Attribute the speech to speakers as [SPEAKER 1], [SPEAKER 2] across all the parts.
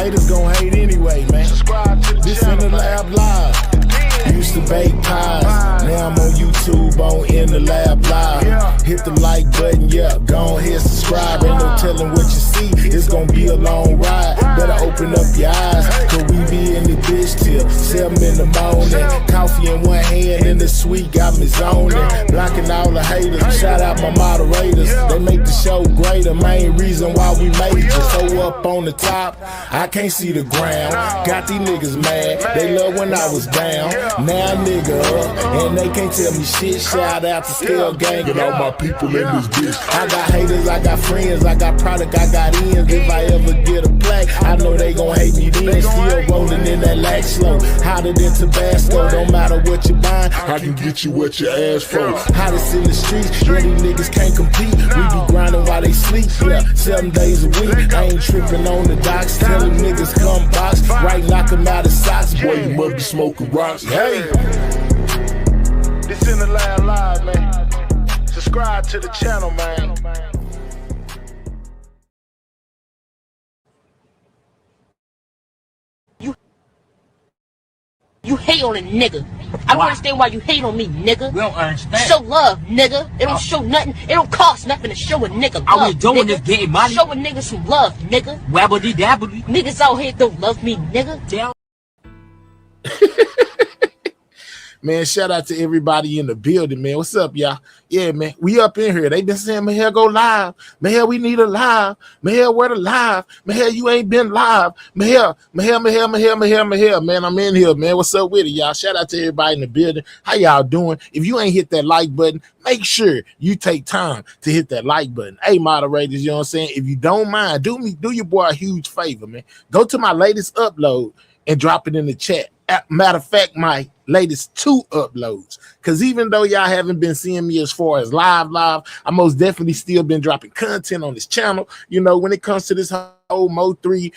[SPEAKER 1] Haters gon' hate anyway, man.
[SPEAKER 2] Subscribe to the
[SPEAKER 1] This
[SPEAKER 2] channel,
[SPEAKER 1] in the lab live. Used to bake pies, now I'm on YouTube on In the Lab Live. Hit the like button, yeah, go ahead, subscribe. Ain't no telling what you see, it's gonna be a long ride. Better open up your eyes, cause we be in the bitch till 7 in the morning. Coffee in one hand and the sweet got me zoning. Blocking all the haters, shout out my moderators. They make the show greater, main reason why we made it. So up on the top, I can't see the ground. Got these niggas mad, they love when I was down. Now nigga up, and they can't tell me shit. Shout out to Scale Gang and all my people in this bitch. I got haters, I got friends, I got product, I got ends. If I ever get a plaque, I know they gon' hate me then. Still rolling in that lag slow, hotter than Tabasco. Don't matter what you buying, I can get you what you ask for. Hottest in the streets, where these niggas can't compete. We be grinding while they sleep, yeah, 7 days a week. I ain't tripping on the docks, telling niggas come box. Right, knock them out of socks, boy, you must be smoking rocks. Hey,
[SPEAKER 2] this in the Lab Live, man. Subscribe to the channel, man.
[SPEAKER 3] You hate on a nigga. I don't understand why you hate on me, nigga.
[SPEAKER 4] We don't understand.
[SPEAKER 3] Show love, nigga. It don't show nothing. It don't cost nothing to show a nigga love.
[SPEAKER 4] All we doing
[SPEAKER 3] nigga.
[SPEAKER 4] is getting money.
[SPEAKER 3] Show a nigga some love, nigga.
[SPEAKER 4] Wabbly dabbly.
[SPEAKER 3] Niggas out here don't love me, nigga.
[SPEAKER 4] Tell
[SPEAKER 1] man, shout out to everybody in the building, man. What's up, y'all? Yeah, man, we up in here. They been saying, Mahel, go live. Mahel, we need a live. Mahel, where the live? Mahel, you ain't been live. Mahel. Man, I'm in here, man. What's up with it, y'all? Shout out to everybody in the building. How y'all doing? If you ain't hit that like button, make sure you take time to hit that like button. Hey, moderators, you know what I'm saying? If you don't mind, do your boy a huge favor, man. Go to my latest upload and drop it in the chat. Matter of fact, my latest 2 uploads, because even though y'all haven't been seeing me as far as live, I most definitely still been dropping content on this channel. You know, when it comes to this whole Mo 3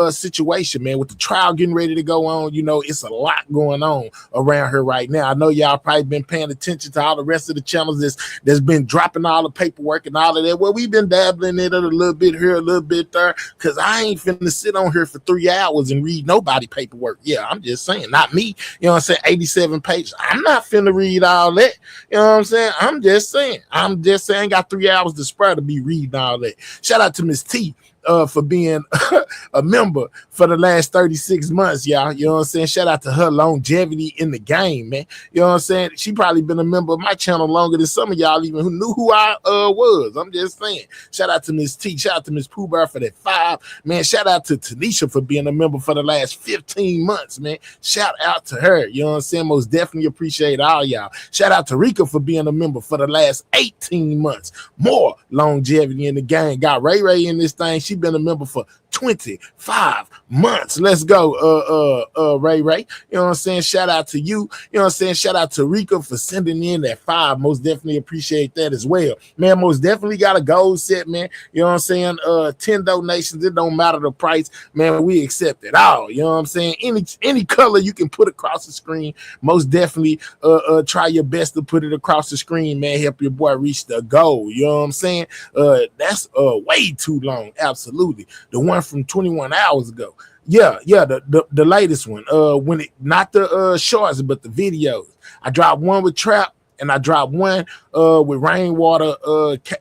[SPEAKER 1] situation, man, with the trial getting ready to go on, you know, it's a lot going on around here right now. I know y'all probably been paying attention to all the rest of the channels that's been dropping all the paperwork and all of that. Well, we've been dabbling in it a little bit here, a little bit there, because I ain't finna sit on here for 3 hours and read nobody paperwork. Yeah, I'm just saying, not me. You know what I'm saying? 87 pages. I'm not finna read all that. You know what I'm saying? I'm just saying, got 3 hours to spare to be reading all that. Shout out to Miss T for being a member for the last 36 months, y'all. You know what I'm saying? Shout out to her longevity in the game, man. You know what I'm saying? She probably been a member of my channel longer than some of y'all even who knew who I was. I'm just saying. Shout out to Miss T. Shout out to Miss Pooh Bear for that 5. Man, shout out to Tanisha for being a member for the last 15 months, man. Shout out to her. You know what I'm saying? Most definitely appreciate all y'all. Shout out to Rika for being a member for the last 18 months. More longevity in the game. Got Ray in this thing. She been a member for 25 months. Let's go, Ray. You know what I'm saying? Shout out to you. You know what I'm saying? Shout out to Rika for sending in that 5. Most definitely appreciate that as well. Man, most definitely got a goal set, man. You know what I'm saying? 10 donations. It don't matter the price, man. We accept it all. You know what I'm saying? Any color you can put across the screen. Most definitely try your best to put it across the screen, man. Help your boy reach the goal. You know what I'm saying? That's way too long. Absolutely. The one from 21 hours ago. Yeah, the latest one. When it not the shorts, but the videos. I dropped one with Trap, and I dropped one with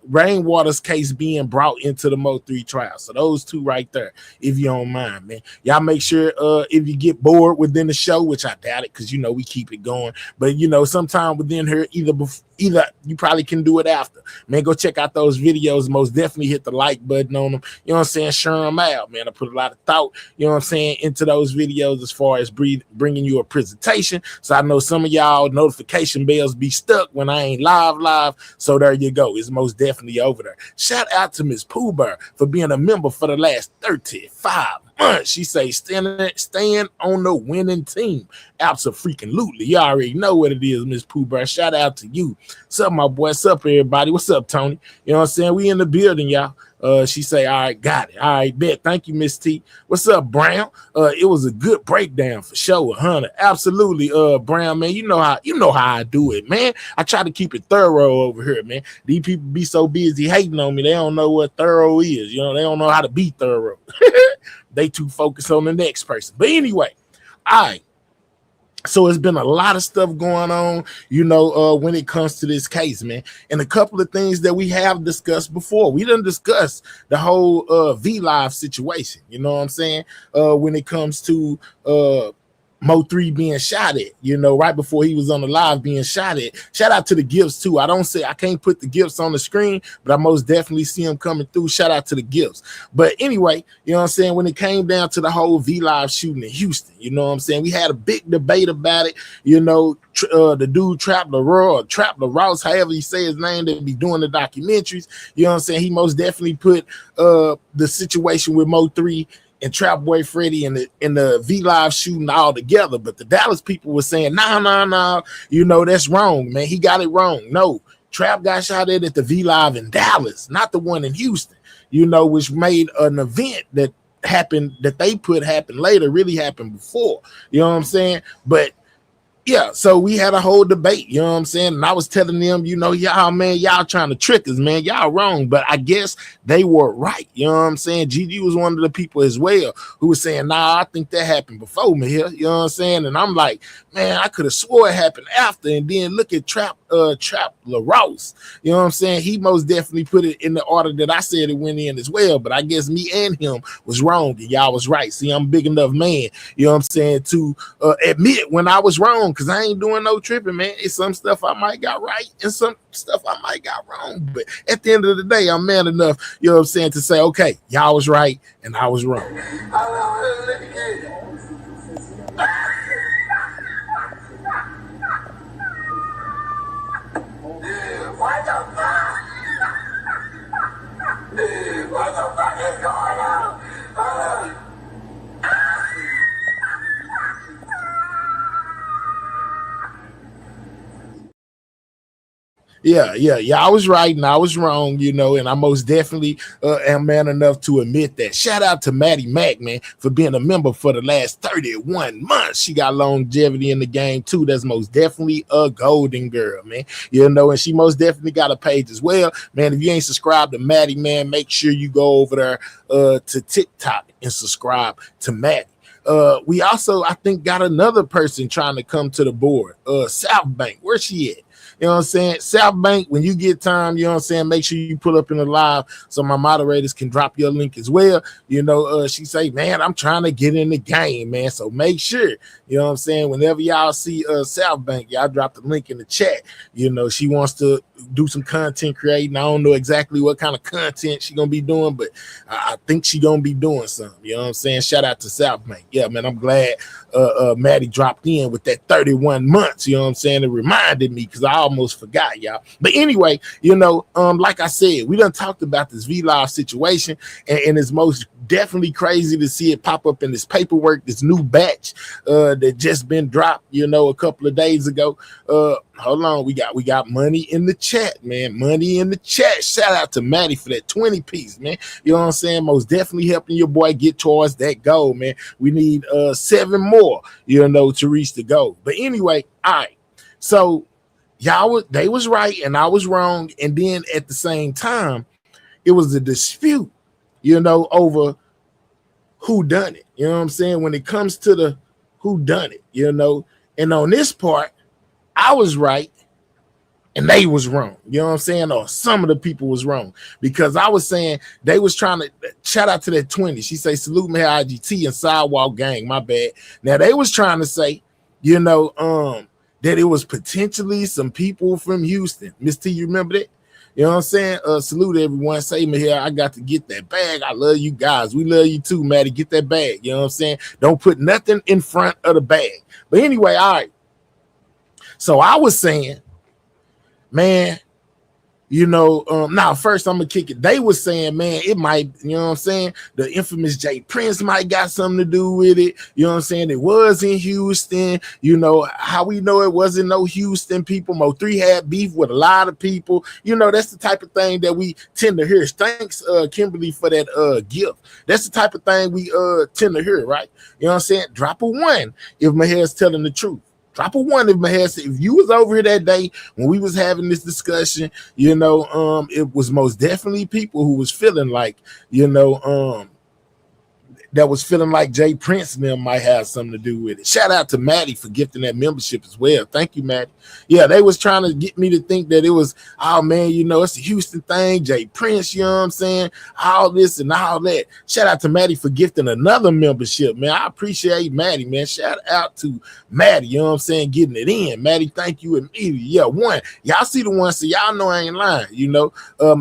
[SPEAKER 1] Rainwater's case being brought into the Mo 3 trial. So those 2 right there, if you don't mind, man. Y'all make sure if you get bored within the show, which I doubt it, because you know we keep it going. But you know, sometime within here, either you probably can do it after. Man, go check out those videos. Most definitely hit the like button on them. You know what I'm saying? Share them out, man. I put a lot of thought, you know what I'm saying, into those videos as far as bringing you a presentation. So I know some of y'all notification bells be stuck when I ain't live. So there you go. It's most definitely over there. Shout out to Miss Pooh Bear for being a member for the last 35 months. She say stand on the winning team. Absolutely. You already know what it is, Miss Pooh Bear. Shout out to you. What's up, my boy? What's up, everybody? What's up, Tony? You know what I'm saying? We in the building, y'all. She say, all right, got it. All right, bet. Thank you, Miss T. What's up, Brown? It was a good breakdown for sure, 100. Absolutely, Brown, man. You know how I do it, man. I try to keep it thorough over here, man. These people be so busy hating on me, they don't know what thorough is. You know, they don't know how to be thorough. they too focused on the next person. But anyway, all right. So it's been a lot of stuff going on, when it comes to this case, man. And a couple of things that we have discussed before. We done discussed the whole vlive situation, you know what I'm saying? When it comes to Mo3 being shot at, right before he was on the live being shot at. Shout out to the gifts too. I can't put the gifts on the screen, but I most definitely see them coming through. Shout out to the gifts. But anyway, you know what I'm saying? When it came down to the whole vlive shooting in Houston, you know what I'm saying? We had a big debate about it. The dude Trapler Ross, however you say his name, that be doing the documentaries. You know what I'm saying? He most definitely put the situation with Mo3 and Trapboy Freddy and the vlive shooting all together. But the Dallas people were saying, nah, that's wrong, man. He got it wrong. No, Trap got shot at the vlive in Dallas, not the one in Houston, which made an event that happened, that they put happen later, really happened before. You know what I'm saying? But yeah, so we had a whole debate, you know what I'm saying? And I was telling them, y'all trying to trick us, man. Y'all wrong. But I guess they were right, you know what I'm saying? Gigi was one of the people as well who was saying, nah, I think that happened before me here, you know what I'm saying? And I'm like, man, I could have swore it happened after. And then look at Trap LaRosse, you know what I'm saying? He most definitely put it in the order that I said it went in as well. But I guess me and him was wrong and y'all was right. See, I'm a big enough man, you know what I'm saying, to admit when I was wrong, because I ain't doing no tripping, man. It's some stuff I might got right and some stuff I might got wrong. But at the end of the day, I'm man enough, you know what I'm saying, to say, okay, y'all was right and I was wrong.
[SPEAKER 4] What the fuck? What the fuck is going on?
[SPEAKER 1] Yeah, I was right and I was wrong, and I most definitely am man enough to admit that. Shout out to Maddie Mack, man, for being a member for the last 31 months. She got longevity in the game too. That's most definitely a golden girl, man. And she most definitely got a page as well, man. If you ain't subscribed to Maddie, man, make sure you go over there to TikTok and subscribe to Maddie. We also, I think, got another person trying to come to the board. South Bank, where's she at? You know what I'm saying? South Bank, when you get time, you know what I'm saying, make sure you pull up in the live so my moderators can drop your link as well. She say, man, I'm trying to get in the game, man. So make sure, you know what I'm saying, whenever y'all see South Bank, y'all drop the link in the chat. She wants to do some content creating. I don't know exactly what kind of content she gonna be doing, but I think she gonna be doing something. You know what I'm saying? Shout out to South Bank. Yeah, man, I'm glad Maddie dropped in with that 31 months. You know what I'm saying? It reminded me because I almost forgot, y'all. But anyway, like I said, we done talked about this vlive situation, and it's most definitely crazy to see it pop up in this paperwork, this new batch that just been dropped, a couple of days ago. Hold on, we got money in the chat, man. Money in the chat. Shout out to Maddie for that 20 piece, man. You know what I'm saying? Most definitely helping your boy get towards that goal, man. We need 7 more, to reach the goal. But anyway, all right. So they was right and I was wrong, and then at the same time, it was a dispute, over who done it. You know what I'm saying? When it comes to the who done it, and on this part, I was right and they was wrong. You know what I'm saying? Or some of the people was wrong, because I was saying they was trying to shout out to that 20. She say, salute me IGT and Sidewalk Gang. My bad. Now they was trying to say, that it was potentially some people from Houston. Miss T, you remember that? You know what I'm saying? Salute everyone. Say me here. I got to get that bag. I love you guys. We love you too, Maddie. Get that bag. You know what I'm saying? Don't put nothing in front of the bag. But anyway, all right. So I was saying, man, now first I'm gonna kick it. They was saying, man, it might, you know what I'm saying, the infamous Jay Prince might got something to do with it. You know what I'm saying? It was in Houston. How we know it wasn't no Houston people. Mo3 had beef with a lot of people. That's the type of thing that we tend to hear. Thanks, Kimberly, for that gift. That's the type of thing we tend to hear, right? You know what I'm saying? Drop a 1 if my hair's telling the truth. Drop a 1 if my head said, if you was over here that day when we was having this discussion, it was most definitely people who was feeling like, that was feeling like Jay Prince and them might have something to do with it. Shout out to Maddie for gifting that membership as well. Thank you, Maddie. Yeah, they was trying to get me to think that it was, oh man, you know, it's a Houston thing, Jay Prince, you know what I'm saying? All this and all that. Shout out to Maddie for gifting another membership, man. I appreciate Maddie, man. Shout out to Maddie, you know what I'm saying, getting it in. Maddie, thank you immediately. Yeah, one. Y'all see the one, so y'all know I ain't lying, you know.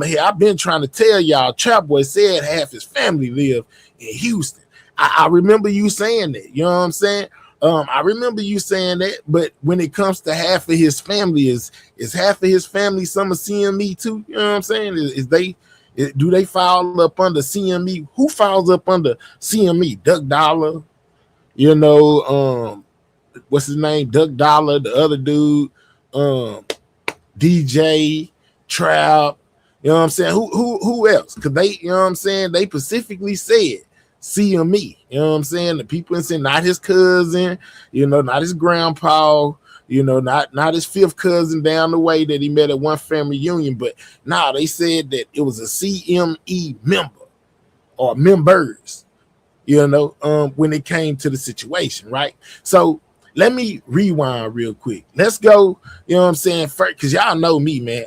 [SPEAKER 1] Hey, I've been trying to tell y'all, Trapboy said half his family live in Houston. I remember you saying that, you know what I'm saying? I remember you saying that, but when it comes to half of his family, is half of his family some of CME too? You know what I'm saying? Do they fall up under CME? Who falls up under CME? Duck Dollar, you know, what's his name? Duck Dollar, the other dude, DJ, Trap, you know what I'm saying? Who else? Because they, you know what I'm saying, they specifically said CME, you know what I'm saying? The people in saying not his cousin, you know, not his grandpa, you know, not his fifth cousin down the way that he met at one family reunion, but they said that it was a CME member or members, you know, when it came to the situation, right? So let me rewind real quick. Let's go, you know what I'm saying, first, because y'all know me, man.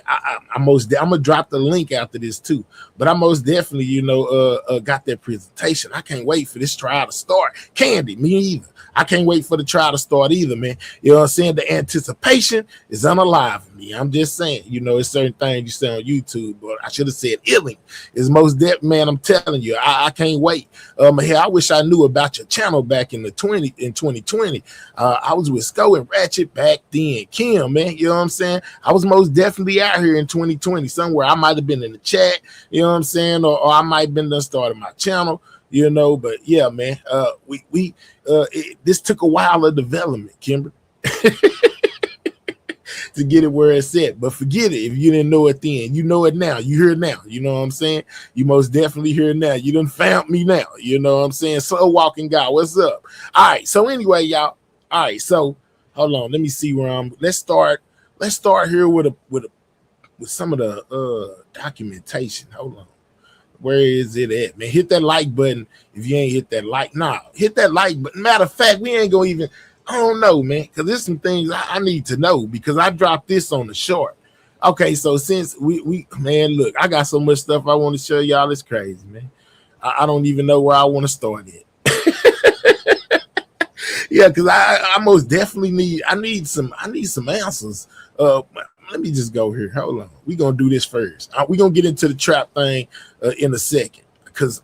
[SPEAKER 1] I'm gonna drop the link after this too, but I most definitely, you know, got that presentation. I can't wait for this trial to start. Candy, me either. I can't wait for the trial to start either, man. You know what I'm saying? The anticipation is unalive in me. I'm just saying, you know, it's certain things you say on YouTube, but I should have said Illing is most definitely, man. I'm telling you, I can't wait. Here, I wish I knew about your channel back in 2020. I was with Sco and Ratchet back then. Kim, man, you know what I'm saying? I was most definitely out here in 2020 somewhere. I might have been in the chat, you know what I'm saying, or I might have been done started my channel. You know, but yeah, man, this took a while of development, Kimber, to get it where it's at. But forget it if you didn't know it then. You know it now. You hear it now. You know what I'm saying? You most definitely hear it now. You done found me now. You know what I'm saying? Slow walking guy, what's up? All right. So anyway, y'all. All right. So hold on. Let me see where I'm. Let's start here with some of the documentation. Hold on. Where is it at, man? Hit that like button if you ain't hit that like. Hit that like button. Matter of fact, we ain't gonna even, I don't know, man, because there's some things I need to know because I dropped this on the short. Okay, so since we man, look, I got so much stuff I want to show y'all. It's crazy, man. I don't even know where I want to start it. Yeah, because I most definitely need some answers. Let me just go here. Hold on. We're going to do this first. We're going to get into the trap thing in a second because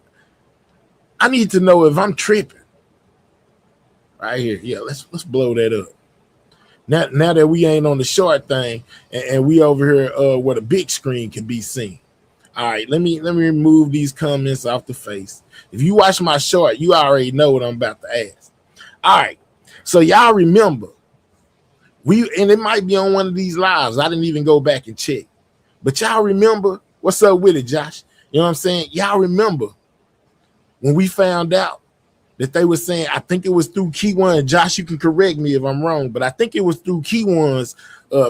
[SPEAKER 1] I need to know if I'm tripping. Right here. Yeah, let's blow that up. Now that we ain't on the short thing and we over here where the big screen can be seen. All right, let me remove these comments off the face. If you watch my short, you already know what I'm about to ask. All right. So y'all remember, and it might be on one of these lives. I didn't even go back and check. But y'all remember, what's up with it, Josh? You know what I'm saying? Y'all remember when we found out that they were saying, I think it was through Key One. Josh, you can correct me if I'm wrong, but I think it was through Key One's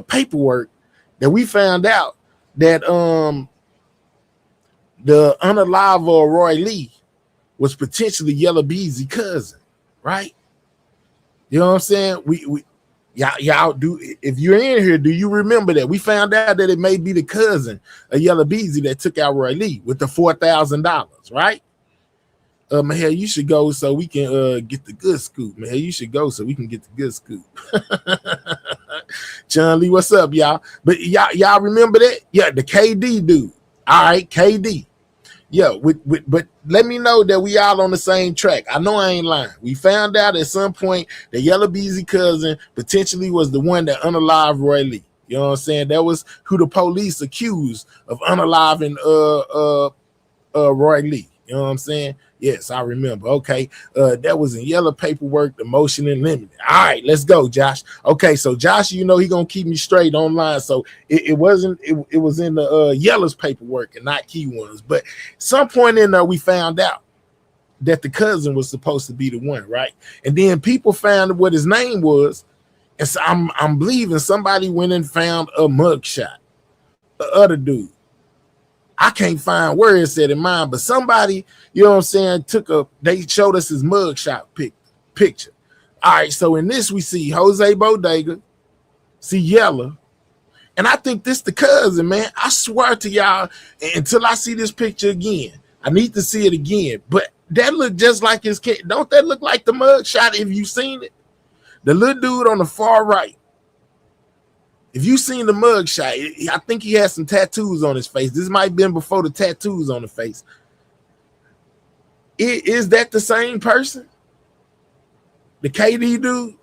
[SPEAKER 1] paperwork that we found out that the unalive Roy Lee was potentially Yellow Beezy's cousin, right? You know what I'm saying? Y'all do, if you're in here, do you remember that we found out that it may be the cousin of Yellow Beezy that took out Roy Lee with the $4,000, right? Man, you should go so we can get the good scoop. Man, you should go so we can get the good scoop. John Lee, what's up, y'all? But y'all remember that? Yeah, the KD dude. All right, KD. Yeah, but let me know that we all on the same track. I know I ain't lying. We found out at some point that Yellow Beezy cousin potentially was the one that unalived Roy Lee. You know what I'm saying? That was who the police accused of unaliving Roy Lee. You know what I'm saying? Yes, I remember. Okay, that was in yellow paperwork, the motion and limited. All right, let's go, Josh. Okay, so Josh, you know he gonna keep me straight online. So it was in the yellow's paperwork and not Key One's. But some point in there, we found out that the cousin was supposed to be the one, right? And then people found what his name was, and so I'm believing somebody went and found a mugshot, the other dude. I can't find where it said in mine, but somebody, you know what I'm saying, they showed us his mugshot picture. All right, so in this we see Jose Bodega, see Yella, and I think this the cousin, man. I swear to y'all, until I see this picture again, I need to see it again. But that look just like his kid. Don't that look like the mugshot if you seen it? The little dude on the far right. If you seen the mugshot, I think he has some tattoos on his face. This might have been before the tattoos on the face. Is that the same person? The KD dude?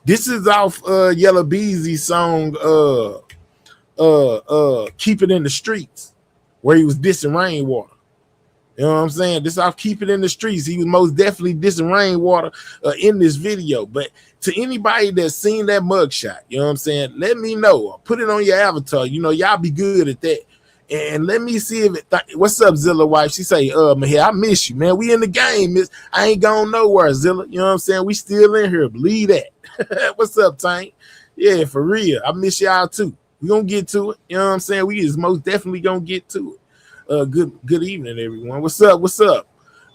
[SPEAKER 1] This is off Yella Beezy's song Keep It in the Streets, where he was dissing Rainwater. You know what I'm saying? This off Keep It in the Streets. He was most definitely dissing Rainwater in this video. But to anybody that's seen that mugshot, you know what I'm saying? Let me know. Put it on your avatar. You know, y'all be good at that. And let me see if it. What's up, Zilla wife? She say, man, I miss you, man. We in the game, miss. I ain't going nowhere, Zilla. You know what I'm saying? We still in here. Believe that. What's up, Tank? Yeah, for real. I miss y'all too. We gonna get to it. You know what I'm saying? We is most definitely gonna get to it. Good evening, everyone. What's up? What's up?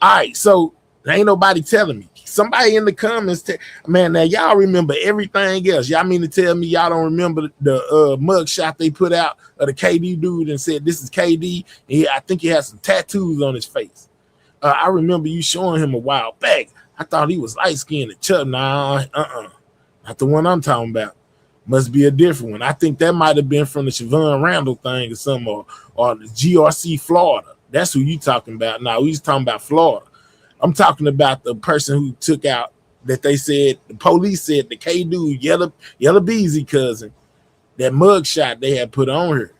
[SPEAKER 1] All right, so there ain't nobody telling me. Somebody in the comments, man. Now y'all remember everything else. Y'all mean to tell me y'all don't remember the mug shot they put out of the KD dude and said this is KD? And I think he has some tattoos on his face. I remember you showing him a while back. I thought he was light skinned and chub. Nah, not the one I'm talking about. Must be a different one. I think that might have been from the Siobhan Randall thing or something, or the GRC Florida. That's who you talking about. Now he's talking about Florida. I'm talking about the person who took out that they said the police said the K dude Yella Beezy cousin, that mug shot they had put on her.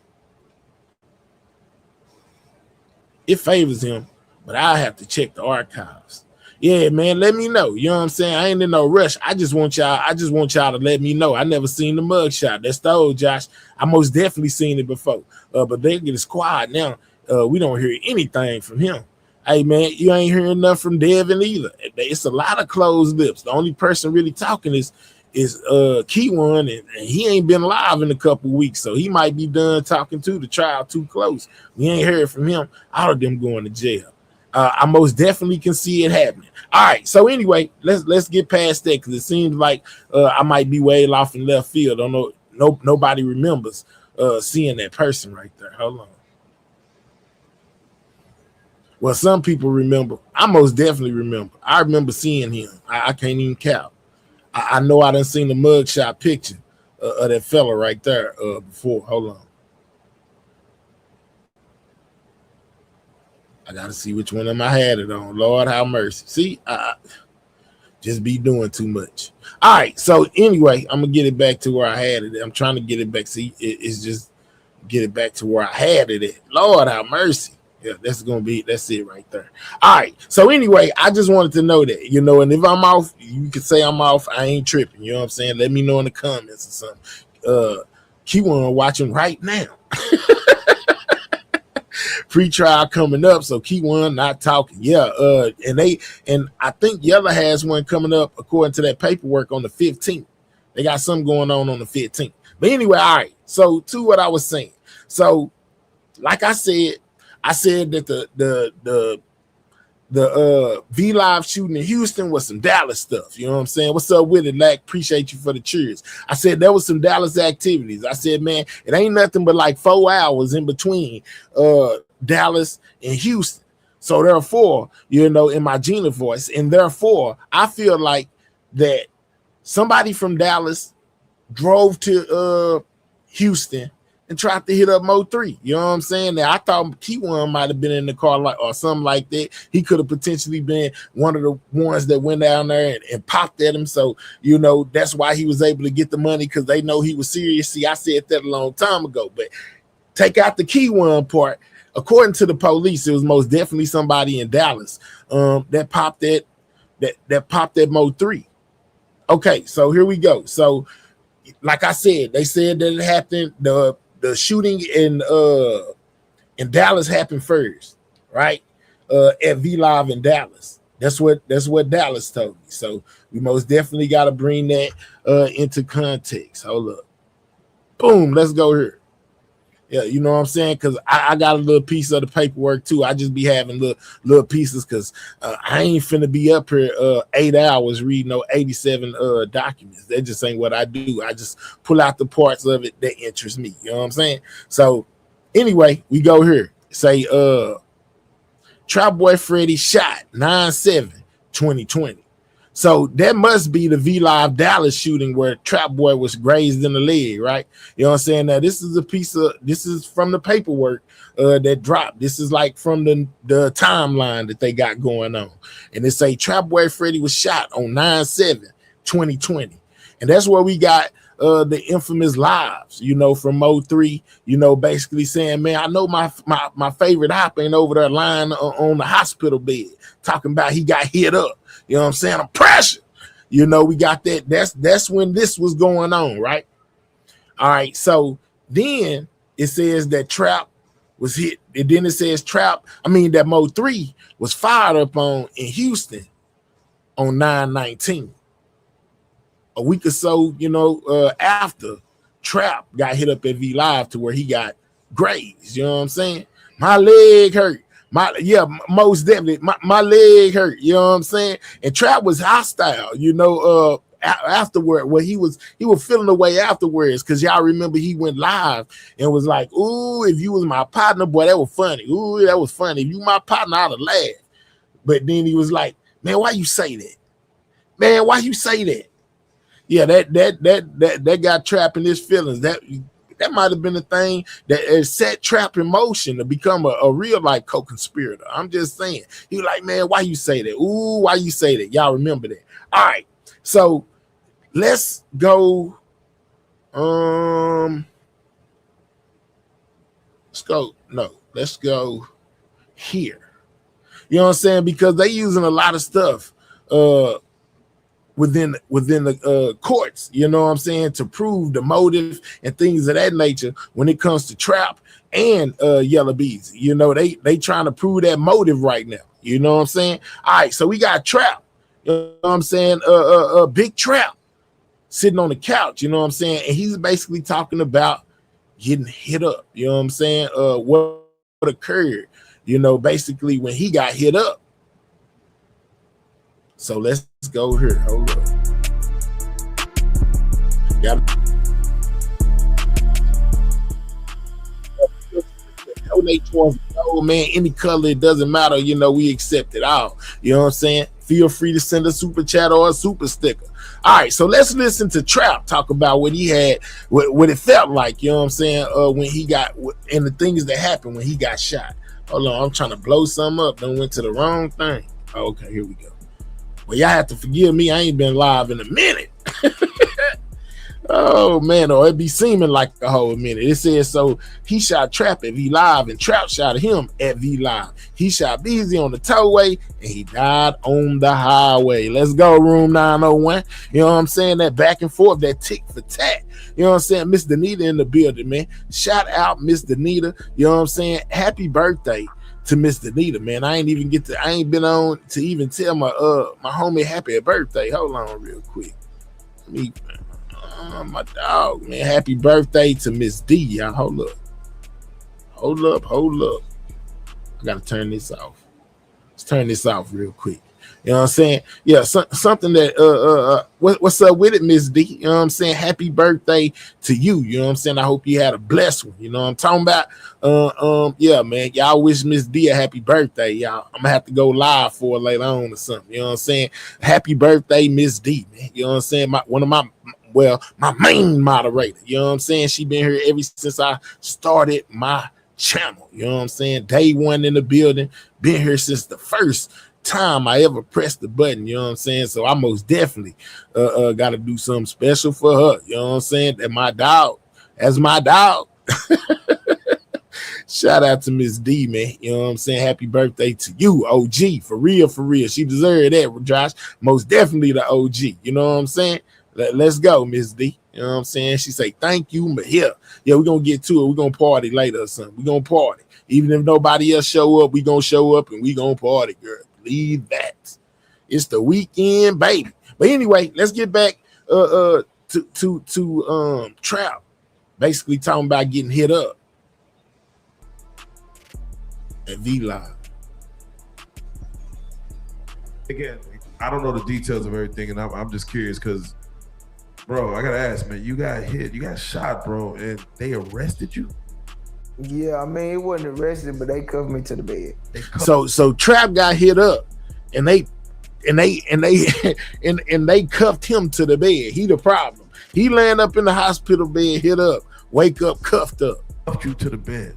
[SPEAKER 1] It favors him, but I have to check the archives. Yeah, man, let me know. You know what I'm saying? I ain't in no rush. I just want y'all to let me know. I never seen the mug shot. That's the old Josh. I most definitely seen it before. But they get his quiet now. We don't hear anything from him. Hey, man, you ain't hearing nothing from Devin either. It's a lot of closed lips. The only person really talking is Key One, and he ain't been live in a couple weeks, so he might be done talking to the trial too close. We ain't heard from him. All of them going to jail. I most definitely can see it happening. All right, so anyway, let's get past that because it seems like I might be way off in left field. I don't know. Nobody remembers seeing that person right there. Hold on. Well, some people remember. I most definitely remember. I remember seeing him. I can't even count. I know I done seen the mugshot picture of that fella right there before. Hold on. I got to see which one of them I had it on. Lord have mercy. See, I just be doing too much. All right. So anyway, I'm going to get it back to where I had it. I'm trying to get it back. See, it's just get it back to where I had it at. Lord have mercy. Yeah, that's it right there. All right. So anyway, I just wanted to know that, you know, and if I'm off, you can say I'm off. I ain't tripping. You know what I'm saying? Let me know in the comments or something. Keep on watching right now. Pre-trial coming up, so Key One not talking. Yeah, and I think Yella has one coming up according to that paperwork on the 15th. They got something going on the 15th. But anyway, all right. So to what I was saying. So, like I said that the vlive shooting in Houston was some Dallas stuff. You know what I'm saying? What's up with it, Lack? Appreciate you for the cheers. I said there was some Dallas activities. I said, man, it ain't nothing but like 4 hours in between Dallas and Houston. So therefore, you know, in my Gina voice, and therefore, I feel like that somebody from Dallas drove to Houston and tried to hit up Mo 3. You know what I'm saying? Now I thought Key One might have been in the car or something like that. He could have potentially been one of the ones that went down there and popped at him. So, you know, that's why he was able to get the money, because they know he was serious. See, I said that a long time ago, but take out the Key One part. According to the police, it was most definitely somebody in Dallas that popped that Mo 3. Okay, so here we go. So, like I said, they said that it happened. The shooting in Dallas happened first, right? At vlive in Dallas. That's what Dallas told me. So we most definitely got to bring that into context. Hold up. Boom. Let's go here. Yeah, you know what I'm saying? Because I got a little piece of the paperwork too. I just be having little pieces because I ain't finna be up here 8 hours reading no 87 documents. That just ain't what I do. I just pull out the parts of it that interest me. You know what I'm saying? So anyway, we go here. Say Trapboy Freddy shot 9/7/2020. So that must be the vlive Dallas shooting where Trapboy was grazed in the leg, right? You know what I'm saying? Now this is this is from the paperwork that dropped. This is like from the timeline that they got going on. And they say Trapboy Freddy was shot on 9/7/2020. And that's where we got the infamous lives, you know, from Mo3, you know, basically saying, man, I know my favorite hop ain't over there lying on the hospital bed talking about he got hit up. You know what I'm saying? I'm pressure. You know, we got that. That's when this was going on, right? All right. So then it says that Trap was hit. And then it says that Mo3 was fired up on in Houston on 9/19. A week or so, you know, after Trap got hit up at vlive to where he got grazed. You know what I'm saying? My leg hurt. Most definitely. My leg hurt. You know what I'm saying? And Trap was hostile, you know, afterward. Well, he was feeling the way afterwards because y'all remember he went live and was like, ooh, if you was my partner, boy, that was funny. Ooh, that was funny. If you my partner, I'd have laughed. But then he was like, man, why you say that? Man, why you say that? Yeah, that got Trap in his feelings. That might have been the thing that set Trap in motion to become a real like co-conspirator. I'm just saying. He was like, man, why you say that? Ooh, why you say that? Y'all remember that? All right. So let's go. Let's go here. You know what I'm saying? Because they using a lot of stuff within the courts, you know what I'm saying, to prove the motive and things of that nature when it comes to Trap and Yellow Bees. You know, they trying to prove that motive right now. You know what I'm saying? All right, so we got Trap, you know what I'm saying, Big Trap sitting on the couch, you know what I'm saying, and he's basically talking about getting hit up, you know what I'm saying, what occurred, you know, basically when he got hit up. So let's go here. Hold up. Donate towards man, any color, it doesn't matter. You know, we accept it all. You know what I'm saying? Feel free to send a super chat or a super sticker. All right, so let's listen to Trap talk about what he had, what it felt like. You know what I'm saying? When he got, and the things that happened when he got shot. Hold on, I'm trying to blow something up. Then went to the wrong thing. Oh, okay, here we go. Well, y'all have to forgive me. I ain't been live in a minute. Oh, man. Or it be seeming like a whole minute. It says, so he shot Trap at vlive and Trap shot him at vlive. He shot Beezy on the tollway and he died on the highway. Let's go, room 901. You know what I'm saying? That back and forth, that tick for tat. You know what I'm saying? Miss Danita in the building, man. Shout out Miss Danita. You know what I'm saying? Happy birthday to Miss Danita, man. I ain't been on to even tell my homie happy birthday. Hold on real quick. My dog, man. Happy birthday to Miss D, y'all. Hold up. I gotta turn this off. Let's turn this off real quick. You know what I'm saying? Yeah, something that what's up with it, Miss D? You know what I'm saying? Happy birthday to you. You know what I'm saying? I hope you had a blessed one. You know what I'm talking about? Yeah, man. Y'all wish Miss D a happy birthday, y'all. I'm gonna have to go live for it later on or something. You know what I'm saying? Happy birthday, Miss D, man. You know what I'm saying? My main moderator. You know what I'm saying? She been here ever since I started my channel. You know what I'm saying? Day one in the building. Been here since the first time I ever pressed the button. You know what I'm saying? So I most definitely got to do something special for her. You know what I'm saying? That's my dog. Shout out to Miss D, man. You know what I'm saying? Happy birthday to you, OG. For real. She deserved that, Josh. Most definitely the OG. You know what I'm saying? Let's go, Miss D. You know what I'm saying? She say, thank you, but yeah, we're going to get to it. We're going to party later or something. We're going to party. Even if nobody else show up, we going to show up and we going to party, girl. Believe that. It's the weekend, baby. But anyway, let's get back to Trap. Basically talking about getting hit up. at vlive.
[SPEAKER 5] Again, I don't know the details of everything, and I'm just curious because, bro, I gotta ask, man. You got hit, you got shot, bro, and they arrested you.
[SPEAKER 6] Yeah, I mean, it wasn't arrested, but they cuffed me to the bed.
[SPEAKER 1] So Trap got hit up, and they cuffed him to the bed. He the problem. He laying up in the hospital bed, hit up, wake up, cuffed up.
[SPEAKER 5] Cuffed you to the bed.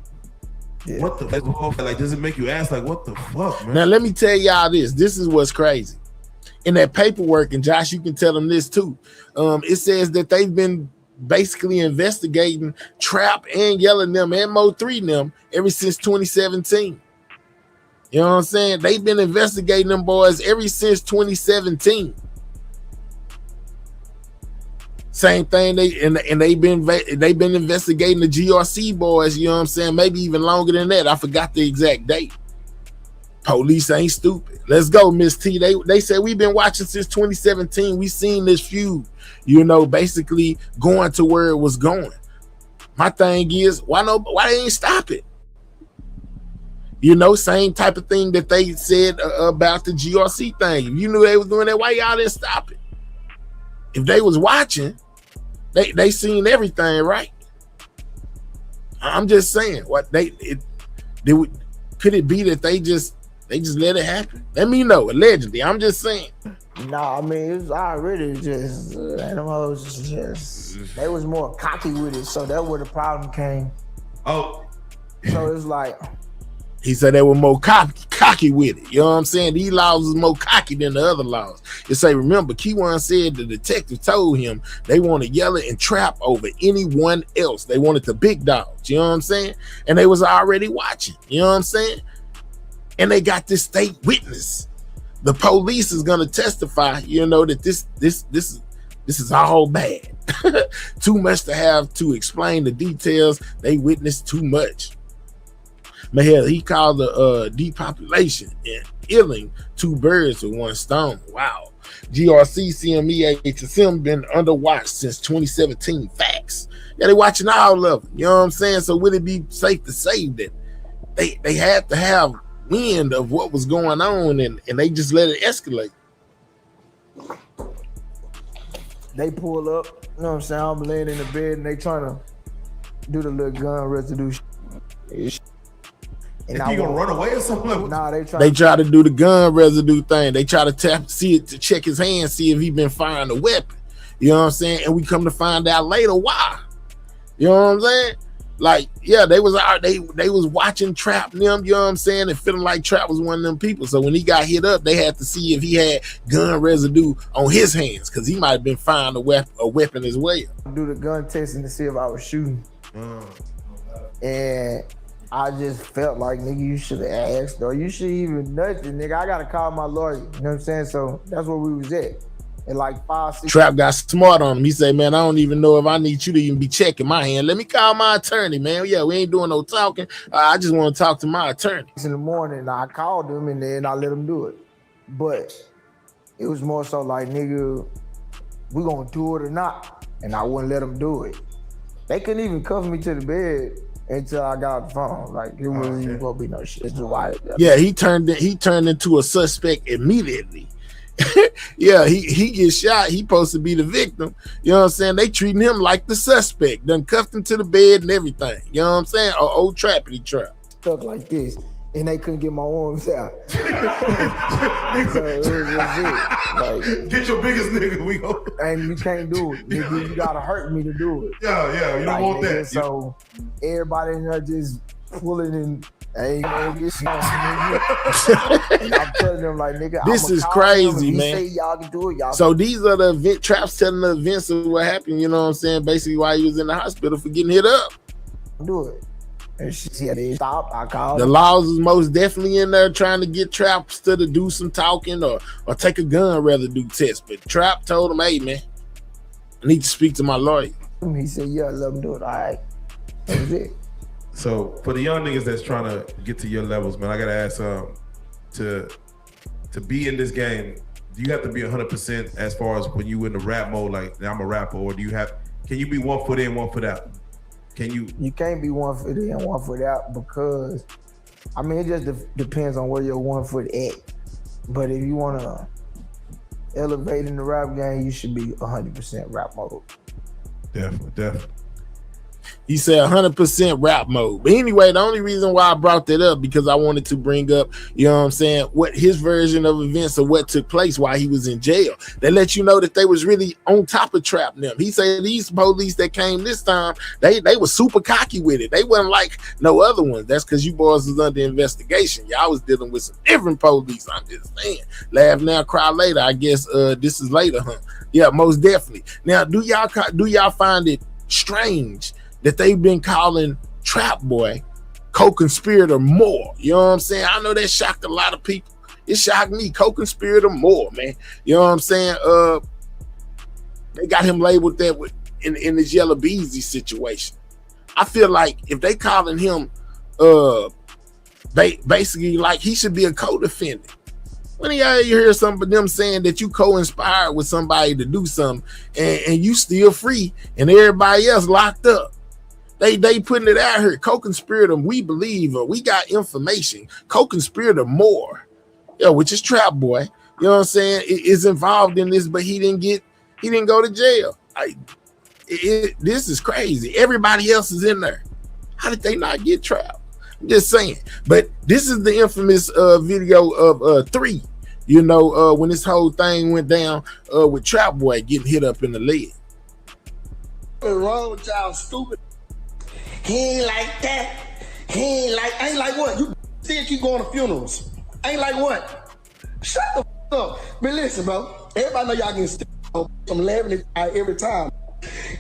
[SPEAKER 5] Yeah. What the fuck? Like, does it make you ask, like, what the fuck, man?
[SPEAKER 1] Now let me tell y'all this. This is what's crazy. In that paperwork, and Josh, you can tell them this too. It says that they've been basically investigating Trap and Yelling them and Mo3 them ever since 2017. You know what I'm saying? They've been investigating them boys ever since 2017. Same thing. They've been investigating the GRC boys. You know what I'm saying? Maybe even longer than that. I forgot the exact date. Police ain't stupid. Let's go, Miss T. They said we've been watching since 2017. We seen this feud, you know, basically going to where it was going. My thing is, why they ain't stop it? You know, same type of thing that they said about the GRC thing. If you knew they was doing that, why y'all didn't stop it? If they was watching, they seen everything, right? I'm just saying, could it be that they just let it happen? Let me know. Allegedly, I'm just saying.
[SPEAKER 6] Nah, I mean, it was already just animals. Just they was more cocky with it, so that's where the problem came.
[SPEAKER 5] Oh,
[SPEAKER 6] so it's like
[SPEAKER 1] he said they were more cocky with it. You know what I'm saying? These laws is more cocky than the other laws. You say, remember, Keyone said the detective told him they wanted Yellow and Trap over anyone else. They wanted the big dogs. You know what I'm saying? And they was already watching. You know what I'm saying? And they got this state witness. The police is gonna testify, you know, that this is all bad. Too much to have to explain the details. They witnessed too much. Man, hell, he called the depopulation and killing two birds with one stone. Wow. GRC, CME, HSM been under watch since 2017. Facts. Yeah, they watching all of them. You know what I'm saying? So would it be safe to say that they had to have wind of what was going on and they just let it escalate?
[SPEAKER 6] They pull up, you know what I'm saying? I'm laying in the bed and they trying to do the little gun residue shit.
[SPEAKER 5] And you gonna run away or something?
[SPEAKER 6] Nah, they
[SPEAKER 1] try to do the gun residue thing. They try to to check his hand, see if he been firing a weapon. You know what I'm saying? And we come to find out later why. You know what I'm saying? Like, yeah, they was watching Trap and them, you know what I'm saying, and feeling like Trap was one of them people. So when he got hit up, they had to see if he had gun residue on his hands, because he might have been firing a weapon as well.
[SPEAKER 6] Do the gun testing to see if I was shooting. And I just felt like, nigga, you should have asked, or you should even nothing, nigga. I gotta call my lawyer. You know what I'm saying? So that's where we was at. And like 5, 6.
[SPEAKER 1] Trap got smart on him. He said, man, I don't even know if I need you to even be checking my hand. Let me call my attorney, man. Yeah, we ain't doing no talking. I just want to talk to my attorney.
[SPEAKER 6] In the morning, I called him and then I let him do it. But it was more so like, nigga, we gonna do it or not. And I wouldn't let them do it. They couldn't even cuff me to the bed until I got off the phone. Like, it wasn't even gonna be no shit. It's why.
[SPEAKER 1] Yeah, he turned into a suspect immediately. Yeah, he gets shot. He supposed to be the victim. You know what I'm saying? They treating him like the suspect. Done cuffed him to the bed and everything. You know what I'm saying? Old Trappity Trap.
[SPEAKER 6] Stuck like this, and they couldn't get my arms out. So it was legit. Like,
[SPEAKER 5] get your biggest nigga. We go.
[SPEAKER 6] And you can't do it. Nigga, you gotta hurt me to do it.
[SPEAKER 5] Yeah. You don't want
[SPEAKER 6] nigga,
[SPEAKER 5] that.
[SPEAKER 6] So everybody in there just pulling and ain't gonna get shit. And I'm telling them like, nigga,
[SPEAKER 1] this is crazy, man.
[SPEAKER 6] Say y'all can do it, y'all.
[SPEAKER 1] So these are the event Traps telling the events of what happened. You know what I'm saying? Basically, why he was in the hospital for getting hit up.
[SPEAKER 6] Do it. And she had to stop. I called.
[SPEAKER 1] The laws is most definitely in there trying to get Traps to do some talking or take a gun residue test. But Trap told him, hey, man, I need to speak to my lawyer.
[SPEAKER 6] He said, yeah, let him do it. All right. That was it.
[SPEAKER 5] So for the young niggas that's trying to get to your levels, man, I gotta ask, to be in this game, do you have to be 100% as far as when you in the rap mode, like I'm a rapper, or can you be 1 foot in, 1 foot out? Can you?
[SPEAKER 6] You can't be 1 foot in, 1 foot out, because I mean, it just depends on where your 1 foot at. But if you want to elevate in the rap game, you should be 100% rap mode.
[SPEAKER 5] Definitely.
[SPEAKER 1] He said 100% rap mode. But anyway, the only reason why I brought that up because I wanted to bring up, you know what I'm saying, what his version of events of what took place while he was in jail. They let you know that they was really on top of Trap them. He said these police that came this time, they were super cocky with it. They wasn't like no other ones. That's because you boys was under investigation. Y'all was dealing with some different police. I'm just saying. Laugh now, cry later. I guess this is later, huh? Yeah, most definitely. Now, do y'all find it strange that they've been calling Trapboy co-conspirator more? You know what I'm saying? I know that shocked a lot of people. It shocked me. Co-conspirator more, man. You know what I'm saying? They got him labeled that in this Yellow Beezy situation. I feel like if they calling him basically like he should be a co-defendant. When you hear some of them saying that you co-inspired with somebody to do something and you still free and everybody else locked up. They putting it out here. Co-conspirator, we believe, or we got information. Co-conspirator more, which is Trapboy. You know what I'm saying? Is involved in this, but he didn't go to jail. This is crazy. Everybody else is in there. How did they not get trapped? I'm just saying. But this is the infamous video of 3. You know, when this whole thing went down with Trapboy getting hit up in the leg.
[SPEAKER 7] What's wrong with y'all stupid? He ain't like that. Ain't like what? You still keep going to funerals. Ain't like what? Shut the up. But listen, bro. Everybody know y'all getting still. I'm laughing at every time.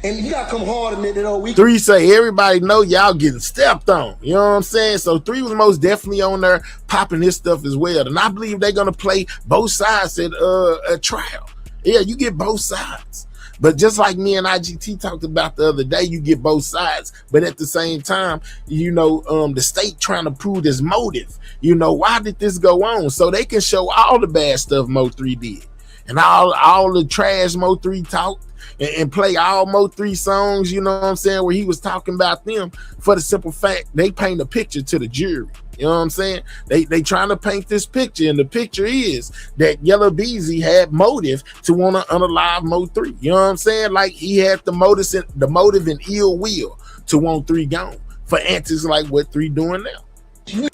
[SPEAKER 7] And you gotta come hard in it all week.
[SPEAKER 1] 3 say everybody know y'all getting stepped on. You know what I'm saying? So 3 was most definitely on there popping his stuff as well. And I believe they're gonna play both sides at a trial. Yeah, you get both sides. But just like me and IGT talked about the other day, you get both sides. But at the same time, you know, the state trying to prove this motive. You know, why did this go on? So they can show all the bad stuff Mo3 did. And all the trash Mo3 talked and play all Mo3 songs, you know what I'm saying, where he was talking about them for the simple fact they paint a picture to the jury. You know what I'm saying? They trying to paint this picture, and the picture is that Yellow Beezy had motive to want to unalive Mo3. You know what I'm saying? Like he had the motive and ill will to want 3 gone for antics like what 3 doing now.
[SPEAKER 7] You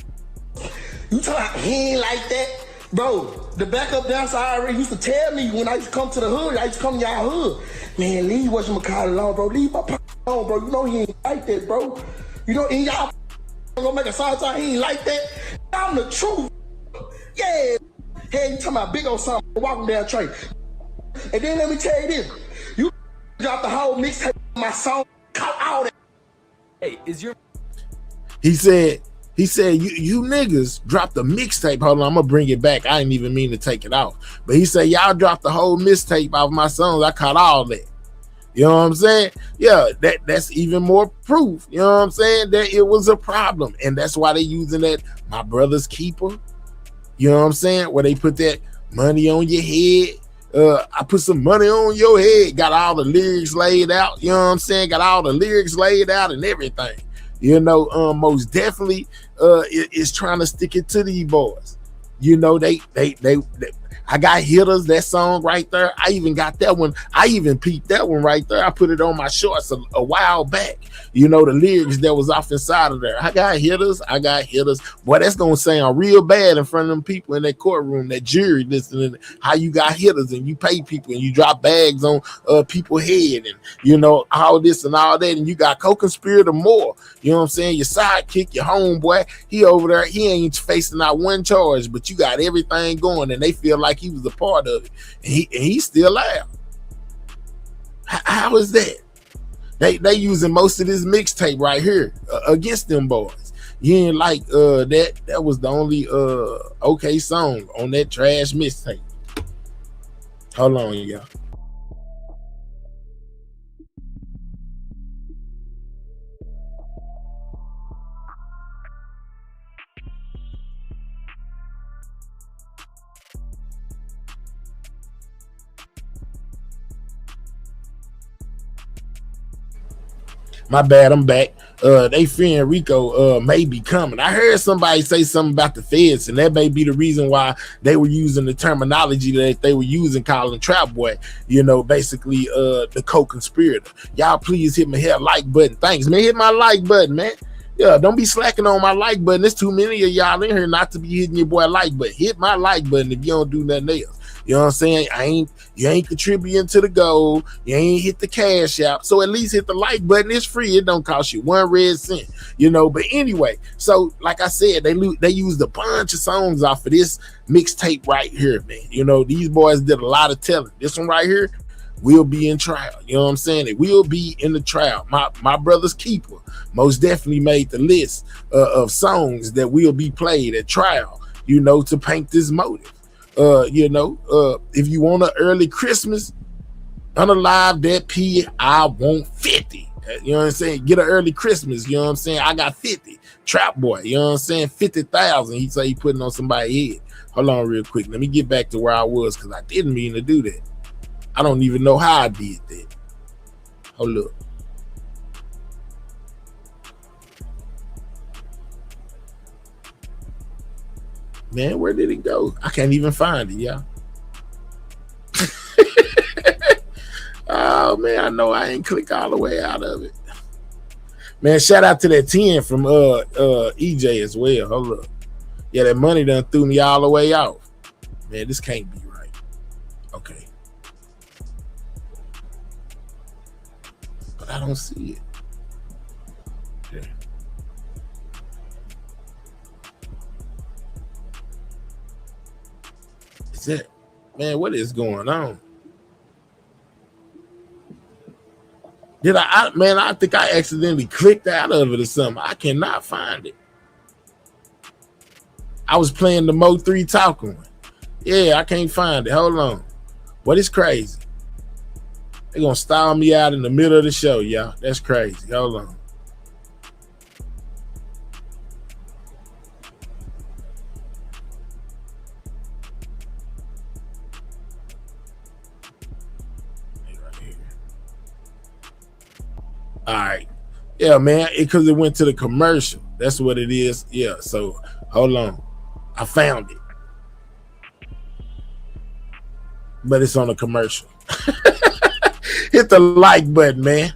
[SPEAKER 7] talking about he ain't like that? Bro, the backup dancer already used to tell me when I used to come to the hood, I used to come to y'all hood. Man, leave whatchamacallit alone, bro. Leave my alone, bro. You know he ain't like that, bro. You know, and y'all gonna make a song time, he ain't like that. I'm the truth. Yeah. Hey, you talking about big old something, walking down train. And then let me tell you this. You dropped the whole mixtape of my song, cut all that.
[SPEAKER 8] Hey, is your...
[SPEAKER 1] He said you niggas dropped the mixtape. Hold on, I'm gonna bring it back. I didn't even mean to take it off. But he said y'all dropped the whole mixtape off my songs. I caught all that. You know what I'm saying? Yeah, that's even more proof, you know what I'm saying, that it was a problem. And that's why they using that My Brother's Keeper. You know what I'm saying? Where they put that money on your head. I put some money on your head. Got all the lyrics laid out. You know what I'm saying? Got all the lyrics laid out and everything. You know, most definitely is trying to stick it to these boys. You know, they I got Hitters, that song right there. I even got that one. I even peeped that one right there. I put it on my shorts a while back. You know, the lyrics that was off inside of there. I got Hitters. Boy, that's going to sound real bad in front of them people in that courtroom, that jury listening how you got Hitters and you pay people and you drop bags on people's head and, you know, all this and all that. And you got co-conspirator more. You know what I'm saying? Your sidekick, your homeboy, he over there, he ain't facing not one charge, but you got everything going and they feel like he was a part of it, and he's still alive. How is that? They using most of this mixtape right here against them boys. You ain't like that was the only okay song on that trash mixtape. Hold on, y'all. My bad, I'm back. They fearing Rico may be coming. I heard somebody say something about the feds, and that may be the reason why they were using the terminology that they were using, calling Trapboy, basically the co-conspirator. Y'all please hit my like button. Thanks, man. Hit my like button, man. Yeah, don't be slacking on my like button. There's too many of y'all in here not to be hitting your boy like button. Hit my like button if you don't do nothing else. You know what I'm saying? You ain't contributing to the goal. You ain't hit the cash out. So at least hit the like button. It's free. It don't cost you 1 red cent. But anyway, so like I said, they used a bunch of songs off of this mixtape right here, man. These boys did a lot of telling. This one right here will be in trial. You know what I'm saying? It will be in the trial. My brother's keeper most definitely made the list of songs that will be played at trial, to paint this motive. If you want an early Christmas, unalive that P, I want 50. You know what I'm saying? Get an early Christmas. You know what I'm saying? I got 50. Trapboy. You know what I'm saying? 50,000. He say he putting on somebody's head. Hold on real quick. Let me get back to where I was because I didn't mean to do that. I don't even know how I did that. Hold up. Man, where did it go? I can't even find it, y'all. Oh man, I know I ain't click all the way out of it. Man, shout out to that 10 from EJ as well. Hold up. Yeah, that money done threw me all the way out. Man, this can't be right. Okay. But I don't see it. Okay. Is that, man, what is going on? Did I think I accidentally clicked out of it or something. I cannot find it. I was playing the Mo 3 talking one. Yeah, I can't find it. Hold on. What is crazy? They're going to style me out in the middle of the show, y'all. That's crazy. Hold on. All right. Yeah, man, because it went to the commercial. That's what it is. Yeah, so hold on. I found it. But it's on a commercial. Hit the like button, man.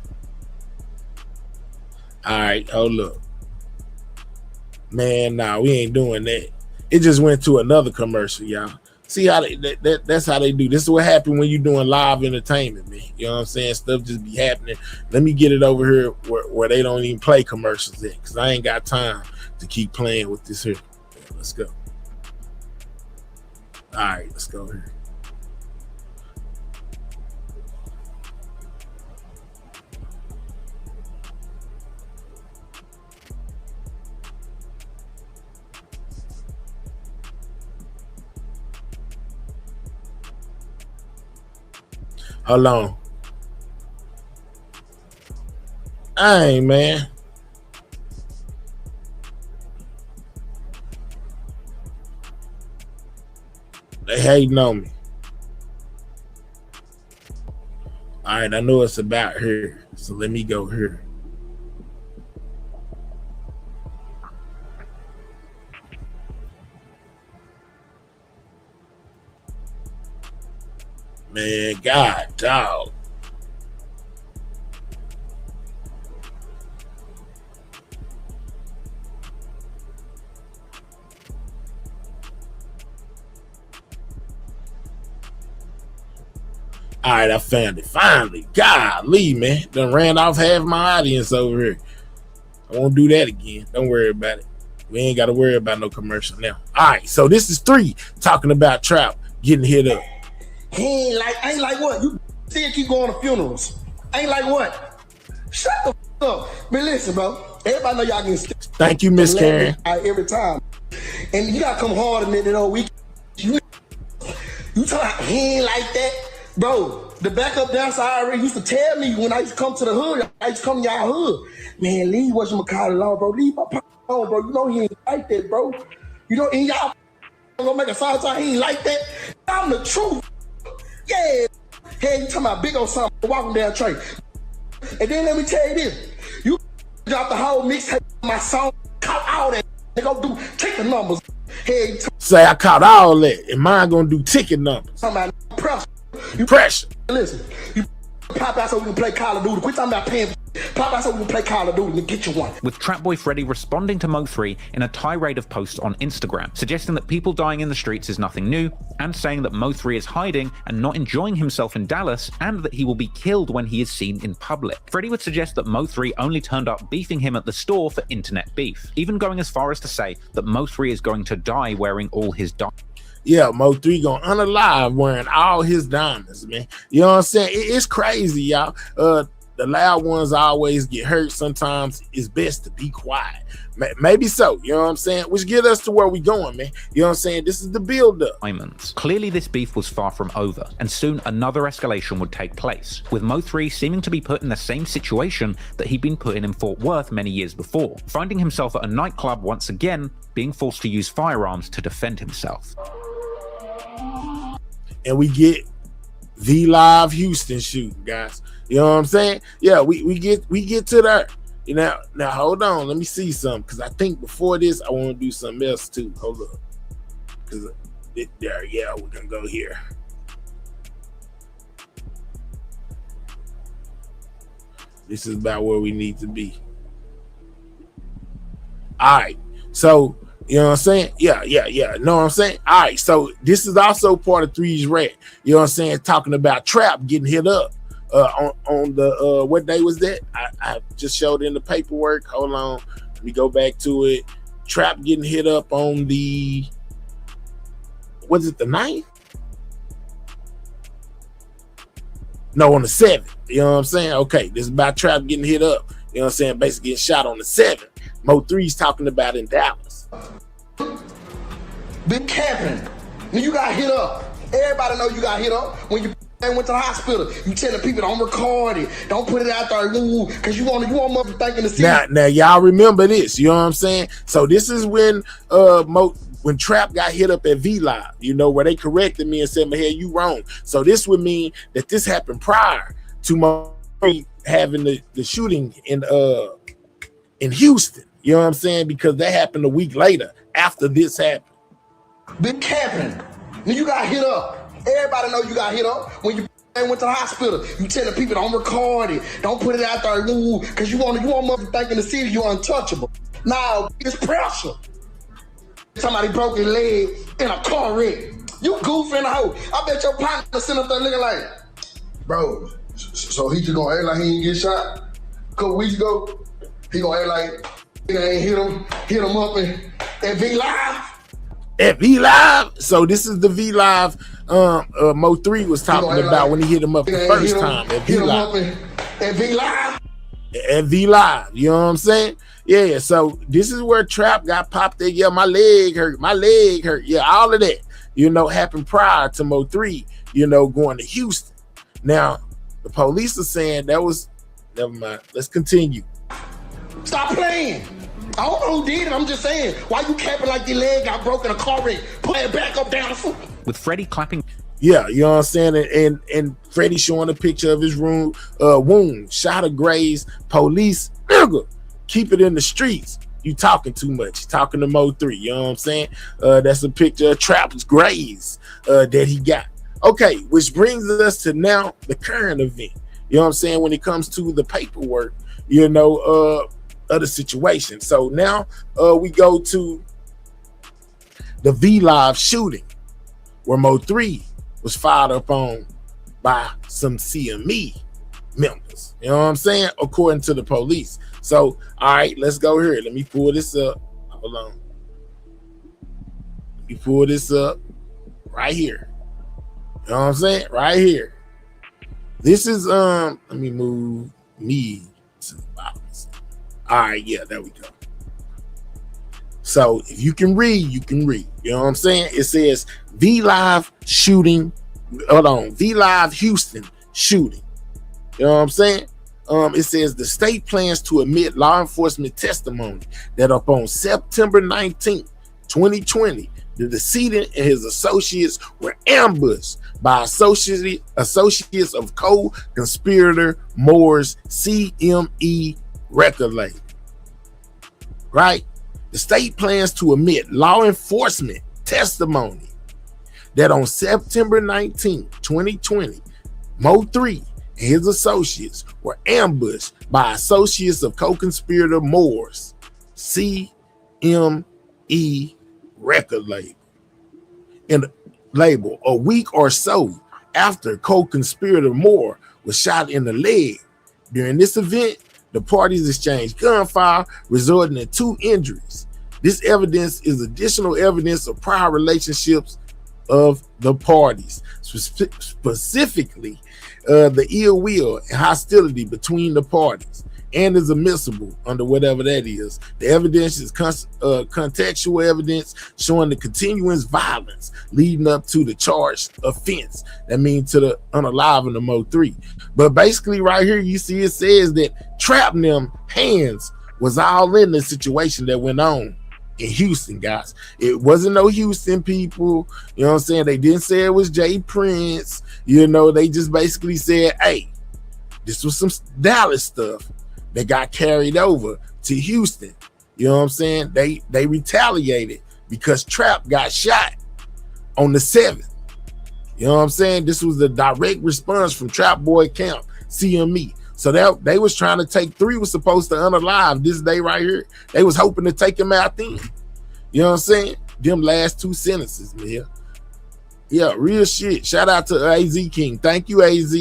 [SPEAKER 1] All right, hold up. Man, nah, we ain't doing that. It just went to another commercial, y'all. See how that's how they do. This is what happened when you're doing live entertainment, man. You know what I'm saying? Stuff just be happening. Let me get it over here where they don't even play commercials at, because I ain't got time to keep playing with this here. Yeah, let's go. All right, let's go here. Hold on. Hey, man. They hating on me. All right, I know it's about here, so let me go here. Man, God, dog. All right, I found it. Finally. Golly, man. Done ran off half my audience over here. I won't do that again. Don't worry about it. We ain't got to worry about no commercial now. All right, so this is 3 talking about Trap getting hit up.
[SPEAKER 7] He ain't like what? You still keep going to funerals. Ain't like what? Shut the up. But listen, bro. Everybody know y'all can still.
[SPEAKER 1] Thank you, Miss Karen.
[SPEAKER 7] Every time. And you gotta come hard in it all week. You talking about he ain't like that? Bro, the backup dancer already used to tell me when I used to come to the hood, I used to come to y'all hood. Man, leave what you call it on, bro. Leave my pop on, bro. You know he ain't like that, bro. You know, and y'all gonna make a song he ain't like that. I'm the truth. Yeah. Hey, you talking about big old something walking down train. And then let me tell you this. You Drop the whole mixtape, my song, caught all that. They go do take the numbers. Hey,
[SPEAKER 1] Say I caught all that, and mine gonna do ticket numbers.
[SPEAKER 7] talking about pressure. You
[SPEAKER 1] Pressure.
[SPEAKER 7] listen. You pop out so we can play Call of Duty. Quit talking about paying. Pop out so we can play Call of Duty and get you one.
[SPEAKER 8] With Trapboy Freddy responding to Mo3 in a tirade of posts on Instagram, suggesting that people dying in the streets is nothing new, and saying that Mo3 is hiding and not enjoying himself in Dallas, and that he will be killed when he is seen in public. Freddy would suggest that Mo3 only turned up beefing him at the store for internet beef, even going as far as to say that Mo3 is going to die wearing all his diamonds.
[SPEAKER 1] Yeah, Mo3 gonna unalive wearing all his diamonds, man. You know what I'm saying? It's crazy, y'all. The loud ones always get hurt. Sometimes it's best to be quiet. Maybe so, you know what I'm saying? Which get us to where we going, man. You know what I'm saying? This is the build-up.
[SPEAKER 8] Clearly this beef was far from over, and soon another escalation would take place, with Mo3 seeming to be put in the same situation that he'd been put in Fort Worth many years before, finding himself at a nightclub once again, being forced to use firearms to defend himself.
[SPEAKER 1] And we get vlive Houston shooting, guys. You know what I'm saying? Yeah, we get to there. You know, now hold on, let me see something, because I think before this I want to do something else too. Hold up, because there, yeah, we're gonna go here. This is about where we need to be. All right, so you know what I'm saying? Yeah. Know what I'm saying? All right, so this is also part of Three's Red. You know what I'm saying? Talking about Trap getting hit up on the what day was that? I just showed in the paperwork. Hold on, let me go back to it. Trap getting hit up on the, was it the 9th? No, on the 7th. You know what I'm saying? Okay, this is about Trap getting hit up. You know what I'm saying? Basically getting shot on the 7th. Mo3's talking about in Dallas.
[SPEAKER 7] Been camping. When you got hit up, everybody know you got hit up. When you went to the hospital, you telling people don't record it, don't put it out there, because you want mother thinking to see.
[SPEAKER 1] Now y'all remember this. You know what I'm saying? So this is when when Trap got hit up at vlive. You know, where they corrected me and said, "Man, you wrong." So this would mean that this happened prior to Mo3 having the shooting in Houston. You know what I'm saying? Because that happened a week later after this happened.
[SPEAKER 7] Been camping. When you got hit up, everybody know you got hit up. When you went to the hospital, you telling people don't record it, don't put it out there, because you want mother thinking the city you're untouchable. Now it's pressure. Somebody broke his leg in a car wreck. You goofing the hoe. I bet your partner sitting up there looking like, bro, so he just gonna act like he ain't get shot? A couple weeks ago, he gonna act like he ain't hit him up at vlive?
[SPEAKER 1] At vlive. So this is the vlive Mo3 was talking about like when he hit him up the first time at vlive.
[SPEAKER 7] At vlive.
[SPEAKER 1] At vlive. You know what I'm saying? Yeah. So this is where Trap got popped there. Yeah, my leg hurt. Yeah, all of that, you know, happened prior to Mo3, you know, going to Houston. Now the police are saying that was, never mind. Let's continue.
[SPEAKER 7] Stop playing. I don't know who did it. I'm just saying, why you capping like your leg got broken in a car wreck? Put it back up down the foot.
[SPEAKER 8] With Freddy clapping.
[SPEAKER 1] Yeah, you know what I'm saying? And Freddy showing a picture of his wound, shot of graze, police, nigga, keep it in the streets. You talking too much. You talking to Mo3, you know what I'm saying? That's a picture of Trap's graze that he got. Okay, which brings us to now the current event. You know what I'm saying? When it comes to the paperwork, you know, of the situation. So now we go to the vlive shooting where Mo3 was fired up on by some CME members. You know what I'm saying? According to the police. So, all right, let's go here. Let me pull this up. Hold on. Let me pull this up right here. You know what I'm saying? Right here. This is, let me move me to the bottom. All right, yeah, there we go. So if you can read, you can read. You know what I'm saying? It says vlive shooting. Hold on, vlive Houston shooting. You know what I'm saying? It says the state plans to admit law enforcement testimony that upon September 19th, 2020, the decedent and his associates were ambushed by associates of co-conspirator Moore's CME record label. right? The state plans to admit law enforcement testimony that on September 19, 2020, Mo 3 and his associates were ambushed by associates of co-conspirator Moore's CME record label a week or so after co-conspirator Moore was shot in the leg. During this event, the parties exchanged gunfire, resulting in 2 injuries. This evidence is additional evidence of prior relationships of the parties, specifically the ill will and hostility between the parties, and is admissible under whatever that is. The evidence is contextual evidence showing the continuous violence leading up to the charged offense. That means to the unalive in the Mo 3. But basically right here, you see it says that Trap and them hands was all in the situation that went on in Houston, guys. It wasn't no Houston people, you know what I'm saying? They didn't say it was Jay Prince, you know, they just basically said, hey, this was some Dallas stuff that got carried over to Houston. You know what I'm saying? They retaliated because Trap got shot on the 7th. You know what I'm saying? This was the direct response from Trapboy Camp, CME. So that they was trying to take 3, was supposed to unalive this day right here. They was hoping to take him out then. You know what I'm saying? Them last 2 sentences, man. Yeah, real shit. Shout out to AZ King. Thank you, AZ.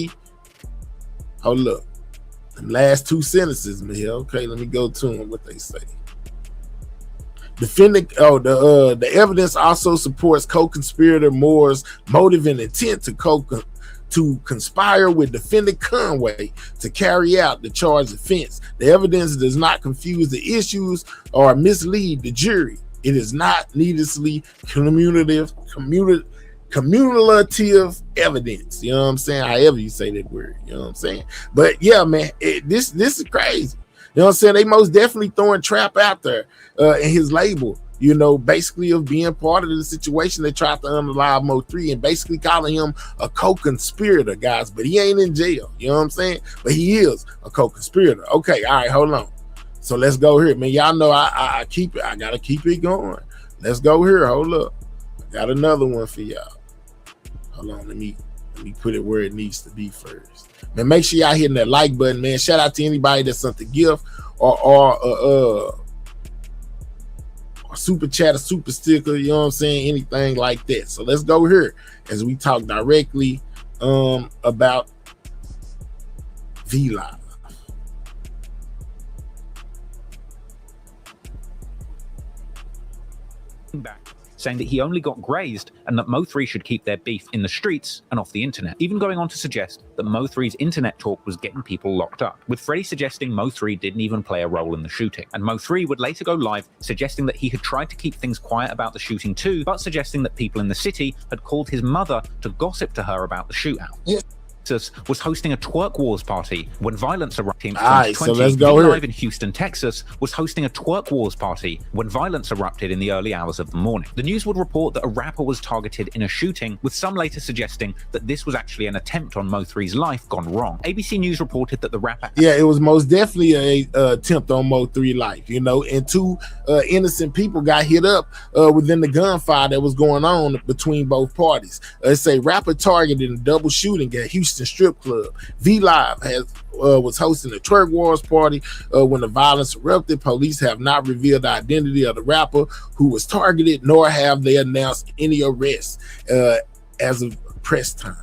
[SPEAKER 1] Hold up. Them last 2 sentences, man. Okay, let me go to them, what they say. Defendant, the evidence also supports co-conspirator Moore's motive and intent to conspire with defendant Conway to carry out the charged offense. The evidence does not confuse the issues or mislead the jury. It is not needlessly cumulative evidence. You know what I'm saying? However you say that word, you know what I'm saying? But yeah, man, this is crazy. You know what I'm saying? They most definitely throwing Trap out there in his label, you know, basically of being part of the situation. They tried to unalive Mo 3 and basically calling him a co-conspirator, guys, but he ain't in jail. You know what I'm saying? But he is a co-conspirator. Okay, all right, hold on. So let's go here, man. Y'all know I gotta keep it going. Let's go here. Hold up. I got another one for y'all. Hold on, let me put it where it needs to be first. Man, make sure y'all hitting that like button, man. Shout out to anybody that's sent a gift or super chat, a super sticker, you know what I'm saying? Anything like that. So let's go here as we talk directly about vlive.
[SPEAKER 8] Back, saying that he only got grazed and that Mo 3 should keep their beef in the streets and off the internet, even going on to suggest that Mo 3's internet talk was getting people locked up, with Freddy suggesting Mo 3 didn't even play a role in the shooting. And Mo 3 would later go live suggesting that he had tried to keep things quiet about the shooting too, but suggesting that people in the city had called his mother to gossip to her about the shootout. Yes. Was hosting a twerk wars party when violence erupted in 2020.
[SPEAKER 1] So let's go
[SPEAKER 8] Live in Houston, Texas was hosting a twerk wars party when violence erupted in the early hours of the morning. The news would report that a rapper was targeted in a shooting, with some later suggesting that this was actually an attempt on Mo 3's life gone wrong. ABC News reported that the rapper...
[SPEAKER 1] Yeah, it was most definitely a attempt on Mo 3 life, you know, and 2 innocent people got hit up within the gunfire that was going on between both parties. It's a rapper targeted in a double shooting at Houston Strip Club. vlive was hosting a twerk wars party when the violence erupted. Police have not revealed the identity of the rapper who was targeted, nor have they announced any arrests as of press time,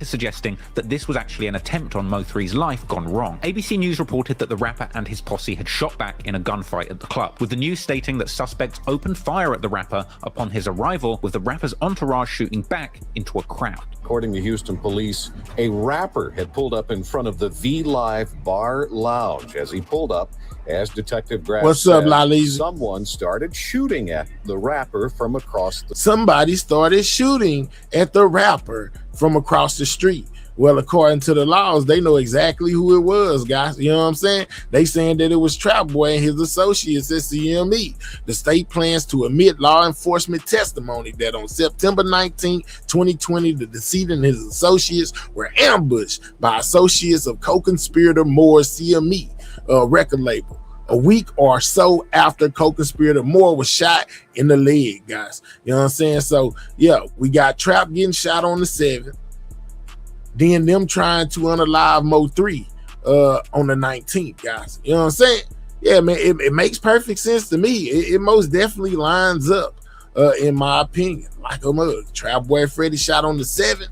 [SPEAKER 8] suggesting that this was actually an attempt on Mo 3's life gone wrong. ABC News reported that the rapper and his posse had shot back in a gunfight at the club, with the news stating that suspects opened fire at the rapper upon his arrival, with the rapper's entourage shooting back into a crowd.
[SPEAKER 9] According to Houston police, a rapper had pulled up in front of the vlive bar lounge. As he pulled up, as Detective Grass
[SPEAKER 1] What's up, Lali?
[SPEAKER 9] Someone started shooting at the rapper from across the...
[SPEAKER 1] Somebody started shooting at the rapper from across the street. Well, according to the laws, they know exactly who it was, guys. You know what I'm saying? They saying that it was Trapboy and his associates at CME. The state plans to admit law enforcement testimony that on September 19, 2020, the decedent and his associates were ambushed by associates of co-conspirator Moore's CME record label a week or so after co-conspirator Moore was shot in the leg, guys. You know what I'm saying? So yeah, we got Trap getting shot on the 7th, then them trying to unalive Mo 3 on the 19th, guys. You know what I'm saying? Yeah, man, it makes perfect sense to me. It most definitely lines up, in my opinion. Like a mug. Trapboy Freddy shot on the 7th.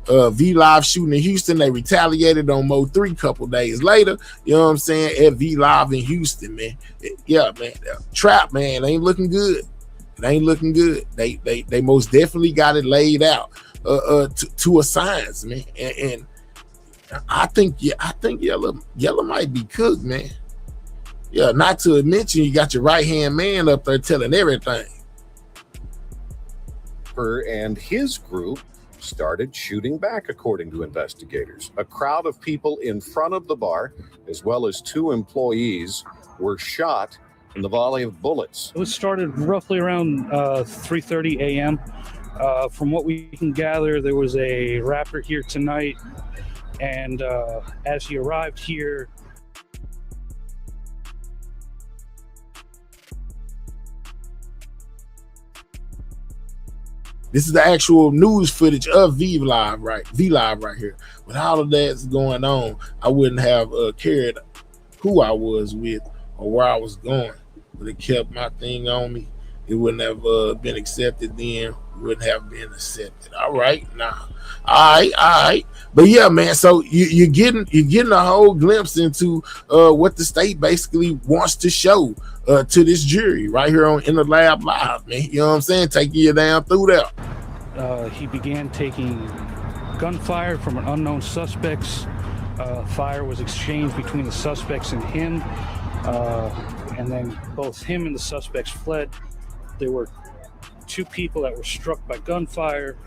[SPEAKER 1] vlive shooting in Houston, they retaliated on Mo 3 couple days later. You know what I'm saying? At vlive in Houston, man. Yeah, man. Trap, man, it ain't looking good. It ain't looking good. They most definitely got it laid out to a science, man. And I think Yellow might be cooked, man. Yeah, not to mention you got your right-hand man up there telling everything.
[SPEAKER 9] And his group started shooting back, according to investigators. A crowd of people in front of the bar, as well as 2 employees, were shot in the volley of bullets.
[SPEAKER 10] It was started roughly around 3:30 a.m. From what we can gather, there was a rapper here tonight, and as he arrived here,
[SPEAKER 1] this is the actual news footage of vlive right here. With all of that's going on, I wouldn't have cared who I was with or where I was going. Would have kept my thing on me. It wouldn't have been accepted then. Wouldn't have been accepted. All right, nah. All right. But yeah, man. So you're getting a whole glimpse into what the state basically wants to show to this jury right here on In the Lab Live, man. You know what I'm saying? Taking you down through there.
[SPEAKER 10] he began taking gunfire from an unknown suspects. Fire was exchanged between the suspects and him, and then both him and the suspects fled. There were 2 people that were struck by gunfire.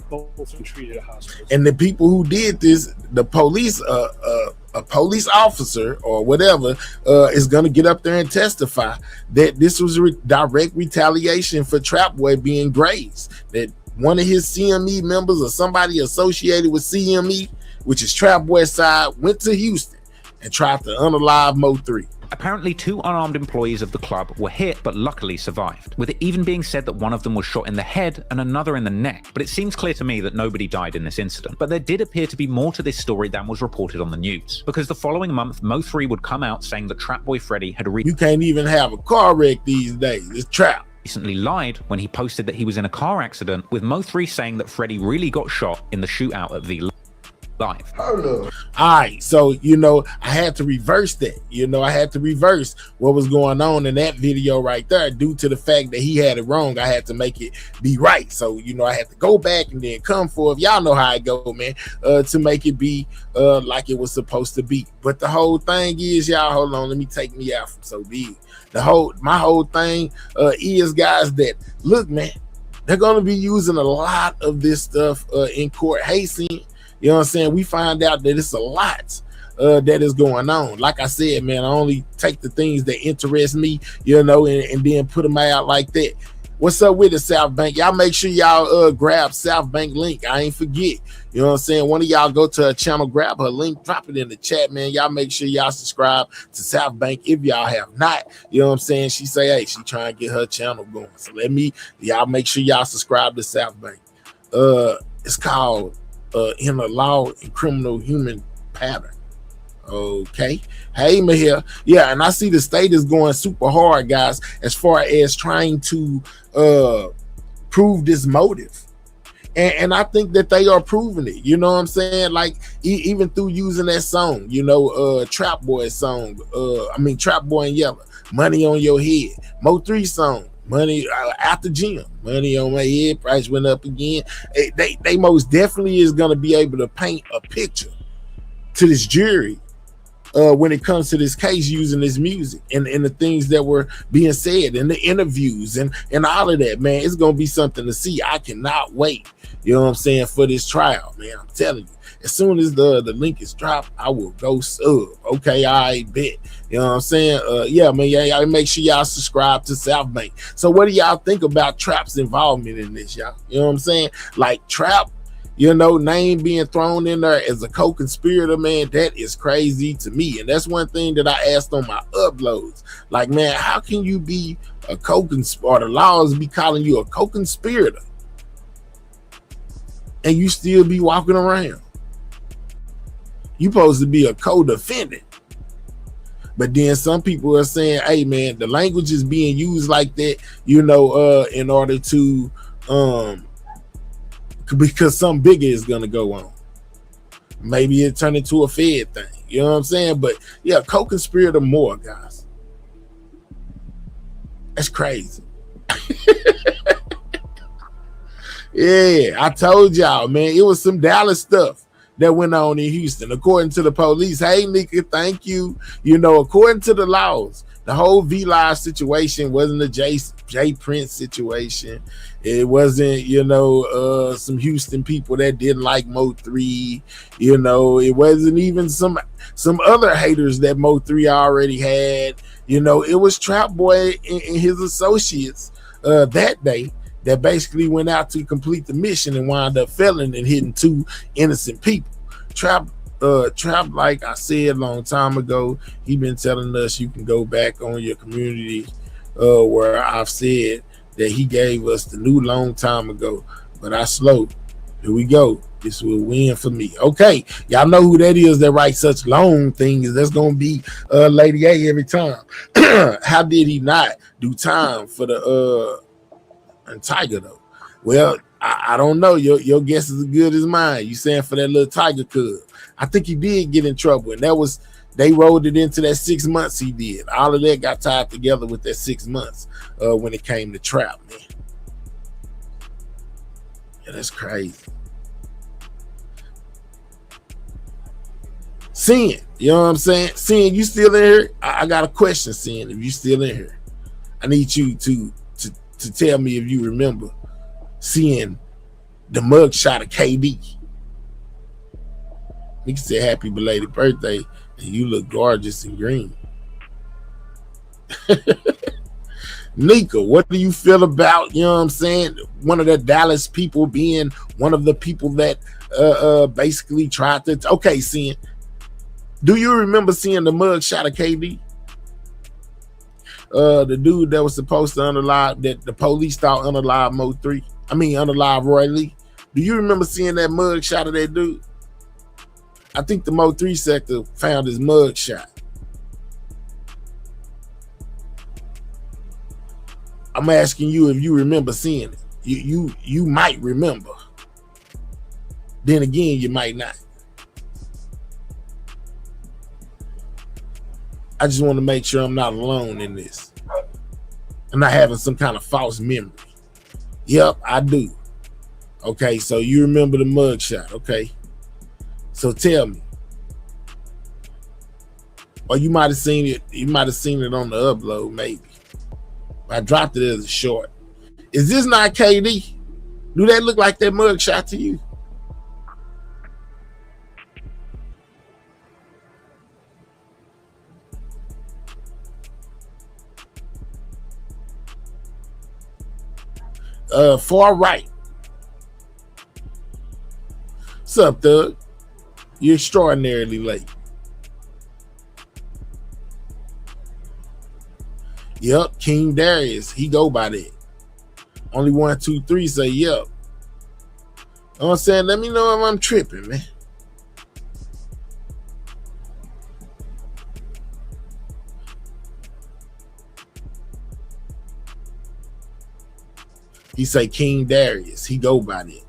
[SPEAKER 10] Both were treated at hospitals.
[SPEAKER 1] And the people who did this, the police, a police officer or whatever, is going to get up there and testify that this was direct retaliation for Trapboy being grazed. That one of his CME members or somebody associated with CME, which is Trapboy's side, went to Houston and tried to unalive Mo 3.
[SPEAKER 8] Apparently 2 unarmed employees of the club were hit but luckily survived, with it even being said that one of them was shot in the head and another in the neck. But it seems clear to me that nobody died in this incident. But there did appear to be more to this story than was reported on the news, because the following month Mo 3 would come out saying that Trapboy Freddy had
[SPEAKER 1] You can't even have a car wreck these days. It's Trap.
[SPEAKER 8] Recently lied when he posted that he was in a car accident, with Mo 3 saying that Freddy really got shot in the shootout at vlive.
[SPEAKER 1] All right, so I had to reverse that. I had to reverse what was going on in that video right there due to the fact that he had it wrong. I had to make it be right. So I had to go back and then come forth. Y'all know how I go, man, to make it be like it was supposed to be. But the whole thing is, y'all, hold on, let me take me out from so big. My whole thing is, guys, that look, man, they're gonna be using a lot of this stuff in court. Hastening. You know what I'm saying? We find out that it's a lot that is going on. Like I said, man, I only take the things that interest me, and then put them out like that. What's up with the South Bank? Y'all make sure y'all grab South Bank link. I ain't forget. You know what I'm saying? One of y'all go to her channel, grab her link, drop it in the chat, man. Y'all make sure y'all subscribe to South Bank if y'all have not. You know what I'm saying? She say, hey, she trying to get her channel going. So y'all make sure y'all subscribe to South Bank. It's called in a law and criminal human pattern. Okay. Hey, Mahir. Yeah, and I see the state is going super hard, guys, as far as trying to prove this motive. And I think that they are proving it. You know what I'm saying? Like, even through using that song, Trap Boy song, Trap Boy and Yellow, Money on Your Head, Mo 3 song, Money at the gym, money on my head, price went up again. They most definitely is going to be able to paint a picture to this jury when it comes to this case, using this music and the things that were being said in the interviews and all of that, man. It's going to be something to see. I cannot wait, you know what I'm saying, for this trial, man. I'm telling you. As soon as the link is dropped, I will go sub. Okay, I bet. You know what I'm saying? Yeah, man. Yeah, y'all make sure y'all subscribe to South Bank. So, what do y'all think about Trap's involvement in this, y'all? You know what I'm saying? Like, Trap you know, name being thrown in there as a co-conspirator, man, that is crazy to me. And that's one thing that I asked on my uploads. Like, man, how can you be a co-conspirator, or the laws be calling you a co-conspirator, and you still be walking around? You supposed to be a co-defendant. But then some people are saying, hey, man, the language is being used like that, you know, in order to, because something bigger is going to go on. Maybe it turned into a Fed thing. You know what I'm saying? But yeah, co-conspirator more, guys. That's crazy. Yeah, I told y'all, man, it was some Dallas stuff that went on in Houston. According to the police, hey, Nika, thank you. You know, according to the laws, the whole vlive situation wasn't a J Prince situation. It wasn't, you know, some Houston people that didn't like Mo3. You know, it wasn't even some other haters that Mo3 already had. You know, it was Trapboy and his associates that day that basically went out to complete the mission and wound up failing and hitting 2 innocent people. Trap, like I said a long time ago, he been telling us you can go back on your community where I've said that he gave us the new long time ago, but I slow. Here we go. This will win for me. Okay, y'all know who that is that writes such long things. That's gonna be Lady A every time. How did he not do time for the and Tiger though? Well, I don't know. Your guess is as good as mine. You saying for that little Tiger cub? I think he did get in trouble, and that was, they rolled it into that 6 months he did. All of that got tied together with that 6 months when it came to trap, man. Yeah, that's crazy. Sin, you know what I'm saying? Sin, you still in here? I got a question, Sin. If you still in here, I need you to tell me if you remember seeing the mugshot of KD. You can say happy belated birthday, and you look gorgeous in green. Nika, what do you feel about, you know what I'm saying, one of the Dallas people being one of the people that basically tried to, okay, Sin, do you remember seeing the mugshot of KD? The dude that was supposed to unalive, that the police thought unalive Mo3. I mean, unalive Roy Lee. Do you remember seeing that mug shot of that dude? I think the Mo3 sector found his mug shot. I'm asking you if you remember seeing it. You might remember. Then again, you might not. I just want to make sure I'm not alone in this. I'm not having some kind of false memory. Yep, I do. Okay, so you remember the mugshot, okay? So tell me. Or you might have seen it, on the upload, maybe. I dropped it as a short. Is this not KD? Do that look like that mugshot to you? Far right. What's up, Thug? You're extraordinarily late. Yep, King Darius. He go by that. Only 1, 2, 3 say yep. You know what I'm saying? Let me know if I'm tripping, man. He say King Darius. He go by that.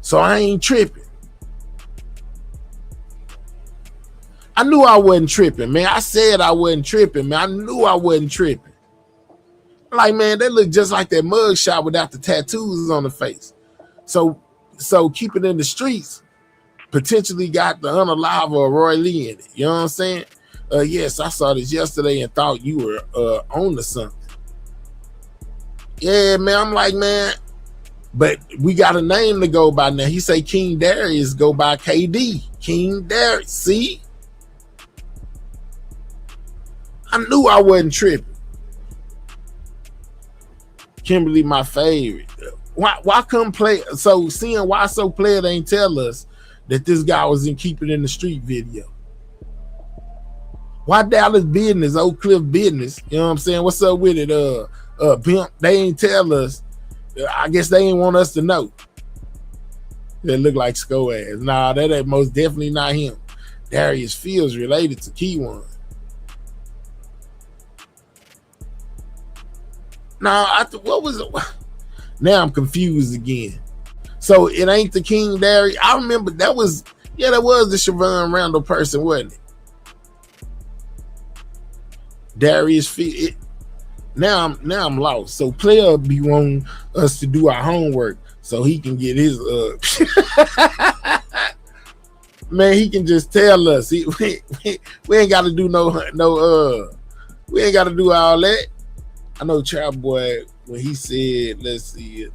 [SPEAKER 1] So I ain't tripping. I knew I wasn't tripping, man. I said I wasn't tripping, man. I knew I wasn't tripping. Like, man, that looked just like that mugshot without the tattoos on the face. So keep it in the streets potentially got the unalive or Roy Lee in it. You know what I'm saying? Yes, I saw this yesterday and thought you were on to something. Yeah, man. I'm like, man, but we got a name to go by now. He say King Darius go by KD. King Darius. See? I knew I wasn't tripping. Kimberly, my favorite. Why come play? So seeing why so player they ain't tell us that this guy was in Keep It in the Street video. Why Dallas business, Oak Cliff business? You know what I'm saying? What's up with it? Pimp, they ain't tell us. I guess they ain't want us to know. That look like Sco ass. Nah, that ain't most definitely not him. Darius Fields related to Key One. Nah, what was it? Now I'm confused again. So it ain't the King Darius. I remember that was the Siobhan Randall person, wasn't it? Darius Fields. Now I'm lost. So player be wanting us to do our homework so he can get his man, he can just tell us. We ain't got to do we ain't got to do all that. I know Trapboy when he said, let's see.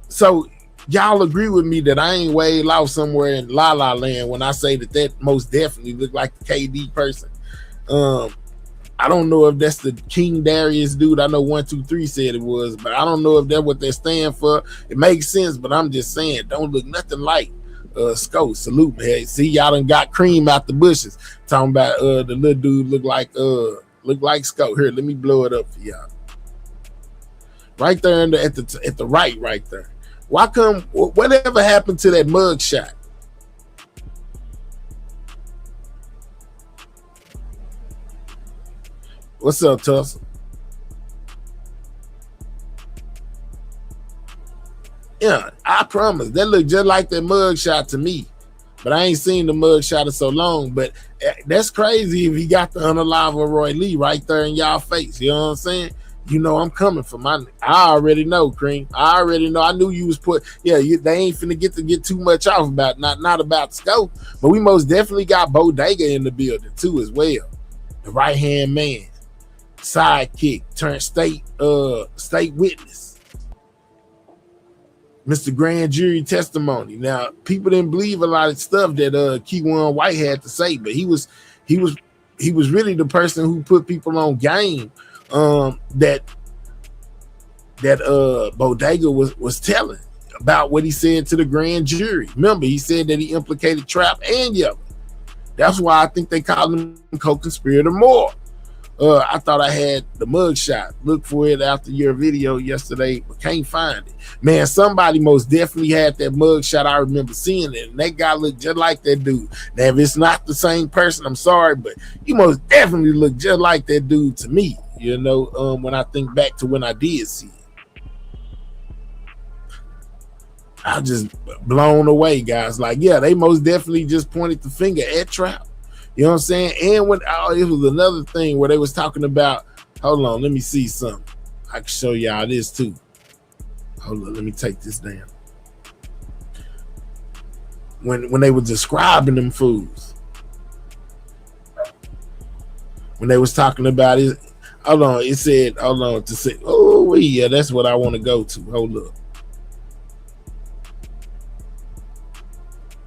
[SPEAKER 1] So y'all agree with me that I ain't way lost somewhere in La La Land when I say that most definitely looked like the KD person. I don't know if that's the King Darius dude. I know 123 said it was, but I don't know if that's what they stand for. It makes sense, but I'm just saying, don't look nothing like Sco. Salute me. Hey, see, y'all done got cream out the bushes. Talking about the little dude look like Sco. Here, let me blow it up for y'all. Right there at the right there. Why come? Whatever happened to that mug shot? What's up, Tussle? Yeah, I promise. That looked just like that mug shot to me. But I ain't seen the mug shot in so long. But that's crazy if he got the unalive Roy Lee right there in y'all face. You know what I'm saying? You know I'm coming for my. I already know, Cream. I already know. I knew you was put. Yeah, they ain't finna get too much off about not about the scope. But we most definitely got Bodega in the building too as well. The right hand man. Sidekick turned state witness, Mr. Grand Jury testimony. Now, people didn't believe a lot of stuff that Keyone White had to say, but he was really the person who put people on game. That Bodega was telling about what he said to the grand jury. Remember, he said that he implicated Trap and Yellow. That's why I think they called him co-conspirator more. I thought I had the mug shot. Look for it after your video yesterday, but can't find it. Man, somebody most definitely had that mug shot. I remember seeing it, and that guy looked just like that dude. Now, if it's not the same person, I'm sorry, but you most definitely look just like that dude to me, you know, when I think back to when I did see it. I just blown away, guys. Like, yeah, they most definitely just pointed the finger at Trap. You know what I'm saying? And when it was another thing where they was talking about, hold on, let me see something. I can show y'all this too. Hold on, let me take this down. When they were describing them foods, when they was talking about it, hold on, it said, hold on, to say, oh yeah, that's what I want to go to. Hold up.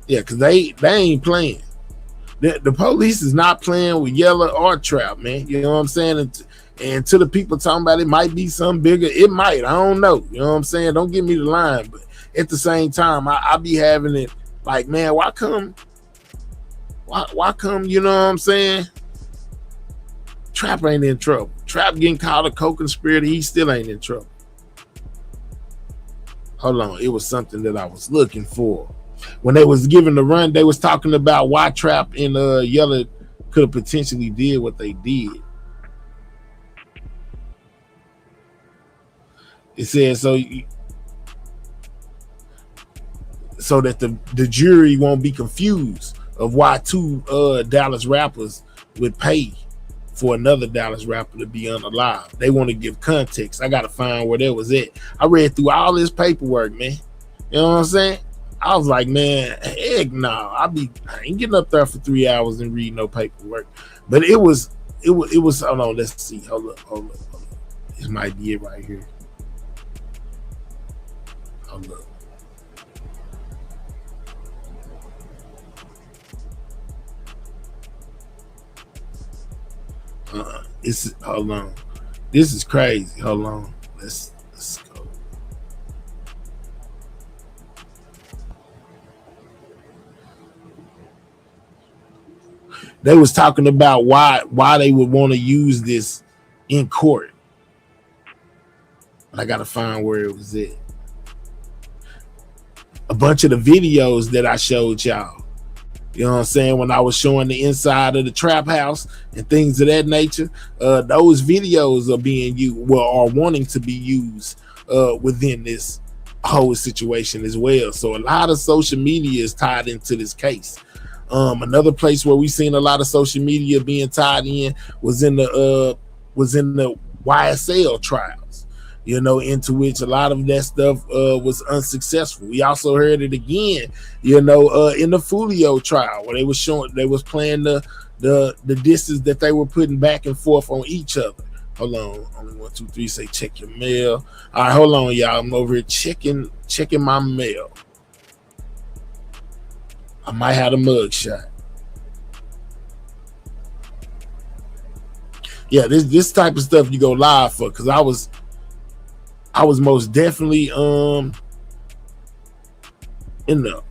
[SPEAKER 1] Yeah, because they ain't playing. The police is not playing with Yellow or Trap, man. You know what I'm saying? And to the people talking about it might be something bigger. It might. I don't know. You know what I'm saying? Don't give me the line. But at the same time, I be having it like, man, why come, you know what I'm saying? Trap ain't in trouble. Trap getting called a co-conspirator. He still ain't in trouble. Hold on. It was something that I was looking for. When they was giving the run, they was talking about why Trap and Yellow could have potentially did what they did. It said so that the jury won't be confused of why two Dallas rappers would pay for another Dallas rapper to be unalive. They want to give context. I got to find where that was at. I read through all this paperwork, man. You know what I'm saying? I was like, man, heck no. I ain't getting up there for 3 hours and reading no paperwork. But it was, hold on, let's see. Hold up. This might be it right here. Hold up. Hold on. This is crazy. Hold on. Let's go. they was talking about why they would want to use this in court. I gotta find where it was at. A bunch of the videos that I showed y'all, you know what I'm saying, when I was showing the inside of the trap house and things of that nature, those videos are being used, are wanting to be used within this whole situation as well. So a lot of social media is tied into this case. Another place where we seen a lot of social media being tied in was in the YSL trials, you know, into which a lot of that stuff was unsuccessful. We also heard it again, you know, in the Fulio trial, where they was playing the disses that they were putting back and forth on each other. Hold on, only 1, 2, 3 say check your mail. All right, hold on, y'all. I'm over here checking my mail. I might have a mug shot. Yeah, this type of stuff you go live for, because I was most definitely in the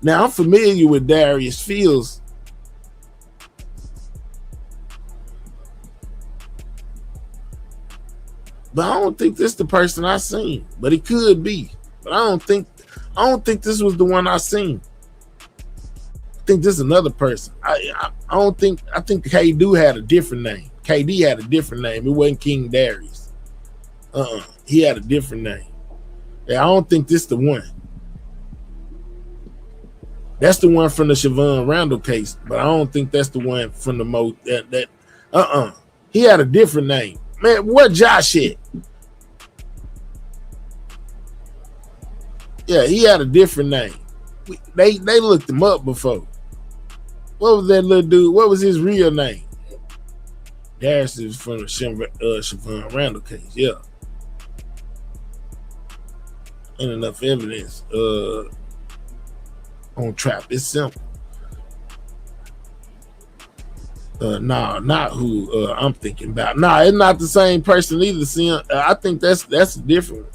[SPEAKER 1] now I'm familiar with Darius Fields. But I don't think this is the person I seen. But it could be. But I don't think this was the one I seen. I think this is another person. I think KD had a different name. KD had a different name. It wasn't King Darius. He had a different name. Yeah, I don't think this is the one. That's the one from the Siobhan Randall case, but I don't think that's the one from the He had a different name. Man, what Josh at? Yeah, he had a different name. They looked him up before. What was that little dude? What was his real name? Darius is from the Siobhan Randall case. Yeah. Ain't enough evidence on trap. It's simple. Nah, not who I'm thinking about. Nah, it's not the same person either. I think that's a different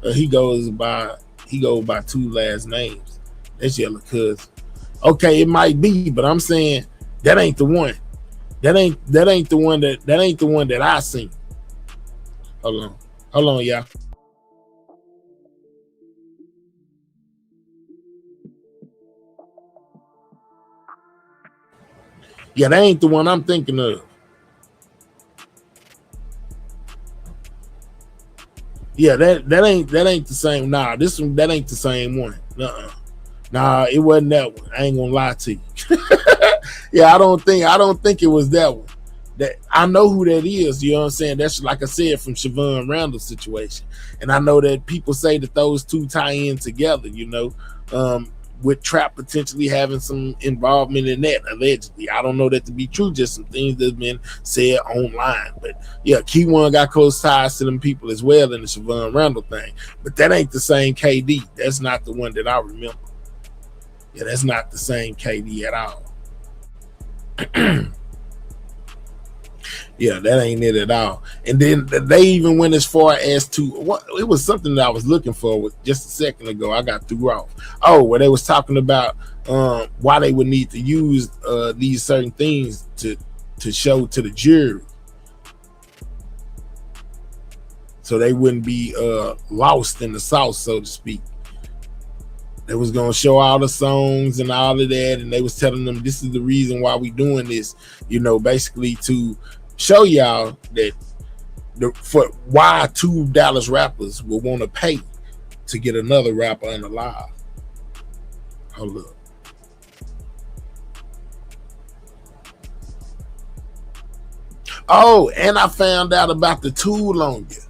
[SPEAKER 1] one. He goes by 2 last names. That's Yellow Cousin. Okay, it might be, but I'm saying that ain't the one. That ain't the one that I seen. Hold on, y'all. Yeah, that ain't the one I'm thinking of. Yeah, that ain't the same. Nah, this one, that ain't the same one. Nah, it wasn't that one. I ain't gonna lie to you. Yeah, I don't think it was that one. That I know who that is, you know what I'm saying? That's like I said from Siobhan Randall's situation. And I know that people say that those two tie in together, you know. With Trap potentially having some involvement in that, allegedly. I don't know that to be true, just some things that's been said online. But yeah, Key One got close ties to them people as well in the Siobhan Randall thing. But that ain't the same KD. That's not the one that I remember. Yeah, that's not the same KD at all. Yeah, that ain't it at all. And then they even went as far as to what it was something that I was looking for just a second ago. I got threw off. Oh, where they was talking about why they would need to use these certain things to show to the jury, so they wouldn't be lost in the sauce, so to speak. They was gonna show all the songs and all of that, and they was telling them this is the reason why we doing this, you know, basically to show y'all that for why 2 Dallas rappers will want to pay to get another rapper unalive. Hold up. Oh, and I found out about the tool on you.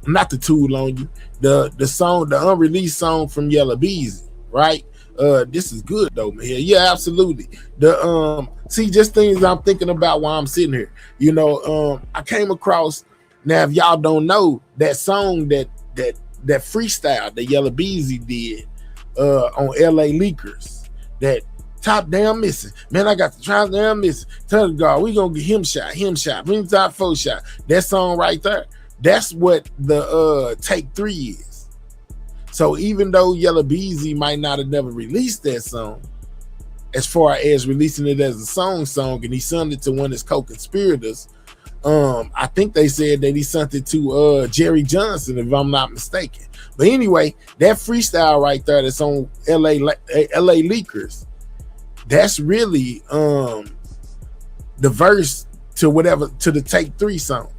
[SPEAKER 1] Not the tool on you. The song, the unreleased song from Yella Beezy, right? This is good though, man. Yeah, absolutely. The see, just things I'm thinking about while I'm sitting here. You know, I came across, now if y'all don't know, that song that freestyle that Yella Beezy did on LA Leakers, that top damn missing. Man, I got the top damn missing. Tell the guard, we gonna get him shot. Ring top 4 shot. That song right there. That's what the take 3 is. So even though Yella Beezy might not have never released that song, as far as releasing it as a song, and he sent it to one of his co-conspirators, I think they said that he sent it to Jerry Johnson, if I'm not mistaken. But anyway, that freestyle right there that's on LA Leakers, that's really the verse to the Take 3 song.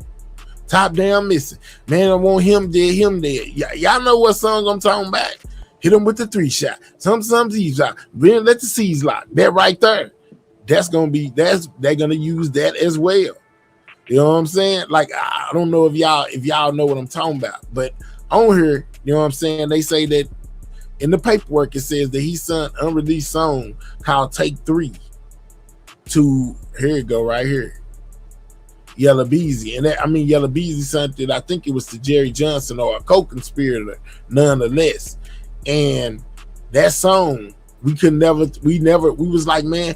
[SPEAKER 1] Top Down Missing. Man, I want him dead, y'all know what song I'm talking about. Hit him with the 3 shot. Some Z's out. Then let the C's lock. That right there. They're gonna use that as well. You know what I'm saying? Like, I don't know if y'all know what I'm talking about, but on here, you know what I'm saying, they say that in the paperwork it says that he sent unreleased song called Take 3 to, here it go right here, Yella Beezy. And that, I mean, Yella Beezy sent it, I think it was to Jerry Johnson or a co-conspirator nonetheless. And that song, we was like, man,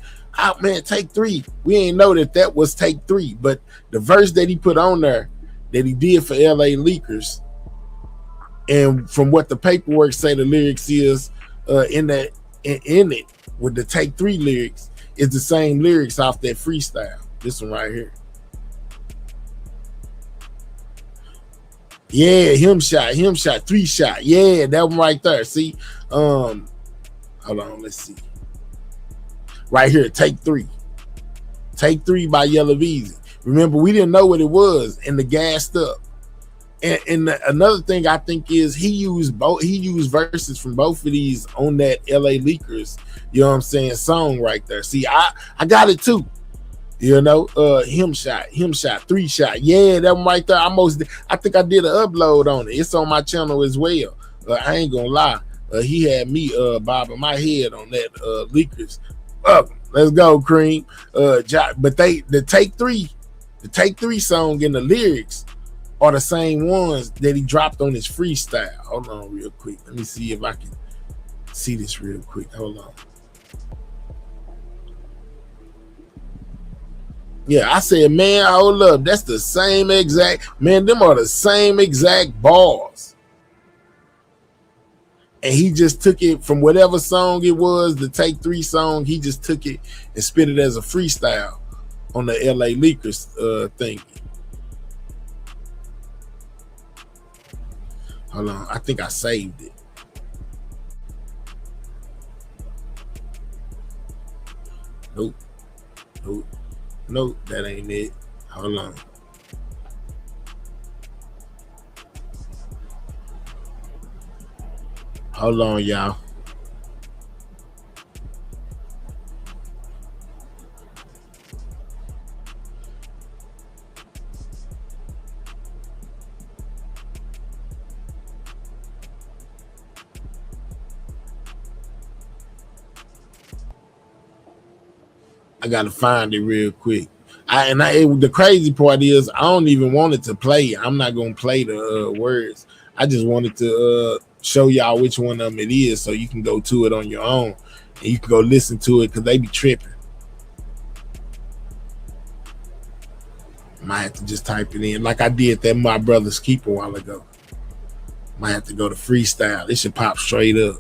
[SPEAKER 1] Take 3. We ain't know that was Take 3, but the verse that he put on there that he did for LA Leakers, and from what the paperwork say the lyrics is in it with the Take 3 lyrics, is the same lyrics off that freestyle. This one right here. Yeah, him shot, 3 shot. Yeah, that one right there. See, hold on, let's see. Right here, Take 3. Take 3 by Yella Beezy. Remember, we didn't know what it was, and the gassed up. And another thing I think is he used verses from both of these on that LA Leakers, you know what I'm saying, song right there. See, I got it too. You know, him shot, 3 shot. Yeah, that one right there. I think I did an upload on it. It's on my channel as well. I ain't gonna lie. He had me bobbing my head on that Leakers. Let's go, Cream. But the Take 3 song and the lyrics are the same ones that he dropped on his freestyle. Hold on real quick. Let me see if I can see this real quick. Hold on. Yeah, I said, man, hold up. That's the same exact, man, them are the same exact bars. And he just took it from whatever song it was, the Take 3 song, he just took it and spit it as a freestyle on the LA Leakers thing. Hold on, I think I saved it. Nope, that ain't it. Hold on. Hold on, y'all. I gotta find it real quick. The crazy part is I don't even want it to play. I'm not gonna play the words. I just wanted to show y'all which one of them it is, so you can go to it on your own and you can go listen to it, because they be tripping. Might have to just type it in like I did that My Brother's Keeper a while ago. Might have to go to freestyle. It should pop straight up.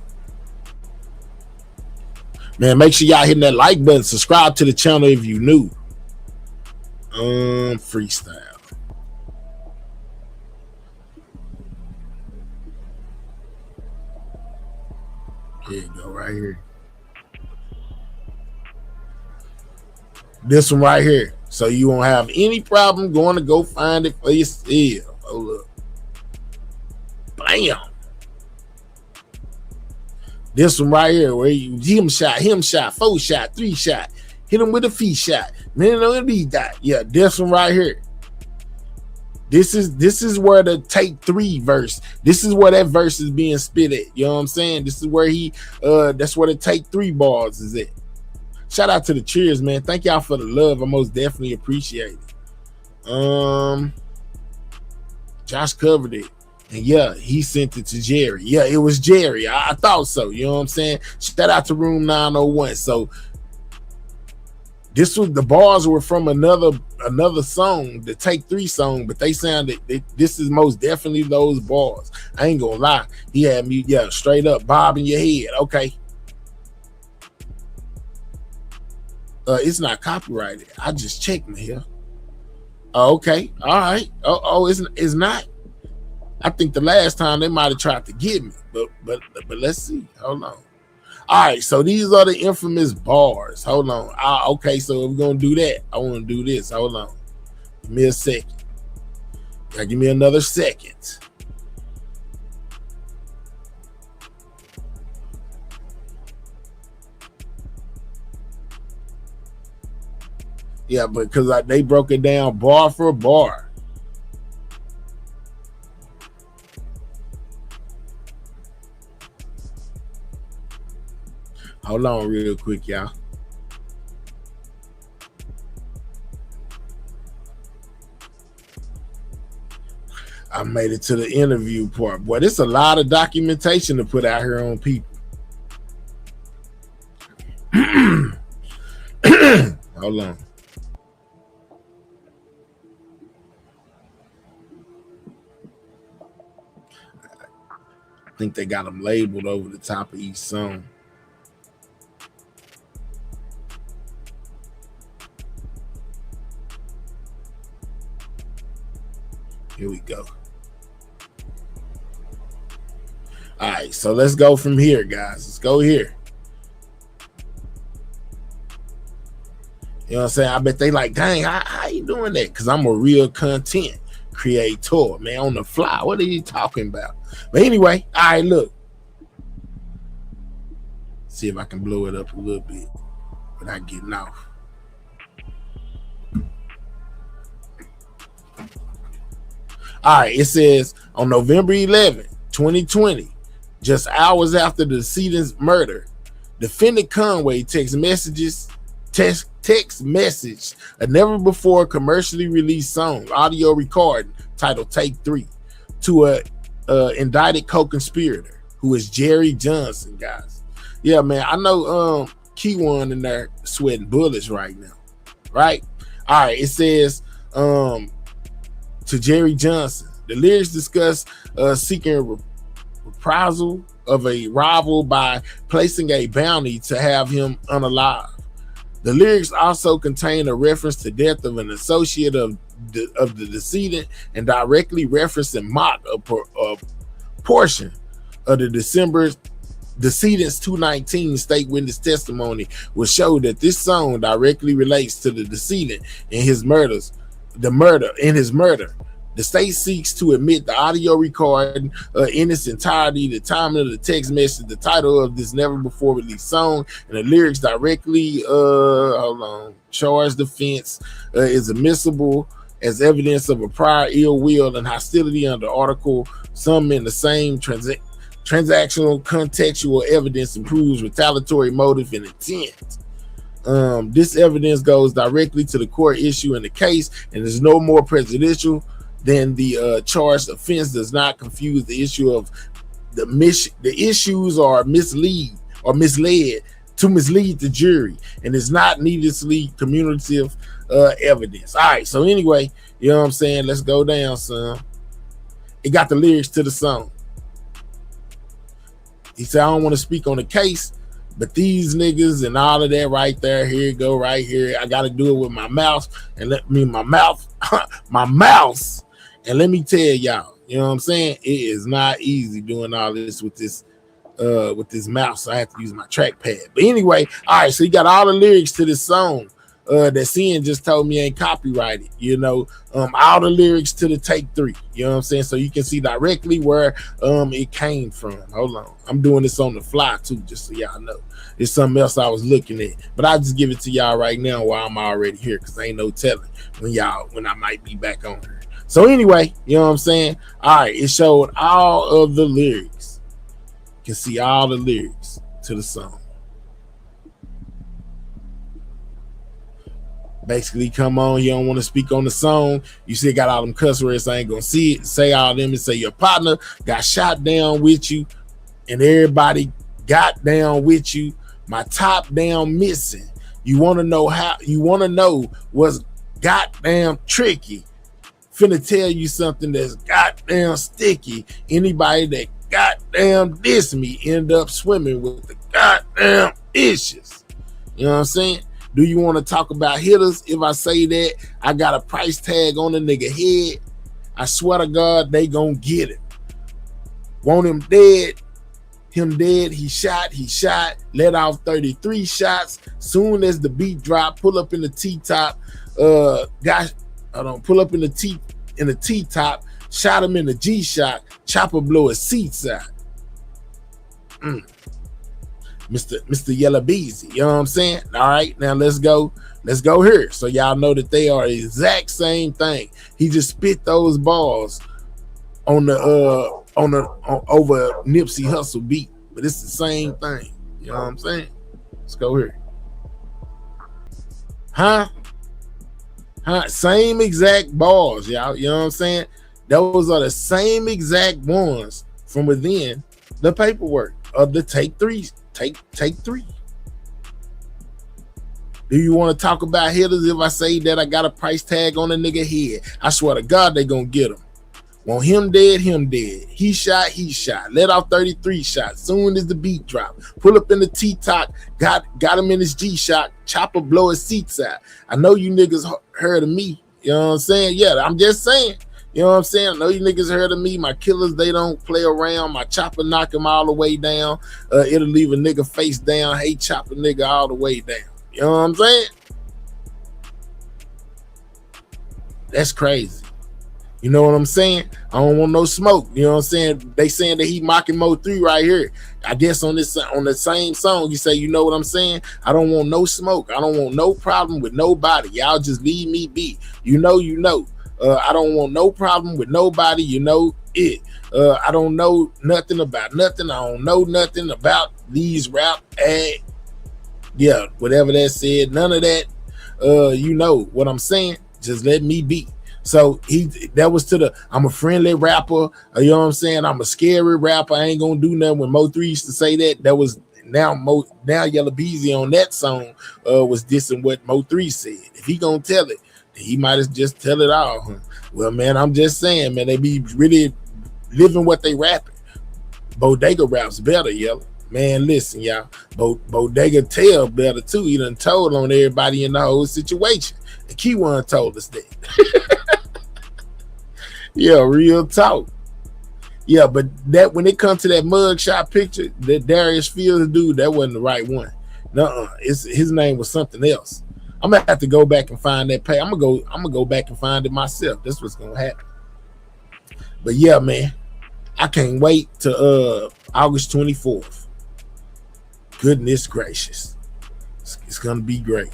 [SPEAKER 1] Man, make sure y'all hitting that like button. Subscribe to the channel if you new. Freestyle. Here you go, right here. This one right here. So you won't have any problem going to go find it for yourself. Hold up. Bam. This one right here, where you him shot, 4 shot, 3 shot, hit him with a feet shot. Man, it'll be that. Yeah, this one right here. This is where the Take 3 verse. This is where that verse is being spit at. You know what I'm saying? This is where that's where the Take 3 bars is at. Shout out to the cheers, man. Thank y'all for the love. I most definitely appreciate it. Josh covered it. And yeah, he sent it to Jerry. Yeah, it was Jerry. I thought so. You know what I'm saying? Shout out to Room 901. So This was the bars were from another song, the Take 3 song, but they sounded this is most definitely those bars. I ain't gonna lie. He had me, straight up bobbing your head. Okay. It's not copyrighted. I just checked me here. Oh, okay. All right. Oh, it's not. I think the last time they might have tried to get me, but let's see. Hold on. All right, so these are the infamous bars. Hold on. Okay, so we're gonna do that. I want to do this. Hold on. Give me a second. Give me another second. Yeah, because they broke it down bar for bar. Hold on real quick, y'all. I made it to the interview part. Boy, there's a lot of documentation to put out here on people. Hold on. I think they got them labeled over the top of each song. Here we go. All right, so let's go from here, guys. Let's go here. You know what I'm saying? I bet they like, dang, how you doing that? Because I'm a real content creator, man, on the fly. What are you talking about? But anyway, all right, look. See if I can blow it up a little bit without getting off. All right, it says on November 11, 2020, just hours after the decedent's murder, defendant Conway text messaged a never before commercially released song, audio recording titled Take 3 to a indicted co-conspirator who is Jerry Johnson, guys. Yeah, man, I know Key One in there sweating bullets right now, right? All right, it says to Jerry Johnson, the lyrics discuss seeking reprisal of a rival by placing a bounty to have him unalive. The lyrics also contain a reference to death of an associate of the decedent and directly reference and mock a portion of the decedent's 219 state witness testimony, will show that this song directly relates to the decedent and his murder. The state seeks to admit the audio recording in its entirety, the timing of the text message, the title of this never before released song, and the lyrics directly charge defense is admissible as evidence of a prior ill will and hostility under article. Some in the same transactional contextual evidence improves retaliatory motive and intent. This evidence goes directly to the core issue in the case and is no more prejudicial than the charged offense. Does not confuse the issue of the issues are misled to mislead the jury and is not needlessly cumulative evidence. All right, so anyway, you know what I'm saying? Let's go down, son. It got the lyrics to the song. He said, I don't want to speak on the case, but these niggas and all of that right there, here you go, right here. I got to do it with my mouth and my mouth. And let me tell y'all, you know what I'm saying? It is not easy doing all this with this mouse. So I have to use my trackpad. But anyway, all right, so you got all the lyrics to this song that CN just told me ain't copyrighted, you know, all the lyrics to the Take 3, you know what I'm saying? So you can see directly where it came from. Hold on, I'm doing this on the fly too, just so y'all know. It's something else I was looking at, but I'll just give it to y'all right now while I'm already here, because ain't no telling when I might be back on here. So anyway, you know what I'm saying? All right, it showed all of the lyrics. You can see all the lyrics to the song. Basically, come on, you don't want to speak on the song. You see, got all them cuss words. I ain't gonna see it. Say all them and say your partner got shot down with you, and everybody got down with you. My top down missing. You want to know how? You want to know what's goddamn tricky? Finna tell you something that's goddamn sticky. Anybody that goddamn diss me end up swimming with the goddamn issues. You know what I'm saying? Do you want to talk about hitters? If I say that, I got a price tag on the nigga head. I swear to God, they gonna get it. Want him dead? Him dead. He shot. Let off 33 shots. Soon as the beat drop, pull up in the T-top. Pull up in the T-top. Shot him in the G-shot. Chopper blow his seats out. Mr. Yellow Beezy, you know what I'm saying? All right, now let's go here. So y'all know that they are the exact same thing. He just spit those balls on the over Nipsey Hussle beat, but it's the same thing. You know what I'm saying? Let's go here. Huh? Same exact balls, y'all. You know what I'm saying? Those are the same exact ones from within the paperwork of the take three. Take three. Do you want to talk about hitters? If I say that I got a price tag on a nigga head, I swear to God they gonna get him. Want him dead, He shot. Let off 33 shots. Soon as the beat drop, pull up in the T-top, got him in his G-shot, chopper blow his seats out. I know you niggas heard of me. You know what I'm saying? Yeah, I'm just saying. You know what I'm saying? I know you niggas heard of me. My killers, they don't play around. My chopper knock him all the way down. It'll leave a nigga face down. Hey, chopper nigga all the way down. You know what I'm saying? That's crazy. You know what I'm saying? I don't want no smoke. You know what I'm saying? They saying that he mocking Mo 3 right here. I guess on the same song, you say, you know what I'm saying? I don't want no smoke. I don't want no problem with nobody. Y'all just leave me be. You know. I don't want no problem with nobody. You know it. I don't know nothing about nothing. I don't know nothing about these rap yeah, whatever that said. None of that. You know what I'm saying? Just let me be. So that was to the I'm a friendly rapper. You know what I'm saying? I'm a scary rapper. I ain't gonna do nothing. When Mo 3 used to say that, that was now Yellow Beezy on that song was dissing what Mo 3 said. If he gonna tell it, he might as just tell it all. Huh? Well, man, I'm just saying, man, they be really living what they rapping. Bodega raps better, Yellow. Man, listen, y'all. Bodega tell better too. He done told on everybody in the whole situation. And Key1 told us that. Yeah, real talk. Yeah, but that when it comes to that mugshot picture, that Darius Fields dude, that wasn't the right one. Nuh-uh. His name was something else. I'm gonna have to go back and find that page. I'm gonna go back and find it myself. That's what's gonna happen. But yeah, man, I can't wait to August 24th. Goodness gracious, it's gonna be great.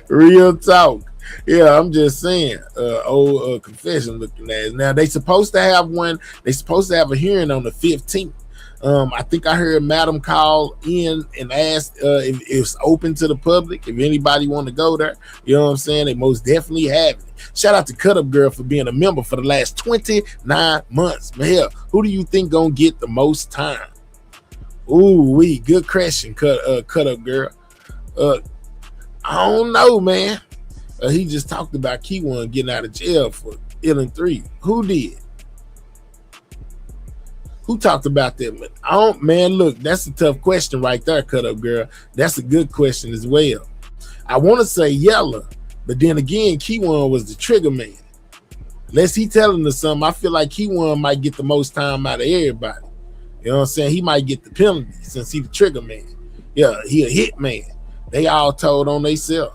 [SPEAKER 1] Real talk. Yeah, I'm just saying. Confession looking ass. Now they supposed to have one. They supposed to have a hearing on the 15th. I think I heard Madam call in and asked if it's open to the public, if anybody want to go there. You know what I'm saying? They most definitely have it. Shout out to Cut Up Girl for being a member for the last 29 months. But hell, who do you think gonna get the most time? Ooh, good question, Cut Up Girl. I don't know, man. He just talked about Key1 getting out of jail for killing 3. Who did? Who talked about that? Man, look, that's a tough question right there, Cut Up Girl. That's a good question as well. I want to say Yellow, but then again, Key1 was the trigger man. Unless he telling us something, I feel like Key1 might get the most time out of everybody. You know what I'm saying? He might get the penalty since he the trigger man. Yeah, he a hit man. They all told on themselves.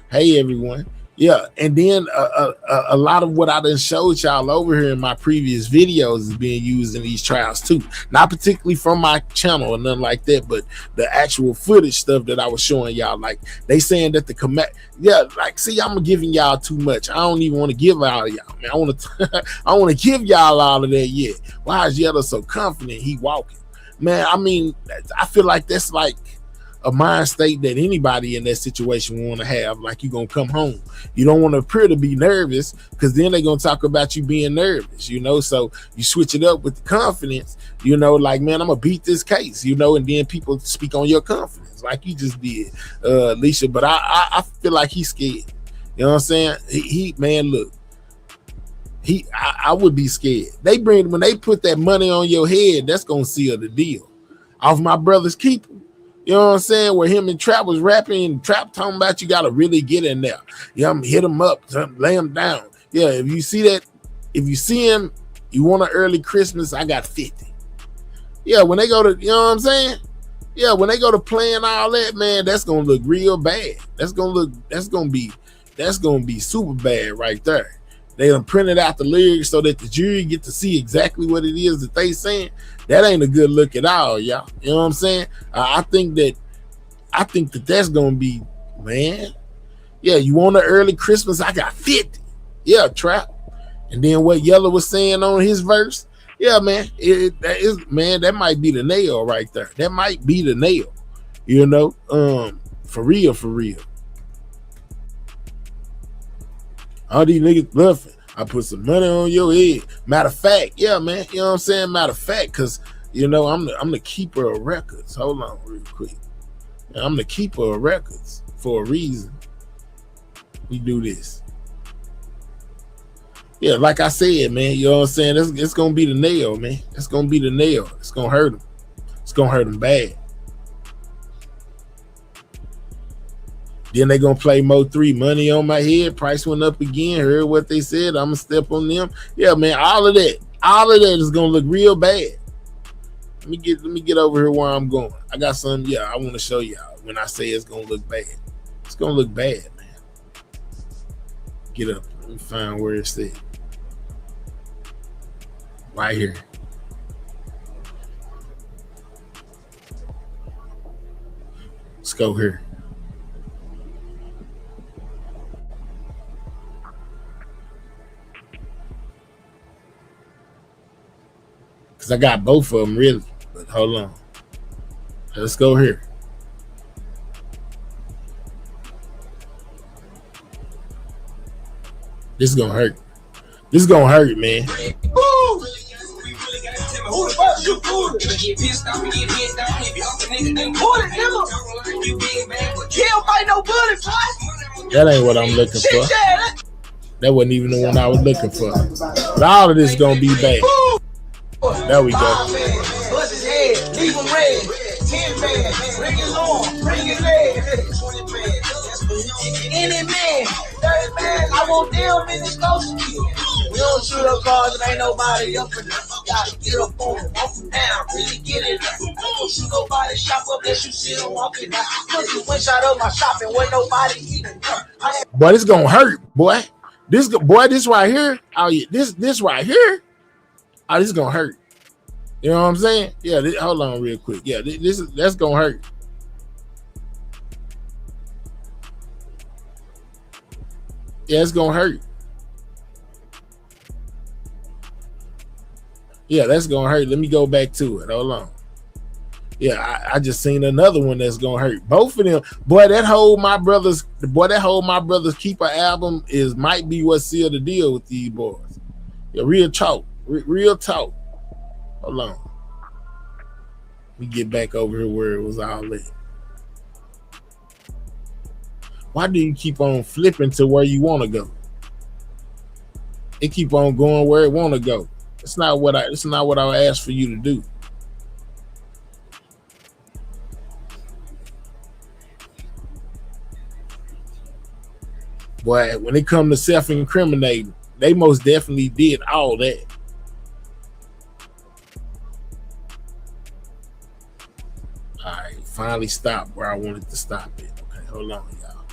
[SPEAKER 1] Hey, everyone. Yeah, and then a lot of what I done showed y'all over here in my previous videos is being used in these trials too. Not particularly from my channel or nothing like that, but the actual footage stuff that I was showing y'all. Like they saying that see, I'm giving y'all too much. I don't even want to give all y'all, man. I want to give y'all all of that yet. Why is Yellow so confident he walking? Man, I mean, I feel like that's like a mind state that anybody in that situation want to have. Like, you're gonna come home, you don't want to appear to be nervous, because then they're gonna talk about you being nervous, you know. So you switch it up with the confidence, you know, like, man, I'm gonna beat this case, you know, and then people speak on your confidence like you just did, Alicia. But I feel like he's scared, you know what I'm saying? He man, look, I would be scared. When they put that money on your head, that's gonna seal the deal. Off my brother's keeper, you know what I'm saying? Where him and Trap was rapping, and Trap talking about you gotta really get in there. Yeah, I'm hit him up, lay him down. Yeah, if you see that, if you see him, you want an early Christmas, I got 50. Yeah, when they go to, you know what I'm saying? Yeah, when they go to playing all that, man, that's gonna look real bad. That's gonna be super bad right there. They done printed out the lyrics so that the jury get to see exactly what it is that they saying. That ain't a good look at all, y'all. You know what I'm saying? I think that that's gonna be, man. Yeah, you want an early Christmas? I got 50. Yeah, Trap. And then what Yellow was saying on his verse, yeah, man, that might be the nail right there. That might be the nail. You know, for real, for real. All these niggas bluffing. I put some money on your head. Matter of fact, yeah, man. You know what I'm saying? Matter of fact, because, you know, I'm the keeper of records. Hold on real quick. I'm the keeper of records for a reason. We do this. Yeah, like I said, man, you know what I'm saying? It's going to be the nail, man. It's going to be the nail. It's going to hurt him. It's going to hurt him bad. Then they gonna play Mo 3, money on my head, price went up again, heard what they said, I'm gonna step on them. Yeah, man, all of that is gonna look real bad. Let me get over here where I'm going. I got something, yeah, I want to show y'all when I say it's gonna look bad. It's gonna look bad, man. Get up, let me find where it's at. Right here. Let's go here. I got both of them, really. But hold on. Let's go here. This is gonna hurt. This is gonna hurt, man. That ain't what I'm looking for. That wasn't even the one I was looking for. But all of this is gonna be bad. There we go. Bust his head, leave him red. 10 man, bring his arm, bring his leg. 20 man, any man, 30 man, I want them in the station. We don't shoot up cars and ain't nobody up in there. Gotta get up on them, walk them down, really get in there. Don't shoot nobody shop up unless you see them walking out. Put the wind shot up my shop and when nobody even there. Boy, this gonna hurt, boy. This right here. Oh yeah, this right here. Oh, this is gonna hurt. You know what I'm saying? Yeah, hold on real quick. Yeah, that's gonna hurt. Yeah, it's gonna hurt. Yeah, that's gonna hurt. Let me go back to it. Hold on. Yeah, I just seen another one that's gonna hurt. Both of them, boy. That whole my brother's keeper album might be what sealed the deal with these boys. Yeah, real talk. Real talk. Hold on. We get back over here where it was all at. Why do you keep on flipping to where you want to go? It keep on going where it want to go. It's not what I asked for you to do. Boy, when it comes to self-incriminating, they most definitely did all that. All right, finally stopped where I wanted to stop it. Okay, hold on, y'all.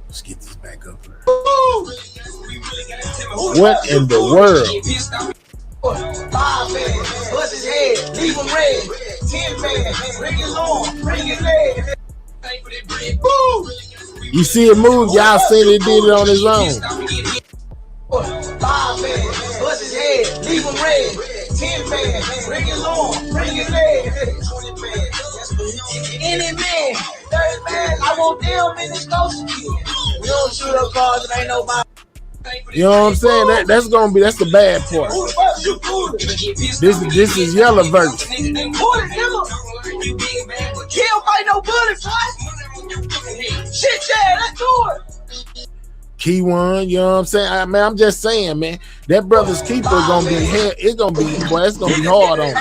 [SPEAKER 1] Let's get this back up here. What in the world? 5 man, bust his head, leave him red. 10 man, bring his arm, bring his leg. You see it move, y'all said he did it on his own.
[SPEAKER 7] 5 man, bust his head, leave him red. 10 man, bring his arm, bring his leg. 20 man, any man, 30 man, I want them in this coast again. We don't shoot up cars, it ain't nobody.
[SPEAKER 1] You know what I'm saying? That's the bad part. This is yellow verse.
[SPEAKER 7] Kill by no bullets, shit, yeah, let's do it.
[SPEAKER 1] Key one, you know what I'm saying? Man, I'm just saying, man, that brother's keeper gonna be here. It's gonna be, boy, it's gonna be hard on him.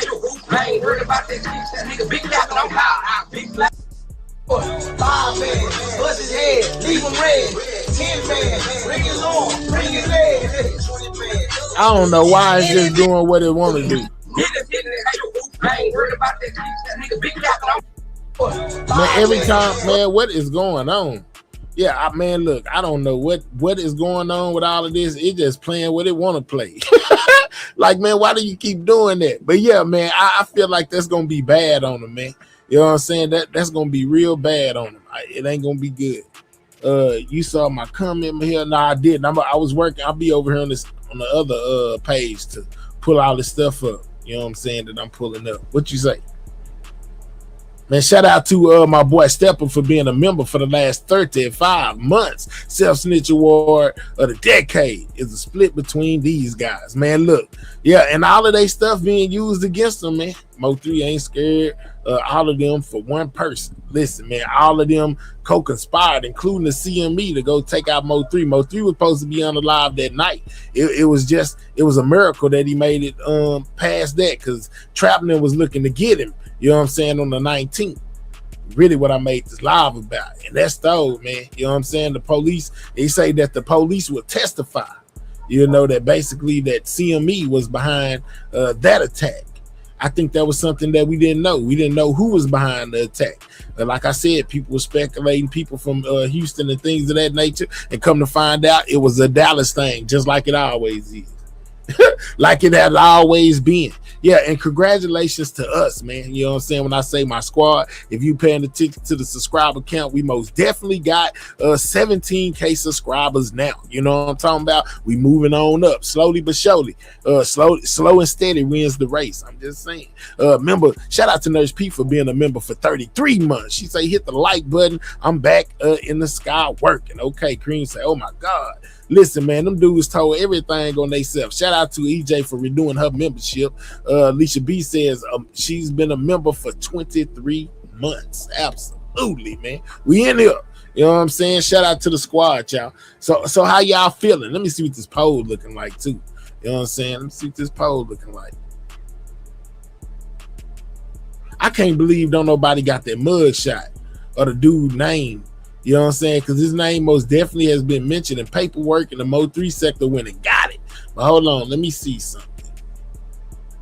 [SPEAKER 7] I ain't worried about that nigga big black and I'm high, big black. 5 man, bust his head, leave him red. 10 man, bring his arm, bring his leg. 20 man.
[SPEAKER 1] I don't know why it's just doing what it want to do.
[SPEAKER 7] I ain't worried about that nigga big black and I'm.
[SPEAKER 1] Man, every time, man, what is going on? Yeah, man, look, I don't know what is going on with all of this. It's just playing what it want to play. Like, man, why do you keep doing that? But yeah, man, I feel like that's gonna be bad on him, man. You know what I'm saying? That's gonna be real bad on him. It ain't gonna be good. You saw my comment here? No, I didn't. I was working. I'll be over here on the other page to pull all this stuff up. You know what I'm saying? That I'm pulling up. What you say? Man, shout out to my boy Stepper for being a member for the last 35 months. Self-Snitch Award of the decade is a split between these guys. Man, look. Yeah, and all of their stuff being used against them, man. Mo3 ain't scared. All of them for one person. Listen, man, all of them co-conspired, including the CME, to go take out Mo3. Mo3 was supposed to be on the live that night. It was a miracle that he made it past that, because Trapman was looking to get him. You know what I'm saying, on the 19th. Really what I made this live about. And that's though, man. You know what I'm saying? The police, they say that the police will testify. You know, that basically that CME was behind that attack. I think that was something that we didn't know. We didn't know who was behind the attack. Like I said, people were speculating, people from Houston and things of that nature, and come to find out it was a Dallas thing, just like it always is. Like it has always been. Yeah, and congratulations to us, man. You know what I'm saying? When I say my squad, if you paying attention to the subscriber count, we most definitely got 17K subscribers now. You know what I'm talking about? We moving on up slowly but surely. Slow and steady wins the race. I'm just saying. Member, shout out to Nurse P for being a member for 33 months. She say hit the like button. I'm back in the sky working. Okay, Cream say, oh my God. Listen, man, them dudes told everything on themselves. Shout out to EJ for renewing her membership. Alicia B says she's been a member for 23 months. Absolutely, man. We in here. You know what I'm saying? Shout out to the squad, y'all. So how y'all feeling? Let me see what this poll looking like, too. You know what I'm saying? Let me see what this poll looking like. I can't believe don't nobody got that mug shot or the dude name. You know what I'm saying? Because his name most definitely has been mentioned in paperwork in the Mo3 sector when it got it. But hold on, let me see something.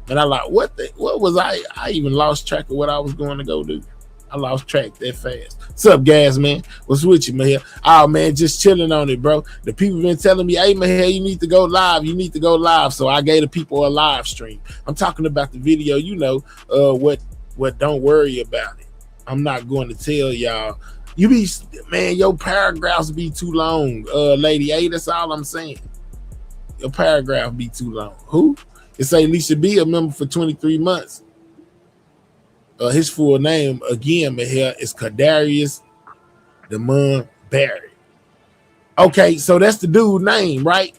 [SPEAKER 1] And I like, what was I even lost track of what I was going to go do. I lost track that fast. What's up, guys, man? What's with you, man? Oh, man, just chilling on it, bro. The people been telling me, hey, man, you need to go live. You need to go live. So I gave the people a live stream. I'm talking about the video, you know, what don't worry about it. I'm not going to tell y'all. You be, man, your paragraphs be too long, Lady A. That's all I'm saying. Your paragraph be too long. Who? It say Alicia B a member for 23 months. His full name again, man, here is Kadarius Demond Barry. Okay, so that's the dude name, right?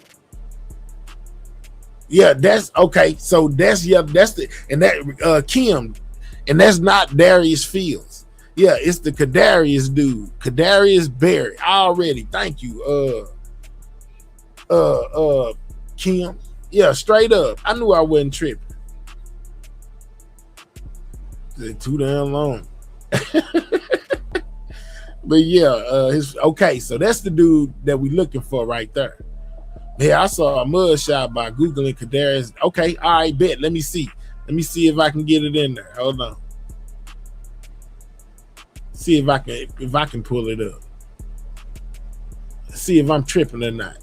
[SPEAKER 1] Yeah, that's okay. So that's the and that Kim, and that's not Darius Fields. Yeah, it's the Kadarius dude, Kadarius Barry. Already, thank you, Kim. Yeah, straight up. I knew I wasn't tripping. It's too damn long. But yeah, okay. So that's the dude that we looking for right there. Yeah, I saw a mud shot by googling Kadarius. Okay, all right, bet. Let me see. Let me see if I can get it in there. Hold on. See if I can pull it up. See if I'm tripping or not.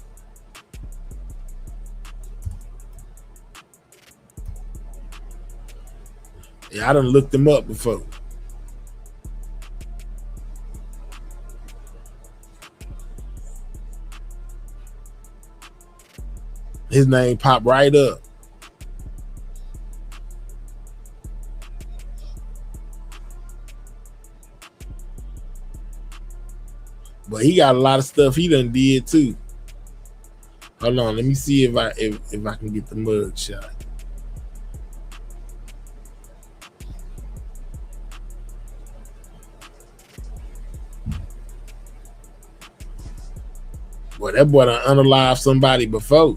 [SPEAKER 1] Yeah, I done looked them up before. His name popped right up. But he got a lot of stuff he done did too. Hold on, let me see if I can get the mug shot. Boy, that boy done unalived somebody before.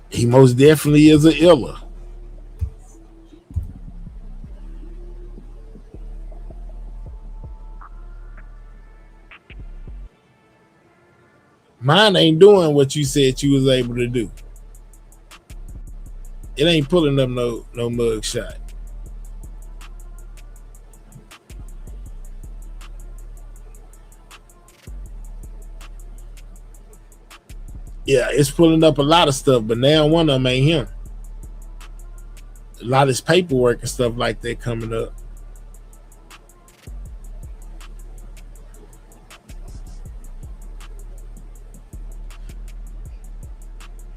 [SPEAKER 1] He most definitely is a iller. Mine ain't doing what you said you was able to do. It ain't pulling up no mug shot. Yeah, it's pulling up a lot of stuff, but now one of them ain't him. A lot of his paperwork and stuff like that coming up.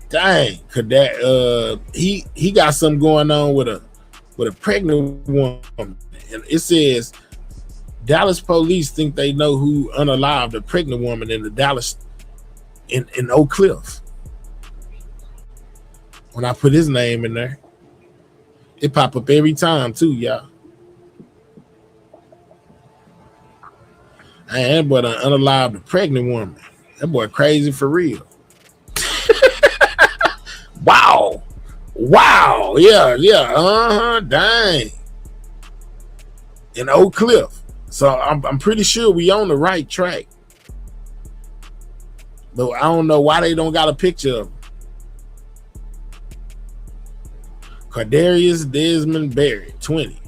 [SPEAKER 1] Dang, could that he got something going on with a pregnant woman, and it says Dallas police think they know who unalived a pregnant woman in the Dallas in Oak Cliff. When I put his name in there, it pop up every time too, y'all. Man, that boy done unalived a pregnant woman. That boy crazy for real. Wow. Yeah. Dang. In Oak Cliff. So I'm pretty sure we on the right track. But I don't know why they don't got a picture of him. Cardarius Desmond Barrett, 20.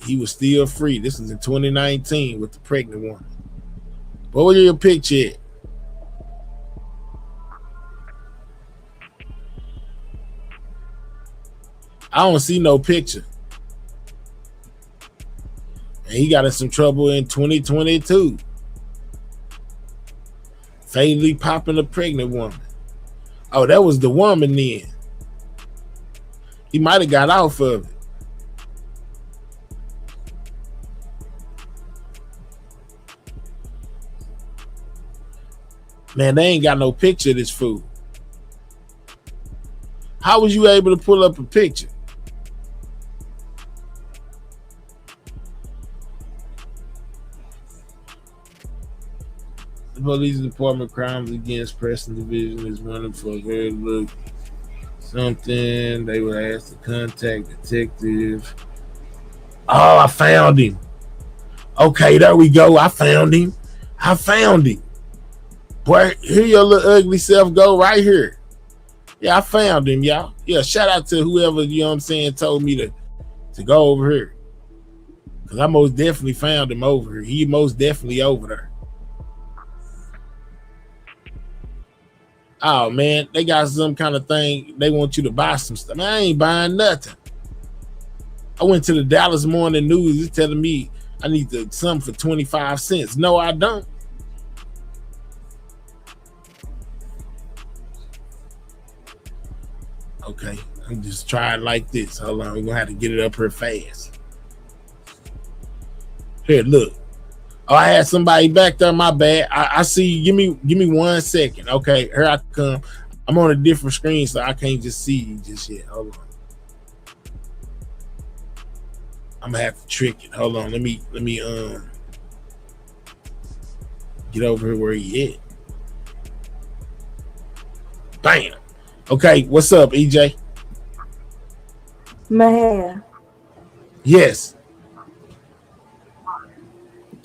[SPEAKER 1] He was still free. This is in 2019 with the pregnant woman. What was your picture at? I don't see no picture. And he got in some trouble in 2022. Fatally popping a pregnant woman. Oh, that was the woman then. He might have got off of it. Man, they ain't got no picture of this fool. How was you able to pull up a picture? The police department crimes against Preston Division is running for a very look. Something they were asked to contact detective. Oh, I found him. Okay, there we go. I found him. Boy, here your little ugly self go right here. Yeah, I found him, y'all. Yeah, shout out to whoever, you know what I'm saying, told me to go over here. Because I most definitely found him over here. He most definitely over there. Oh, man, they got some kind of thing. They want you to buy some stuff. Man, I ain't buying nothing. I went to the Dallas Morning News. It's telling me I need something for 25 cents. No, I don't. Okay, I'm just trying like this. Hold on, we're gonna have to get it up here fast. Here, look. Oh, I had somebody back there. My bad. I see you. Give me 1 second. Okay, here I come. I'm on a different screen, so I can't just see you just yet. Hold on. I'm gonna have to trick it. Hold on. Let me get over here where he at. Bam. Okay, what's up, EJ?
[SPEAKER 11] Mahia,
[SPEAKER 1] Yes.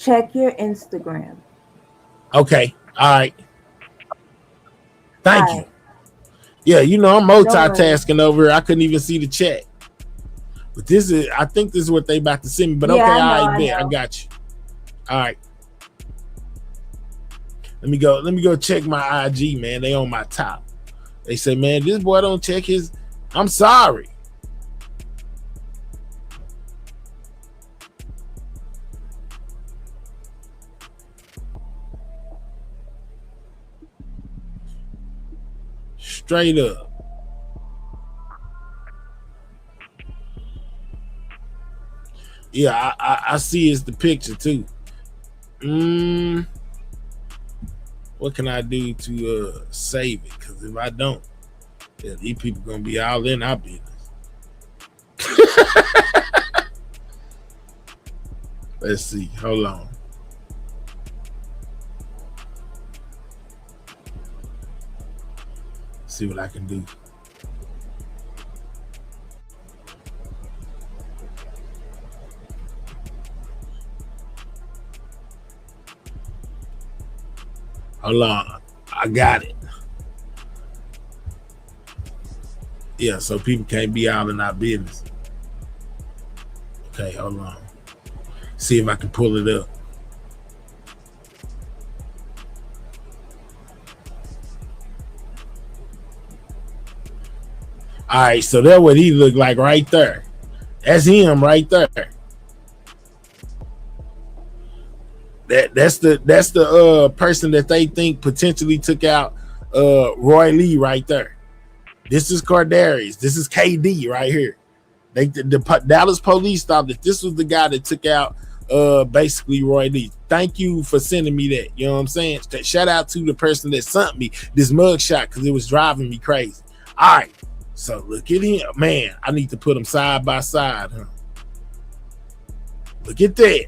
[SPEAKER 11] check your Instagram.
[SPEAKER 1] Okay. All right. Thank you.
[SPEAKER 11] Hi.
[SPEAKER 1] Yeah, you know, I'm multitasking over here. I couldn't even see the chat. But I think this is what they about to send me. But okay, I got you. All right. Let me go check my IG, man. They on my top. They say, man, this boy don't check his. I'm sorry. Straight up. Yeah, I see it's the picture too. What can I do to save it? Because if I don't, yeah, these people gonna be all in our business. Let's see. Hold on. See what I can do. Hold on. I got it. Yeah, so people can't be out in our business. Okay, hold on. See if I can pull it up. All right, so that's what he looked like right there. That's him right there. That's the person that they think potentially took out Roy Lee right there. This is Cardarius. This is KD right here. The Dallas police thought that this was the guy that took out basically Roy Lee. Thank you for sending me that. You know what I'm saying? Shout out to the person that sent me this mugshot because it was driving me crazy. All right. So look at him. Man, I need to put them side by side, huh? Look at that.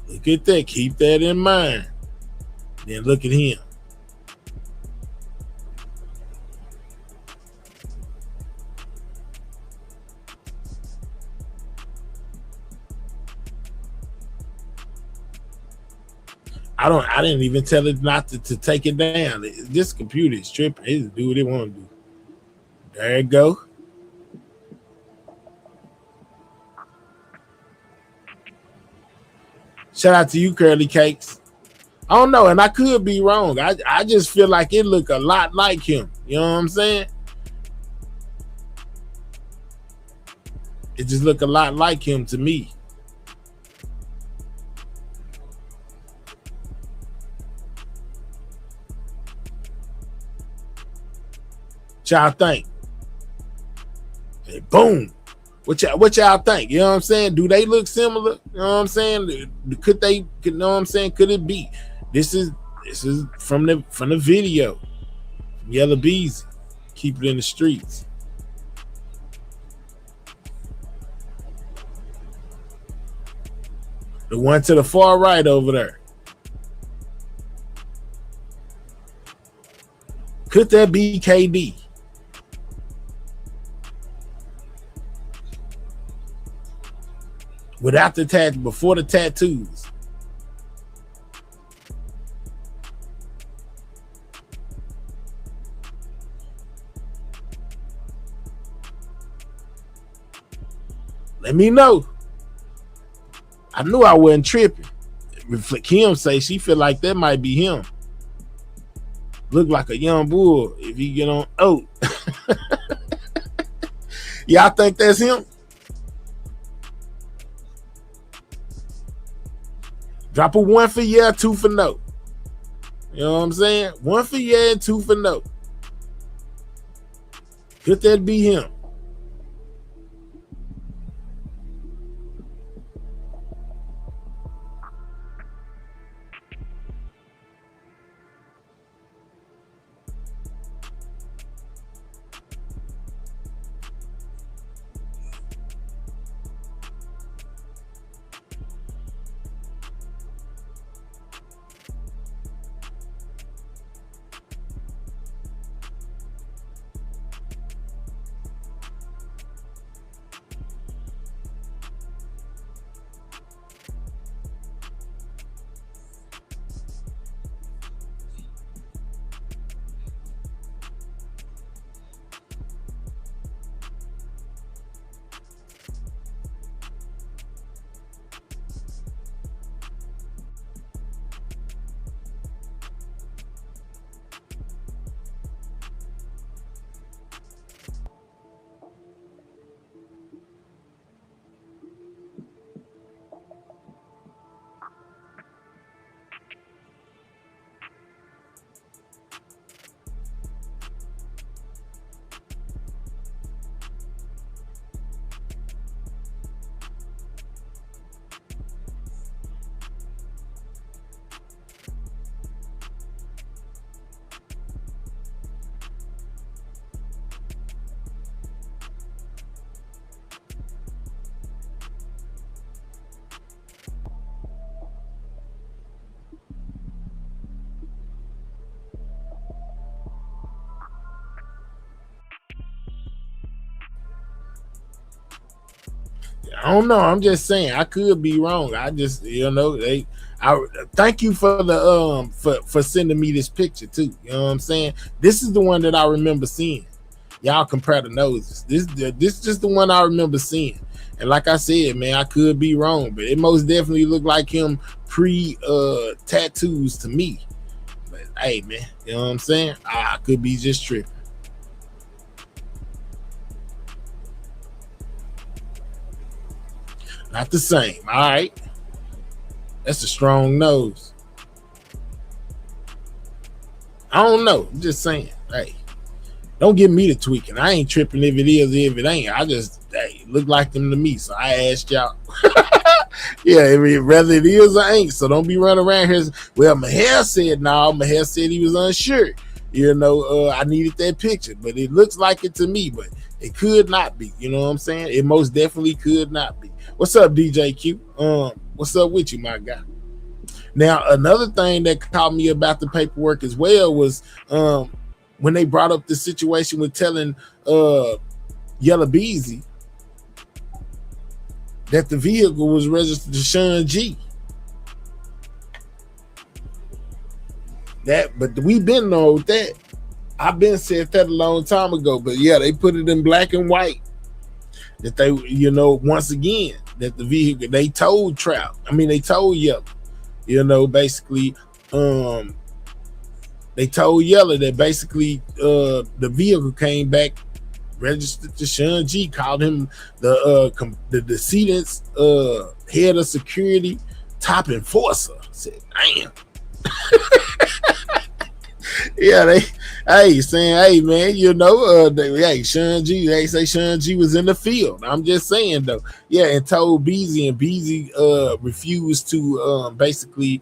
[SPEAKER 1] Look at that. Keep that in mind. Then look at him. I didn't even tell it not to take it down. This computer is tripping. It do what it want to do. There it go. Shout out to you, Curly Cakes. I don't know, and I could be wrong. I just feel like it look a lot like him. You know what I'm saying? It just look a lot like him to me. Y'all think? Hey, boom. What y'all think? You know what I'm saying? Do they look similar? You know what I'm saying? Could they? You know what I'm saying? Could it be? This is from the video. Yellow Bees. Keep it in the streets. The one to the far right over there. Could that be KD? Without the tat, before the tattoos. Let me know. I knew I wasn't tripping. Kim say she feel like that might be him. Look like a young bull if he get on. Oh, y'all think that's him? Drop a 1 for yeah, 2 for no. You know what I'm saying? 1 for yeah and 2 for no. Could that be him? I don't know. I'm just saying I could be wrong. I just I thank you for the for sending me this picture too. You know what I'm saying? This is the one that I remember seeing. Y'all compare the noses. This is just the one I remember seeing. And like I said, man, I could be wrong, but it most definitely looked like him pre tattoos to me. But hey, man, you know what I'm saying? I could be just tripping. Not the same. All right. That's a strong nose. I don't know. I'm just saying. Hey, don't get me to tweaking. I ain't tripping if it is, if it ain't. I just look like them to me. So I asked y'all. Yeah, I mean, whether it is or ain't. So don't be running around here. Well, Mahel said no. Mahel said he was unsure. I needed that picture, but it looks like it to me, but it could not be. You know what I'm saying? It most definitely could not be. What's up, DJ Q? What's up with you, my guy? Now, another thing that caught me about the paperwork as well was when they brought up the situation with telling Yellow Beezy that the vehicle was registered to Sean G. But we've been know that. I've been said that a long time ago. But yeah, they put it in black and white that they, once again, that the vehicle, they told Trout. I mean, they told Yellow. Basically, they told Yellow that basically the vehicle came back registered to Sean G, called him the decedent's head of security, top enforcer. I said, damn. Yeah, they saying, hey man, Sean G, they say Sean G was in the field. I'm just saying though, yeah, and told Beezy, and Beezy refused to basically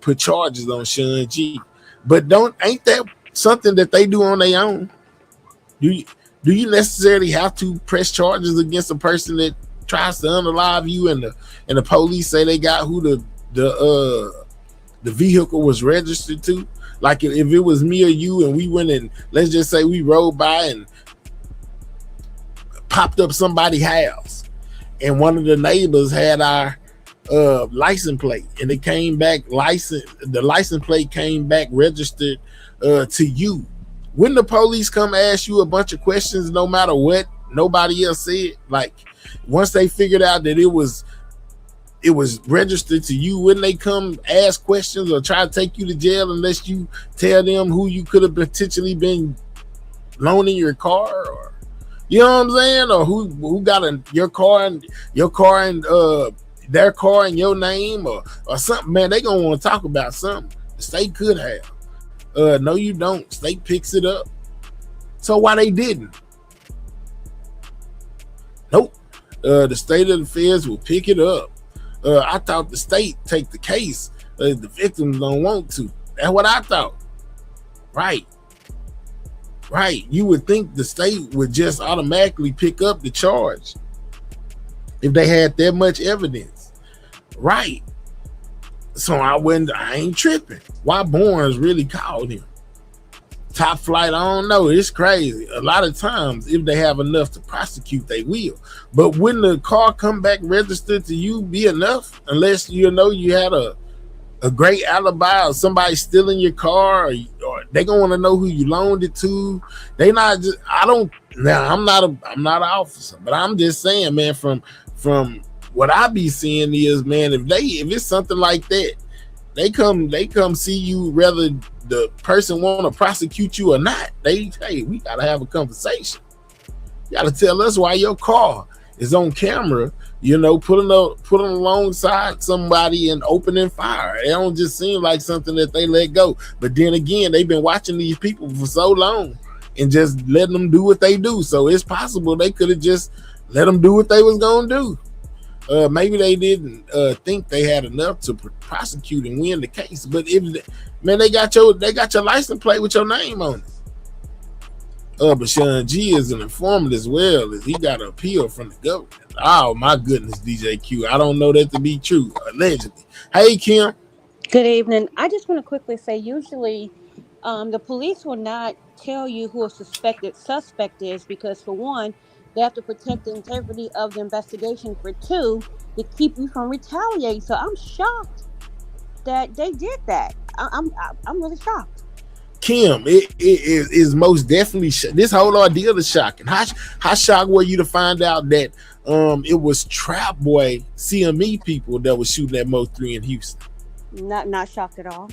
[SPEAKER 1] put charges on Sean G. But ain't that something that they do on their own? Do you necessarily have to press charges against a person that tries to unalive you, and the police say they got who the vehicle was registered to? Like if it was me or you and we went and let's just say we rode by and popped up somebody's house and one of the neighbors had our license plate and it came back the license plate came back registered to you. Wouldn't the police come ask you a bunch of questions no matter what nobody else said? Like once they figured out that it was registered to you, wouldn't they come ask questions or try to take you to jail unless you tell them who you could have potentially been loaning your car, or you know what I'm saying, or who got your car and their car in your name or something? Man, they gonna want to talk about something the state could have. No, you don't. State picks it up. So why they didn't? Nope. The state of the feds will pick it up. I thought the state take the case. The victims don't want to. That's what I thought. Right. You would think the state would just automatically pick up the charge if they had that much evidence. Right. So I ain't tripping. Why Barnes really called him top flight? I don't know. It's crazy. A lot of times, if they have enough to prosecute, they will. But when the car come back registered to you, be enough? Unless you had a great alibi or somebody stealing your car, or they gonna want to know who you loaned it to. They not just. I don't. Now I'm not an officer, but I'm just saying, man. From what I be seeing is, man, if it's something like that, they come see you whether the person want to prosecute you or not. We gotta have a conversation. You gotta tell us why your car is on camera, put alongside somebody and opening fire. It don't just seem like something that they let go. But then again, they've been watching these people for so long and just letting them do what they do. So it's possible they could have just let them do what they was gonna do. Maybe they didn't think they had enough to prosecute and win the case. But they got your license plate with your name on it. But Sean G is an informant as well, as he got an appeal from the government. Oh my goodness, DJ Q. I don't know that to be true, allegedly. Hey Kim.
[SPEAKER 12] Good evening. I just want to quickly say, usually the police will not tell you who a suspect is because, for one, they have to protect the integrity of the investigation. For two, to keep you from retaliating. So I'm shocked that they did that. I'm really shocked.
[SPEAKER 1] Kim, it is most definitely this whole ordeal is shocking. How shocked were you to find out that it was Trapboy CME people that was shooting at Mo 3 in Houston?
[SPEAKER 12] Not shocked at all.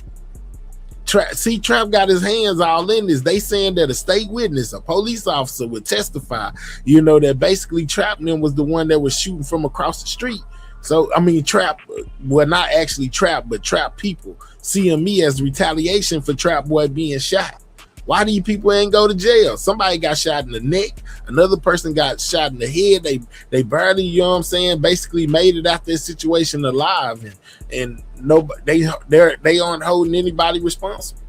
[SPEAKER 1] Trap got his hands all in this. They saying that a state witness, a police officer, would testify, you know, that basically Trap them was the one that was shooting from across the street. So I mean, Trap, well, not actually Trap, but Trap people seeing me as retaliation for Trap Boy being shot. Why do you people ain't go to jail? Somebody got shot in the neck, another person got shot in the head. They barely, you know what I'm saying, basically made it out this situation alive, and nobody, they aren't holding anybody responsible.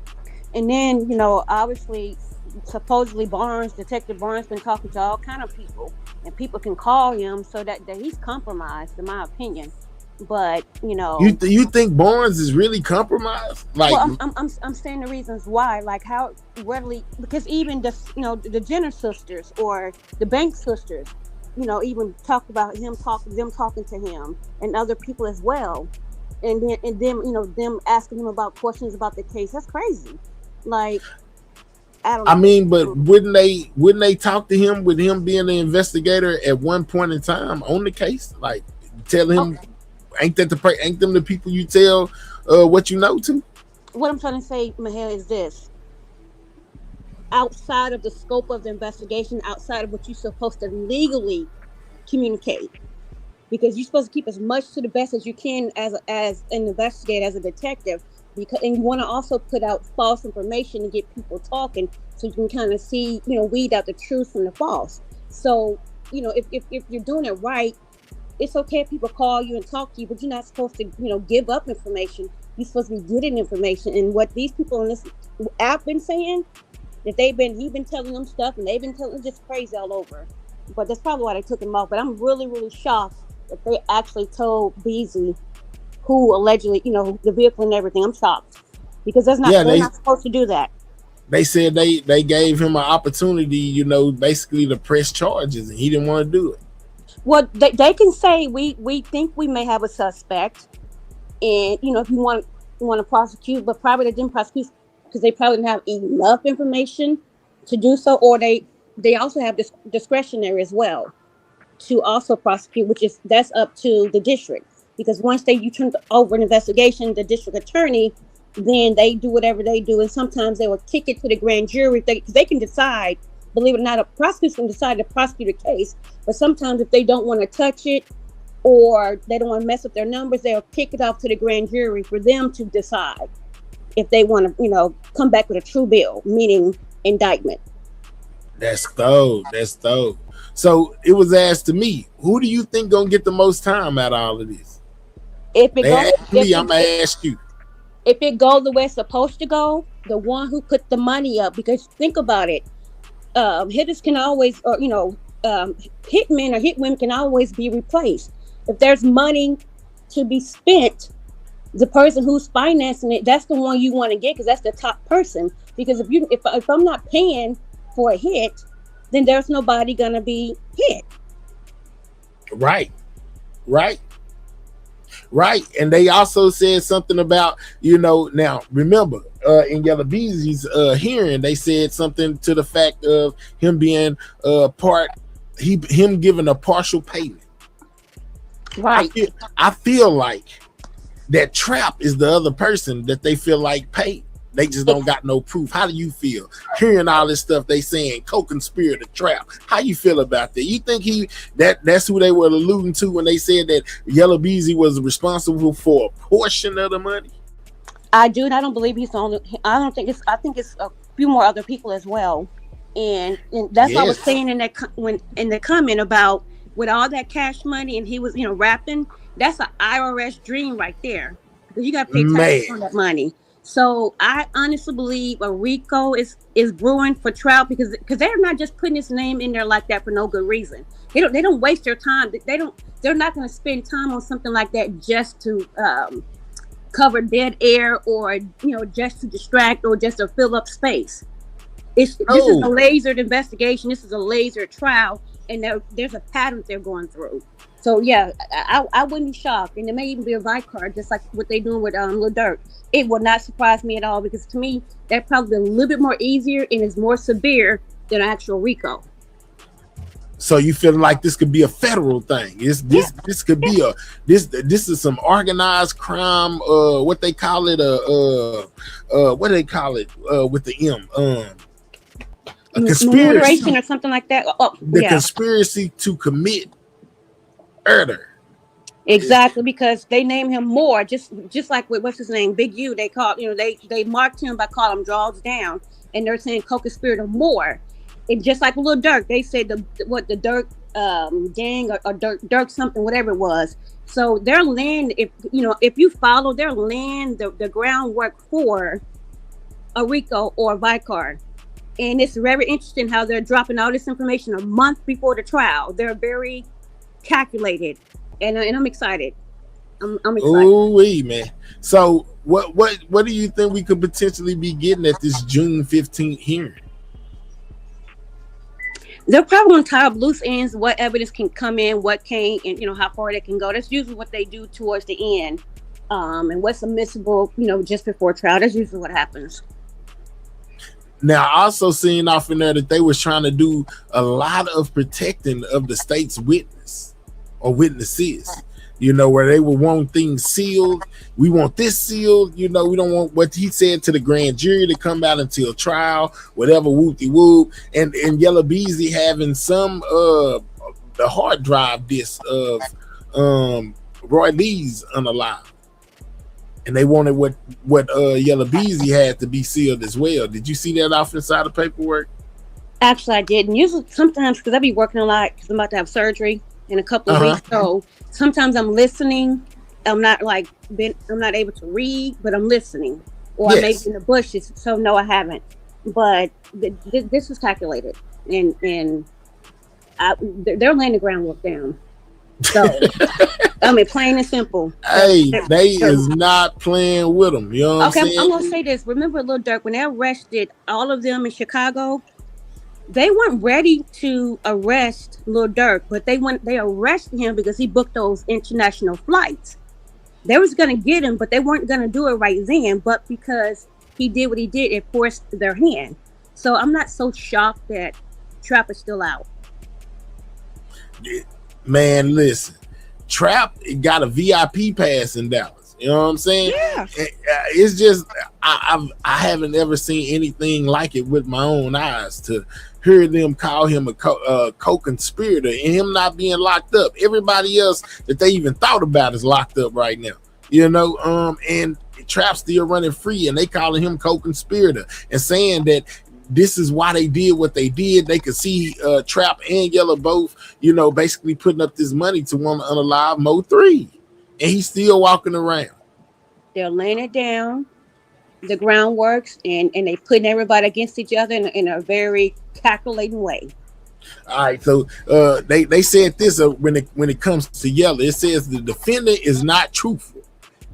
[SPEAKER 12] And then, you know, obviously, supposedly Detective Barnes been talking to all kind of people, and people can call him, so that he's compromised, in my opinion. But you know,
[SPEAKER 1] you think Barnes is really compromised? Like,
[SPEAKER 12] well, I'm saying the reasons why, like how readily, because even the Jenner sisters or the Banks sisters, you know, even talked about them talking to him and other people as well, and them, you know, them asking him about questions about the case. That's crazy. Like, I don't know.
[SPEAKER 1] I mean, but wouldn't they talk to him with him being the investigator at one point in time on the case? Like, tell him. Okay. Ain't them the people you tell what you know to?
[SPEAKER 12] What I'm trying to say, Mahel, is this: outside of the scope of the investigation, outside of what you're supposed to legally communicate, because you're supposed to keep as much to the best as you can as an investigator, as a detective, and you want to also put out false information to get people talking, so you can kind of see, you know, weed out the truth from the false. So, you know, if you're doing it right, it's okay if people call you and talk to you, but you're not supposed to, you know, give up information. You're supposed to be getting information. And what these people on this app been saying, that he's been telling them stuff, and they've been telling them just crazy all over. But that's probably why they took him off. But I'm really, really shocked that they actually told Beasley, who allegedly, you know, the vehicle and everything. I'm shocked, because they're not supposed to do that.
[SPEAKER 1] They said they gave him an opportunity, you know, basically to press charges, and he didn't want to do it.
[SPEAKER 12] Well, they can say we think we may have a suspect, and you know, if you want to prosecute, but probably they didn't prosecute because they probably didn't have enough information to do so, or they also have this discretionary as well to also prosecute, that's up to the district, because once you turn over an investigation, the district attorney, then they do whatever they do, and sometimes they will kick it to the grand jury because they can decide. Believe it or not, a prosecutor can decide to prosecute a case, but sometimes if they don't want to touch it or they don't want to mess up their numbers, they'll kick it off to the grand jury for them to decide if they want to, you know, come back with a true bill, meaning indictment.
[SPEAKER 1] That's dope. So it was asked to me, who do you think gonna get the most time out of all of this?
[SPEAKER 12] I'm gonna
[SPEAKER 1] ask you.
[SPEAKER 12] If it goes the way it's supposed to go, the one who put the money up, because think about it. Hitters can always, or you know, hitmen or hitwomen can always be replaced. If there's money to be spent, the person who's financing it, that's the one you want to get, because that's the top person. Because if I'm not paying for a hit, then there's nobody gonna be hit.
[SPEAKER 1] Right. And they also said something about, you know, now remember, in Yellow Beezy's hearing, they said something to the fact of him being him giving a partial payment.
[SPEAKER 12] Right.
[SPEAKER 1] I feel like that Trap is the other person that they feel like paid. They just don't got no proof. How do you feel hearing all this stuff they saying co-conspirator Trap? How you feel about that? You think that's who they were alluding to when they said that Yellow Beezy was responsible for a portion of the money?
[SPEAKER 12] I do, and I don't believe he's the only. I think it's a few more other people as well, and that's what I was saying in the comment about with all that cash money, and he was, you know, rapping. That's an IRS dream right there, because you got to pay taxes on that money. So I honestly believe a RICO is brewing for Trout, because they're not just putting his name in there like that for no good reason. They don't waste their time. They're not going to spend time on something like that just to cover dead air, or you know, just to distract, or just to fill up space. This is a lasered investigation. This is a laser trial, and there's a pattern they're going through. So yeah, I wouldn't be shocked, and it may even be a Vicar, just like what they're doing with Lil Durk. It would not surprise me at all, because to me that probably a little bit more easier and is more severe than actual RICO.
[SPEAKER 1] So you feeling like this could be a federal thing? This could be this is some organized crime. What they call it? What do they call it? With the M? A conspiracy
[SPEAKER 12] or something like that.
[SPEAKER 1] Conspiracy to commit murder.
[SPEAKER 12] Exactly, because they name him Moore, just like with what's his name, Big U. They call they marked him by calling him Draws Down, and they're saying co-conspirator Moore. And just like Lil Durk, they said the Durk gang or Durk something, whatever it was. So their land, if you follow their land, the groundwork for a RICO or a Vicar. And it's very interesting how they're dropping all this information a month before the trial. They're very calculated, and I'm excited. I'm excited.
[SPEAKER 1] Oh, man. So what do you think we could potentially be getting at this June 15th hearing?
[SPEAKER 12] They're probably going to tie up loose ends, what evidence can come in, what can't, and how far they can go. That's usually what they do towards the end, and what's admissible, just before trial. That's usually what happens.
[SPEAKER 1] Now, I also seen off in there that they was trying to do a lot of protecting of the state's witness or witnesses. Where they will want things sealed. We want this sealed. We don't want what he said to the grand jury to come out until trial, whatever, whoop-de-whoop. And Yellow Beezy having some the hard drive disc of Roy Lee's unalive. And they wanted what Yellow Beezy had to be sealed as well. Did you see that off inside the paperwork?
[SPEAKER 12] Actually, I didn't. Usually, sometimes, because I be working a lot, because I'm about to have surgery in a couple of weeks. So sometimes I'm listening. I'm not able to read, but I'm listening, or I'm maybe in the bushes. So no, I haven't. But this was calculated, and they're laying the groundwork down. So plain and simple.
[SPEAKER 1] Hey, they is not playing with them. You know what I'm saying?
[SPEAKER 12] I'm gonna say this. Remember Lil Durk, when they arrested all of them in Chicago? They weren't ready to arrest Lil Durk, but they arrested him because he booked those international flights. They was gonna get him, but they weren't gonna do it right then. But because he did what he did, it forced their hand. So I'm not so shocked that Trap is still out.
[SPEAKER 1] Man, listen, Trap got a VIP pass in Dallas. You know what I'm saying?
[SPEAKER 12] Yeah.
[SPEAKER 1] It's just I haven't ever seen anything like it with my own eyes, to hear them call him a co-conspirator and him not being locked up. Everybody else that they even thought about is locked up right now. And Trap still running free, and they calling him co-conspirator and saying that this is why they did what they did. They could see Trap and Yellow both, basically putting up this money to want to unalive Mo 3. And he's still walking around. They're
[SPEAKER 12] laying it down, the groundworks, and they putting everybody against each other in a very calculating way.
[SPEAKER 1] All right, so they said this when it comes to Yellow. It says the defendant is not truthful,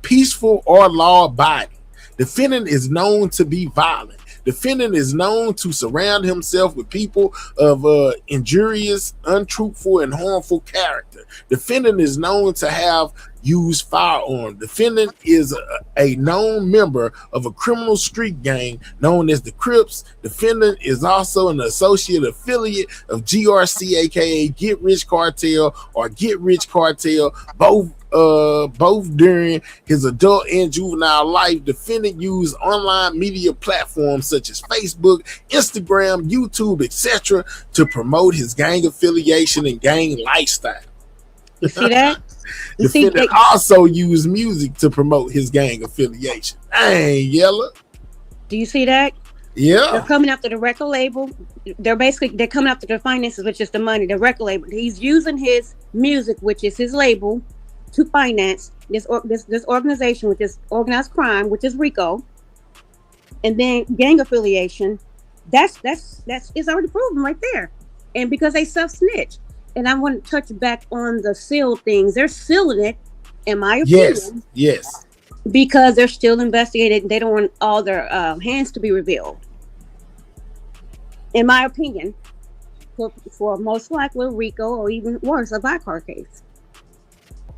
[SPEAKER 1] peaceful, or law-abiding. Defendant is known to be violent. Defendant is known to surround himself with people of injurious, untruthful, and harmful character. Defendant is known to have used firearm. Defendant is a known member of a criminal street gang known as the Crips. Defendant is also an associate affiliate of GRC, aka Get Rich Cartel or Get Rich Cartel, both during his adult and juvenile life. Defendant used online media platforms such as Facebook, Instagram, YouTube, etc. to promote his gang affiliation and gang lifestyle.
[SPEAKER 12] You see that?
[SPEAKER 1] Defendant also used music to promote his gang affiliation. Dang, Yellow.
[SPEAKER 12] Do you see that?
[SPEAKER 1] Yeah.
[SPEAKER 12] They're coming after the record label. They're coming after the finances, which is the money, the record label. He's using his music, which is his label, to finance this organization, which is organized crime, which is RICO, and then gang affiliation. That's it's already proven right there. And because they self-snitch. And I want to touch back on the seal things. They're sealing it, in my opinion.
[SPEAKER 1] Yes.
[SPEAKER 12] Because they're still investigating. They don't want all their hands to be revealed. In my opinion. for most likely RICO or even worse, a vicar case.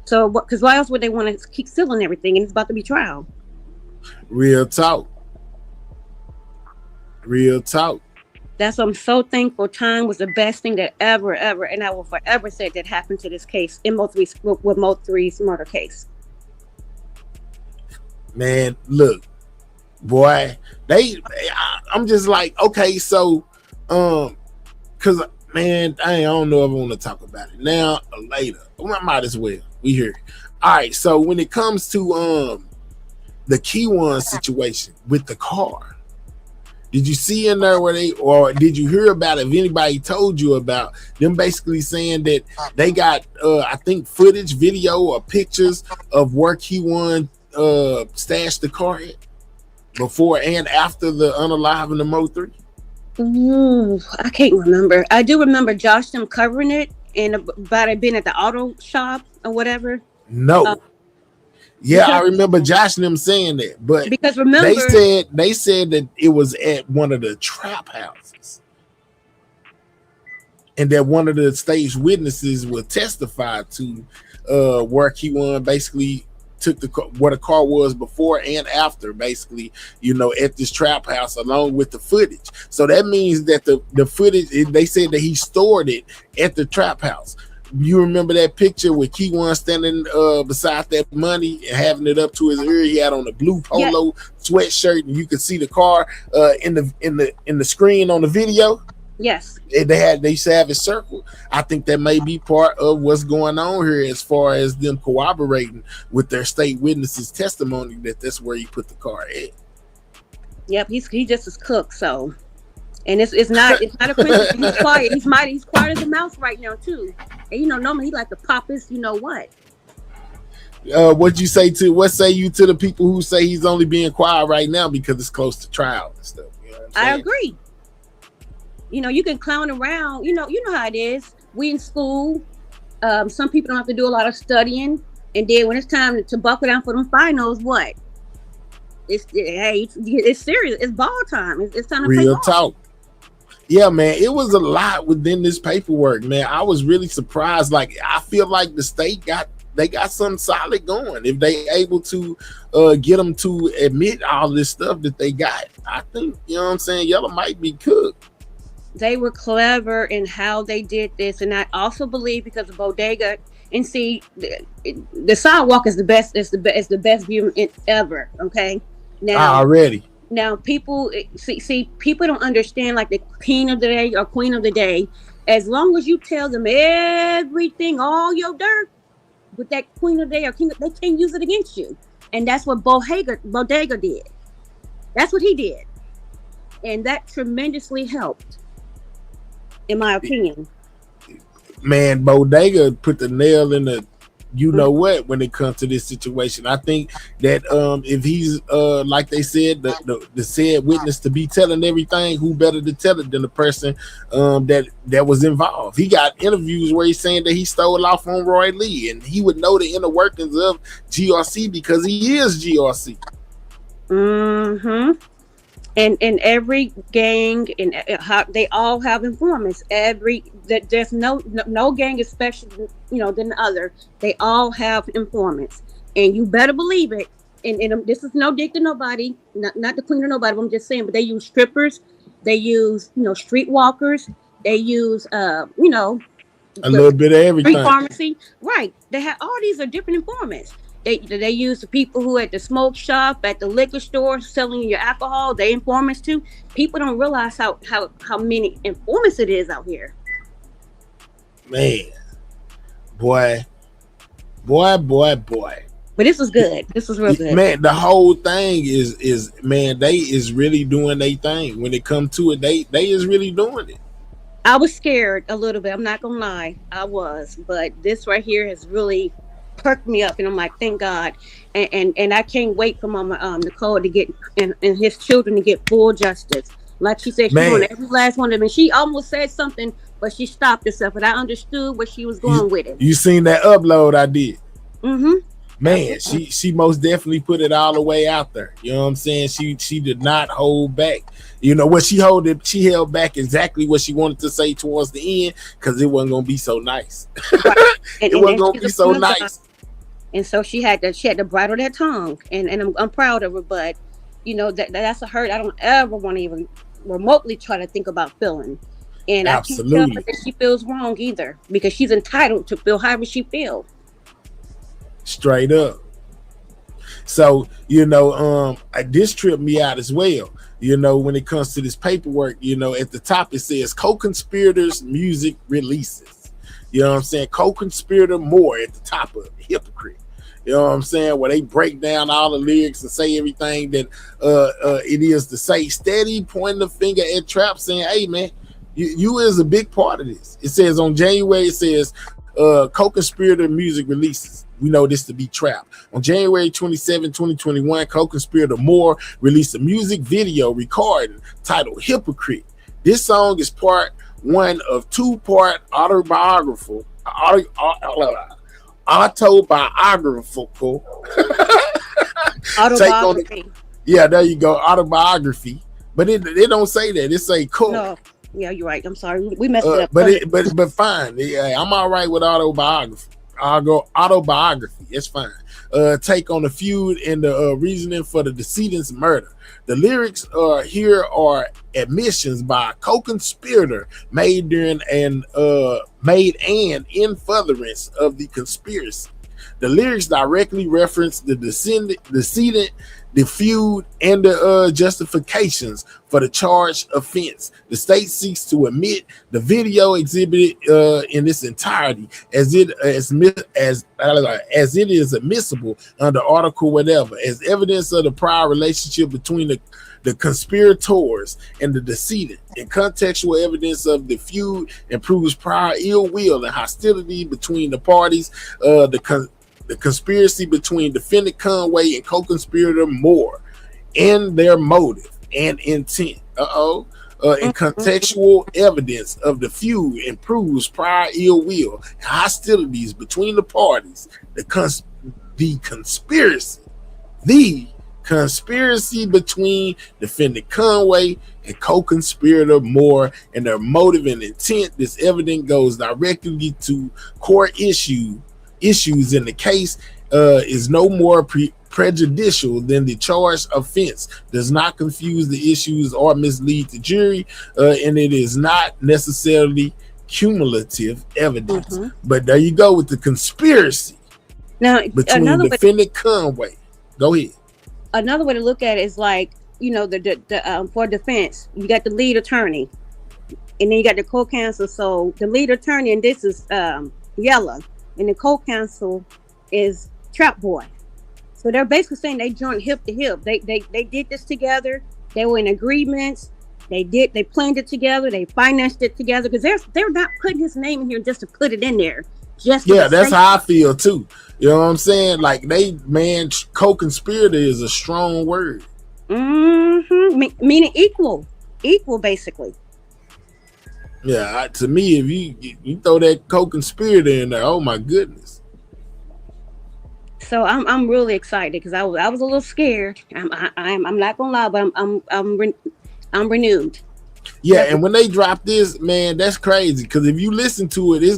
[SPEAKER 12] So, because why else would they want to keep sealing everything? And it's about to be trial.
[SPEAKER 1] Real talk. Real talk.
[SPEAKER 12] That's what I'm so thankful. Time was the best thing that ever, and I will forever say that happened to this case in with Mo3's murder case.
[SPEAKER 1] Man, look, boy, I'm just like, okay, so, cause man, I don't know if I want to talk about it now or later. I might as well. We here. All right, so when it comes to the Key1 situation with the car, did you see in there or did you hear about it? If anybody told you about them basically saying that they got I think footage, video, or pictures of where Key1 stashed the car at before and after the unaliving the Mo3?
[SPEAKER 12] Ooh, I can't remember. I do remember Josh them covering it and about it being at the auto shop or whatever.
[SPEAKER 1] No. Yeah, I remember Josh and them saying that, but
[SPEAKER 12] because remember
[SPEAKER 1] they said that it was at one of the trap houses, and that one of the stage witnesses will testify to where Key1 basically took what the car was before and after, basically, you know, at this trap house along with the footage. So that means that the footage, they said that he stored it at the trap house. You remember that picture with Key1 standing beside that money and having it up to his ear? He had on a blue polo sweatshirt, and you could see the car in the screen on the video.
[SPEAKER 12] Yes,
[SPEAKER 1] they used to have it circled. I think that may be part of what's going on here as far as them corroborating with their state witnesses' testimony that that's where he put the car at.
[SPEAKER 12] Yep, he just is cooked. So, and it's not a coincidence. He's quiet. He's quiet as a mouse right now too. And you know, normally he like to pop his, you know what?
[SPEAKER 1] What say you to the people who say he's only being quiet right now because it's close to trial and stuff? You know what I'm saying?
[SPEAKER 12] I agree. You know, you can clown around. You know how it is. We in school. Some people don't have to do a lot of studying, and then when it's time to buckle down for them finals, what? It's serious. It's ball time. It's time to play ball.
[SPEAKER 1] Real talk. Yeah, man, it was a lot within this paperwork, man. I was really surprised. Like, I feel like the state got something solid going. If they able to get them to admit all this stuff that they got, I think, you know what I'm saying, Yellow might be cooked.
[SPEAKER 12] They were clever in how they did this, and I also believe because of Bodega. And see, the sidewalk is the best. It's the best view ever. Okay, now
[SPEAKER 1] already.
[SPEAKER 12] Now people see people don't understand, like the king of the day or queen of the day. As long as you tell them everything, all your dirt, with that queen of the day or king, they can't use it against you. And that's what Bodega did. That's what he did, and that tremendously helped, in my opinion.
[SPEAKER 1] Man, Bodega put the nail in the you know what when it comes to this situation. I think that if he's like they said, the said witness to be telling everything, who better to tell it than the person that was involved. He got interviews where he's saying that he stole off on Roy Lee, and he would know the inner workings of GRC because he is GRC.
[SPEAKER 12] Mm-hmm. And every gang and they all have informants. There's no gang is special, you know, than the other. They all have informants, and you better believe it. And this is no dig to nobody, not the queen of nobody. But I'm just saying, but they use strippers, they use streetwalkers, they use a
[SPEAKER 1] little bit of everything.
[SPEAKER 12] Street pharmacy, right? They have all these are different informants. They use the people who at the smoke shop, at the liquor store, selling your alcohol. They informants too. People don't realize how many informants it is out here.
[SPEAKER 1] Man, boy.
[SPEAKER 12] But this was good. This was real good.
[SPEAKER 1] Man, the whole thing is man, they is really doing their thing. When it comes to it, they is really doing it.
[SPEAKER 12] I was scared a little bit. I'm not gonna lie, I was. But this right here has really perked me up, and I'm like, thank God. And I can't wait for Mama Nicole to get and his children to get full justice. Like she said, she won every last one of them. And she almost said something, but she stopped herself. And I understood where she was going with it.
[SPEAKER 1] You seen that upload I did?
[SPEAKER 12] Mm-hmm.
[SPEAKER 1] Man, she most definitely put it all the way out there. You know what I'm saying? She did not hold back. You know what she held back exactly what she wanted to say towards the end because it wasn't gonna be so nice. It wasn't gonna be so nice.
[SPEAKER 12] And so she had to bridle that tongue, and I'm proud of her. But you know that's a hurt I don't ever want to even remotely try to think about feeling. And
[SPEAKER 1] Absolutely.
[SPEAKER 12] I can't tell her that she feels wrong either because she's entitled to feel however she feels.
[SPEAKER 1] Straight up. So, you know, this tripped me out as well. You know, when it comes to this paperwork, you know, at the top it says co-conspirators music releases. You know what I'm saying? Co-conspirator more at the top of it. Hypocrite. You know what I'm saying? Where they break down all the lyrics and say everything that it is to say, steady pointing the finger at Trap saying, hey man, you is a big part of this. It says on January, it says co-conspirator music releases. We know this to be Trap. On January 27, 2021, co-conspirator Moore released a music video recording titled Hypocrite. This song is part one of two-part autobiographical
[SPEAKER 12] Autobiography.
[SPEAKER 1] Yeah, there you go, autobiography. But it don't say that. It say cool.
[SPEAKER 12] No. Yeah, you're right. I'm sorry. We messed it up.
[SPEAKER 1] But fine. Yeah, I'm all right with autobiography. I'll go autobiography. It's fine. Take on the feud and the reasoning for the decedent's murder. The lyrics here are admissions by a co-conspirator made during and in furtherance of the conspiracy. The lyrics directly reference the decedent, the feud, and the justifications for the charged offense. The state seeks to admit the video exhibited in its entirety as it is admissible under article whatever as evidence of the prior relationship between the conspirators and the decedent, and contextual evidence of the feud and proves prior ill will and hostility between the parties. The conspiracy between defendant Conway and co-conspirator Moore and their motive and intent. And contextual evidence of the feud and proves prior ill will and hostilities between the parties. The conspiracy between defendant Conway and co-conspirator Moore and their motive and intent. This evidence goes directly to core issues in the case, is no more prejudicial than the charged offense, does not confuse the issues or mislead the jury, and it is not necessarily cumulative evidence. But there you go with the conspiracy
[SPEAKER 12] now
[SPEAKER 1] between defendant Conway. Go ahead.
[SPEAKER 12] Another way to look at it is like, you know, the for defense, you got the lead attorney, and then you got the co-counsel. So the lead attorney, and this is Yella, and the co-counsel is Trapboy. So they're basically saying they joined hip to hip. They did this together. They were in agreements. They planned it together. They financed it together because they're not putting his name in here just to put it in there.
[SPEAKER 1] That's how I feel too. You know what I'm saying? Like co-conspirator is a strong word.
[SPEAKER 12] Meaning equal basically.
[SPEAKER 1] Yeah, to me, if you throw that co-conspirator in there, oh my goodness.
[SPEAKER 12] So I'm really excited because I was a little scared. I'm not gonna lie, but I'm renewed.
[SPEAKER 1] Yeah, and when they drop this, man, that's crazy. Because if you listen to it, he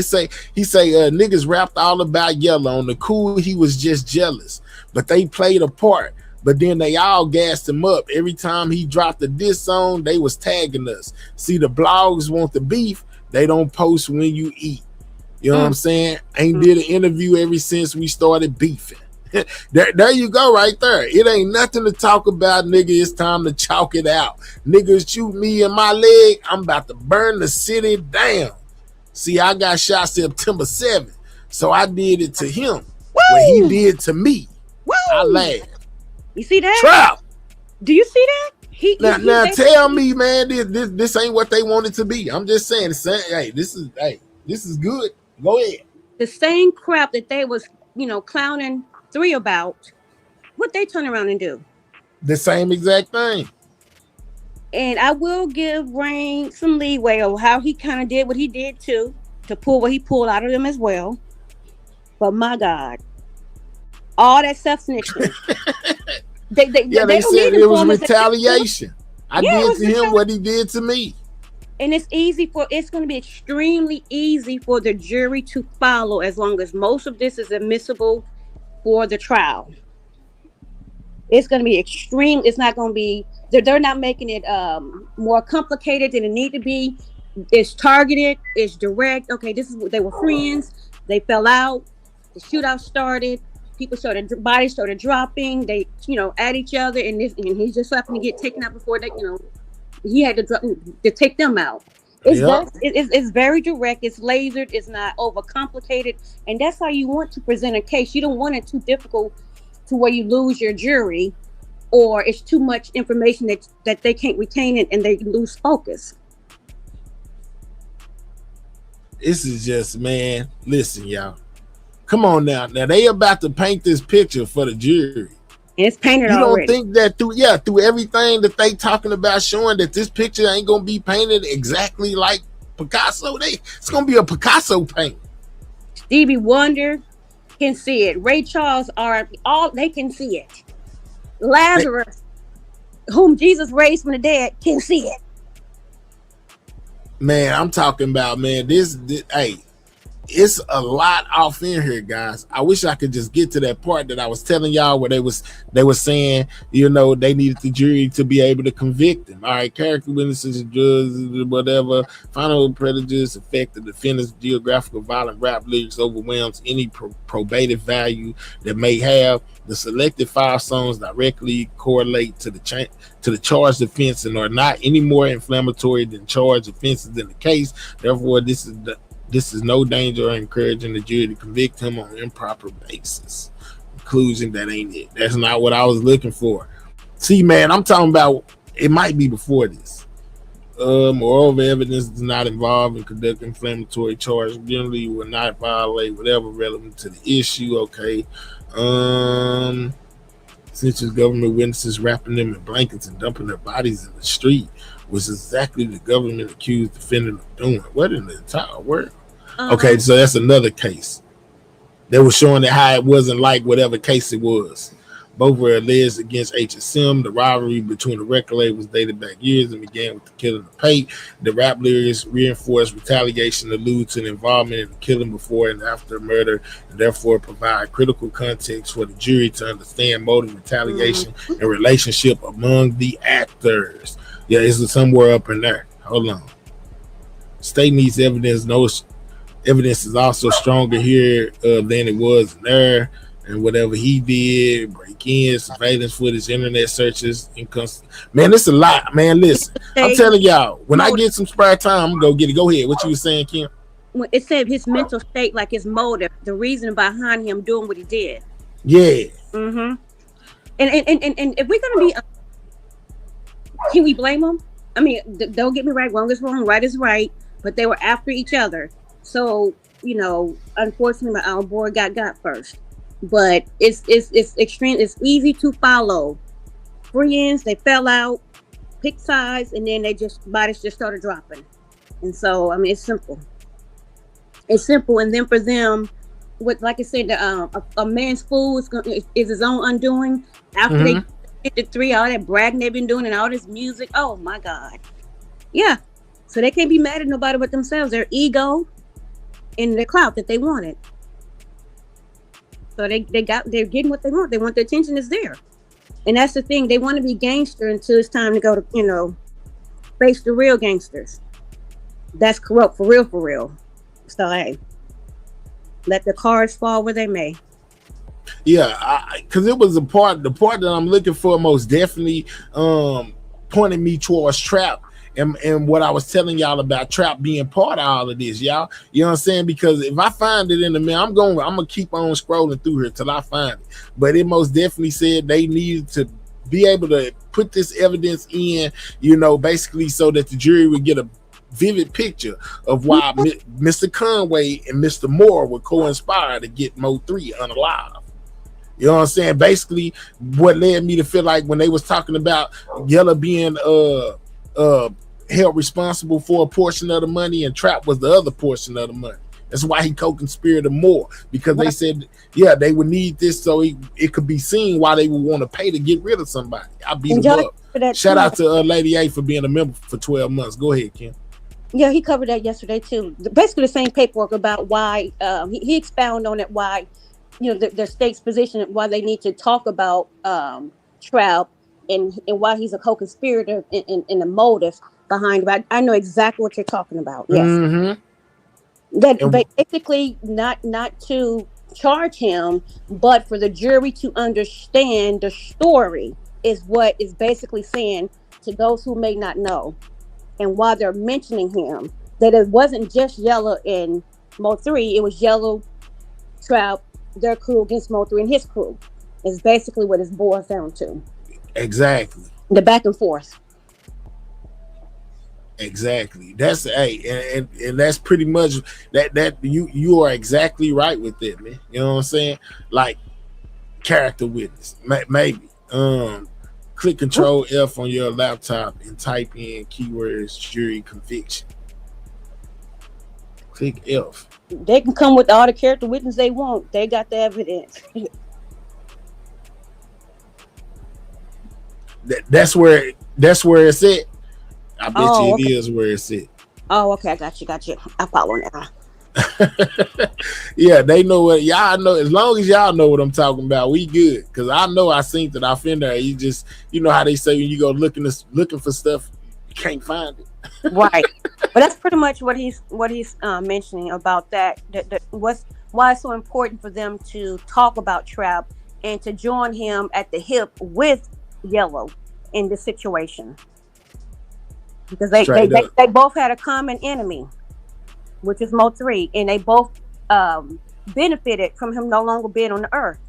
[SPEAKER 1] say niggas rapped all about Yella on the cool. He was just jealous, but they played a part. But then they all gassed him up. Every time he dropped a diss song, they was tagging us. See, the blogs want the beef. They don't post when you eat. You know what I'm saying? Ain't did an interview ever since we started beefing. There you go right there. It ain't nothing to talk about, nigga. It's time to chalk it out. Niggas shoot me in my leg, I'm about to burn the city down. See, I got shot September 7th, so I did it to him. What he did to me. I laughed.
[SPEAKER 12] You see that?
[SPEAKER 1] Trap.
[SPEAKER 12] Do you see that?
[SPEAKER 1] Now tell me, man, this ain't what they want it to be. I'm just saying, this is good. Go ahead.
[SPEAKER 12] The same crap that they was, clowning 3 about, what they turn around and do?
[SPEAKER 1] The same exact thing.
[SPEAKER 12] And I will give Rain some leeway of how he kind of did what he did too, to pull what he pulled out of them as well. But my God, All that stuff snitching. they
[SPEAKER 1] They
[SPEAKER 12] don't
[SPEAKER 1] said
[SPEAKER 12] need
[SPEAKER 1] it was
[SPEAKER 12] informants.
[SPEAKER 1] retaliation. I
[SPEAKER 12] Yeah, it
[SPEAKER 1] did
[SPEAKER 12] was
[SPEAKER 1] to him what he did to me.
[SPEAKER 12] And it's going to be extremely easy for the jury to follow as long as most of this is admissible for the trial. It's going to be extreme. It's not going to be, they're not making it more complicated than it need to be. It's targeted, it's direct. Okay, this is what they were friends. They fell out. The shootout started. Bodies started dropping. They, at each other, and he just happened to get taken out before they, he had to take them out. It's very direct. It's lasered. It's not overcomplicated, and that's how you want to present a case. You don't want it too difficult to where you lose your jury, or it's too much information that they can't retain it and they lose focus.
[SPEAKER 1] This is just, man. Listen, y'all. Come on now. Now they about to paint this picture for the jury.
[SPEAKER 12] It's painted
[SPEAKER 1] already. You don't think that through everything that they talking about, showing that this picture ain't gonna be painted exactly like Picasso? It's gonna be a Picasso paint.
[SPEAKER 12] Stevie Wonder can see it. Ray Charles they can see it. Lazarus, whom Jesus raised from the dead, can see it.
[SPEAKER 1] Man, I'm talking about, man, this hey, it's a lot off in here, guys. I wish I could just get to that part that I was telling y'all where they were saying, they needed the jury to be able to convict them. All right, character witnesses, judges, whatever. Final prejudice affect the defendant's geographical violent rap lyrics overwhelms any probative value that may have. The selected 5 songs directly correlate to the charged offense and are not any more inflammatory than charged offenses in the case. Therefore, this is no danger or encouraging the jury to convict him on improper basis. Conclusion, that ain't it. That's not what I was looking for. See, man, I'm talking about it might be before this. Moreover, evidence does not involve in conducting inflammatory charge generally will not violate whatever relevant to the issue. Okay. Since his government witnesses wrapping them in blankets and dumping their bodies in the street was exactly the government accused defendant of doing. What in the entire world? Okay, so that's another case. They were showing how it wasn't like whatever case it was. Both were alleged against HSM. The rivalry between the record labels dated back years and began with the killing of Pate. The rap lyrics reinforced retaliation, allude to the involvement in the killing before and after murder, and therefore provide critical context for the jury to understand motive, retaliation, and relationship among the actors. Yeah, it's somewhere up in there. Hold on. State needs evidence. No evidence is also stronger here than it was in there. And whatever he did, break in, surveillance footage, internet searches, man, it's a lot, man. Listen, I'm telling y'all, when I get some spare time, I'm gonna go get it. Go ahead. What you were saying, Kim?
[SPEAKER 12] It said his mental state, like his motive, the reason behind him doing what he did.
[SPEAKER 1] Yeah.
[SPEAKER 12] And if we're gonna be, can we blame them? I mean, don't get me right. Wrong is wrong, right is right. But they were after each other, so unfortunately, our boy got first. But it's extreme. It's easy to follow. Friends, they fell out, picked sides, and then bodies just started dropping. And so, I mean, it's simple. It's simple. And then for them, like I said, a man's fool is his own undoing. After they get the 3, all that bragging they've been doing and all this music. Oh my God. Yeah. So they can't be mad at nobody but themselves. Their ego and the clout that they wanted. So they're getting what they want. They want the attention is there. And that's the thing. They want to be gangster until it's time to go to, face the real gangsters. That's corrupt for real. So hey, let the cards fall where they may.
[SPEAKER 1] Yeah, because it was the part that I'm looking for most definitely pointed me towards Trap. And what I was telling y'all about Trap being part of all of this, y'all. You know what I'm saying? Because if I find it in the mail, I'm gonna keep on scrolling through here till I find it. But it most definitely said they needed to be able to put this evidence in, basically so that the jury would get a vivid picture of why Mr. Conway and Mr. Moore would co-inspire to get Mo 3 unalive. You know what I'm saying? Basically, what led me to feel like when they was talking about Yella being held responsible for a portion of the money and Trap was the other portion of the money. That's why he co-conspirated more, because they said, yeah, they would need this so it could be seen why they would want to pay to get rid of somebody. I beat him up. Shout out to Lady A for being a member for 12 months. Go ahead, Kim.
[SPEAKER 12] Yeah, he covered that yesterday too. Basically, the same paperwork about why he expounded on it. Why, their state's position, why they need to talk about Trout and why he's a co-conspirator and the motive behind it. I know exactly what you're talking about. Yes, that basically not to charge him, but for the jury to understand the story is what is basically saying to those who may not know. And while they're mentioning him, that it wasn't just Yellow and Mo 3, it was Yellow, Trout, their crew against Mo 3 and his crew. Is basically what it's boiled down to.
[SPEAKER 1] Exactly.
[SPEAKER 12] The back and forth.
[SPEAKER 1] Exactly. That's and that's pretty much that you are exactly right with it, man. You know what I'm saying? Like character witness, maybe. Click Control F on your laptop and type in keywords jury conviction. Click F.
[SPEAKER 12] They can come with all the character witness they want. They got the evidence.
[SPEAKER 1] That's where it's at. I bet you it is where it's at.
[SPEAKER 12] Oh, okay. I got you. I follow now.
[SPEAKER 1] Yeah, they know what y'all know. As long as y'all know what I'm talking about, we good. Cause I know I seen that I in there. You know how they say when you go looking for stuff, you can't find it.
[SPEAKER 12] Right. But that's pretty much what he's mentioning about that. Why it's so important for them to talk about Trap and to join him at the hip with Yellow in this situation, because they both had a common enemy, which is Mo 3, and they both benefited from him no longer being on the earth.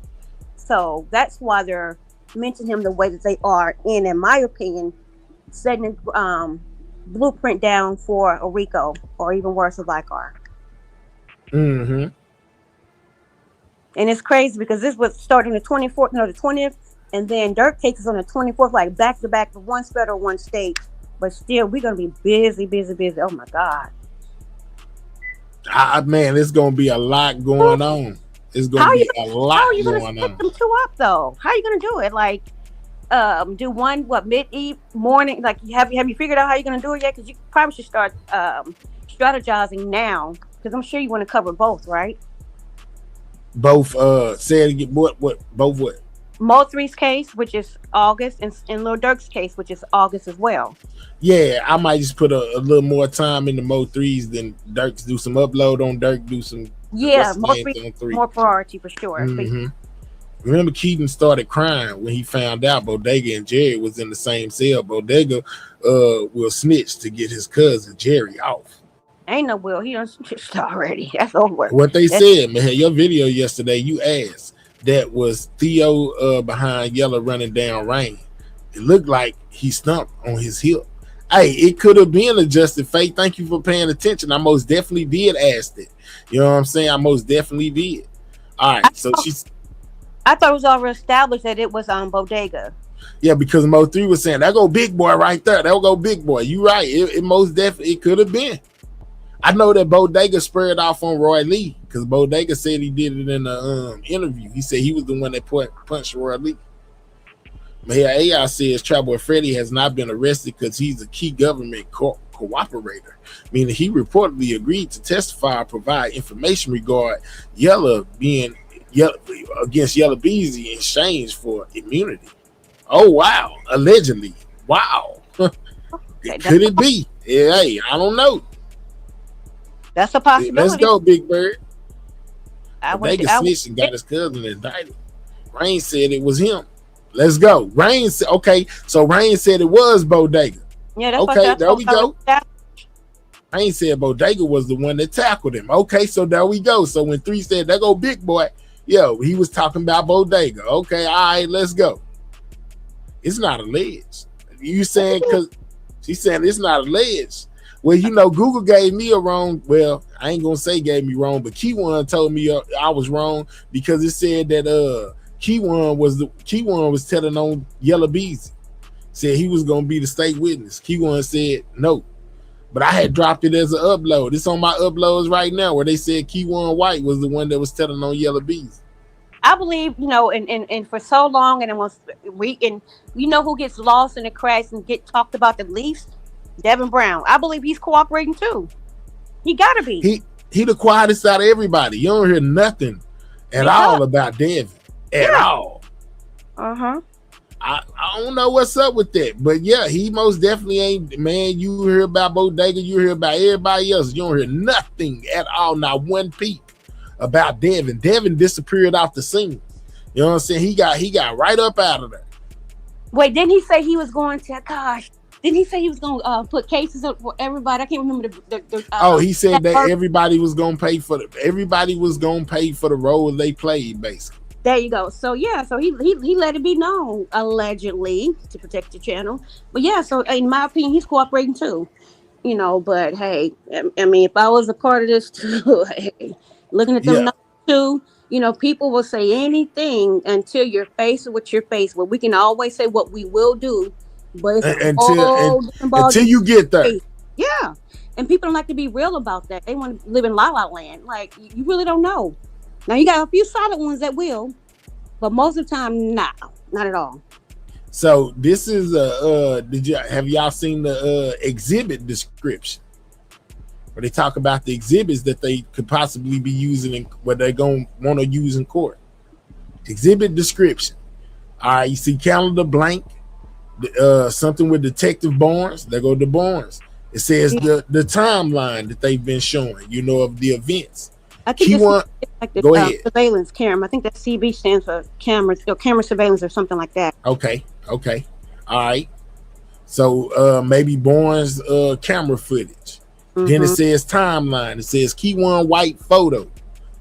[SPEAKER 12] So that's why they're mentioning him the way that they are, and in my opinion, setting blueprint down for a Rico or even worse, a Vicar.
[SPEAKER 1] Mm-hmm.
[SPEAKER 12] And it's crazy because this was starting the 20th, and then Dirk takes us on the 24th, like back to back for one federal, one state. But still, we're gonna be busy. Oh my God.
[SPEAKER 1] Man, it's gonna be a lot going on. It's gonna be a lot going on. How are you gonna
[SPEAKER 12] split them two up though? How are you gonna do it? Like, do one mid-eve morning? Like, have you figured out how you're gonna do it yet? Because you probably should start strategizing now, because I'm sure you want to cover both, right?
[SPEAKER 1] Both. Say it again. What? Both what?
[SPEAKER 12] Mo 3's case, which is August, and Lil Durk's case, which is August as well.
[SPEAKER 1] Yeah, I might just put a little more time in the Mo 3's than Dirk's. Do some upload on Dirk. Do some
[SPEAKER 12] Mo 3 more priority for sure.
[SPEAKER 1] Mm-hmm. Remember, Keaton started crying when he found out Bodega and Jerry was in the same cell. Bodega will snitch to get his cousin Jerry off.
[SPEAKER 12] Ain't no will. He done snitched already. That's over.
[SPEAKER 1] What they said, man. Your video yesterday, you asked. That was Theo behind Yellow running down Rain. It looked like he stumped on his hip. Hey, it could have been adjusted fate. Thank you for paying attention. I most definitely did ask it. You know what I'm saying? I most definitely did. All right,
[SPEAKER 12] I thought it was already established that it was Bodega.
[SPEAKER 1] Yeah, because Mo 3 was saying, that go big boy right there. That go big boy. You right. It most definitely could have been. I know that Bodega spurred off on Roy Lee because Bodega said he did it in the interview. He said he was the one that punched Roy Lee. Mayor AI says Trapboy Freddy has not been arrested because he's a key government cooperator, meaning he reportedly agreed to testify or provide information regarding against Yellow Beezy in exchange for immunity. Oh, wow. Allegedly. Wow. Could it be? Yeah, hey, I don't know.
[SPEAKER 12] That's a possibility.
[SPEAKER 1] Let's go, Big Bird. Vegas snitched and got his cousin indicted. Rain said it was him. Let's go. Rain said, okay, so Rain said it was Bodega.
[SPEAKER 12] Yeah, that's
[SPEAKER 1] okay, there we go. Rain said Bodega was the one that tackled him. Okay, so there we go. So when 3 said, there go big boy, yo, he was talking about Bodega. Okay, all right, let's go. It's not alleged. You saying, because she's saying it's not alleged. Well, you know, Google gave me a wrong. Well, I ain't gonna say gave me wrong, but Keyone told me I was wrong because it said that Keyone was telling on Yellow Beezy. Said he was gonna be the state witness. Keyone said no. but I had dropped it as an upload. It's on my uploads right now where they said Keyone White was the one that was telling on Yellow Bees.
[SPEAKER 12] I believe, and for so long, and it was you know who gets lost in the cracks and get talked about the least? Devin Brown. I believe he's cooperating too. He gotta be.
[SPEAKER 1] He the quietest out of everybody. You don't hear nothing at all about Devin at all. I don't know what's up with that, but yeah, he most definitely ain't. Man, you hear about Bodega, you hear about everybody else. You don't hear nothing at all, not one peep about Devin. Devin disappeared off the scene. You know what I'm saying? He got right up out of there.
[SPEAKER 12] Wait, didn't he say he was going to? Gosh, didn't he say he was going to put cases up for everybody? I can't remember the
[SPEAKER 1] he said that everybody was going to pay for the role they played, basically.
[SPEAKER 12] There you go. So yeah, so he let it be known, allegedly, to protect the channel. But yeah, so in my opinion, he's cooperating too. But hey, I mean, if I was a part of this too, hey, looking at them too, people will say anything until you're faced with your face. Well, we can always say what we will do, but it's
[SPEAKER 1] until you get there.
[SPEAKER 12] Yeah, and people don't like to be real about that. They want to live in la la land. Like, you really don't know. Now you got a few solid ones that will, but most of the time, not at all.
[SPEAKER 1] So this is have y'all seen the exhibit description where they talk about the exhibits that they could possibly be using in what they're gonna want to use in court? Exhibit description. All right, you see calendar blank, something with Detective Barnes. There go the Barnes. It says the timeline that they've been showing, of the events.
[SPEAKER 12] I think it's
[SPEAKER 1] go ahead.
[SPEAKER 12] Surveillance camera. I think that CB stands for camera surveillance or something like that.
[SPEAKER 1] Okay. All right. So maybe Barnes camera footage. Then it says timeline. It says Keyone White photo.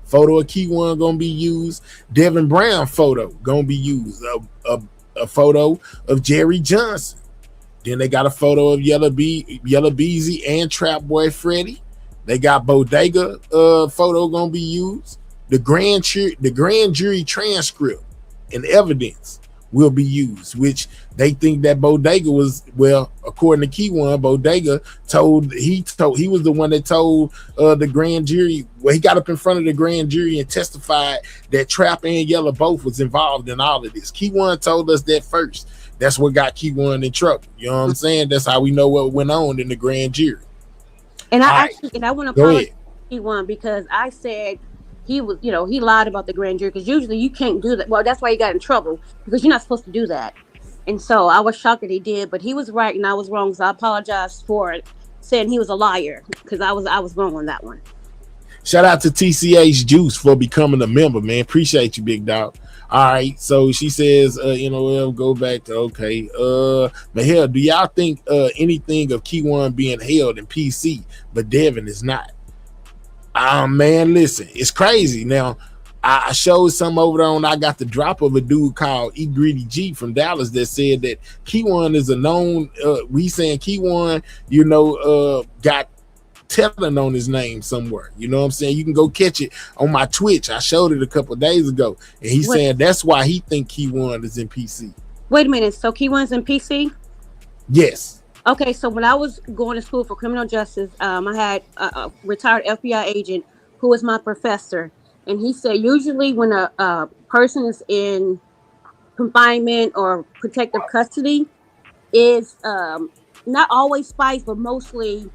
[SPEAKER 1] Photo of Keyone gonna be used. Devin Brown photo gonna be used. A photo of Jerry Johnson. Then they got a photo of Yellow Beezy and Trapboy Freddy. They got Bodega photo gonna be used. The grand jury transcript and evidence will be used, which they think that Bodega was, well, according to Keyone, Bodega he was the one that told the grand jury. Well, he got up in front of the grand jury and testified that Trap and Yellow both was involved in all of this. Keyone told us that first. That's what got Keyone in trouble. You know what I'm saying? That's how we know what went on in the grand jury.
[SPEAKER 12] And I want to apologize to Keyone because I said he was, he lied about the grand jury, because usually you can't do that. Well, that's why he got in trouble, because you're not supposed to do that. And so I was shocked that he did, but he was right and I was wrong. So I apologize for it, saying he was a liar, because I was wrong on that one.
[SPEAKER 1] Shout out to TCH Juice for becoming a member, man. Appreciate you, big dog. All right, so she says, we'll go back to but hell, do y'all think anything of Keyone being held in PC, but Devin is not? Man, listen, it's crazy. Now, I showed some over there on. I got the drop of a dude called E Greedy G from Dallas that said that Keyone is a known. We saying Keyone, got telling on his name somewhere. You know what I'm saying? You can go catch it on my Twitch. I showed it a couple of days ago, and he's saying that's why he think Keyone is in PC.
[SPEAKER 12] Wait a minute. So Keyone's in PC?
[SPEAKER 1] Yes.
[SPEAKER 12] Okay, so when I was going to school for criminal justice, I had a retired FBI agent who was my professor, and he said usually when a person is in confinement or protective custody, is not always spies, but mostly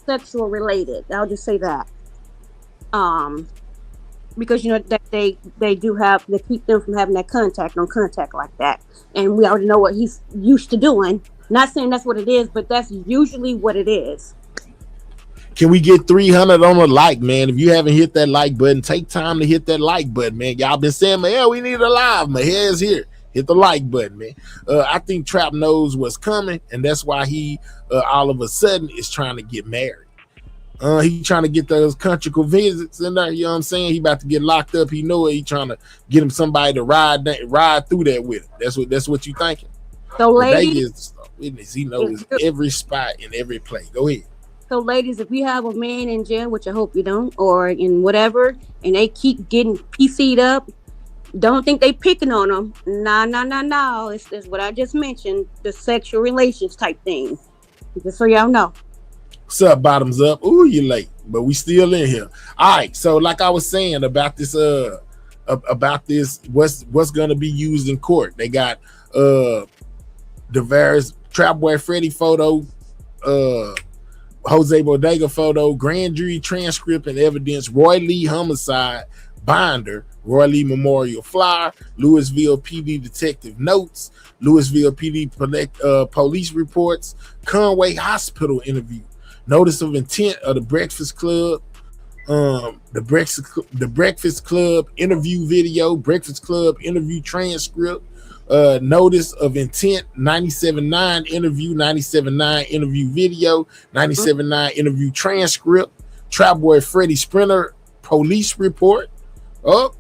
[SPEAKER 12] sexual related. I'll just say that, because that they do have, they keep them from having that contact like that, and we already know what he's used to doing. Not saying that's what it is, but that's usually what it is.
[SPEAKER 1] Can we get 300 on a like, man? If you haven't hit that like button, take time to hit that like button, man. Y'all been saying, man, we need a live. My hair is here. Hit the like button, man. I think Trap knows what's coming, and that's why he all of a sudden is trying to get married. He trying to get those conjugal visits in there. You know what I'm saying? He about to get locked up. He know it. He trying to get him somebody to ride through that with him. That's what you thinking.
[SPEAKER 12] So, ladies,
[SPEAKER 1] he knows every spot in every play. Go ahead.
[SPEAKER 12] So, ladies, if you have a man in jail, which I hope you don't, or in whatever, and they keep getting PC'd up, don't think they picking on them. No. It's what I just mentioned, the sexual relations type thing. Just so y'all know.
[SPEAKER 1] What's up, bottoms up? Ooh, you late, but we still in here. All right. So, like I was saying about this, what's gonna be used in court. They got the various Trapboy Freddy photo, Jose Bodega photo, grand jury transcript and evidence, Roy Lee homicide binder, Roy Lee Memorial flyer, Louisville PD detective notes, Louisville PD police reports, Conway Hospital interview, notice of intent of the Breakfast Club, the Breakfast Club interview video, Breakfast Club interview transcript, notice of intent, 97.9 interview, 97.9 interview video, 97.9 interview transcript, Trapboy Freddy Sprinter police report. Oh,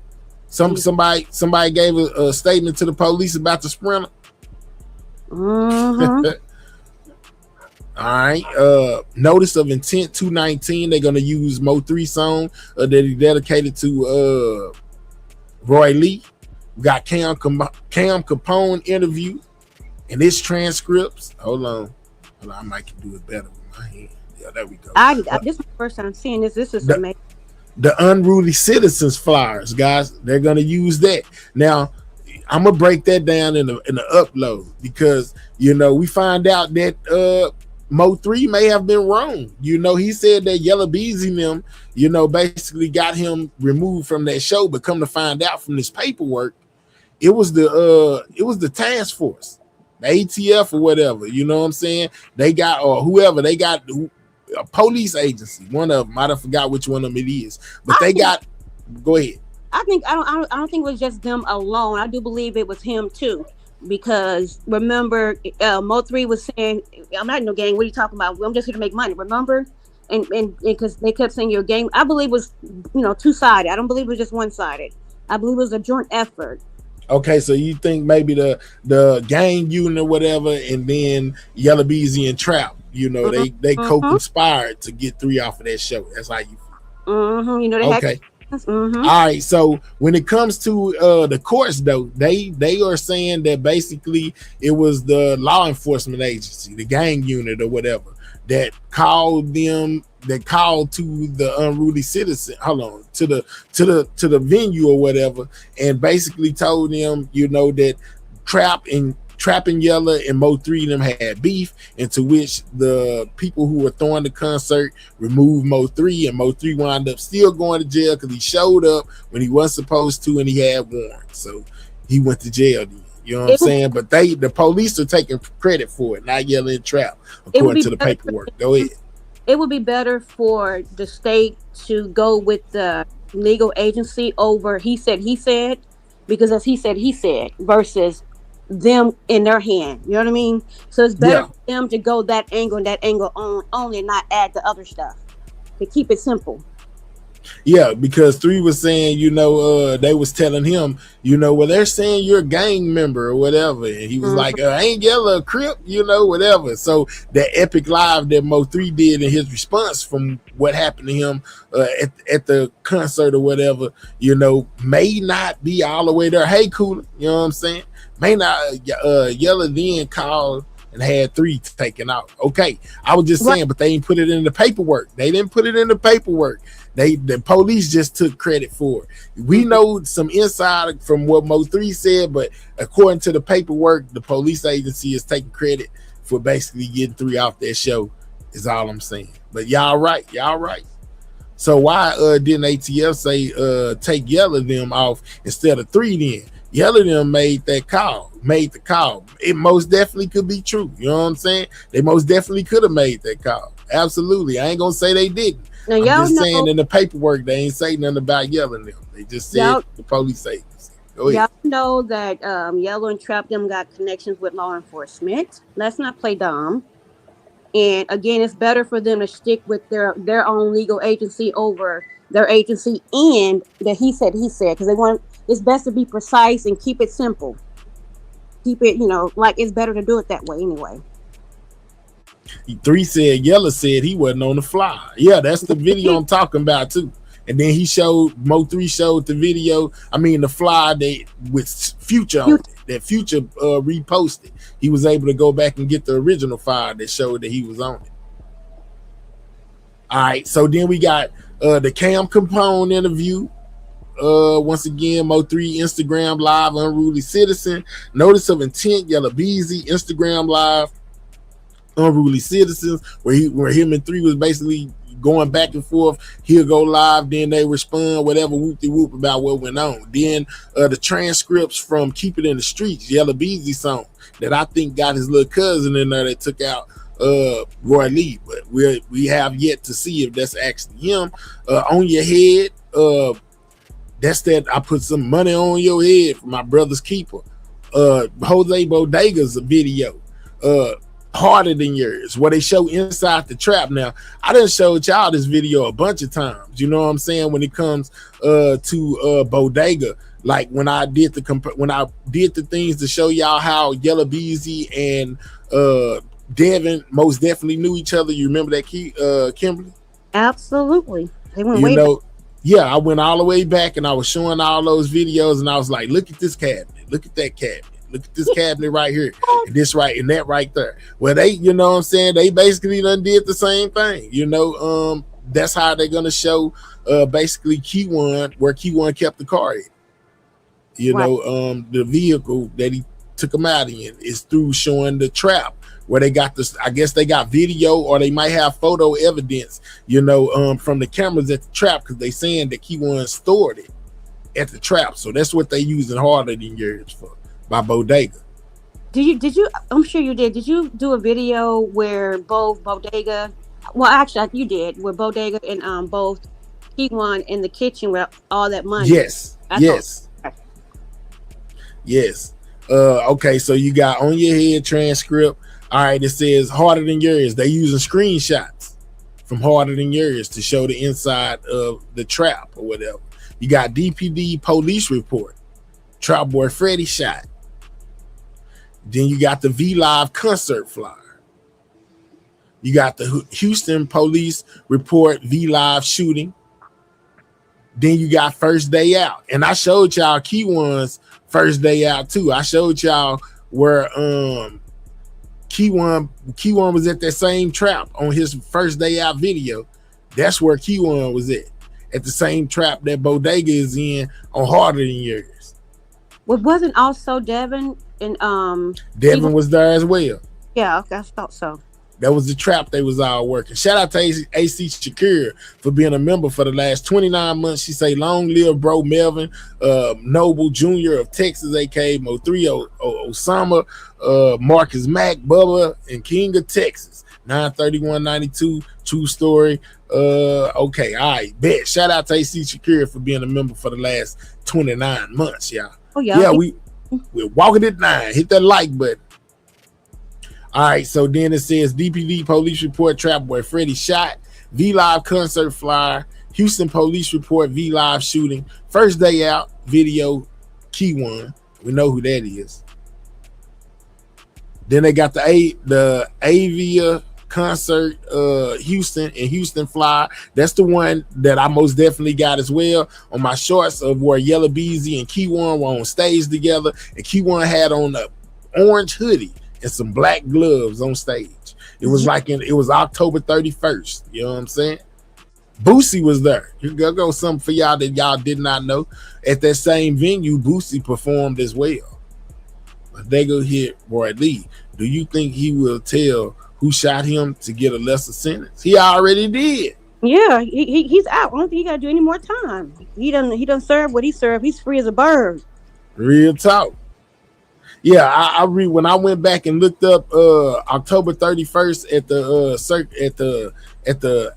[SPEAKER 1] somebody gave a statement to the police about the Sprinter. All right. Notice of intent 219. They're gonna use Mo 3 song that he dedicated to Roy Lee. We got Cam Capone interview and its transcripts. Hold on, I might can do it better with my hand. Yeah, there we go.
[SPEAKER 12] This is the first time seeing this. This is amazing.
[SPEAKER 1] The unruly citizens flyers, guys. They're gonna use that. Now, I'm gonna break that down in the upload because we find out that Mo 3 may have been wrong. He said that Yellow Beezy them, basically got him removed from that show, but come to find out from this paperwork, it was the task force, the ATF or whatever. You know what I'm saying? They got, or whoever, they got a police agency. One of them, I don't forgot which one of them it is, but go ahead.
[SPEAKER 12] I don't think it was just them alone. I do believe it was him too, because remember, Mo 3 was saying, "I'm not in no gang. What are you talking about? I'm just here to make money." Remember, and because they kept saying your gang. I believe it was 2-sided. I don't believe it was just one-sided. I believe it was a joint effort.
[SPEAKER 1] Okay, so you think maybe the gang unit or whatever, and then Yellow Beezy and Trap, they co-conspired to get 3 off of that show. That's how you feel.
[SPEAKER 12] They
[SPEAKER 1] okay. All right, so when it comes to the courts, though, they are saying that basically it was the law enforcement agency, the gang unit or whatever, that called to the unruly citizen, to the venue or whatever, and basically told them, that Trap and Yella and Mo 3 them had beef, into which the people who were throwing the concert removed Mo 3, and Mo 3 wound up still going to jail because he showed up when he wasn't supposed to and he had warrants, so he went to jail then. You know what I'm saying? But the police are taking credit for it, not Yella and Trap, according to the paperwork. Go ahead.
[SPEAKER 12] It would be better for the state to go with the legal agency over he said, because as he said, versus them in their hand. You know what I mean? So it's better for them to go that angle and that angle only, and not add the other stuff, to keep it simple.
[SPEAKER 1] Yeah, because 3 was saying, they was telling him, well, they're saying you're a gang member or whatever. And he was like, ain't Yella a Crip, whatever. So that epic live that Mo 3 did in his response from what happened to him at the concert or whatever, may not be all the way there. Hey, Cooler, you know what I'm saying? May not, Yella then called and had 3 taken out. Okay, I was just saying, but they didn't put it in the paperwork. They didn't put it in the paperwork. The police just took credit for it. We know some inside from what Mo 3 said, but according to the paperwork, the police agency is taking credit for basically getting 3 off that show, is all I'm saying. But y'all right. So why didn't ATF say take Yella them off instead of 3 then? Yella them made the call. It most definitely could be true. You know what I'm saying? They most definitely could have made that call. Absolutely. I ain't gonna say they didn't.
[SPEAKER 12] Now,
[SPEAKER 1] I'm just saying in the paperwork they ain't say nothing about Yella them. They just said the police agency. Go ahead.
[SPEAKER 12] Y'all know that Yellow and Trap them got connections with law enforcement. Let's not play dumb. And again, it's better for them to stick with their own legal agency over their agency and that he said, because it's best to be precise and keep it simple. Keep it, like it's better to do it that way anyway.
[SPEAKER 1] 3 said Yella said he wasn't on the fly. Yeah, that's the video I'm talking about too. And then Mo 3 showed the video. I mean the fly with Future on it. That Future reposted. He was able to go back and get the original file that showed that he was on it. All right, so then we got the Cam Capone interview. Once again, Mo3 Instagram Live, Unruly Citizen, Notice of Intent, Yellow Beezy, Instagram Live, Unruly Citizens, where him and 3 was basically going back and forth. He'll go live, then they respond, whatever whoop-de-whoop about what went on. Then the transcripts from Keep It in the Streets, Yellow Beezy song, that I think got his little cousin in there that took out Roy Lee, but we have yet to see if that's actually him. On Your Head, that's that I put some money on your head for my brother's keeper. Jose Bodega's a video. Harder Than Yours, where they show inside the trap. Now, I done showed y'all this video a bunch of times. You know what I'm saying? When it comes to Bodega, like when I did the things to show y'all how Yellow Beezy and Devin most definitely knew each other. You remember that, Kimberly?
[SPEAKER 12] Absolutely. They went
[SPEAKER 1] You
[SPEAKER 12] way
[SPEAKER 1] know, yeah, I went all the way back and I was showing all those videos and I was like, look at this cabinet, look at that cabinet, look at this cabinet right here, and this right and that right there. Well, they, you know what I'm saying, they basically done did the same thing. You know, that's how they're gonna show basically Key1, where Key1 kept the car in. You know, the vehicle that he took him out in is through showing the trap where they got this. I guess they got video or they might have photo evidence, you know, from the cameras at the trap, because they saying that Key1 stored it at the trap. So that's what they using Harder Than Yours for, by Bodega.
[SPEAKER 12] Did you I'm sure you did. Did you do a video where both Bodega, well actually you did, where Bodega and both Key1 in the kitchen with all that money?
[SPEAKER 1] Yes. Yes. Okay, so you got On Your Head transcript. All right, it says Harder Than Yours. They using screenshots from Harder Than Yours to show the inside of the trap or whatever. You got DPD police report. Trapboy Freddy shot. Then you got the vlive concert flyer. You got the Houston police report vlive shooting. Then you got First Day Out. And I showed y'all Key1's First Day Out too. I showed y'all where Key1 was at that same trap on his First Day Out video. That's where Key1 was at the same trap that Bodega is in on Harder Than Yours.
[SPEAKER 12] Well, wasn't also Devin and
[SPEAKER 1] Devin was there as well.
[SPEAKER 12] Yeah, okay, I thought so.
[SPEAKER 1] That was the trap they was all working. Shout out to AC Shakira for being a member for the last 29 months. She say, long live bro Melvin, Noble Jr. of Texas, aka Mo3, Osama, Marcus Mack, Bubba, and King of Texas. 93192, true story. Okay, all right, bet. Shout out to AC Shakira for being a member for the last 29 months, y'all.
[SPEAKER 12] Oh, yeah.
[SPEAKER 1] Yeah, we're walking it 9. Hit that like button. All right, so then it says DPD police report Trapboy Freddy shot, vlive concert flyer, Houston police report vlive shooting, First Day Out video Key1. We know who that is. Then they got the Avia concert Houston and Houston flyer. That's the one that I most definitely got as well on my shorts, of where Yellow Beezy and Key1 were on stage together, and Key1 had on the orange hoodie and some black gloves on stage. It was like it was October 31st. You know what I'm saying? Boosie was there. You go something for y'all that y'all did not know. At that same venue, Boosie performed as well. But they go hit Roy Lee. Do you think he will tell who shot him to get a lesser sentence? He already did.
[SPEAKER 12] Yeah, he's out. I don't think he got to do any more time. He done served what he served. He's free as a bird.
[SPEAKER 1] Real talk. Yeah, I read when I went back and looked up October 31st at the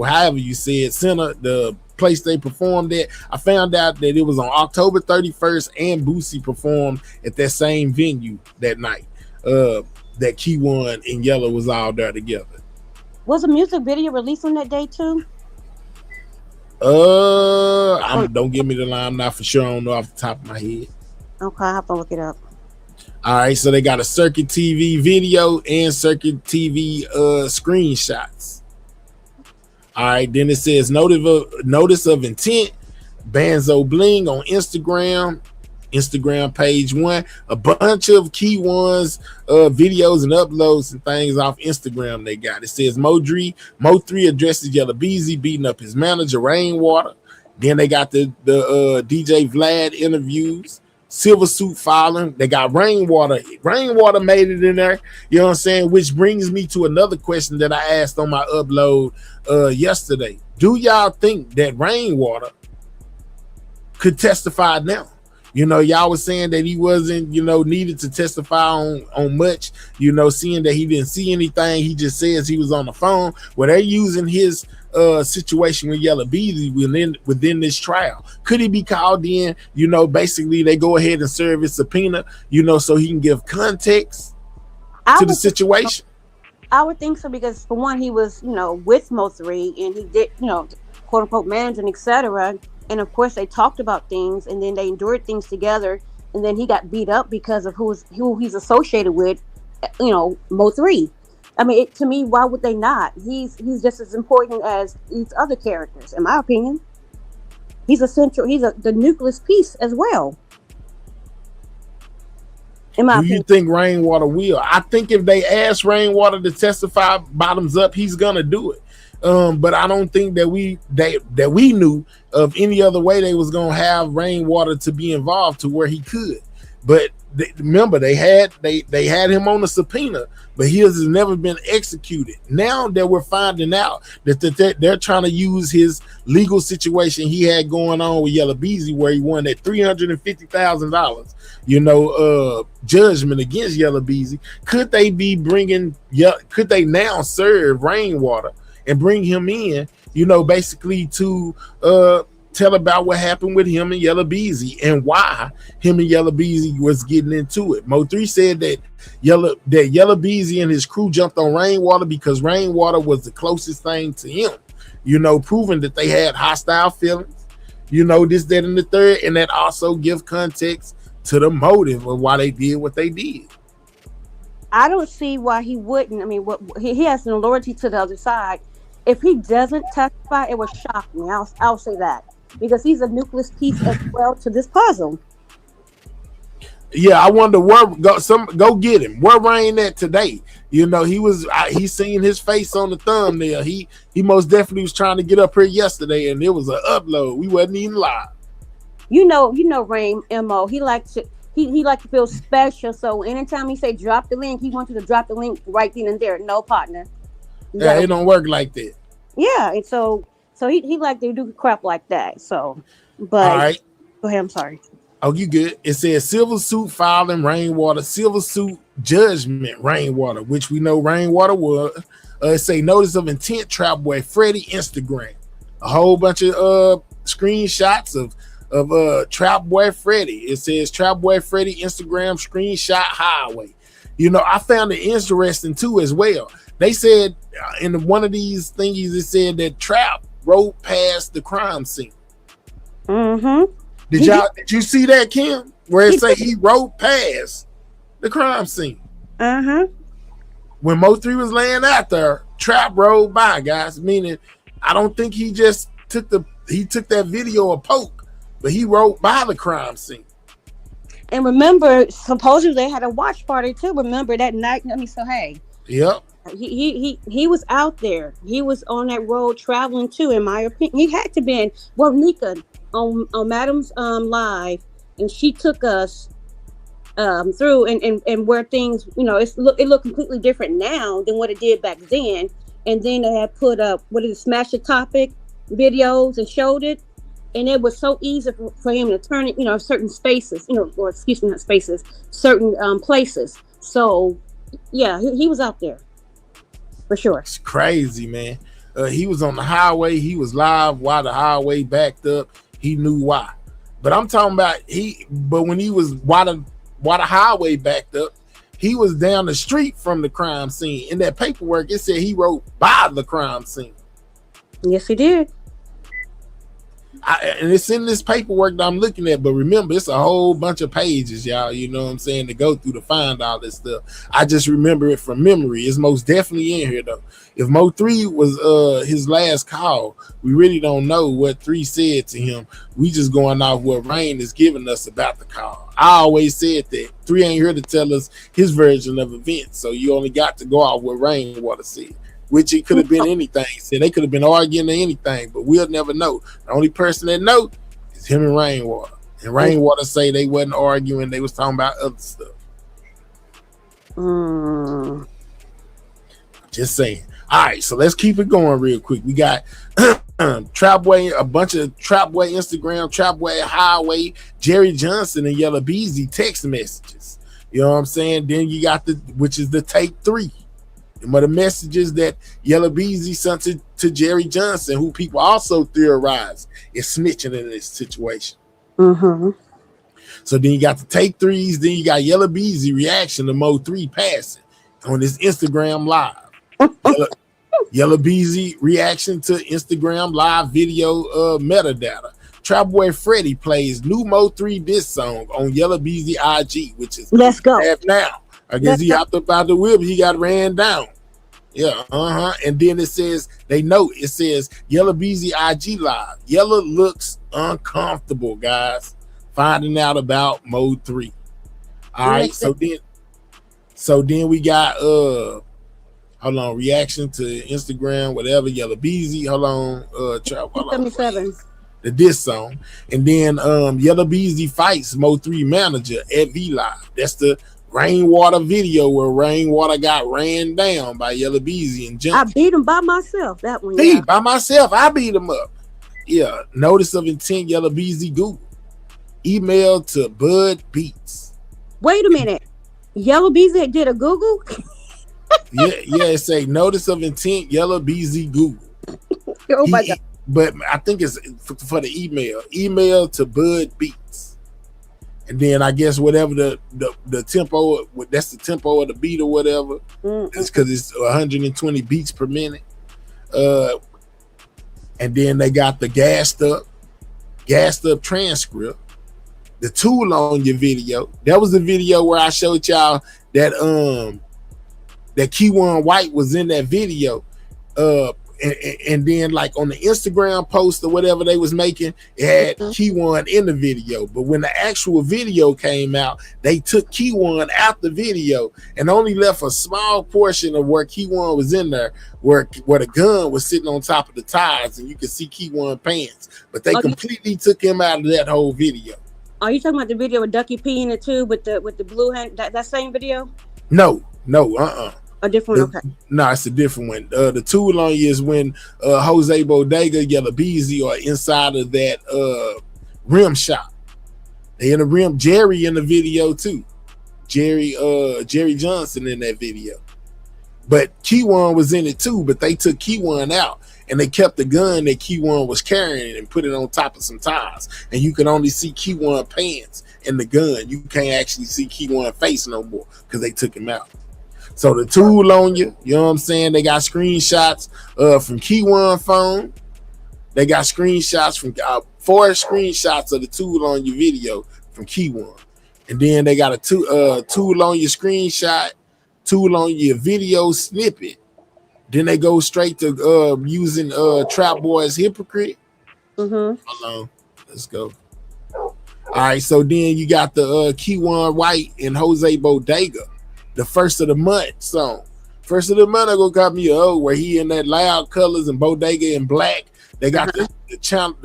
[SPEAKER 1] however you said center, the place they performed at. I found out that it was on October 31st, and Boosie performed at that same venue that night. That Key1 and Yellow was all there together.
[SPEAKER 12] Was a music video released on that day too?
[SPEAKER 1] Don't give me the line. I'm not for sure. I don't know off the top of my head.
[SPEAKER 12] Okay, I have to look it up.
[SPEAKER 1] All right, so they got a Circuit TV video and Circuit TV screenshots. All right, then it says notice of intent, Banzo Bling on Instagram. Instagram page one, a bunch of key ones, videos and uploads and things off Instagram they got. It says Mo3 addresses Yellow Beezy beating up his manager, Rainwater. Then they got the DJ Vlad interviews, Silver Suit filing. They got Rainwater. Rainwater made it in there. You know what I'm saying? Which brings me to another question that I asked on my upload yesterday. Do y'all think that Rainwater could testify now? You know, y'all was saying that he wasn't, you know, needed to testify on much, you know, seeing that he didn't see anything. He just says he was on the phone. Well, they're using his situation with Yellow Beezy within this trial. Could he be called in? You know, basically they go ahead and serve his subpoena, you know, so he can give context to the situation.
[SPEAKER 12] I would think so, because for one, he was, you know, with Mo3 and he did, you know, quote unquote managing, etc. And of course, they talked about things, and then they endured things together. And then he got beat up because of who he's associated with, you know, Mo3. I mean, to me, why would they not? He's just as important as these other characters, in my opinion. He's essential. He's the nucleus piece as well. In my opinion.
[SPEAKER 1] You think Rainwater will? I think if they ask Rainwater to testify bottoms up, he's gonna do it. But I don't think that we knew of any other way they was gonna have Rainwater to be involved to where he could. But remember, they had him on the subpoena, but he has never been executed. Now that we're finding out that they're trying to use his legal situation he had going on with Yellow Beezy, where he won that $350,000, you know, judgment against Yellow Beezy. Could they now serve Rainwater and bring him in, you know, basically to tell about what happened with him and Yellow Beezy and why him and Yellow Beezy was getting into it? Mo3 said that Yellow Beezy and his crew jumped on Rainwater because Rainwater was the closest thing to him, you know, proving that they had hostile feelings, you know, this, that, and the third, and that also give context to the motive of why they did what they did.
[SPEAKER 12] I don't see why he wouldn't. I mean, he has no loyalty to the other side. If he doesn't testify, it would shock me. I'll say that, because he's a nucleus piece as well to this puzzle.
[SPEAKER 1] Yeah, I wonder go get him. Where Rain at today? You know, he seen his face on the thumbnail. He most definitely was trying to get up here yesterday, and it was an upload. We wasn't even live. You know,
[SPEAKER 12] Rain MO. He likes to feel special. So anytime he say drop the link, he wants you to drop the link right then and there. No, partner.
[SPEAKER 1] Yeah, it don't work like that.
[SPEAKER 12] Yeah, and so he like to do crap like that. So, but
[SPEAKER 1] all right,
[SPEAKER 12] go ahead. I'm sorry.
[SPEAKER 1] Oh, you good? It says Silver Suit filing Rainwater, Silver Suit judgment Rainwater, which we know Rainwater was. It say notice of intent trapboy Freddy Instagram. A whole bunch of screenshots of trapboy Freddy. It says trapboy Freddy Instagram screenshot highway. You know, I found it interesting too as well. They said in one of these thingies, it said that Trap rode past the crime scene.
[SPEAKER 12] Mm-hmm.
[SPEAKER 1] Did you see that, Kim? Where it say he rode past the crime scene.
[SPEAKER 12] Uh-huh.
[SPEAKER 1] When Mo3 was laying out there, Trap rode by, guys. Meaning, I don't think he just took that video a poke, but he rode by the crime scene.
[SPEAKER 12] And remember, supposedly they had a watch party too. Remember that night? I mean, so hey.
[SPEAKER 1] Yep.
[SPEAKER 12] He was out there. He was on that road traveling too, in my opinion. He had to be Nika on Madam's live, and she took us through and where things, you know, it looked completely different now than what it did back then. And then they had put up Smash the Topic videos and showed it, and it was so easy for him to turn it, you know, certain spaces, you know, or excuse me, not spaces, certain places. So yeah, he was out there. For sure.
[SPEAKER 1] It's crazy, man. He was on the highway. He was live while the highway backed up. He knew why. But I'm talking about when he was while the highway backed up, he was down the street from the crime scene. In that paperwork, it said he rode by the crime scene.
[SPEAKER 12] Yes, he did.
[SPEAKER 1] And it's in this paperwork that I'm looking at, but remember, it's a whole bunch of pages, y'all, you know what I'm saying, to go through to find all this stuff. I just remember it from memory. It's most definitely in here, though. If Mo 3 was his last call, we really don't know what 3 said to him. We just going off what Rain is giving us about the call. I always said that 3 ain't here to tell us his version of events, so you only got to go off what Rainwater said. Which it could have been anything. So they could have been arguing or anything, but we'll never know. The only person that know is him and Rainwater. And Rainwater say they wasn't arguing, they was talking about other stuff. Just saying. All right, so let's keep it going real quick. We got Trapboy, a bunch of Trapboy Instagram, Trapboy Highway, Jerry Johnson and Yellow Beezy text messages. You know what I'm saying? Then you got which is the take 3. But the messages that Yellow Beezy sent to Jerry Johnson, who people also theorize is snitching in this situation. So then you got the take 3s, then you got Yellow Beezy reaction to Mo 3 passing on his Instagram live. Yellow Beezy reaction to Instagram live video metadata. Trapboy Freddy plays new Mo 3 diss song on Yellow Beezy IG, which is
[SPEAKER 12] Let's Go
[SPEAKER 1] now. I guess he hopped up out the whip. He got ran down. Yeah, And then it says, it says Yellow Beezy IG live. Yellow looks uncomfortable, guys. Finding out about Mo 3. All right, so then we got hold on, reaction to Instagram, whatever, Yellow Beezy. Hold on,
[SPEAKER 12] 77.
[SPEAKER 1] The diss song. And then Yellow Beezy fights Mo 3 manager at vlive. That's the Rainwater video where Rainwater got ran down by Yellow Beezy and jumped.
[SPEAKER 12] I beat him by myself. That one.
[SPEAKER 1] By myself. I beat him up. Yeah. Notice of intent, Yellow Beezy Google. Email to Bud Beats.
[SPEAKER 12] Wait a minute. Yellow Beezy did a Google?
[SPEAKER 1] It say notice of intent, Yellow Beezy Google.
[SPEAKER 12] Oh my God.
[SPEAKER 1] But I think it's for the email. Email to Bud Beats. And then I guess whatever the tempo, that's the tempo of the beat or whatever. It's because it's 120 beats per minute. And then they got the gassed up transcript. The tool on your video. That was the video where I showed y'all that that Key1 White was in that video. And then like on the Instagram post or whatever they was making, it had Key1 in the video. But when the actual video came out, they took Key1 out the video and only left a small portion of where Key1 was in there, where the gun was sitting on top of the tires and you could see Key1 pants. But they completely took him out of that whole video.
[SPEAKER 12] Are you talking about the video with Ducky P in it too, with the blue hand? That same video?
[SPEAKER 1] No,
[SPEAKER 12] A different one. Okay.
[SPEAKER 1] No, it's a different one. The tool on you is when Jose Bodega, Yellow Beezy are inside of that rim shop. They in the rim. Jerry in the video too. Jerry Johnson in that video. But Key1 was in it too, but they took Key1 out and they kept the gun that Key1 was carrying and put it on top of some tires. And you can only see Key1 pants in the gun. You can't actually see Key1 face no more because they took him out. So the tool on you know what I'm saying? They got screenshots from Key1 phone. They got screenshots from 4 screenshots of the tool on your video from Key1. And then they got a tool on your screenshot, tool on your video snippet. Then they go straight to using Trapboy's Hypocrite. Hold on. Let's go. All right, so then you got the Key1 White and Jose Bodega. The first of the month song. First of the month, I go got me where he in that loud colors and Bodega in black. They got the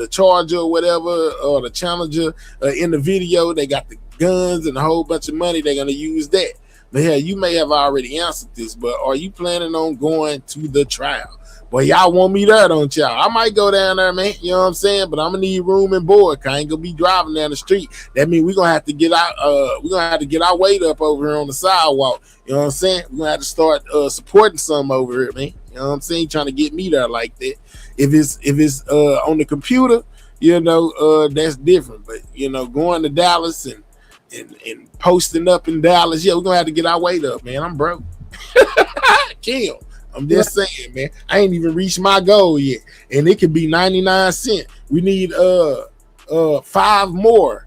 [SPEAKER 1] Charger or whatever, or the Challenger in the video. They got the guns and a whole bunch of money. They're gonna use that. But hell, you may have already answered this, but are you planning on going to the trial? Boy, y'all want me there, don't y'all? I might go down there, man. You know what I'm saying? But I'm gonna need room and board. I ain't gonna be driving down the street. That means we're gonna have to get out. We're gonna have to get our weight up over here on the sidewalk. You know what I'm saying? We're gonna have to start supporting some over here, man. You know what I'm saying? Trying to get me there like that. If it's on the computer, you know, that's different. But you know, going to Dallas and posting up in Dallas, yeah, we're gonna have to get our weight up, man. I'm broke. Kill. I'm just saying, man. I ain't even reached my goal yet, and it could be 99 cents. We need 5 more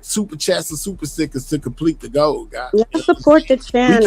[SPEAKER 1] super chats and super stickers to complete the goal, guys.
[SPEAKER 12] Let's support the channel.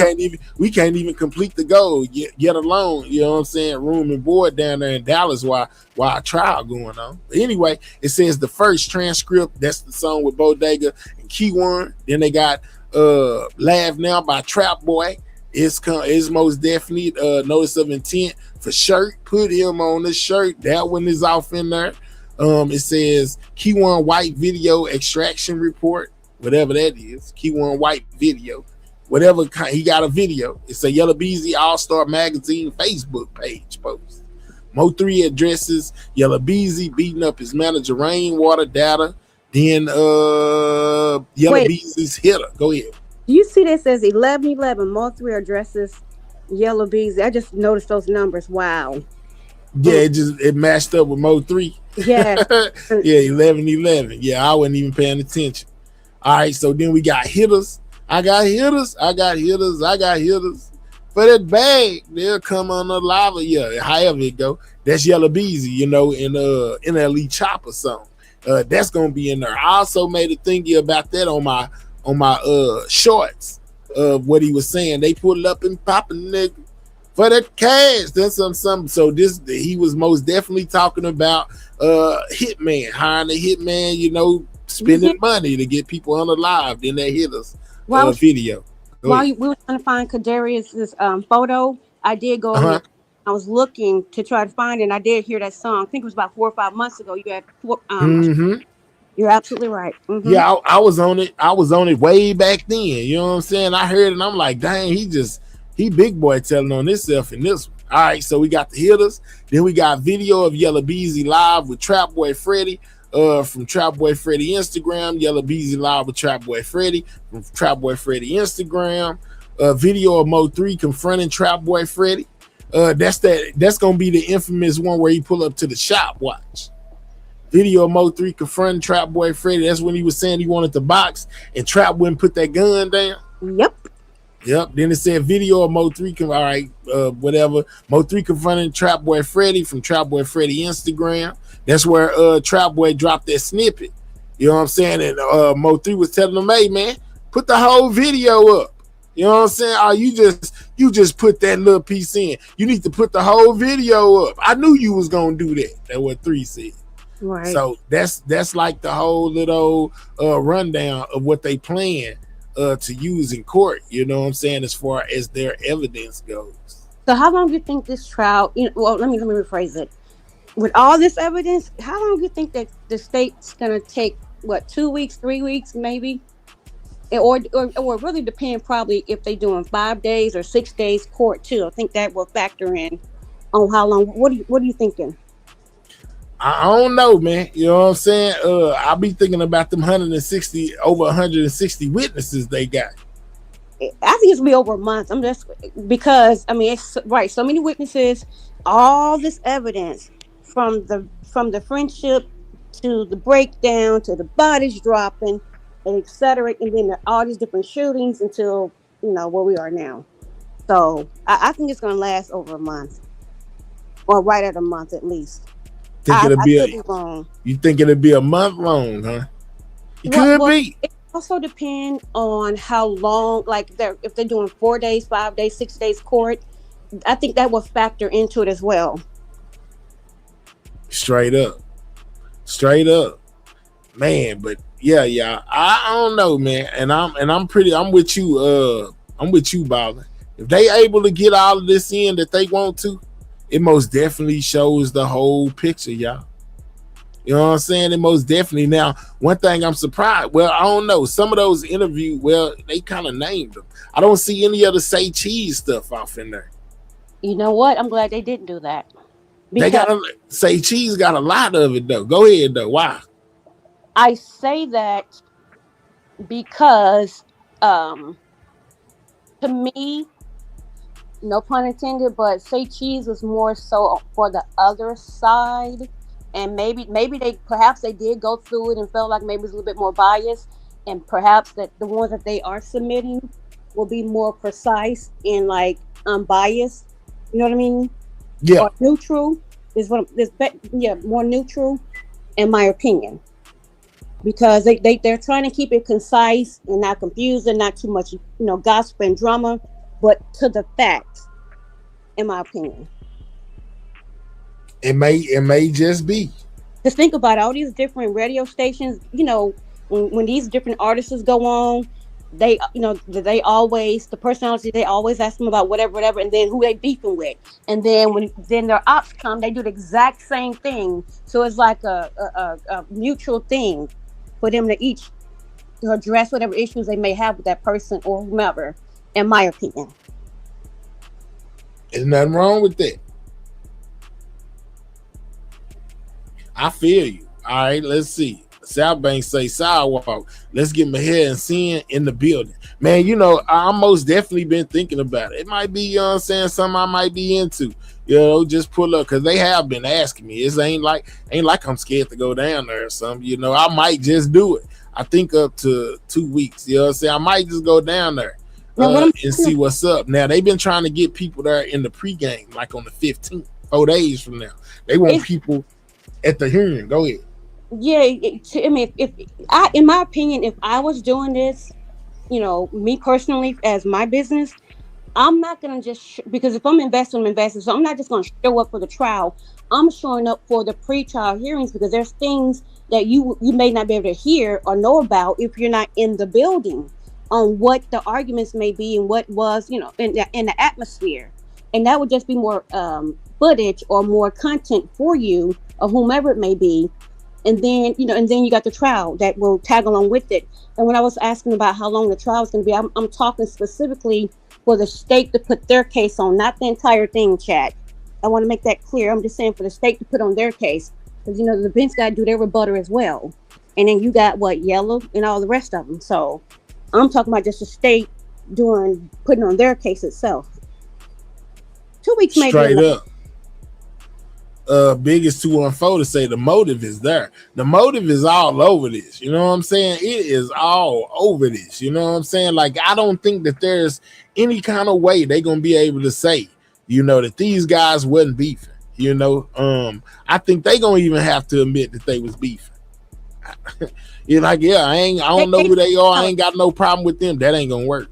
[SPEAKER 1] We can't even complete the goal yet alone. You know what I'm saying? Room and board down there in Dallas while a trial going on. But anyway, it says the first transcript. That's the song with Bodega and Key1. Then they got Laugh Now by Trapboy. It's most definitely notice of intent for shirt. Put him on the shirt. That one is off in there. It says Key1 White video extraction report, whatever that is. Key1 White video, whatever he got a video. It's a Yellow Beezy All-Star Magazine Facebook page post. Mo3 addresses Yellow Beezy beating up his manager Rainwater Data. Then Yellow Beezy's hitter. Go ahead.
[SPEAKER 12] You see that says 1111 Mo3 addresses Yellow Beezy. I just noticed those numbers. Wow.
[SPEAKER 1] Yeah, it matched up with Mo3.
[SPEAKER 12] Yeah.
[SPEAKER 1] Yeah, 1111. Yeah, I wasn't even paying attention. All right, so then we got hitters. I got hitters for that bag. They'll come on the lava. Yeah, however it go. That's Yellow Beezy, in NLE Chopper song. That's gonna be in there. I also made a thingy about that on my shorts of what he was saying. They pull up and popping nigga for the cash. That's something. So he was most definitely talking about hitman, hiring a hitman, spending money to get people unalived in that hitters video.
[SPEAKER 12] While we were trying to find Kadarius's photo, I did go ahead. I was looking to try to find it, and I did hear that song. I think it was about 4 or 5 months ago. You had You're absolutely right. Mm-hmm.
[SPEAKER 1] Yeah, I was on it. I was on it way back then. You know what I'm saying? I heard it and I'm like, dang, he big boy telling on himself in this one. All right, so we got the hitters. Then we got video of Yellow Beezy live with Trapboy Freddy from Trapboy Freddy Instagram. Yellow Beezy live with Trapboy Freddy from Trapboy Freddy Instagram. Video of Mo3 confronting Trapboy Freddy. That's gonna be the infamous one where he pull up to the shop watch. Video of Mo3 confronting Trapboy Freddy. That's when he was saying he wanted to box and Trap wouldn't put that gun down. Yep. Then it said video of Mo3. All right, whatever. Mo3 confronting Trapboy Freddy from Trapboy Freddy Instagram. That's where Trapboy dropped that snippet. You know what I'm saying? And Mo3 was telling him, "Hey man, put the whole video up." You know what I'm saying? Oh, you just put that little piece in. You need to put the whole video up. I knew you was gonna do that. That's what 3 said.
[SPEAKER 12] Right.
[SPEAKER 1] So that's like the whole little rundown of what they plan to use in court. You know what I'm saying? As far as their evidence goes.
[SPEAKER 12] So how long do you think this trial? Well, let me rephrase it. With all this evidence, how long do you think that the state's gonna take? What, 2 weeks, 3 weeks, maybe? Or really depend probably if they doing 5 days or 6 days court too. I think that will factor in on how long. What are you thinking?
[SPEAKER 1] I don't know, man. You know what I'm saying? I'll be thinking about them over 160 witnesses they got.
[SPEAKER 12] I think it's gonna be over a month. I'm just because it's right. So many witnesses, all this evidence from the friendship to the breakdown to the bodies dropping, and etc. And then all these different shootings until where we are now. So I think it's gonna last over a month, or right at a month at least.
[SPEAKER 1] You think it'll be a month long, huh? It could be.
[SPEAKER 12] It also depends on how long, like if they're doing 4 days, 5 days, 6 days court. I think that will factor into it as well.
[SPEAKER 1] Straight up, man. But yeah. I don't know, man. And I'm with you. I'm with you, Bobby. If they able to get all of this in that they want to, it most definitely shows the whole picture, y'all. You know what I'm saying? It most definitely. Now, one thing I'm surprised. Well, I don't know. Some of those interviews, they kind of named them. I don't see any of the Say Cheese stuff off in there.
[SPEAKER 12] You know what? I'm glad they didn't do that.
[SPEAKER 1] They Say Cheese got a lot of it though. Go ahead though. Why?
[SPEAKER 12] I say that because to me, no pun intended, but Say Cheese was more so for the other side, and maybe they did go through it and felt like maybe it was a little bit more biased, and perhaps that the ones that they are submitting will be more precise and like unbiased, You know what I mean?
[SPEAKER 1] Yeah.
[SPEAKER 12] Or neutral is more neutral, in my opinion, because they're trying to keep it concise and not confused and not too much, gossip and drama, but to the facts, in my opinion.
[SPEAKER 1] It may just be.
[SPEAKER 12] Just think about all these different radio stations. When these different artists go on, they always, the personality, they always ask them about whatever, and then who they beefing with, and then when their ops come, they do the exact same thing. So it's like a mutual thing for them to each address whatever issues they may have with that person or whomever. In my opinion,
[SPEAKER 1] there's nothing wrong with that. I feel you. All right, let's see. South Bank say sidewalk. Let's get my hair and sin in the building. Man, I most definitely been thinking about it. It might be, something I might be into. Just pull up, because they have been asking me. It ain't like I'm scared to go down there or something. I might just do it. I think up to 2 weeks. I might just go down there and see what's up. Now, they've been trying to get people there in the pregame, like on the 15th, 4 days from now. They want people at the hearing. Go ahead.
[SPEAKER 12] Yeah, I mean, in my opinion, if I was doing this, me personally as my business, I'm not gonna just because if I'm investing, so I'm not just gonna show up for the trial. I'm showing up for the pre-trial hearings, because there's things that you may not be able to hear or know about if you're not in the building, on what the arguments may be and what was, in the atmosphere, and that would just be more footage or more content for you or whomever it may be. And then, you got the trial that will tag along with it. And when I was asking about how long the trial is going to be, I'm talking specifically for the state to put their case on, not the entire thing, chat. I want to make that clear. I'm just saying for the state to put on their case, because, the bench got to do their rebuttal as well. And then you got Yellow and all the rest of them. So I'm talking about just the state putting on their case itself. 2 weeks maybe.
[SPEAKER 1] Straight up. Biggest 214 to say the motive is there. The motive is all over this. You know what I'm saying? It is all over this. You know what I'm saying? Like, I don't think that there's any kind of way they're gonna be able to say, that these guys wasn't beefing. I think they gonna even have to admit that they was beefing. You're like, I don't know who they are. I ain't got no problem with them. That ain't gonna work.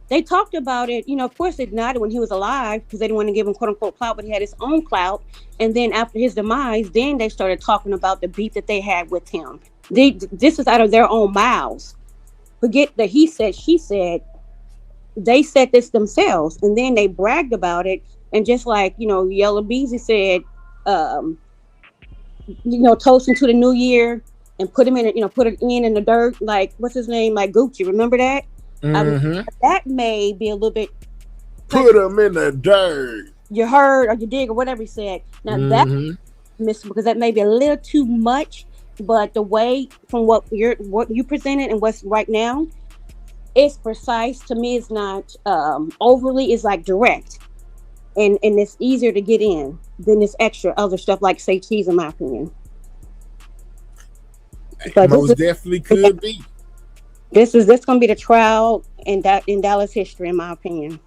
[SPEAKER 12] They talked about it, of course they denied it when he was alive, because they didn't want to give him quote unquote clout, but he had his own clout. And then after his demise, then they started talking about the beef that they had with him. This is out of their own mouths. Forget the he said, she said. They said this themselves, and then they bragged about it. And just like, Yellow Beezy said, toasting to the new year and put him in, put it in the dirt. Like, what's his name? Like Gucci, remember that?
[SPEAKER 1] Mm-hmm.
[SPEAKER 12] That may be a little bit.
[SPEAKER 1] Put them in the dirt.
[SPEAKER 12] You heard or you dig or whatever he said. Now that missed, because that may be a little too much. But the way from what you presented and what's right now, it's precise. To me, it's not overly. It's like direct, and it's easier to get in than this extra other stuff like say cheese, in my opinion.
[SPEAKER 1] But most definitely could be.
[SPEAKER 12] This gonna be the trial in Dallas history, in my opinion.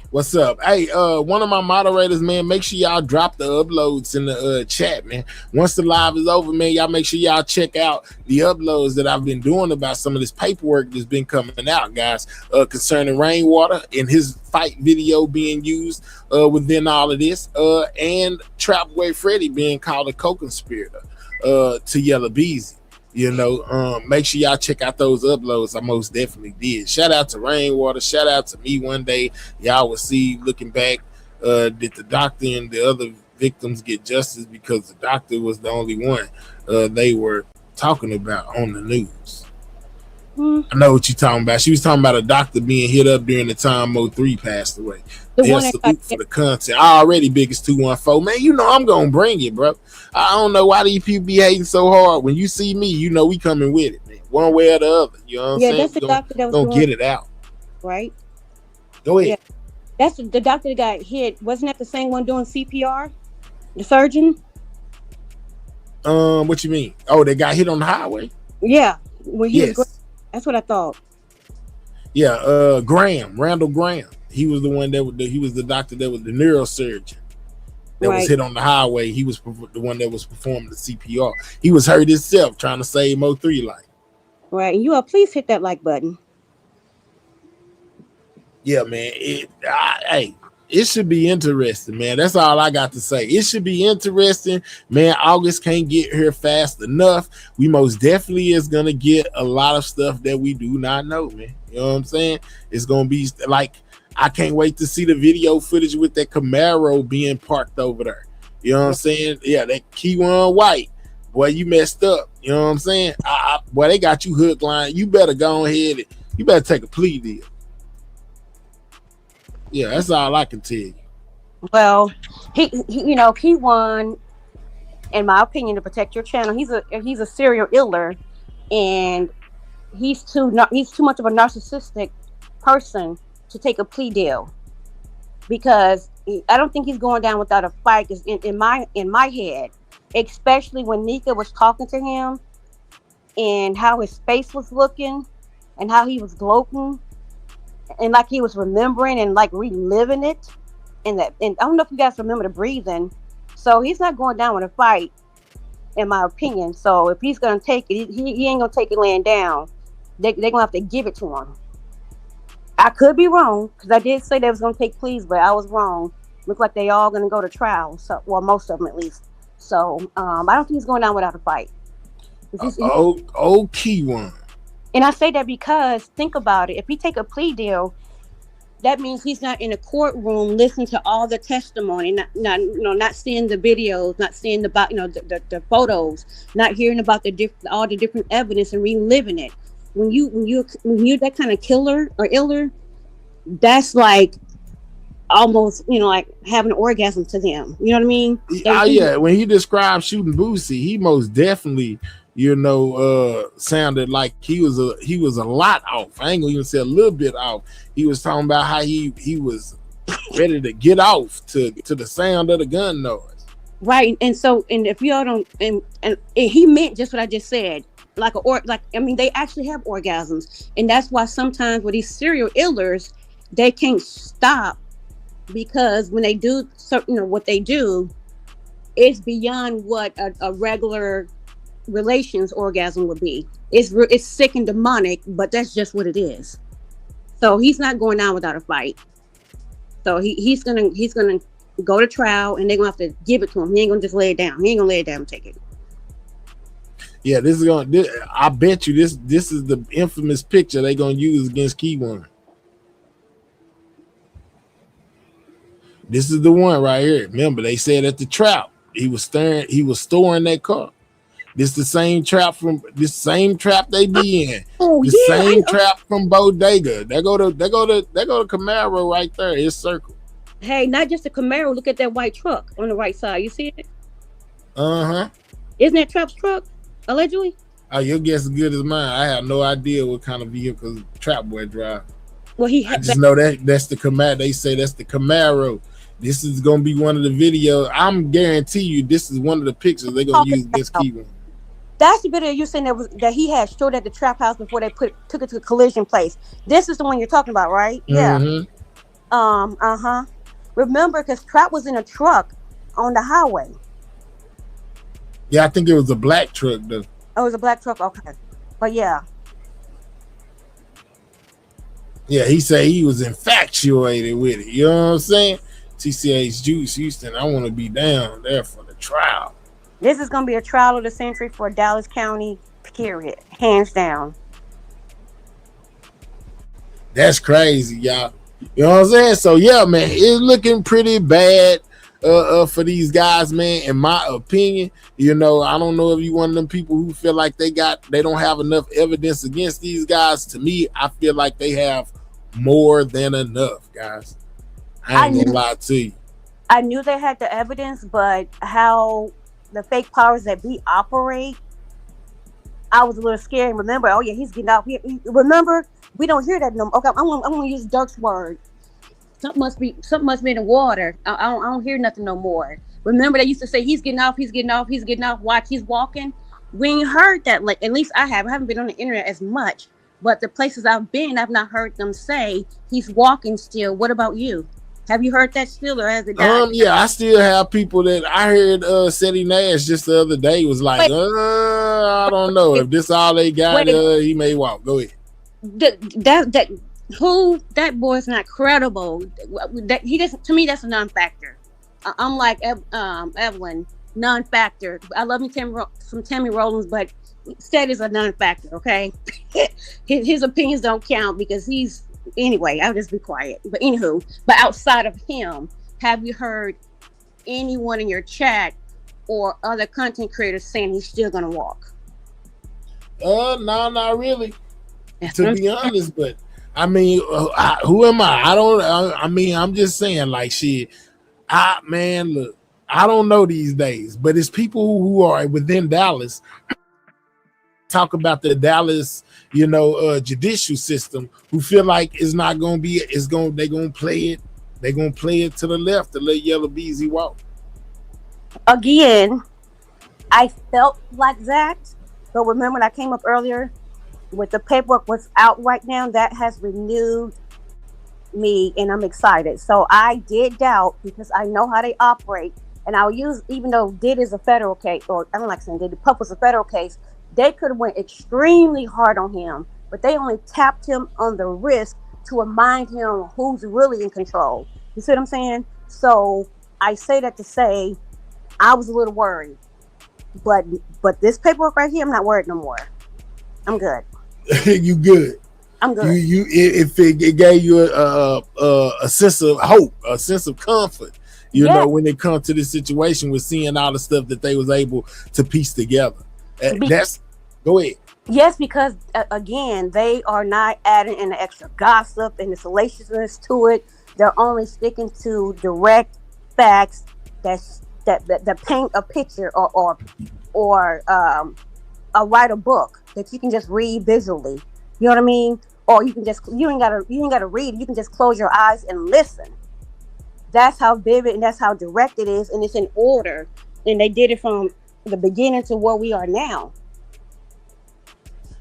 [SPEAKER 1] What's up? Hey, one of my moderators, man, make sure y'all drop the uploads in the chat, man. Once the live is over, man, y'all make sure y'all check out the uploads that I've been doing about some of this paperwork that's been coming out, guys, concerning Rainwater and his fight video being used within all of this, and Trapboy Freddy being called a co-conspirator to Yellow Beezy. Make sure y'all check out those uploads. I most definitely did. Shout out to Rainwater. Shout out to me one day. Y'all will see, looking back, did the doctor and the other victims get justice, because the doctor was the only one they were talking about on the news. I know what you're talking about. She was talking about a doctor being hit up during the time Mo3 passed away. Salute for the content. Already biggest 214. Man, I'm going to bring it, bro. I don't know why these people be hating so hard. When you see me, we coming with it, man. One way or the other. You know what I'm saying?
[SPEAKER 12] That's the doctor that was
[SPEAKER 1] going to get it out.
[SPEAKER 12] Right?
[SPEAKER 1] Go ahead.
[SPEAKER 12] Yeah. That's the doctor that got hit. Wasn't that the same one doing CPR? The surgeon?
[SPEAKER 1] What you mean? Oh, they got hit on the highway?
[SPEAKER 12] Yeah.
[SPEAKER 1] Yes.
[SPEAKER 12] That's what I thought.
[SPEAKER 1] Yeah, Randall Graham. He was the one that he was the doctor that was the neurosurgeon that was
[SPEAKER 12] Right.
[SPEAKER 1] hit on the highway. He was the one that was performing the CPR. He was hurt himself trying to save Mo3 life.
[SPEAKER 12] Right. And you all please hit that like button.
[SPEAKER 1] Yeah, man. Hey, it should be interesting, man. That's all I got to say. It should be interesting, man. August can't get here fast enough. We most definitely is gonna get a lot of stuff that we do not know, man. You know what I'm saying? It's gonna be like, I can't wait to see the video footage with that Camaro being parked over there. You know what I'm saying? Yeah, that Key1 white. Boy, you messed up. You know what I'm saying? Boy, they got you hook line. You better go ahead and you better take a plea deal. Yeah, that's all I can tell you.
[SPEAKER 12] Well, he you know, he won, in my opinion, to protect your channel. He's a serial iller, and he's too much of a narcissistic person to take a plea deal, because I don't think he's going down without a fight. Cause in my head, especially when Nika was talking to him, and how his face was looking, and how he was gloating, and like he was remembering and like reliving it, and I don't know if you guys remember the breathing. So he's not going down with a fight, in my opinion. So if he's gonna take it, he ain't gonna take it laying down. They're gonna have to give it to him. I could be wrong, because I did say they was gonna take pleas, but I was wrong. Look like they all gonna go to trial. So, well, most of them at least. So I don't think he's going down without a fight.
[SPEAKER 1] Old Key1.
[SPEAKER 12] And I say that because, think about it. If he take a plea deal, that means he's not in a courtroom listening to all the testimony, not seeing the videos, not seeing the photos, not hearing about all the different evidence and reliving it. When you're that kind of killer or iller, that's like almost, like having an orgasm to them. You know what I mean?
[SPEAKER 1] Yeah. When he described shooting Boosie, he most definitely, sounded like he was a lot off. I ain't gonna even say a little bit off. He was talking about how he was ready to get off to the sound of the gun noise.
[SPEAKER 12] Right. And if y'all don't, and he meant just what I just said. They actually have orgasms, and that's why sometimes with these serial illers, they can't stop, because when they do what they do, it's beyond what a regular relations orgasm would be. It's sick and demonic, but that's just what it is. So he's not going down without a fight. So he's gonna go to trial, and they're gonna have to give it to him. He ain't gonna just lay it down. He ain't gonna lay it down and take it.
[SPEAKER 1] Yeah, I bet you this is the infamous picture they're gonna use against Key1. This is the one right here. Remember, they said at the trap he was storing that car. This the same trap they be in. Same trap from Bodega. They go to Camaro right there. It's circle.
[SPEAKER 12] Hey, not just a Camaro. Look at that white truck on the right side. You see it?
[SPEAKER 1] Uh-huh.
[SPEAKER 12] Isn't that Trap's truck, allegedly?
[SPEAKER 1] Oh, your guess is good as mine. I have no idea what kind of vehicle Trapboy drive.
[SPEAKER 12] Well,
[SPEAKER 1] I just know that's the Camaro. They say that's the Camaro. This is gonna be one of the videos. I'm guarantee you this is one of the pictures they're gonna use against Key1.
[SPEAKER 12] That's the video you saying that he had showed at the trap house before they took it to the collision place. This is the one you're talking about, right? Yeah.
[SPEAKER 1] Mm-hmm.
[SPEAKER 12] Remember, because Trap was in a truck on the highway.
[SPEAKER 1] Yeah, I think it was a black truck though.
[SPEAKER 12] Oh, it was a black truck. Okay, but yeah.
[SPEAKER 1] Yeah, he said he was infatuated with it. You know what I'm saying? TCH Juice Houston, I want to be down there for the trial.
[SPEAKER 12] This is going to be a trial of the century for Dallas County, period. Hands down.
[SPEAKER 1] That's crazy, y'all. You know what I'm saying? So, yeah, man, it's looking pretty bad for these guys, man, in my opinion. I don't know if you one of them people who feel like they don't have enough evidence against these guys. To me, I feel like they have more than enough, guys. I ain't gonna lie to you.
[SPEAKER 12] I knew they had the evidence, but how the fake powers that be operate, I was a little scared. Remember, oh yeah, he's getting out. Remember, we don't hear that no more. Okay, I'm gonna use Dirk's word. Something must be in the water. I don't hear nothing no more. Remember, they used to say he's getting off. Watch, he's walking. We ain't heard that. Like, at least I haven't been on the internet as much, But the places I've been, I've not heard them say he's walking still. What about you? Have you heard that still, or has it died?
[SPEAKER 1] Yeah, I still have people that I heard Seti Nash just the other day was like, I don't know if this all they got, he may walk. Go ahead.
[SPEAKER 12] That boy's not credible. That he doesn't. To me, that's a non-factor. I'm like Evelyn, non-factor. I love me some Tammy Rollins, but Seth is a non-factor. Okay, his opinions don't count because he's anyway. I'll just be quiet. But anywho, but outside of him, have you heard anyone in your chat or other content creators saying he's still gonna walk?
[SPEAKER 1] No, not really. To be honest, but I mean, who am I? I mean, I'm just saying, like, shit. Look, I don't know these days, but it's people who are within Dallas talk about the Dallas, judicial system who feel like it's not gonna be. They're gonna play it. They're gonna play it to the left to let Yellow Beezy walk.
[SPEAKER 12] Again, I felt like that, but remember when I came up earlier with the paperwork what's out right now, that has renewed me and I'm excited. So I did doubt because I know how they operate, and I'll use, even though DID is a federal case, or I don't like saying DID, the Puff was a federal case, they could have went extremely hard on him, but they only tapped him on the wrist to remind him who's really in control. You see what I'm saying? So I say that to say I was a little worried, but this paperwork right here, I'm not worried no more. I'm good.
[SPEAKER 1] You good?
[SPEAKER 12] I'm good.
[SPEAKER 1] It gave you a sense of hope, a sense of comfort, know, when it comes to this situation with seeing all the stuff that they was able to piece together. Go ahead.
[SPEAKER 12] Yes, because again, they are not adding in the extra gossip and the salaciousness to it. They're only sticking to direct facts that paint a picture or write a book that you can just read visually. You know what I mean? Or you ain't gotta read. You can just close your eyes and listen. That's how vivid and that's how direct it is, and it's in order. And they did it from the beginning to where we are now.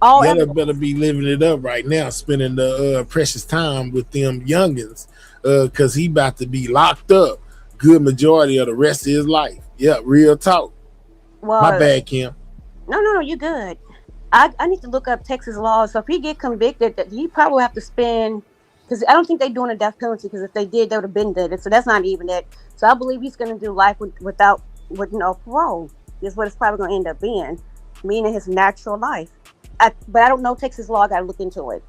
[SPEAKER 1] Better be living it up right now, spending the precious time with them youngins, because he about to be locked up good majority of the rest of his life. Yeah, real talk.
[SPEAKER 12] Well,
[SPEAKER 1] my bad, Kim.
[SPEAKER 12] No, you're good. I need to look up Texas laws. So if he get convicted, that he probably will have to spend, because I don't think they're doing a death penalty, because if they did, they would have been dead. So that's not even it. So I believe he's going to do life with no parole. Is what it's probably going to end up being, meaning his natural life. But I don't know Texas law. I got to look into it.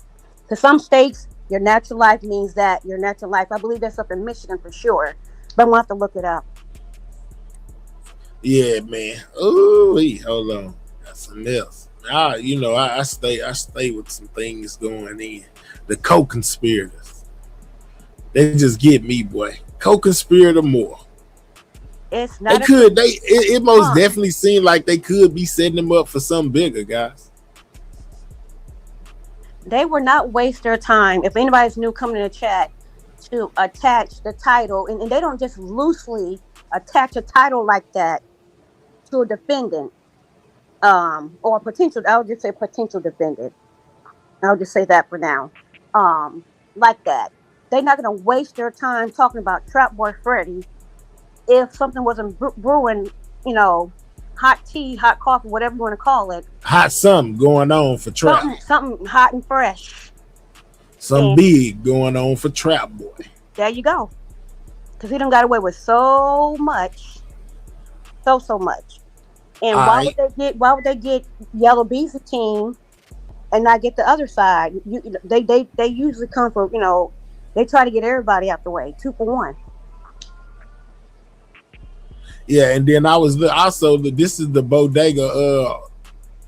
[SPEAKER 12] Because some states, your natural life means that your natural life. I believe that's up in Michigan for sure. But we'll have to look it up.
[SPEAKER 1] Yeah, man. Oh, hold on. That's something else. I stay with some things going in. The co-conspirators. They just get me, boy. Co-conspirator more.
[SPEAKER 12] It's not.
[SPEAKER 1] It most definitely seemed like they could be setting them up for something bigger, guys.
[SPEAKER 12] They will not waste their time. If anybody's new coming in the chat, to attach the title, and they don't just loosely attach a title like that to a defendant, or potential. I'll just say potential defendant. I'll just say that for now. Like that, they're not going to waste their time talking about Trapboy Freddy if something wasn't brewing, hot tea, hot coffee, whatever you want to call it.
[SPEAKER 1] Hot something going on for Trap.
[SPEAKER 12] Something hot and fresh.
[SPEAKER 1] Something big going on for Trapboy.
[SPEAKER 12] There you go. Because he done got away with so much. So much. And why would they get Yellow Bee's team and not get the other side? They usually come for, they try to get everybody out the way. 2 for 1.
[SPEAKER 1] Yeah, and then I was also, this is the bodega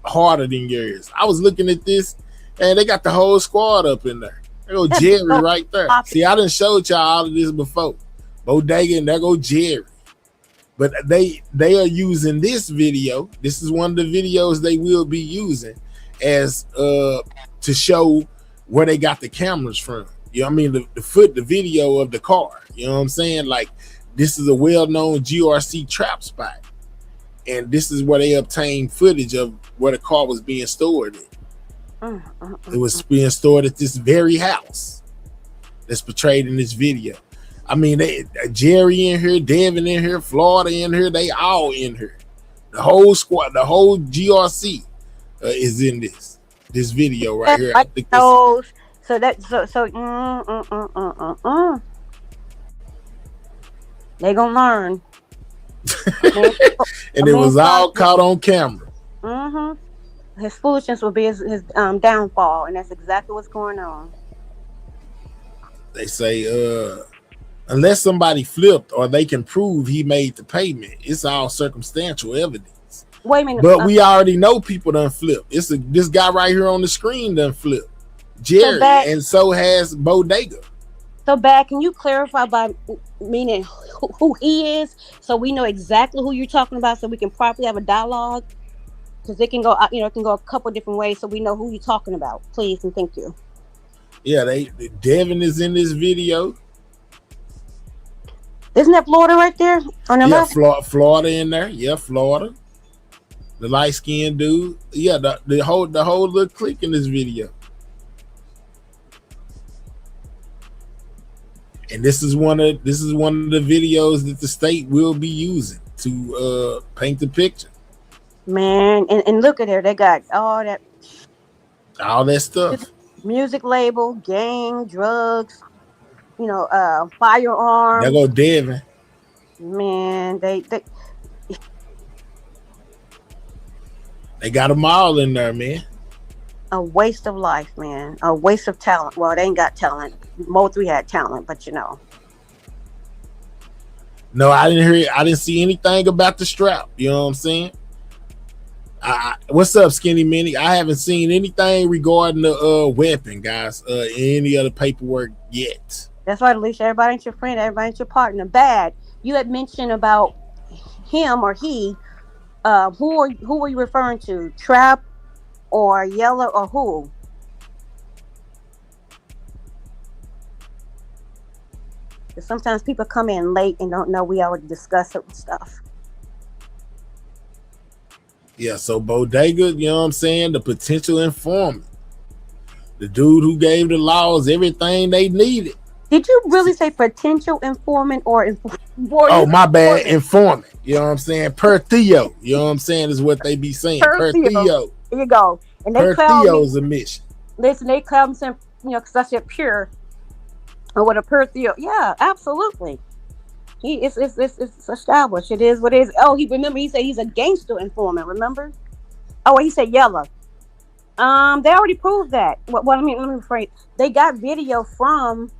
[SPEAKER 1] harder than yours. I was looking at this, and they got the whole squad up in there. There go Jerry right there. See, I done showed y'all all of this before. Bodega, and there go Jerry. But they are using this video. This is one of the videos they will be using as to show where they got the cameras from. You know what I mean? The video of the car. You know what I'm saying? Like, this is a well-known GRC trap spot. And this is where they obtained footage of where the car was being stored in. It was being stored at this very house that's portrayed in this video. I mean, Jerry in here, Devin in here, Florida in here, they all in here. The whole squad, the whole GRC is in this video right here. I think
[SPEAKER 12] so they gonna learn.
[SPEAKER 1] And it was all caught on camera.
[SPEAKER 12] His foolishness will be his downfall, and that's exactly what's going on.
[SPEAKER 1] They say unless somebody flipped or they can prove he made the payment, it's all circumstantial evidence.
[SPEAKER 12] Wait a minute.
[SPEAKER 1] But we already know people done flip. This guy right here on the screen done flip. Jerry, and so has Bodega.
[SPEAKER 12] So bad, can you clarify by meaning who he is, so we know exactly who you're talking about, so we can properly have a dialogue? Because it can go, it can go a couple different ways, so we know who you're talking about. Please and thank you.
[SPEAKER 1] Yeah, Devin is in this video.
[SPEAKER 12] Isn't that Florida right there on the left?
[SPEAKER 1] Florida in there. Yeah, Florida. The light skinned dude. Yeah, the whole little clique in this video. And this is one of the videos that the state will be using to paint the picture.
[SPEAKER 12] Man, and look at there, they got all that
[SPEAKER 1] stuff.
[SPEAKER 12] Music label, gang, drugs, firearms.
[SPEAKER 1] There go Devin.
[SPEAKER 12] Man, they
[SPEAKER 1] got them all in there, man.
[SPEAKER 12] A waste of life, man. A waste of talent. Well, they ain't got talent. Mo3 had talent, but
[SPEAKER 1] No, I didn't see anything about the strap. You know what I'm saying? What's up, Skinny Minnie? I haven't seen anything regarding the weapon, guys. Any other paperwork yet?
[SPEAKER 12] That's right, Alicia. Everybody ain't your friend. Everybody ain't your partner. Bad. You had mentioned about him or he. Who were you referring to? Trap or Yellow or who? Because sometimes people come in late and don't know we already discussed certain stuff.
[SPEAKER 1] Yeah, so Bodega, you know what I'm saying? The potential informant. The dude who gave the laws everything they needed.
[SPEAKER 12] Did you really say potential informant or informant?
[SPEAKER 1] Oh, my bad. Informant. You know what I'm saying? Per Theo. You know what I'm saying? Is what they be saying. Per Theo.
[SPEAKER 12] There you go. And they
[SPEAKER 1] per Theo's a mission.
[SPEAKER 12] Listen, they come saying, because I said pure. Or what a per Theo. Yeah, absolutely. It's established. It is what it is. Oh, he said he's a gangster informant, remember? Oh, he said yellow. They already proved that. What I mean, let me rephrase. They got video from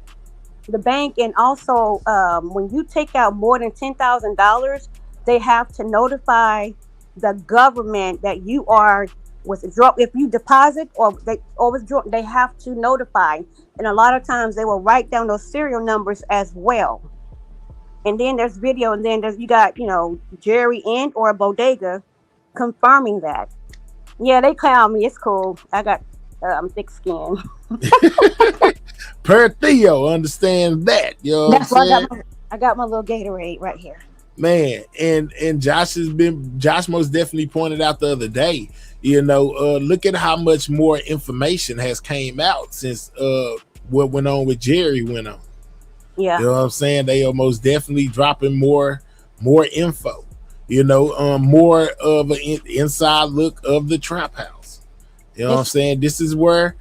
[SPEAKER 12] the bank, and also when you take out more than $10,000, they have to notify the government that you are withdraw. If you deposit or withdraw, they have to notify. And a lot of times they will write down those serial numbers as well. And then there's video, and then you got Jerry and or Bodega confirming that. Yeah, they clown me. It's cool. I got thick skin.
[SPEAKER 1] Per Theo, understand that. You know
[SPEAKER 12] That's
[SPEAKER 1] what I'm
[SPEAKER 12] why I got my little Gatorade right here.
[SPEAKER 1] Man, and Josh most definitely pointed out the other day, look at how much more information has came out since what went on with Jerry went on.
[SPEAKER 12] Yeah.
[SPEAKER 1] You know what I'm saying? They are most definitely dropping more info, more of an inside look of the trap house. You know what I'm saying? This is where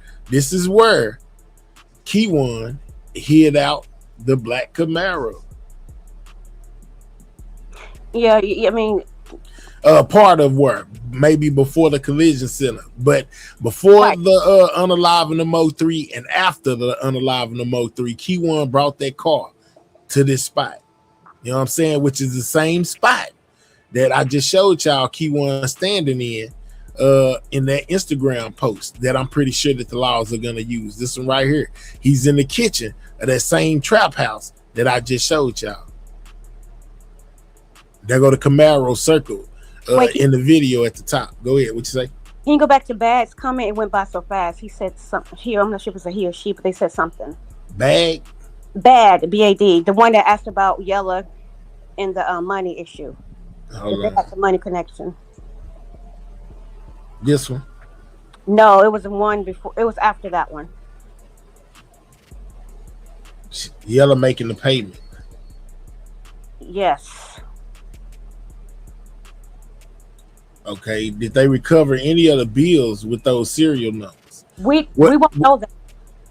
[SPEAKER 1] Keyone hid out the black Camaro.
[SPEAKER 12] Yeah, I mean,
[SPEAKER 1] part of where maybe before the collision center, but before the unaliving the Mo3 and after the unaliving the Mo3, Keyone brought that car to this spot. You know what I'm saying? Which is the same spot that I just showed y'all Keyone standing in that Instagram post that I'm pretty sure that the laws are gonna use. This one right here. He's in the kitchen of that same trap house that I just showed y'all. There go the Camaro circle in the video at the top. Go ahead. What you say?
[SPEAKER 12] Can you go back to Bad's comment? It went by so fast. He said something here. I'm not sure if it's a he or she, but they said something.
[SPEAKER 1] Bad,
[SPEAKER 12] B-A-D. The one that asked about Yella and the money issue.
[SPEAKER 1] Hold
[SPEAKER 12] they
[SPEAKER 1] on.
[SPEAKER 12] got the money connection.
[SPEAKER 1] This one.
[SPEAKER 12] No, it was the one before. It was after that one.
[SPEAKER 1] Yella making the payment.
[SPEAKER 12] Yes.
[SPEAKER 1] Okay. Did they recover any of the bills with those serial numbers?
[SPEAKER 12] We won't know that.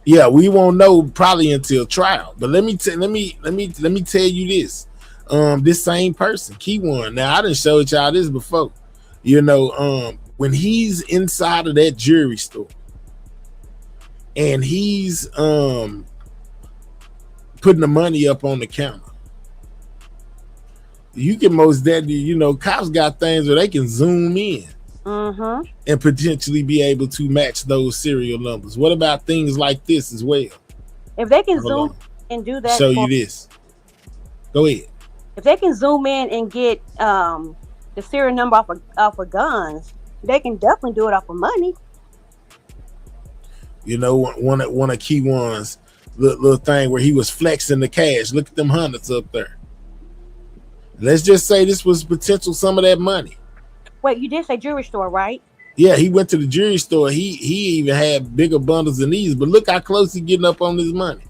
[SPEAKER 1] Yeah, we won't know probably until trial. But let me tell you this. This same person, Key One. Now I done showed y'all this before. You know, when he's inside of that jewelry store and he's putting the money up on the counter, you can most definitely, you know, cops got things where they can zoom in and potentially be able to match those serial numbers. What about things like this as well?
[SPEAKER 12] If they can zoom and do that,
[SPEAKER 1] show you this. Go ahead.
[SPEAKER 12] If they can zoom in and get the serial number off of guns, they can definitely do it off of money.
[SPEAKER 1] You know, one of Key One's little thing where he was flexing the cash. Look at them hundreds up there. Let's just say this was potential some of that money.
[SPEAKER 12] Wait, you did say jewelry store, right?
[SPEAKER 1] Yeah, he went to the jewelry store. He even had bigger bundles than these, but look how close he's getting up on his money.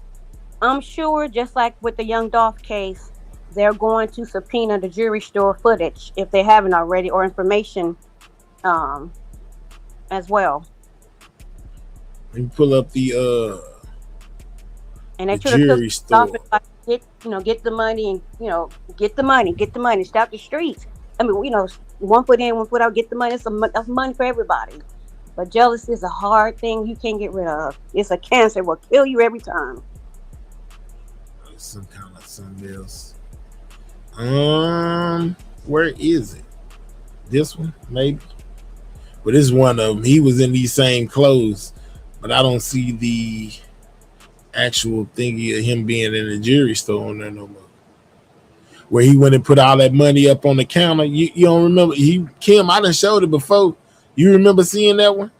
[SPEAKER 12] I'm sure, just like with the Young Dolph case, they're going to subpoena the jewelry store footage if they haven't already, or information as well.
[SPEAKER 1] Let me pull up the
[SPEAKER 12] and they
[SPEAKER 1] jewelry store.
[SPEAKER 12] Get the money, and get the money, stop the streets. I mean, one foot in, one foot out, get the money. That's money for everybody. But jealousy is a hard thing you can't get rid of. It's a cancer. It will kill you every time.
[SPEAKER 1] Some kind of something else. Where is it? This one, maybe. But this is one of them. He was in these same clothes, but I don't see the actual thingy of him being in the jewelry store on there no more. Where he went and put all that money up on the counter. You don't remember? Kim, I done showed it before. You remember seeing that one?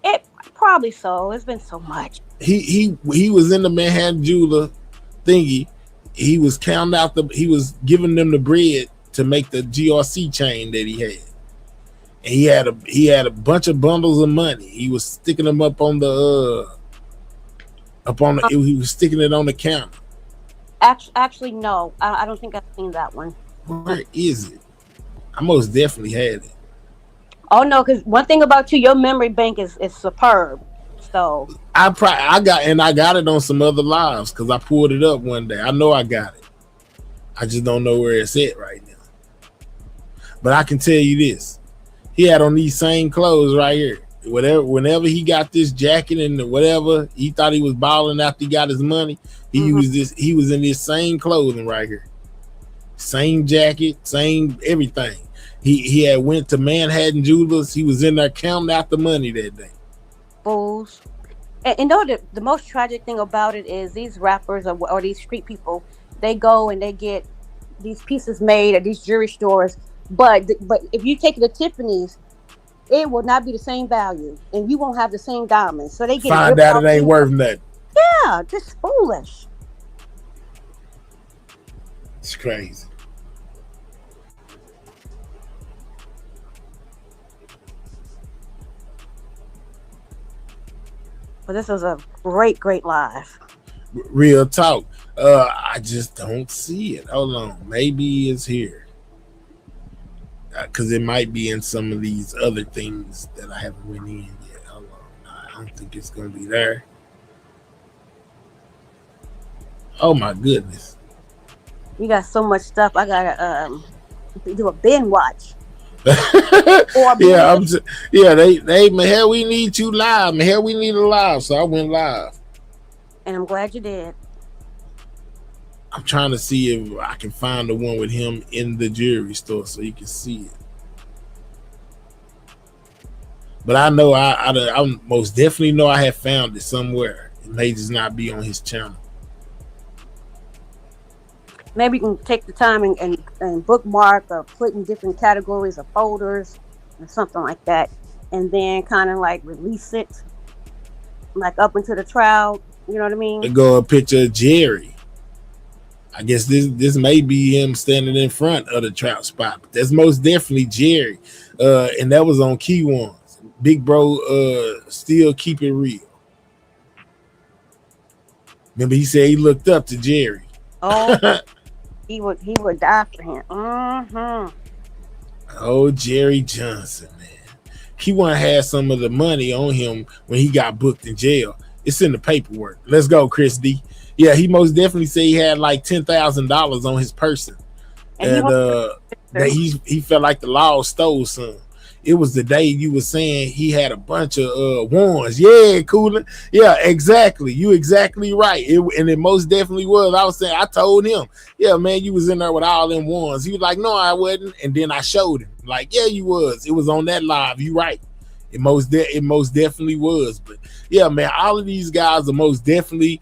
[SPEAKER 12] It probably so. It's been so much.
[SPEAKER 1] He was in the Manhattan jeweler thingy. He was counting out he was giving them the bread to make the GRC chain that he had. And he had a bunch of bundles of money. He was sticking them up on the he was sticking it on the counter.
[SPEAKER 12] Actually, no. I don't think I've seen that one.
[SPEAKER 1] Where is it? I most definitely had it.
[SPEAKER 12] Oh no, because one thing about you, your memory bank is superb. So
[SPEAKER 1] I got it on some other lives because I pulled it up one day. I know I got it. I just don't know where it's at right now. But I can tell you this: he had on these same clothes right here. Whenever he got this jacket and whatever, he thought he was balling after he got his money. He was in this same clothing right here. Same jacket, same everything. He had went to Manhattan Jewelers. He was in there counting out the money that day.
[SPEAKER 12] Fools. And the most tragic thing about it is these rappers or these street people, they go and they get these pieces made at these jewelry stores. But if you take it to Tiffany's, it will not be the same value, and you won't have the same diamonds. So they
[SPEAKER 1] find out it ain't worth nothing.
[SPEAKER 12] Yeah, just foolish.
[SPEAKER 1] It's crazy.
[SPEAKER 12] But this was a great live.
[SPEAKER 1] Real talk. I just don't see it. Hold on. Maybe it's here. Because it might be in some of these other things that I haven't went in yet. Hold on. I don't think it's going to be there. Oh, my goodness.
[SPEAKER 12] You got so much stuff. I got to do a bin watch.
[SPEAKER 1] They man, we need you live. Man, we need a live. So I went live.
[SPEAKER 12] And I'm glad you did.
[SPEAKER 1] I'm trying to see if I can find the one with him in the jewelry store so you can see it. But I know I most definitely know I have found it somewhere. It may just not be on his channel.
[SPEAKER 12] Maybe you can take the time and bookmark or put in different categories or folders or something like that, and then kind of like release it like up into the trial. You know what I mean?
[SPEAKER 1] They go a picture of Jerry. I guess this may be him standing in front of the trout spot, but that's most definitely Jerry. And that was on Key Ones. Big bro still keep it real. Remember, he said he looked up to Jerry.
[SPEAKER 12] Oh, he would die for him. Mm-hmm.
[SPEAKER 1] Oh, Jerry Johnson, man. He want to have some of the money on him when he got booked in jail. It's in the paperwork. Let's go, Chris D. Yeah, he most definitely said he had like $10,000 on his person, and that he felt like the law stole some. It was the day you were saying he had a bunch of ones. Yeah, Cooler. Yeah, exactly. You exactly right. And it most definitely was. I was saying, I told him, yeah, man, you was in there with all them ones. He was like, no, I wasn't. And then I showed him, like, yeah, you was. It was on that live. You right. It most definitely was. But yeah, man, all of these guys are most definitely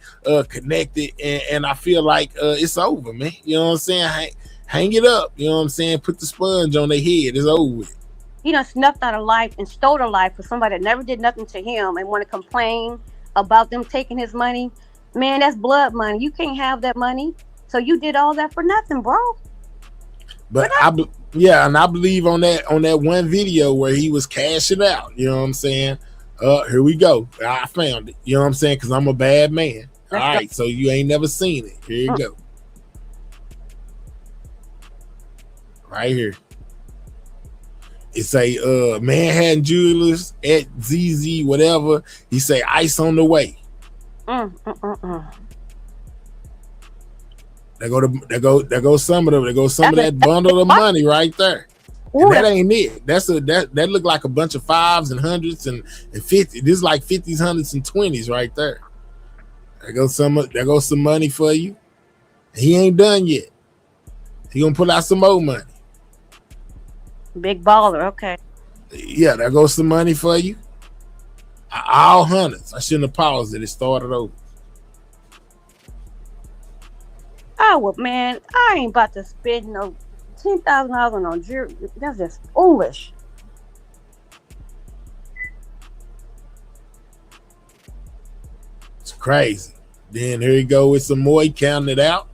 [SPEAKER 1] connected, and I feel like it's over, man. You know what I'm saying? Hang it up. You know what I'm saying? Put the sponge on their head. It's over with.
[SPEAKER 12] He done snuffed out a life and stole a life for somebody that never did nothing to him and want to complain about them taking his money. Man, that's blood money. You can't have that money. So you did all that for nothing, bro.
[SPEAKER 1] But I believe on that one video where he was cashing out. You know what I'm saying? Here we go. I found it. You know what I'm saying? Because I'm a bad man. All right, so you ain't never seen it. Here you go. Right here. It say Manhattan Jewelers at ZZ whatever. He say ice on the way. There go some of them. There go some of that bundle of money right there. And that ain't it. That look like a bunch of fives and hundreds and 50. This is like 50s, hundreds, and 20s right there. There goes some money for you. He ain't done yet. He gonna pull out some more money.
[SPEAKER 12] Big baller, okay.
[SPEAKER 1] Yeah, there goes some money for you. All hundreds. I shouldn't have paused it. It started over.
[SPEAKER 12] Oh, well, man, I ain't about to spend no $10,000 on no jewelry. That's just foolish.
[SPEAKER 1] It's crazy. Then here you go with some more. He counting it out.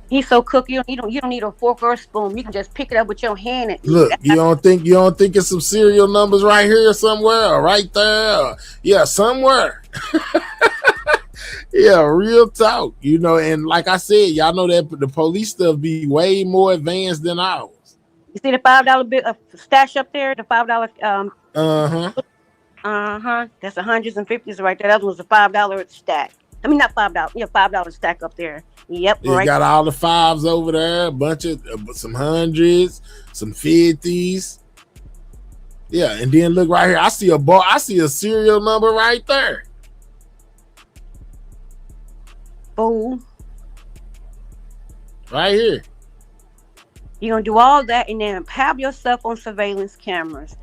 [SPEAKER 12] He's so cooked. You don't need a fork or a spoon. You can just pick it up with your hand and eat.
[SPEAKER 1] Look, you don't think it's some serial numbers right here somewhere or right there? Or, yeah, somewhere. Yeah, real talk. You know, and like I said, y'all know that the police stuff be way more advanced than ours.
[SPEAKER 12] You see the $5 bill stash up there? The $5. That's the hundreds and fifties right there. That was a $5 stack. I mean, not $5. Yeah, $5 stack up there. Yep.
[SPEAKER 1] You got all the fives over there, a bunch of some hundreds, some 50s. Yeah, and then look right here. I see a serial number right there.
[SPEAKER 12] Fool.
[SPEAKER 1] Right here.
[SPEAKER 12] You're gonna do all that and then have yourself on surveillance cameras.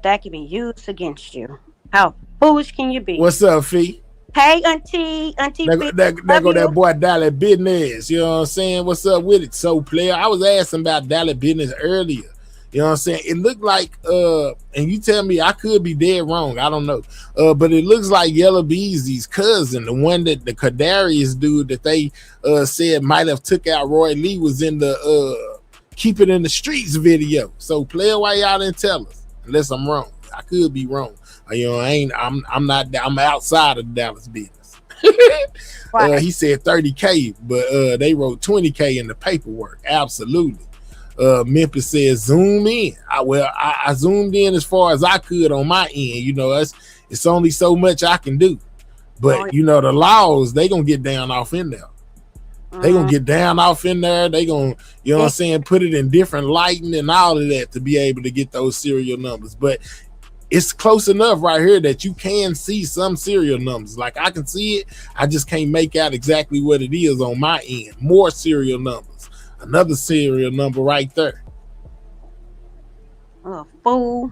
[SPEAKER 12] That can be used against you. How foolish can you be?
[SPEAKER 1] What's up, Fee?
[SPEAKER 12] Hey, Auntie.
[SPEAKER 1] There go that boy Dollar Business. You know what I'm saying? What's up with it? So, player, I was asking about Dollar Business earlier. You know what I'm saying? It looked like, and you tell me I could be dead wrong. I don't know. But it looks like Yellow Beezy's cousin, the one that the Kadarius dude that they said might have took out Roy Lee, was in the Keep It in the Streets video. So, player, why y'all didn't tell us? Unless I'm wrong. I could be wrong. You know, I'm outside of Dallas business. Right. He said 30K, but they wrote 20K in the paperwork. Absolutely. Memphis says zoom in. I zoomed in as far as I could on my end. You know, it's only so much I can do. But you know, the laws, they gonna get down off in there. They gonna get down off in there. They gonna, you know what I'm saying, put it in different lighting and all of that to be able to get those serial numbers. But it's close enough right here that you can see some serial numbers. Like I can see it. I just can't make out exactly what it is on my end. More serial numbers. Another serial number right there.
[SPEAKER 12] Oh, fool.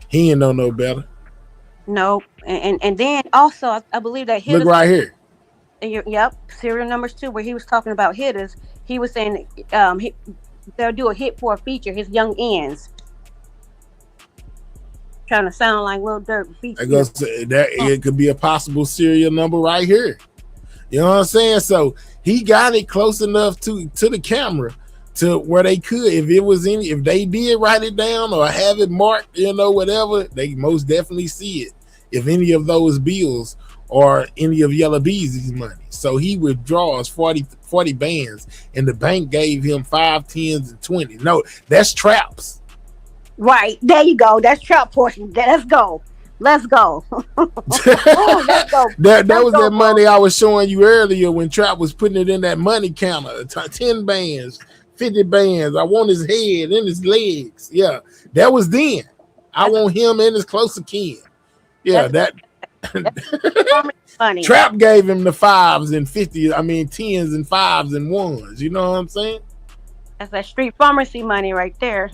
[SPEAKER 1] He ain't know no better.
[SPEAKER 12] No. And then also, I believe that hitters.
[SPEAKER 1] Look right here.
[SPEAKER 12] Yep. Serial numbers too, where he was talking about hitters. He was saying they'll do a hit for a feature, his young ends. Trying to sound like Lil Durk feature.
[SPEAKER 1] It could be a possible serial number right here. You know what I'm saying? So he got it close enough to the camera to where they could, if they did write it down or have it marked, whatever, they most definitely see it. If any of those bills or any of Yellow Beezy's money. So he withdraws 40 bands and the bank gave him 5, 10s, and 20. No, that's traps.
[SPEAKER 12] Right. There you go. That's trap portion. Let's go. Let's go. Ooh, let's go.
[SPEAKER 1] That was that money I was showing you earlier when Trap was putting it in that money counter. 10 bands, 50 bands. I want his head and his legs. Yeah, that was then. I want him and his closer kin. Yeah, that's
[SPEAKER 12] funny.
[SPEAKER 1] Trap gave him the 5s and 50. I mean 10s and 5s and 1s. You know what I'm saying?
[SPEAKER 12] That's that street pharmacy money right there.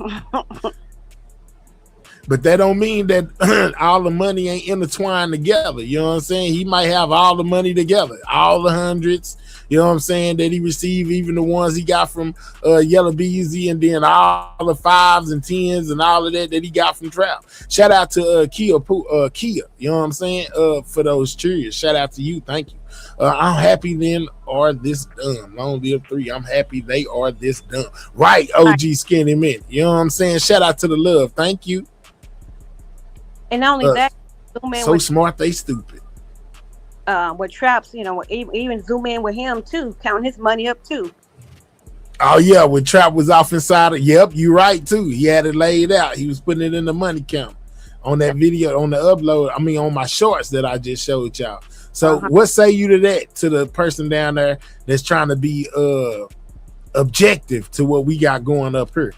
[SPEAKER 1] But that don't mean that all the money ain't intertwined together. You know what I'm saying? He might have all the money together, all the hundreds, you know what I'm saying, that he received, even the ones he got from Yellow Beezy, and then all the 5s and 10s and all of that he got from Trap. Shout out to Kia, you know what I'm saying, for those cheers. Shout out to you. Thank you. I'm happy then are this done. Long live 3. I'm happy they are this done. Right, OG Skinny Man. You know what I'm saying? Shout out to the love. Thank you.
[SPEAKER 12] And not only that,
[SPEAKER 1] zoom in so smart they stupid.
[SPEAKER 12] With Traps, even zoom in with him too, counting his money up too.
[SPEAKER 1] Oh yeah, when Trap was off inside yep, you right too. He had it laid out. He was putting it in the money count on that video, on the upload. I mean, on my shorts that I just showed y'all. So what say you to that, to the person down there that's trying to be objective to what we got going up here?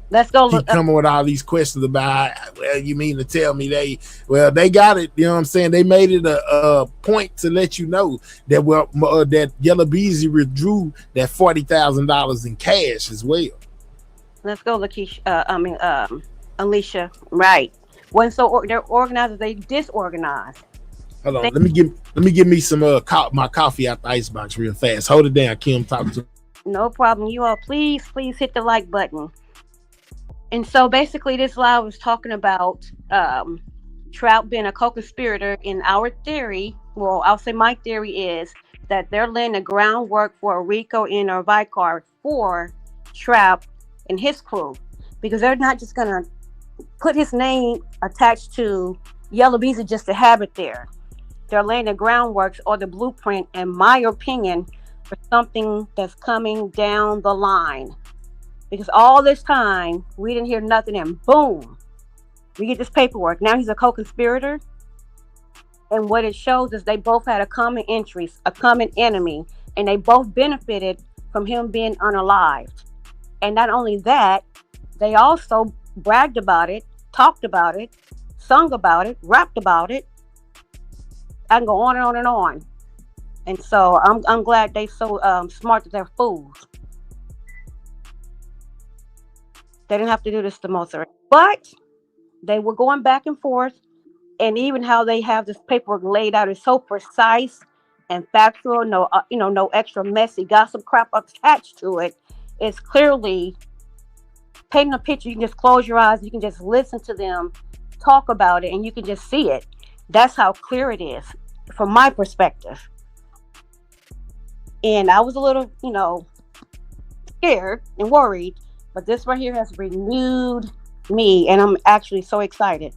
[SPEAKER 12] Let's go.
[SPEAKER 1] Keep coming with all these questions about, well, you mean to tell me they got it, you know what I'm saying? They made it a point to let you know that that Yellow Beezy withdrew that $40,000 in cash as well.
[SPEAKER 12] Let's go, Lakeisha. Alicia. Right. When they're organized, they disorganized.
[SPEAKER 1] Hold on, let me give me some my coffee out the icebox real fast. Hold it down, Kim. Talk to.
[SPEAKER 12] No problem. You all, please hit the like button. And so basically this live was talking about Trout being a co-conspirator. In our theory, well, I'll say my theory is that they're laying the groundwork for a RICO and or Vicar for Trout and his crew, because they're not just gonna put his name attached to Yellow Beezy just to have it there. They're laying the groundwork or the blueprint, in my opinion, for something that's coming down the line. Because all this time, we didn't hear nothing, and boom, we get this paperwork. Now he's a co-conspirator. And what it shows is they both had a common interest, a common enemy, and they both benefited from him being unalived. And not only that, they also bragged about it, talked about it, sung about it, rapped about it. I can go on and on and on. And so I'm glad they so smart that they're fools. They didn't have to do this to Mozart, but they were going back and forth, and even how they have this paperwork laid out is so precise and factual. No, no extra messy gossip crap attached to it. It's clearly painting a picture. You can just close your eyes. You can just listen to them talk about it, and you can just see it. That's how clear it is from my perspective. And I was a little, scared and worried. But this right here has renewed me, and I'm actually so excited.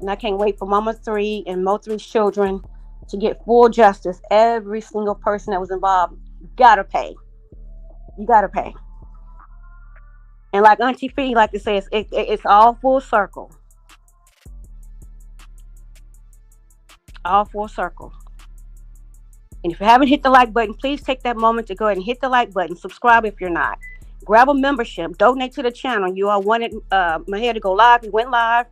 [SPEAKER 12] And I can't wait for Mama 3 and Mo 3's children to get full justice. Every single person that was involved, gotta pay. You gotta pay. And like Auntie Fee like to say, it's all full circle. All full circle. And if you haven't hit the like button, please take that moment to go ahead and hit the like button. Subscribe if you're not. Grab a membership. Donate to the channel. You all wanted my hair to go live. He went live.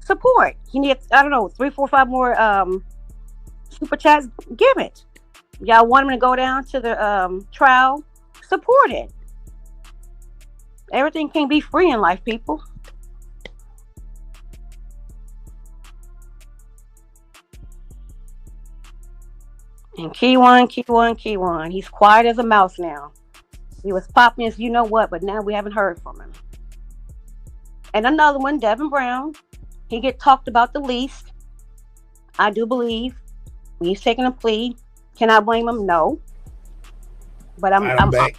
[SPEAKER 12] Support. He needs, 3, 4, 5 more super chats. Give it. Y'all want him to go down to the trial? Support it. Everything can be free in life, people. And key one. He's quiet as a mouse now. He was popping as you know what, but now we haven't heard from him. And another one, Devin Brown. He get talked about the least. I do believe he's taking a plea. Can I blame him? No. But
[SPEAKER 1] All right, I'm back.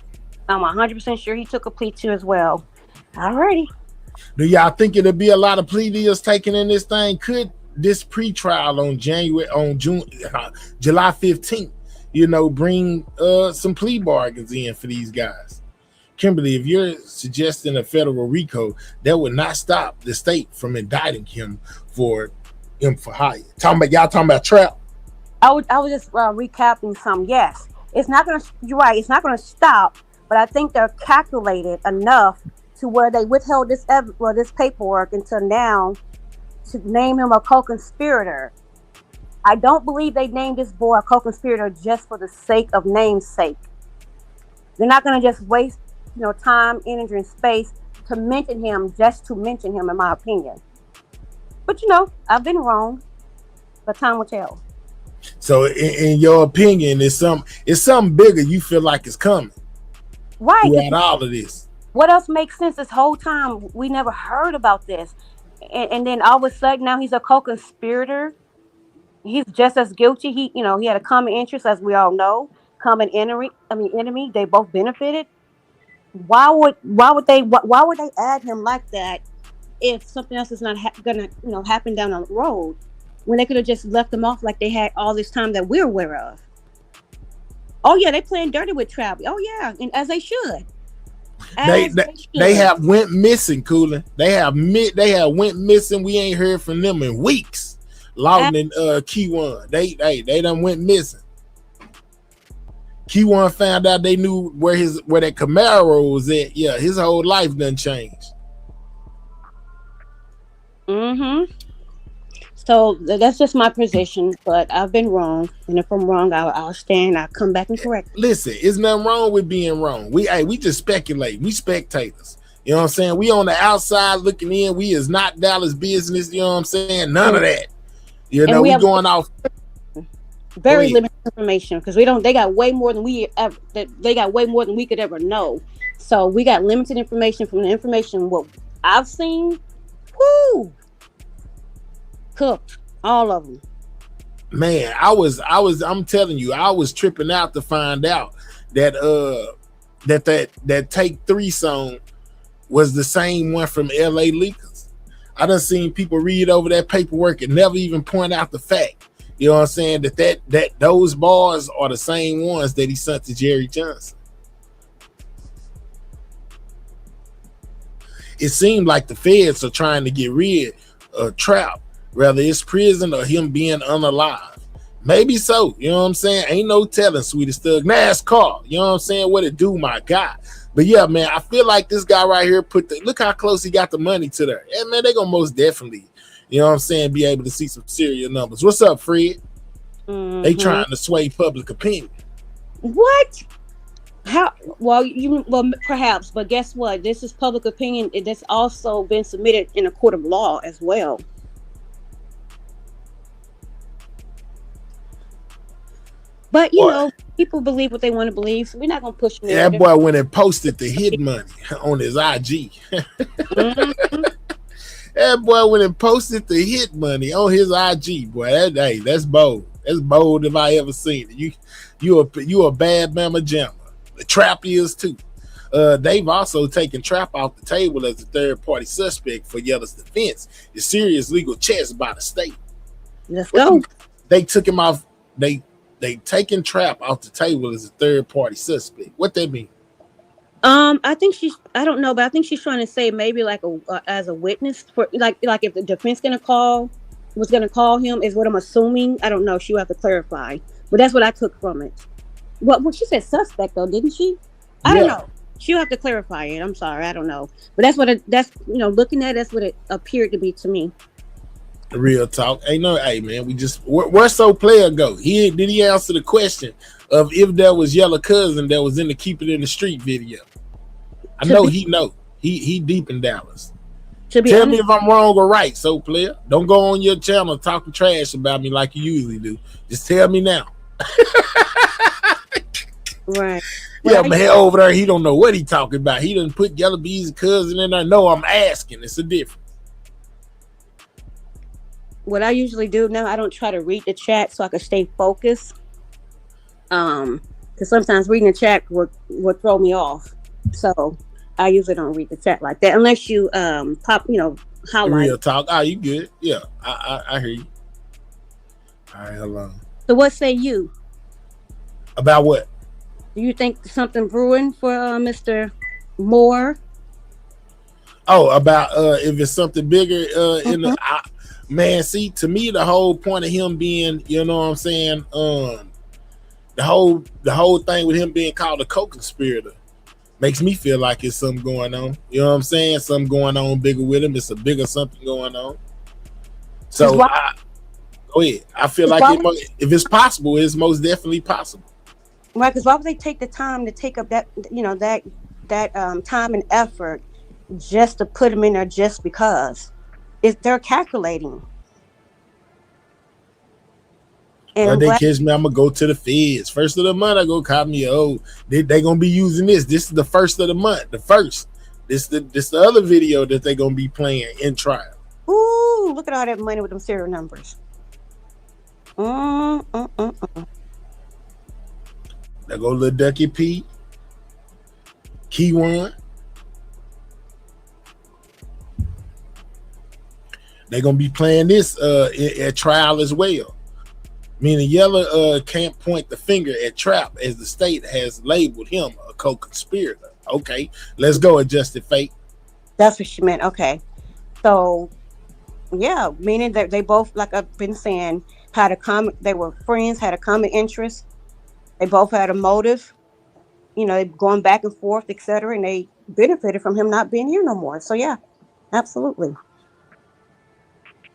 [SPEAKER 12] I'm 100% sure he took a plea too as well. Alrighty.
[SPEAKER 1] Do y'all think it'll be a lot of plea deals taken in this thing? Could this pre-trial on July 15th, bring some plea bargains in for these guys? Kimberly, if you're suggesting a federal RICO, that would not stop the state from indicting him for hire. Talking about trap.
[SPEAKER 12] I was just recapping some. Yes, it's not gonna. You're right. It's not gonna stop, but I think they're calculated enough to where they withheld this paperwork until now to name him a co-conspirator. I don't believe they named this boy a co-conspirator just for the sake of namesake. They're not gonna just waste time, energy, and space to mention him just to mention him, in my opinion. But I've been wrong, but time will tell.
[SPEAKER 1] So, in your opinion, it's something bigger you feel like is coming,
[SPEAKER 12] right?
[SPEAKER 1] Throughout all of this.
[SPEAKER 12] What else makes sense? This whole time we never heard about this, and then all of a sudden now he's a co-conspirator. He's just as guilty. He had a common interest, as we all know, common enemy. They both benefited. Why would they add him like that if something else is not gonna happen down the road, when they could have just left them off like they had all this time that we're aware of? Oh yeah, they playing dirty with Travis. Oh yeah, and as they should.
[SPEAKER 1] They have went missing, Coolin. They have went missing. We ain't heard from them in weeks. Lawton and Key1, they done went missing. Key1 found out they knew where that Camaro was at. Yeah, his whole life done changed.
[SPEAKER 12] So that's just my position, but I've been wrong, and if I'm wrong, I'll stand. I'll come back and correct.
[SPEAKER 1] Listen, there's nothing wrong with being wrong. We just speculate. We spectators. You know what I'm saying? We on the outside looking in. We is not Dallas business. You know what I'm saying? None of that. We going off
[SPEAKER 12] very limited information, because they got way more than we could ever know. So we got limited information. From the information what I've seen, cooked, all of them.
[SPEAKER 1] Man, I'm telling you, I was tripping out to find out that that Take 3 song was the same one from LA Leakers. I done seen people read over that paperwork and never even point out the fact. You know what I'm saying? That those bars are the same ones that he sent to Jerry Johnson. It seemed like the feds are trying to get rid of Trap, whether it's prison or him being unalive. Maybe so. You know what I'm saying? Ain't no telling, Sweetest Thug. NASCAR. You know what I'm saying? What it do, my God. But yeah, man, I feel like this guy right here look how close he got the money to there. Yeah, man, they gonna most definitely, you know what I'm saying, be able to see some serial numbers. What's up, Fred? They trying to sway public opinion.
[SPEAKER 12] What? How? Well, perhaps, but guess what? This is public opinion. That's also been submitted in a court of law as well. But people believe what they want to believe, so we're not gonna push them.
[SPEAKER 1] Yeah, that boy went and posted the hit money on his IG. That boy went and posted the hit money on his IG, boy. That's bold. That's bold if I ever seen it. You a bad mama jammer. The Trap is too. They've also taken Trap off the table as a third-party suspect for Yella's defense. It's serious legal checks by the state.
[SPEAKER 12] Let's go.
[SPEAKER 1] They took him off. They taking Trap off the table as a third-party suspect. What that mean?
[SPEAKER 12] I think I don't know, but I think she's trying to say maybe like as a witness for like if the defense was gonna call him, is what I'm assuming. I don't know. She'll have to clarify, but that's what I took from it. Well, she said suspect though, didn't she? I don't know. She'll have to clarify it. I'm sorry, I don't know, but that's what looking at, that's what it appeared to be to me.
[SPEAKER 1] Real talk. Hey man, where so player go? Did he answer the question of if there was Yella cousin that was in the Keep It in the Street video? I know he know. He deep in Dallas. Tell me if I'm wrong or right, so player. Don't go on your channel talking trash about me like you usually do. Just tell me now.
[SPEAKER 12] Right.
[SPEAKER 1] Yeah, man, over there, he don't know what he talking about. He done put Yella B's cousin in there. No, I'm asking. It's a difference.
[SPEAKER 12] What I usually do now, I don't try to read the chat so I can stay focused. because sometimes reading the chat would throw me off. So I usually don't read the chat like that unless you pop, highlight.
[SPEAKER 1] Real talk. Oh, you good? Yeah, I hear you. All right, hold on.
[SPEAKER 12] So what say you?
[SPEAKER 1] About what?
[SPEAKER 12] Do you think something brewing for Mr. Moore?
[SPEAKER 1] Oh, about if it's something bigger in the man, see, to me the whole point of him being, you know what I'm saying, the whole thing with him being called a co-conspirator makes me feel like it's something going on. You know what I'm saying? Something going on bigger with him. It's a bigger something going on. So go ahead. I feel like if it's possible, it's most definitely possible.
[SPEAKER 12] Right, because why would they take the time to take up that time and effort just to put him in there just because they're calculating?
[SPEAKER 1] And they catch me, I'm gonna go to the feds. First of the month, I go call me. Oh, they gonna be using this. This is the first of the month. The first. This the other video that they gonna be playing in trial.
[SPEAKER 12] Ooh, look at all that money with them serial numbers.
[SPEAKER 1] There go little Ducky P. Key One. They're gonna be playing this at trial as well. Meaning Yella can't point the finger at Trap as the state has labeled him a co-conspirator. Okay, let's go, Adjusted Fate.
[SPEAKER 12] That's what she meant. Okay, so yeah, meaning that they both, like I've been saying, had a common. They were friends, had a common interest. They both had a motive, going back and forth, etc., and they benefited from him not being here no more. So yeah, absolutely.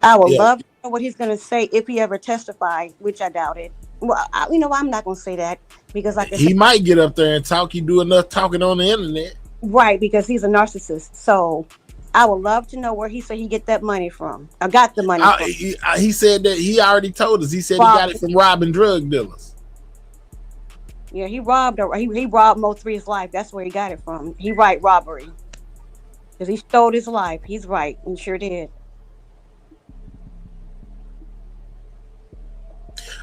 [SPEAKER 12] I would love to know what he's going to say if he ever testified, which I doubt it. Well, I'm not going to say that because
[SPEAKER 1] he might get up there and talk. He do enough talking on the internet,
[SPEAKER 12] right? Because he's a narcissist. So I would love to know where he said he get that money from. I got the money.
[SPEAKER 1] He said that he already told us. He said he got it from robbing drug dealers.
[SPEAKER 12] Yeah, he robbed Mo3's life. That's where he got it from. He robbery. Because he stole his life. He's right. He sure did.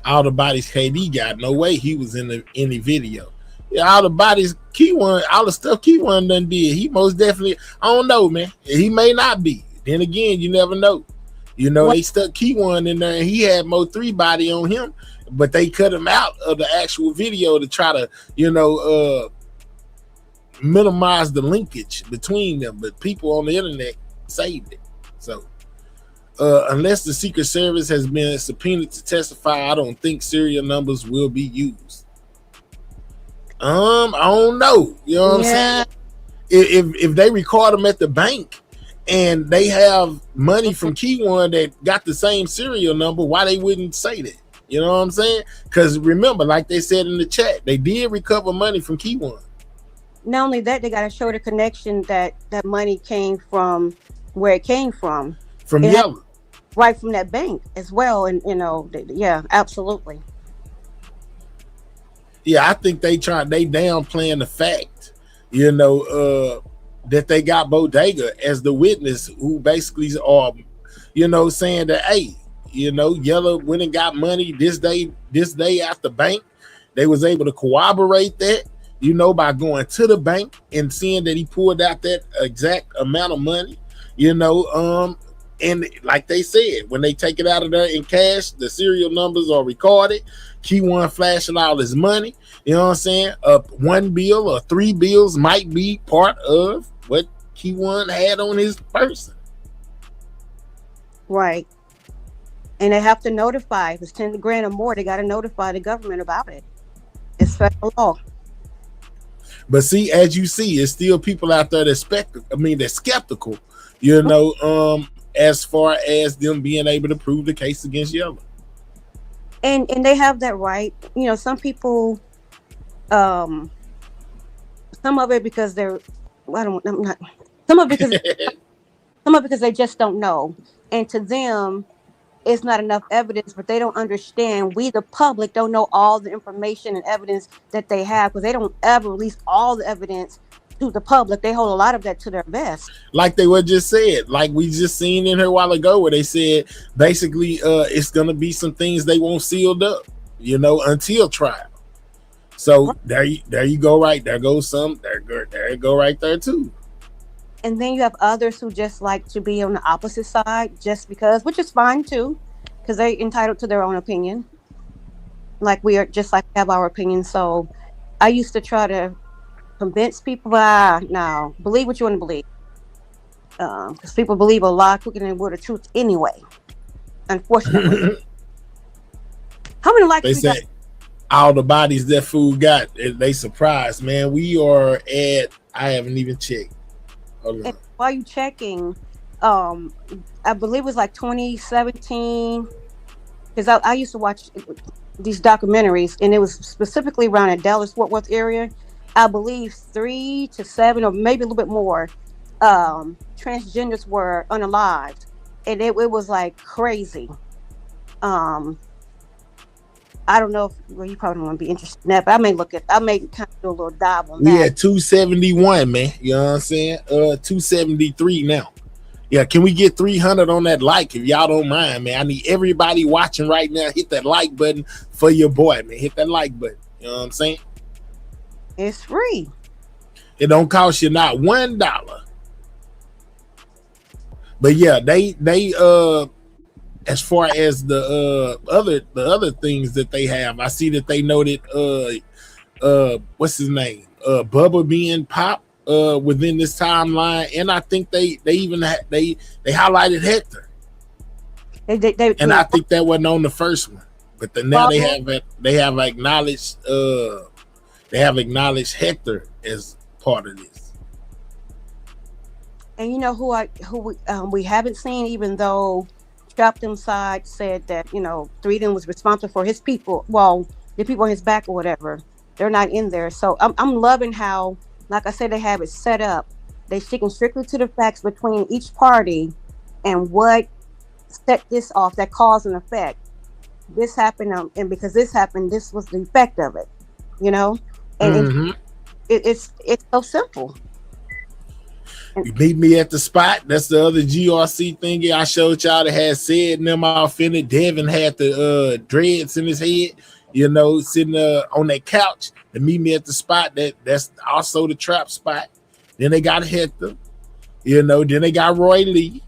[SPEAKER 1] All the bodies KD got, no way he was in any video. Yeah, all the bodies Key One, all the stuff Key One done did. He most definitely, I don't know, man. He may not be. Then again, you never know. They stuck Key One in there and he had Mo3 body on him. But they cut him out of the actual video to try to, minimize the linkage between them. But people on the internet saved it. So, unless the Secret Service has been subpoenaed to testify, I don't think serial numbers will be used. I don't know. You know what I'm saying? If they record them at the bank and they have money from Key One that got the same serial number, why they wouldn't say that? You know what I'm saying? Because remember, like they said in the chat, they did recover money from Key One.
[SPEAKER 12] Not only that, they got to show the connection that money came from where it came from.
[SPEAKER 1] From Yella.
[SPEAKER 12] Right from that bank as well. And, yeah, absolutely.
[SPEAKER 1] Yeah, I think they downplaying the fact, that they got Bodega as the witness who basically are, saying that, hey, Yella went and got money this day at the bank. They was able to corroborate that, by going to the bank and seeing that he pulled out that exact amount of money, and like they said, when they take it out of there in cash, the serial numbers are recorded. Key One flashing all his money. You know what I'm saying? One bill or three bills might be part of what Key One had on his person.
[SPEAKER 12] Right. And they have to notify. If it's 10 grand or more, they got to notify the government about it. It's federal law.
[SPEAKER 1] But see, as you see, it's still people out there that's skeptical, as far as them being able to prove the case against Yella.
[SPEAKER 12] And they have that right. Some people, some of it because they're, some of it because they just don't know. And to them, it's not enough evidence, but they don't understand. We, the public, don't know all the information and evidence that they have because they don't ever release all the evidence to the public. They hold a lot of that to their vest.
[SPEAKER 1] Like they were just said, like we just seen in here a while ago, where they said basically it's gonna be some things they won't sealed up, until trial. So there you go. Right there goes some. There you go right there too.
[SPEAKER 12] And then you have others who just like to be on the opposite side just because, which is fine too, because they're entitled to their own opinion. Like we are just like have our opinion. So I used to try to convince people, no, believe what you want to believe. Because people believe a lot quicker than the truth anyway. Unfortunately. How many likes
[SPEAKER 1] They
[SPEAKER 12] we got?
[SPEAKER 1] say all the bodies that food got, they surprised, man. We are at, I haven't even checked. Hold on.
[SPEAKER 12] While you checking, I believe it was like 2017. Because I used to watch these documentaries, and it was specifically around the Dallas Fort Worth area. I believe 3 to 7, or maybe a little bit more, transgenders were unalived, and it was like crazy. I don't know if you probably don't want to be interested in that, but I may kind of do a little dive on
[SPEAKER 1] We
[SPEAKER 12] that.
[SPEAKER 1] at 271, man. You know what I'm saying? 273 now. Yeah, can we get 300 on that like if y'all don't mind, man? I need everybody watching right now. Hit that like button for your boy, man. Hit that like button. You know what I'm saying?
[SPEAKER 12] It's free.
[SPEAKER 1] It don't cost you not $1. But yeah, they as far as the other things that they have, I see that they noted what's his name? Bubba being Pop within this timeline, and I think they even they highlighted Hector. And I think that wasn't on the first one, but now they have acknowledged Hector as part of this.
[SPEAKER 12] And you know who we haven't seen, even though Trapped Inside said that 3 of them was responsible for his people. Well, the people on his back or whatever, they're not in there. So I'm loving how, like I said, they have it set up. They sticking strictly to the facts between each party and what set this off, that cause and effect. This happened, and because this happened, this was the effect of it. And it's so simple.
[SPEAKER 1] You meet me at the spot. That's the other GRC thingy I showed y'all that had said them off in it. Devin had the dreads in his head, sitting on that couch. And meet me at the spot. That's also the trap spot. Then they got Hector, then they got Roy Lee.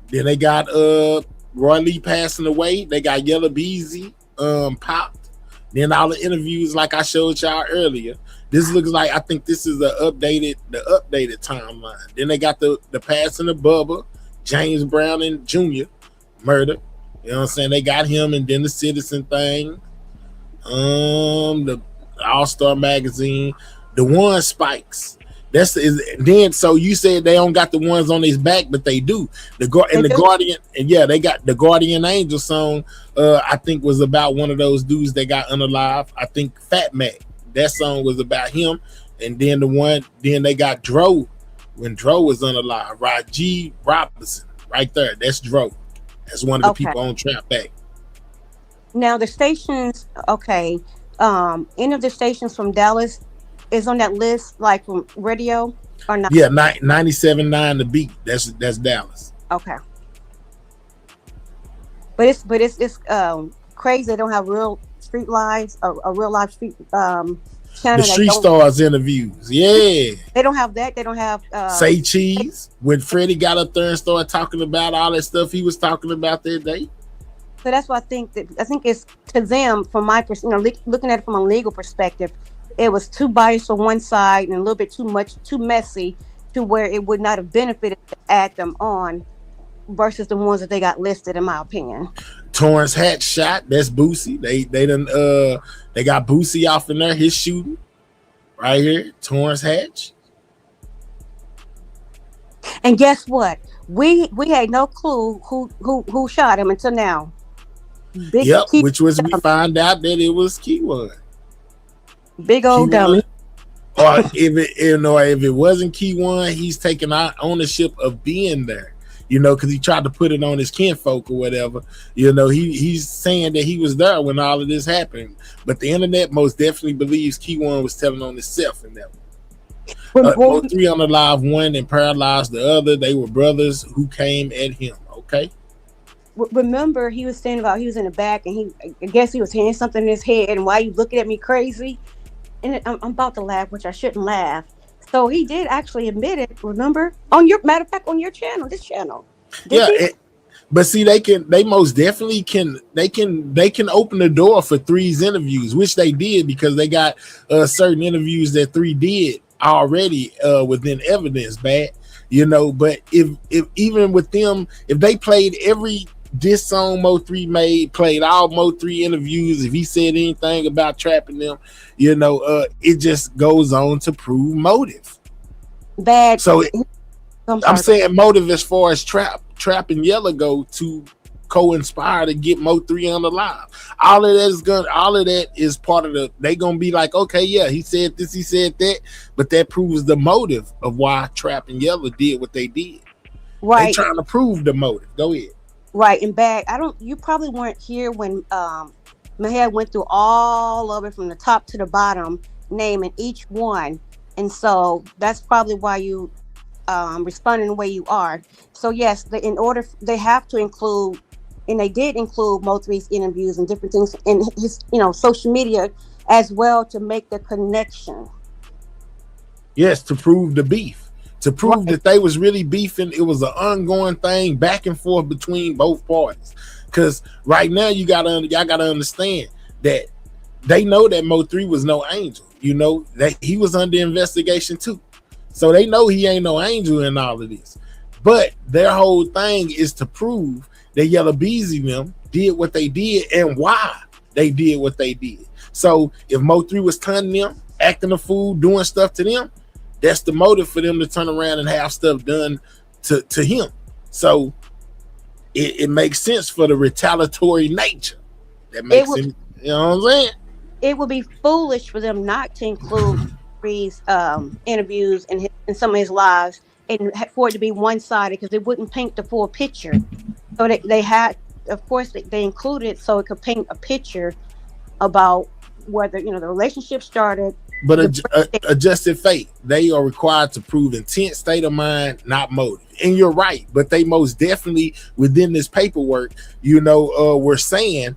[SPEAKER 1] Then they got Roy Lee passing away. They got Yellow Beezy popped. Then all the interviews like I showed y'all earlier. This looks like, I think this is the updated timeline. Then they got the passing of Bubba, James Brown and Jr. murder. You know what I'm saying? They got him, and then the Citizen thing. The All-Star magazine, the one Spikes. Then so you said they don't got the ones on his back, but they do. The Guardian, and yeah, they got the Guardian Angel song. I think was about one of those dudes that got unalive. I think Fat Mac. That song was about him, and then then they got Dro when Dro was unalive. Raji Robinson, right there. That's Dro. That's one of the people on Trap Back.
[SPEAKER 12] Now the stations, any of the stations from Dallas is on that list, like from radio or not?
[SPEAKER 1] Yeah, 97.9 The Beat. That's Dallas.
[SPEAKER 12] Okay, but it's crazy. They don't have real street lives, a real live street channel.
[SPEAKER 1] The Street Stars interviews. Yeah.
[SPEAKER 12] They don't have that. They don't have
[SPEAKER 1] Say Cheese. When Freddy got up there and started talking about all that stuff he was talking about that day.
[SPEAKER 12] So that's why I think it's to them, from my perspective, looking at it from a legal perspective, it was too biased on one side and a little bit too messy to where it would not have benefited to add them on versus the ones that they got listed, in my opinion.
[SPEAKER 1] Torrance Hatch shot. That's Boosie. They got Boosie off in there. His shooting right here. Torrance Hatch.
[SPEAKER 12] And guess what? We had no clue who shot him until now.
[SPEAKER 1] Which was we find out that it was Key1.
[SPEAKER 12] Big old dummy.
[SPEAKER 1] Or if it wasn't Key1, he's taking ownership of being there. Because he tried to put it on his kinfolk or whatever. He's saying that he was there when all of this happened. But the internet most definitely believes Key1 was telling on himself in that one. Both 3 on the live, one and paralyzed the other. They were brothers who came at him. Okay.
[SPEAKER 12] remember he was saying about he was in the back and I guess he was hearing something in his head and why you looking at me crazy? And I'm about to laugh, which I shouldn't laugh. So he did actually admit it. Remember, on your matter of fact, on your channel, this channel.
[SPEAKER 1] But see, they most definitely can open the door for Three's interviews, which they did because they got certain interviews that Three did already within evidence, bad, you know. But if even with them, if they played every diss song Mo3 played all Mo3 interviews, if he said anything about trapping them, you know, it just goes on to prove motive.
[SPEAKER 12] Bad.
[SPEAKER 1] So I'm saying motive as far as Trap and Yella go to co-inspire to get Mo3 on the live. All of that is part of the. They gonna be like, okay, yeah, he said this, he said that, but that proves the motive of why Trap and Yella did what they did.
[SPEAKER 12] Right.
[SPEAKER 1] They trying to prove the motive. Go ahead.
[SPEAKER 12] Right, and Bag, you probably weren't here when Maher went through all of it from the top to the bottom, naming each one, and so that's probably why you responding the way you are. So yes, they have to include, and they did include Mo3's interviews and different things in his, social media as well to make the connection.
[SPEAKER 1] Yes, to prove the beef. To prove that they was really beefing. It was an ongoing thing back and forth between both parties. Because right now y'all gotta understand that they know that Mo3 was no angel. You know that he was under investigation too, so they know he ain't no angel in all of this. But their whole thing is to prove that Yella Beezy them did what they did and why they did what they did. So if Mo3 was turning them, acting a fool, doing stuff to them, that's the motive for them to turn around and have stuff done to him. So it makes sense for the retaliatory nature. That makes sense. You know what I'm saying?
[SPEAKER 12] It would be foolish for them not to include Reed's interviews and some of his lives, and for it to be one-sided because it wouldn't paint the full picture. So they had, of course, they included it so it could paint a picture about whether the relationship started.
[SPEAKER 1] But adjusted fate, they are required to prove intent, state of mind, not motive. And you're right, but they most definitely within this paperwork, were saying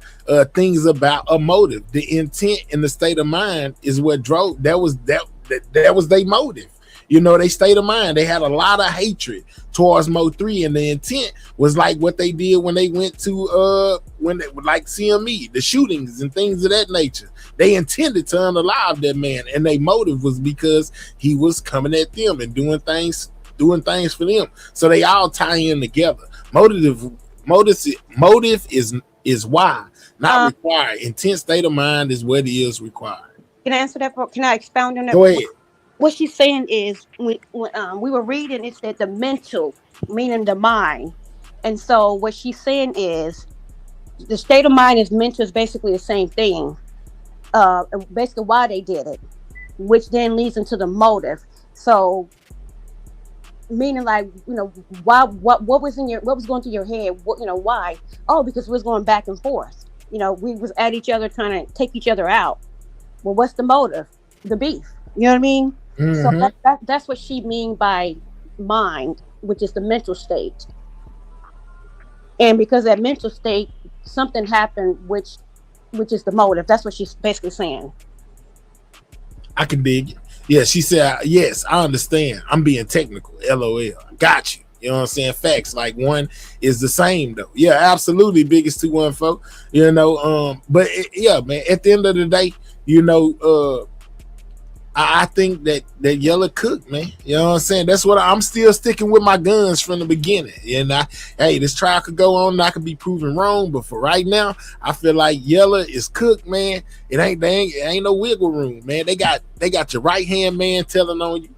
[SPEAKER 1] things about a motive. The intent and the state of mind is what drove. That was their motive. They state of mind. They had a lot of hatred towards Mo3, and the intent was like what they did when they went to like CME, the shootings and things of that nature. They intended to unalive that man, and their motive was because he was coming at them and doing things for them. So they all tie in together. Motive is why, not required. Intent, state of mind is what is required.
[SPEAKER 12] Can I answer that? Can I expound on that?
[SPEAKER 1] Go ahead.
[SPEAKER 12] What she's saying is, when we were reading, it said the mental, meaning the mind. And so what she's saying is the state of mind is mental is basically the same thing. Basically why they did it, which then leads into the motive. So meaning like, why, what was going through your head? Why? Oh, because we was going back and forth. We was at each other trying to take each other out. Well, what's the motive? The beef. You know what I mean? Mm-hmm. So that's what she mean by mind, which is the mental state. And because that mental state, something happened, which is the motive. That's what she's basically saying.
[SPEAKER 1] I can dig it. Yeah, she said, yes, I understand. I'm being technical. LOL. Got you. You know what I'm saying? Facts. Like one is the same though. Yeah, absolutely. Biggest 214. But yeah, man, at the end of the day, I think that Yella cooked, man. You know what I'm saying? That's what I'm still sticking with my guns from the beginning. Hey, this trial could go on and I could be proven wrong, but for right now, I feel like Yella is cooked, man. It ain't no wiggle room, man. They got your right hand man telling on you.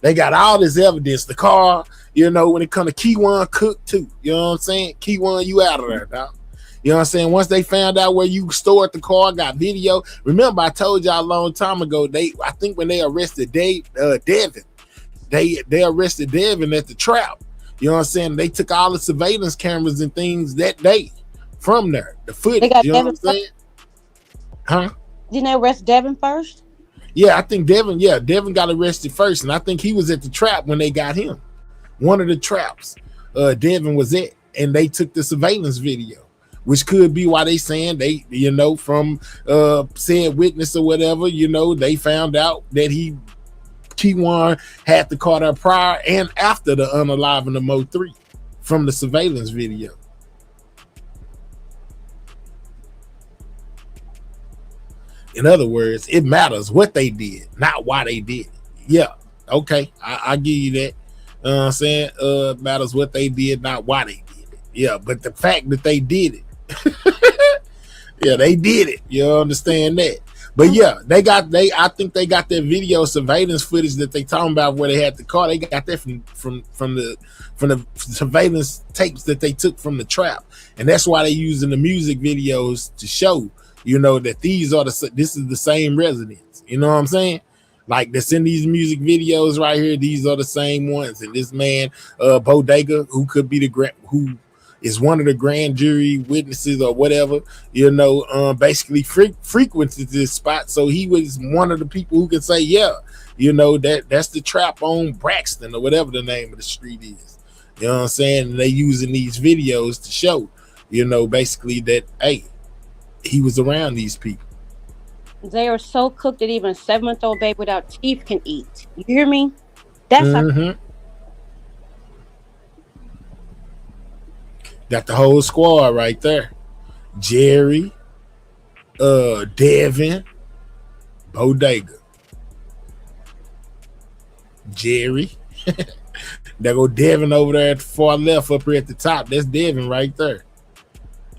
[SPEAKER 1] They got all this evidence. The car, when it comes to Key One, cooked too. You know what I'm saying? Key One, you out of there, dog. You know what I'm saying? Once they found out where you stored the car, got video. Remember, I told y'all a long time ago, I think when they arrested Devin, they arrested Devin at the trap. You know what I'm saying? They took all the surveillance cameras and things that day from there. The footage, you know what I'm saying? Huh?
[SPEAKER 12] Didn't they arrest Devin first?
[SPEAKER 1] Yeah, I think Devin got arrested first, and I think he was at the trap when they got him. One of the traps Devin was at. and they took the surveillance video, which could be why they saying they, you know, from said witness or whatever, you know, they found out that Keywan had the car there prior and after the unaliving of Mo 3 from the surveillance video. In other words, it matters what they did, not why they did it. Yeah, okay, I give you that. I'm saying matters what they did, not why they did it. Yeah, but the fact that they did it, yeah, they did it. You understand that? But yeah, I think they got that video surveillance footage that they talking about where they had the car. They got that from the surveillance tapes that they took from the trap, and that's why they using the music videos to show, you know, that this is the same residents. You know what I'm saying? Like that's in these music videos right here. These are the same ones. And this man, Bodega, who could be who is one of the grand jury witnesses or whatever, you know, basically frequented this spot. So he was one of the people who can say, yeah, you know, that's the trap on Braxton or whatever the name of the street is. You know what I'm saying? And they using these videos to show, you know, basically that, hey, he was around these people.
[SPEAKER 12] They are so cooked that even a 7-month-old baby without teeth can eat. You hear me? That's
[SPEAKER 1] got the whole squad right there. Jerry, Devin, Bodega. Jerry. There go Devin over there at the far left up here at the top. That's Devin right there.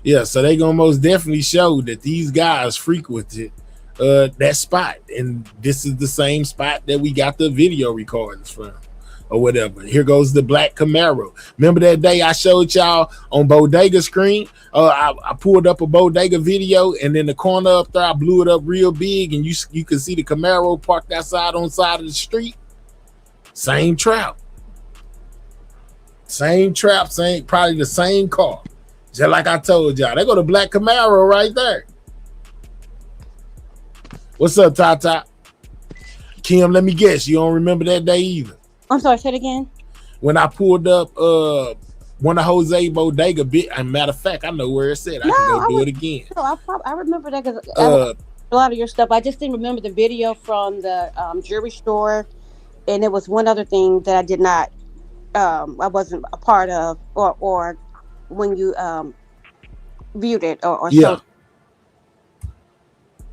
[SPEAKER 1] Yeah, so they gonna most definitely show that these guys frequented that spot, and this is the same spot that we got the video recordings from or whatever. Here goes the black Camaro. Remember that day I showed y'all on Bodega screen? I pulled up a Bodega video, and in the corner up there I blew it up real big, and you can see the Camaro parked outside on the side of the street. Same trap, probably the same car. Just like I told y'all, they go to black Camaro right there. What's up, Tata? Kim, let me guess, you don't remember that day either.
[SPEAKER 12] I'm sorry, say it again.
[SPEAKER 1] When I pulled up one of Jose Bodega bit, matter of fact, I know where it's at. I can go do it again.
[SPEAKER 12] No, I remember that because a lot of your stuff. I just didn't remember the video from the jewelry store, and there was one other thing that I did not, I wasn't a part of, or when you viewed it or showed.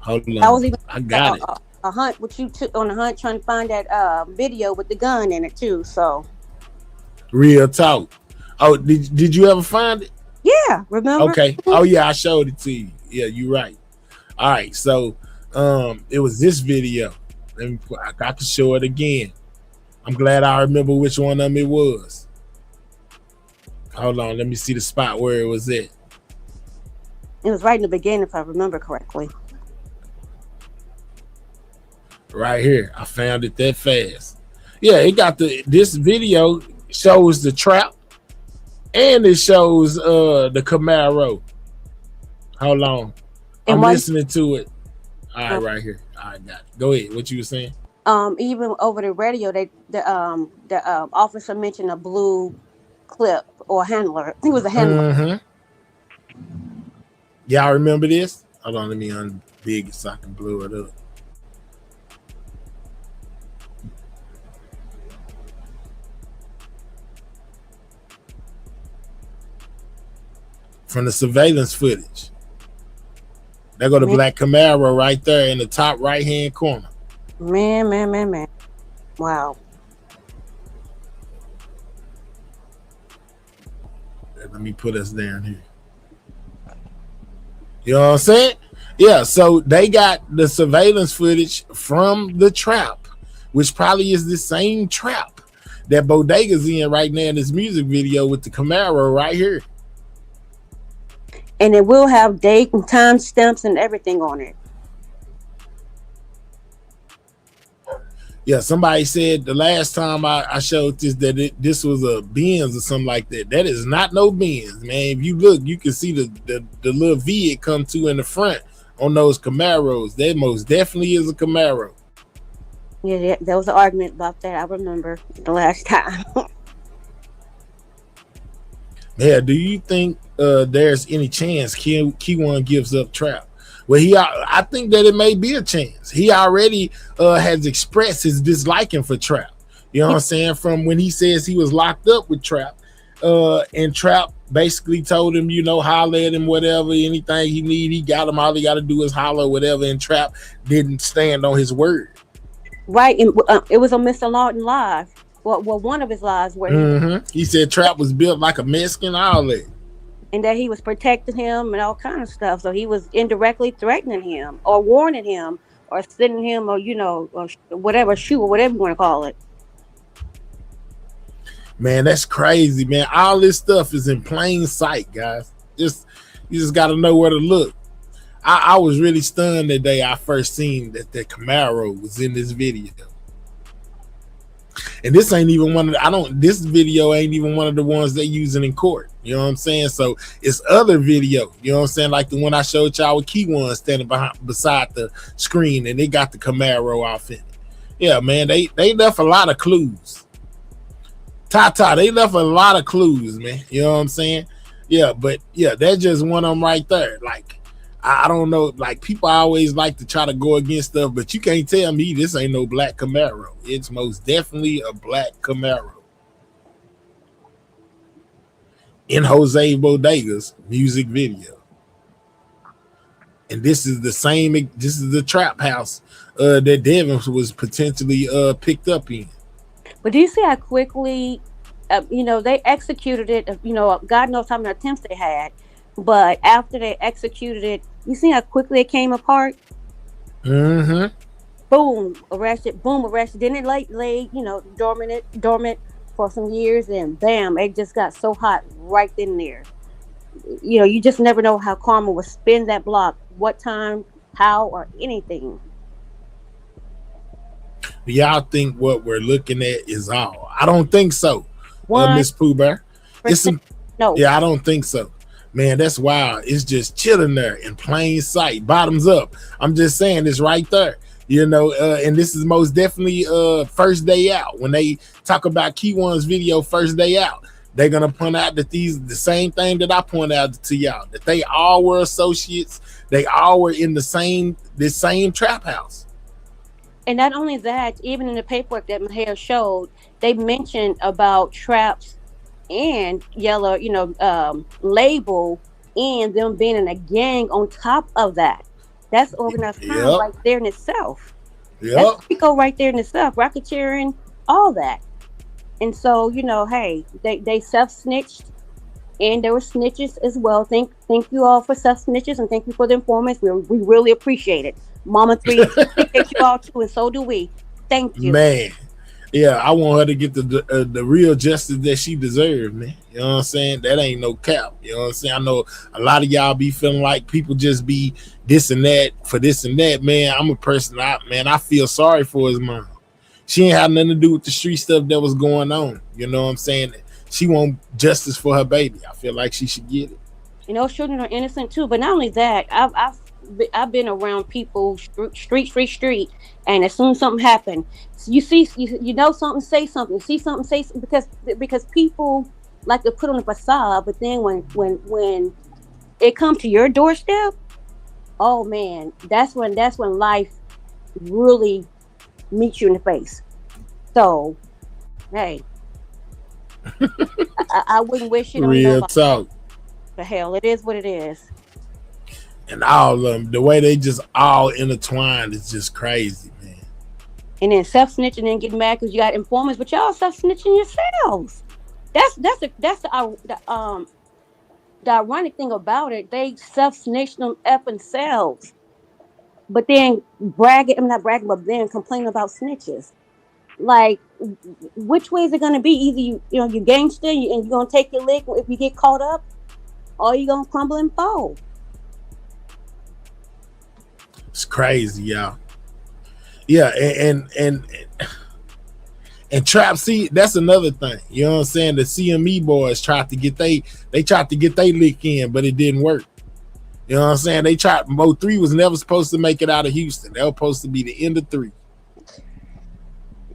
[SPEAKER 1] Hold on.
[SPEAKER 12] I was even
[SPEAKER 1] I got it.
[SPEAKER 12] A hunt, which you took on a hunt trying to find that video with the gun in it too. So
[SPEAKER 1] real talk. Oh, did you ever find it?
[SPEAKER 12] Yeah, remember?
[SPEAKER 1] Okay. Oh yeah, I showed it to you. Yeah, you're right. All right, so it was this video. I got to show it again. I'm glad I remember which one of them it was. Hold on, let me see the spot where it was at.
[SPEAKER 12] It was right in the beginning, if I remember correctly.
[SPEAKER 1] Right here, I found it that fast. Yeah, it got this video shows the trap and it shows the Camaro. Hold on, I'm listening to it. All right, right here. All right, got it. Go ahead. What you were saying?
[SPEAKER 12] Even over the radio, the officer mentioned a blue clip or handler. I think it was a handler.
[SPEAKER 1] Y'all remember this? Hold on, let me unbig it so I can blow it up. From the surveillance footage. There go the black Camaro right there in the top right-hand corner.
[SPEAKER 12] Man. Wow.
[SPEAKER 1] Let me put us down here. You know what I'm saying? Yeah, so they got the surveillance footage from the trap, which probably is the same trap that Bodega's in right now in this music video with the Camaro right here.
[SPEAKER 12] And it will have date and time stamps and everything on it.
[SPEAKER 1] Yeah, somebody said the last time I showed this that this was a Benz or something like that. That is not no Benz, man. If you look, you can see the little V it come to in the front on those Camaros. That most definitely is a Camaro.
[SPEAKER 12] Yeah, there was an argument about that. I remember the last time.
[SPEAKER 1] Yeah, do you think there's any chance Key1 gives up Trap? Well, I think that it may be a chance. He already has expressed his disliking for Trap. You know what I'm saying? From when he says he was locked up with Trap, and Trap basically told him, you know, holler at him, whatever, anything he need, he got him. All he got to do is holler, whatever. And Trap didn't stand on his word.
[SPEAKER 12] Right, and it was on Mr. Lawton live. Well, one of his lives where
[SPEAKER 1] he said Trap was built like a Mexican, all that.
[SPEAKER 12] And that he was protecting him and all kind of stuff. So he was indirectly threatening him or warning him or sending him or, you know, or whatever, shoot or whatever you want to call it.
[SPEAKER 1] Man, that's crazy, man. All this stuff is in plain sight, guys. You just got to know where to look. I was really stunned the day I first seen that Camaro was in this video. And this ain't even one of the, this video ain't even one of the ones they using in court. You know what I'm saying? So it's other video, you know what I'm saying? Like the one I showed y'all with Key1 standing beside the screen and they got the Camaro off in it. Yeah, man, they left a lot of clues. They left a lot of clues, man. You know what I'm saying? Yeah, but yeah, that's just one of them right there. Like, I don't know, like people always like to try to go against stuff, but you can't tell me this ain't no black Camaro. It's most definitely a black Camaro. In Jose Bodega's music video. And this is the trap house that Devin was potentially picked up in.
[SPEAKER 12] But do you see how quickly, you know, they executed it? You know, God knows how many attempts they had. But after they executed it, you see how quickly it came apart?
[SPEAKER 1] Mm-hmm.
[SPEAKER 12] Boom, arrested. Boom, arrested. Didn't it lay, you know, dormant for some years, and bam, it just got so hot right in there. You know, you just never know how karma will spin that block, what time, how, or anything.
[SPEAKER 1] Do y'all think what we're looking at is all? I don't think so. Miss Pooh Bear.
[SPEAKER 12] No.
[SPEAKER 1] Yeah, I don't think so. Man, that's wild. It's just chilling there in plain sight, bottoms up. I'm just saying it's right there. You know, and this is most definitely first day out. When they talk about Key1's video first day out, they're gonna point out that the same thing that I point out to y'all, that they all were associates, they all were in the same trap house.
[SPEAKER 12] And not only that, even in the paperwork that Maher showed, they mentioned about Traps and Yellow, you know, Label, and them being in a gang on top of that. That's organized crime right there in itself. That's Rico right there in itself, racketeering, all that. And so, you know, hey, they self-snitched, and there were snitches as well. Thank you all for self-snitches, and thank you for the informants. We really appreciate it. Mama 3 appreciate you all too, and so do we. Thank you.
[SPEAKER 1] Man. Yeah, I want her to get the real justice that she deserves, man. You know what I'm saying? That ain't no cap. You know what I'm saying? I know a lot of y'all be feeling like people just be this and that for this and that, man. I'm a person, I feel sorry for his mom. She ain't had nothing to do with the street stuff that was going on. You know what I'm saying? She want justice for her baby. I feel like she should get it.
[SPEAKER 12] You know, children are innocent too. But not only that, I've been around people street, and as soon as something happened, you know something, say something, see something, say something, because people like to put on a facade, but then when it comes to your doorstep, oh man, that's when life really meets you in the face. So, hey, I wouldn't wish it on nobody.
[SPEAKER 1] Real talk.
[SPEAKER 12] The hell, it is what it is.
[SPEAKER 1] And all of them, the way they just all intertwined is just crazy, man.
[SPEAKER 12] And then self-snitching and getting mad because you got informants, but y'all self-snitching yourselves. That's the ironic thing about it. They self-snitched them effing selves, but then not bragging, but then complaining about snitches. Like, which way is it gonna be? Either you gangster and you're gonna take your lick if you get caught up, or you gonna crumble and fall.
[SPEAKER 1] It's crazy, y'all. Yeah, and Trap, see, that's another thing. You know what I'm saying? The CME boys tried to get they lick in, but it didn't work. You know what I'm saying? They tried. Mo 3 was never supposed to make it out of Houston. They were supposed to be the end of 3.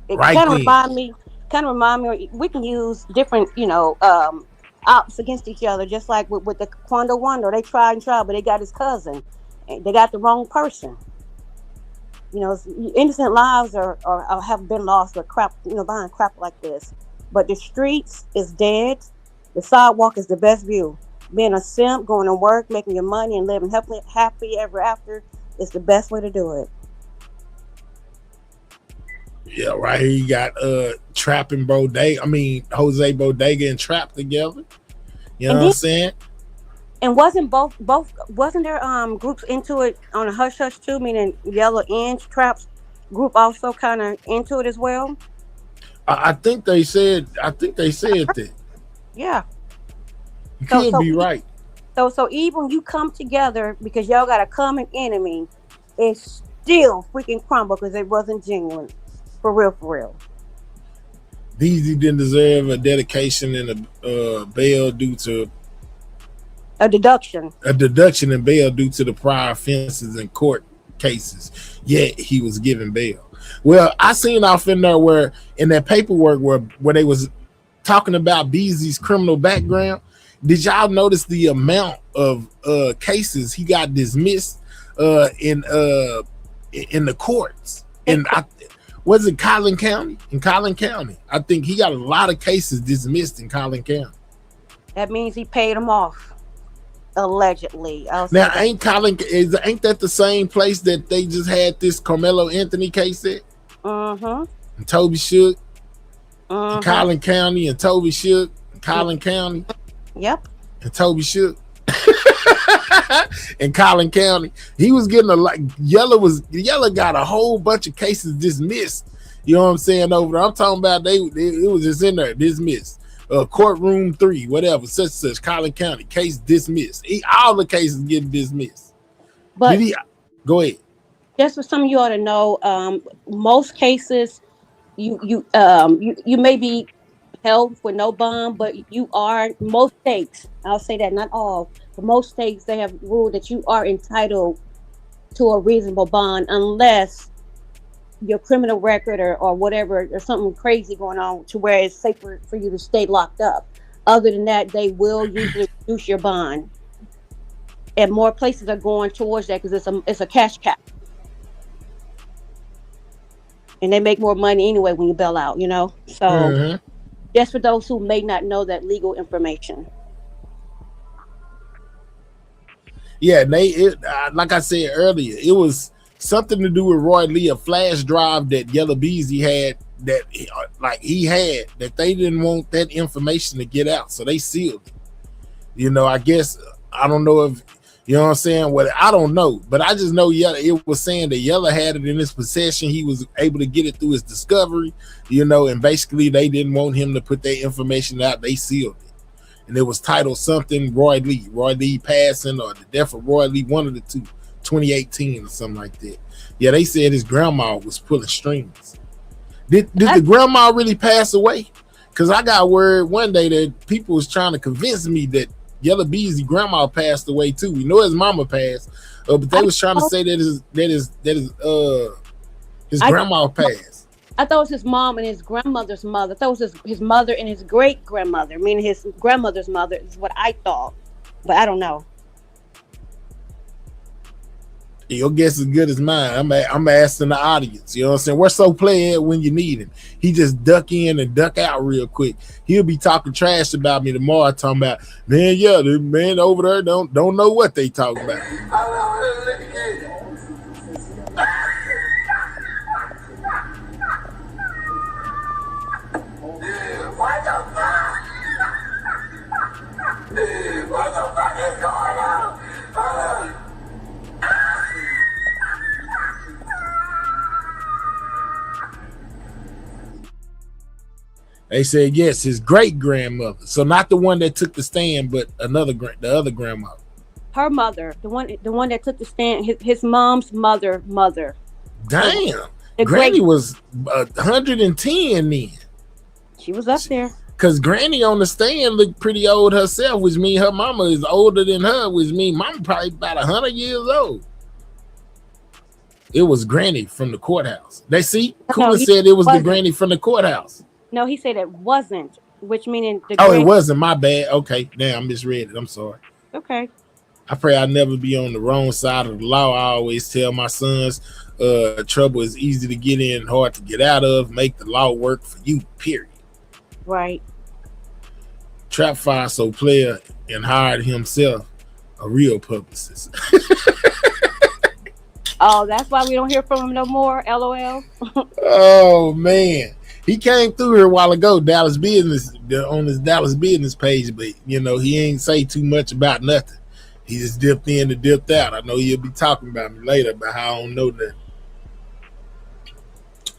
[SPEAKER 12] It kind of remind me. We can use different, ops against each other, just like with the Quando Wando. They tried and tried, but they got his cousin. And they got the wrong person. You know, innocent lives are have been lost with crap, you know, behind crap like this. But the streets is dead. The sidewalk is the best view. Being a simp, going to work, making your money, and living happy ever after is the best way to do it.
[SPEAKER 1] Yeah, right here you got Trap and Bodega. I mean Jose Bodega and Trap together. You know what I'm saying?
[SPEAKER 12] And wasn't wasn't there groups into it on a hush hush too? Meaning Yellow and Trap's group also kind of into it as well.
[SPEAKER 1] I think they said that.
[SPEAKER 12] Yeah.
[SPEAKER 1] You could be right.
[SPEAKER 12] So even when you come together because y'all got a common enemy, it's still freaking crumble because it wasn't genuine. For real.
[SPEAKER 1] Deezy didn't deserve a dedication and a bail due to
[SPEAKER 12] a deduction
[SPEAKER 1] and bail due to the prior offenses and court cases. Yet he was given bail. Well, I seen off in there where in that paperwork where they was talking about Beezy's criminal background. Did y'all notice the amount of cases he got dismissed in the courts? And was it Collin County? In Collin County, I think he got a lot of cases dismissed in Collin County.
[SPEAKER 12] That means he paid them off, allegedly.
[SPEAKER 1] Now, ain't that the same place that they just had this Carmelo Anthony case at?
[SPEAKER 12] And
[SPEAKER 1] Toby Shook, Collin County, and Toby Shook, Collin County.
[SPEAKER 12] Yep.
[SPEAKER 1] And Toby Shook. In Collin County, he was getting a lot. Yellow got a whole bunch of cases dismissed. You know what I'm saying over there? I'm talking about it was just in there dismissed. Courtroom 3, whatever, such Collin County case dismissed. All the cases getting dismissed.
[SPEAKER 12] But
[SPEAKER 1] go ahead.
[SPEAKER 12] Just for some of you ought to know, most cases you may be held with no bond, but you are most states. I'll say that, not all. For most states, they have ruled that you are entitled to a reasonable bond unless your criminal record or whatever, or something crazy going on to where it's safer for you to stay locked up. Other than that, they will usually reduce your bond. And more places are going towards that because it's a cash cap. And they make more money anyway when you bail out, you know? So just for those who may not know that legal information.
[SPEAKER 1] Yeah, like I said earlier, it was something to do with Roy Lee, a flash drive that Yellow Beezy had that they didn't want that information to get out, so they sealed it. You know, I guess I don't know if you know what I'm saying. I don't know, but I just know it was saying that Yellow had it in his possession. He was able to get it through his discovery, you know, and basically they didn't want him to put their information out. They sealed it. And it was titled something Roy Lee passing, or the death of Roy Lee, one of the two, 2018 or something like that. Yeah, they said his grandma was pulling strings. Did the grandma really pass away? Because I got word one day that people was trying to convince me that Yellow Beezy grandma passed away too. We know his mama passed, but they was trying to say that his grandma passed.
[SPEAKER 12] I thought it was his mom and his grandmother's mother. I thought it was his mother and his great grandmother, meaning his grandmother's mother is what I thought, but I don't know.
[SPEAKER 1] Your guess is good as mine. I'm asking the audience. You know what I'm saying? We're so playing when you need him. He just duck in and duck out real quick. He'll be talking trash about me tomorrow, talking about, man, yeah, the man over there don't know what they talking about.
[SPEAKER 4] What the fuck? What the fuck is going on?
[SPEAKER 1] They said yes, his great grandmother. So not the one that took the stand, but the other grandmother.
[SPEAKER 12] Her mother, the one that took the stand, his mom's mother.
[SPEAKER 1] Damn, Granny was 110 then.
[SPEAKER 12] She was up there.
[SPEAKER 1] Cause Granny on the stand looked pretty old herself, which means her mama is older than her, which means mama probably about 100 years old. It was Granny from the courthouse. They see, Cooler said it was the Granny from the courthouse.
[SPEAKER 12] No, he said it wasn't which meaning the
[SPEAKER 1] Oh, it wasn't, my bad. Okay, damn, I misread it. I'm sorry.
[SPEAKER 12] Okay.
[SPEAKER 1] I pray I never be on the wrong side of the law. I always tell my sons, trouble is easy to get in, hard to get out of. Make the law work for you, period.
[SPEAKER 12] Right.
[SPEAKER 1] Trap fired so player and hired himself a real publicist.
[SPEAKER 12] Oh, that's why we don't hear from him no more. LOL.
[SPEAKER 1] Oh man, he came through here a while ago, Dallas Business, on his Dallas Business page, but you know he ain't say too much about nothing. He just dipped in and dipped out. I know you'll be talking about me later about how I don't know nothing.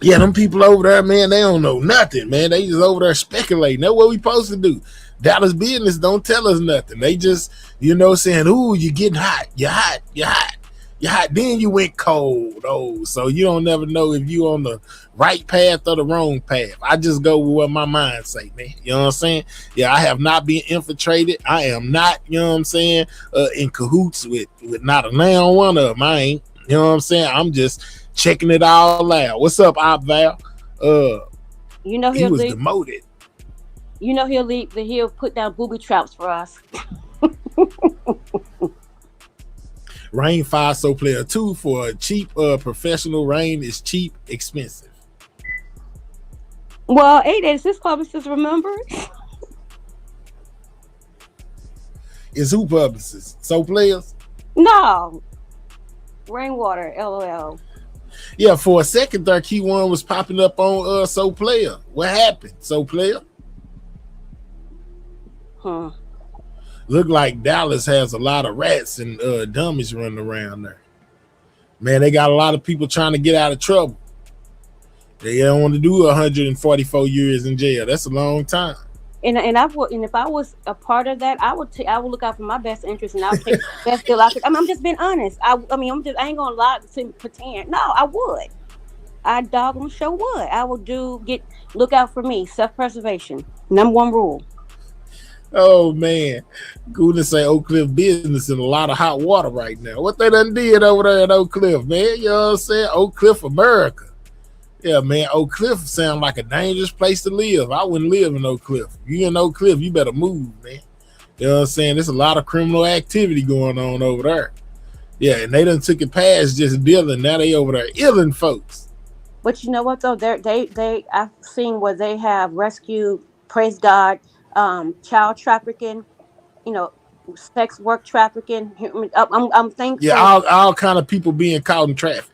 [SPEAKER 1] Yeah, them people over there, man, they don't know nothing, man. They just over there speculating. That's what we supposed to do. Dallas Business don't tell us nothing. They just, you know, saying, ooh, you're getting hot. You're hot. You're hot. You're hot. Then you went cold. Oh, so you don't never know if you on the right path or the wrong path. I just go with what my mind say, man. You know what I'm saying? Yeah, I have not been infiltrated. I am not, you know what I'm saying, in cahoots with not a damn one of them. I ain't. You know what I'm saying? I'm just checking it all out. What's up, Op Val?
[SPEAKER 12] You know
[SPEAKER 1] he was demoted.
[SPEAKER 12] You know he'll put down booby traps for us.
[SPEAKER 1] Rain 5 so player 2 for a cheap professional. Rain is cheap, expensive.
[SPEAKER 12] Well, 886 publicist, remember?
[SPEAKER 1] Is who publicist? So players?
[SPEAKER 12] No. Rainwater, LOL.
[SPEAKER 1] Yeah, for a second there, Key One was popping up on So Player. What happened? So Player?
[SPEAKER 12] Huh.
[SPEAKER 1] Look like Dallas has a lot of rats and dummies running around there. Man, they got a lot of people trying to get out of trouble. They don't want to do 144 years in jail. That's a long time.
[SPEAKER 12] And if I was a part of that, I would look out for my best interest, and I would take the best deal I could. I'm just being honest. I ain't gonna lie to pretend. No, I would. I doggone sure would. I would look out for me. Self-preservation, #1 rule.
[SPEAKER 1] Oh man, Gouda say Oak Cliff Business in a lot of hot water right now. What they done did over there at Oak Cliff, man? You know what I'm saying? Oak Cliff, America. Yeah, man, Oak Cliff sound like a dangerous place to live. I wouldn't live in Oak Cliff. If you in Oak Cliff, you better move, man. You know what I'm saying? There's a lot of criminal activity going on over there. Yeah, and they done took it past just dealing. Now they over there illing folks.
[SPEAKER 12] But you know what though? I've seen where they have rescued, praise God, child trafficking, sex work trafficking. I'm thankful.
[SPEAKER 1] Yeah, all kind of people being caught in traffic.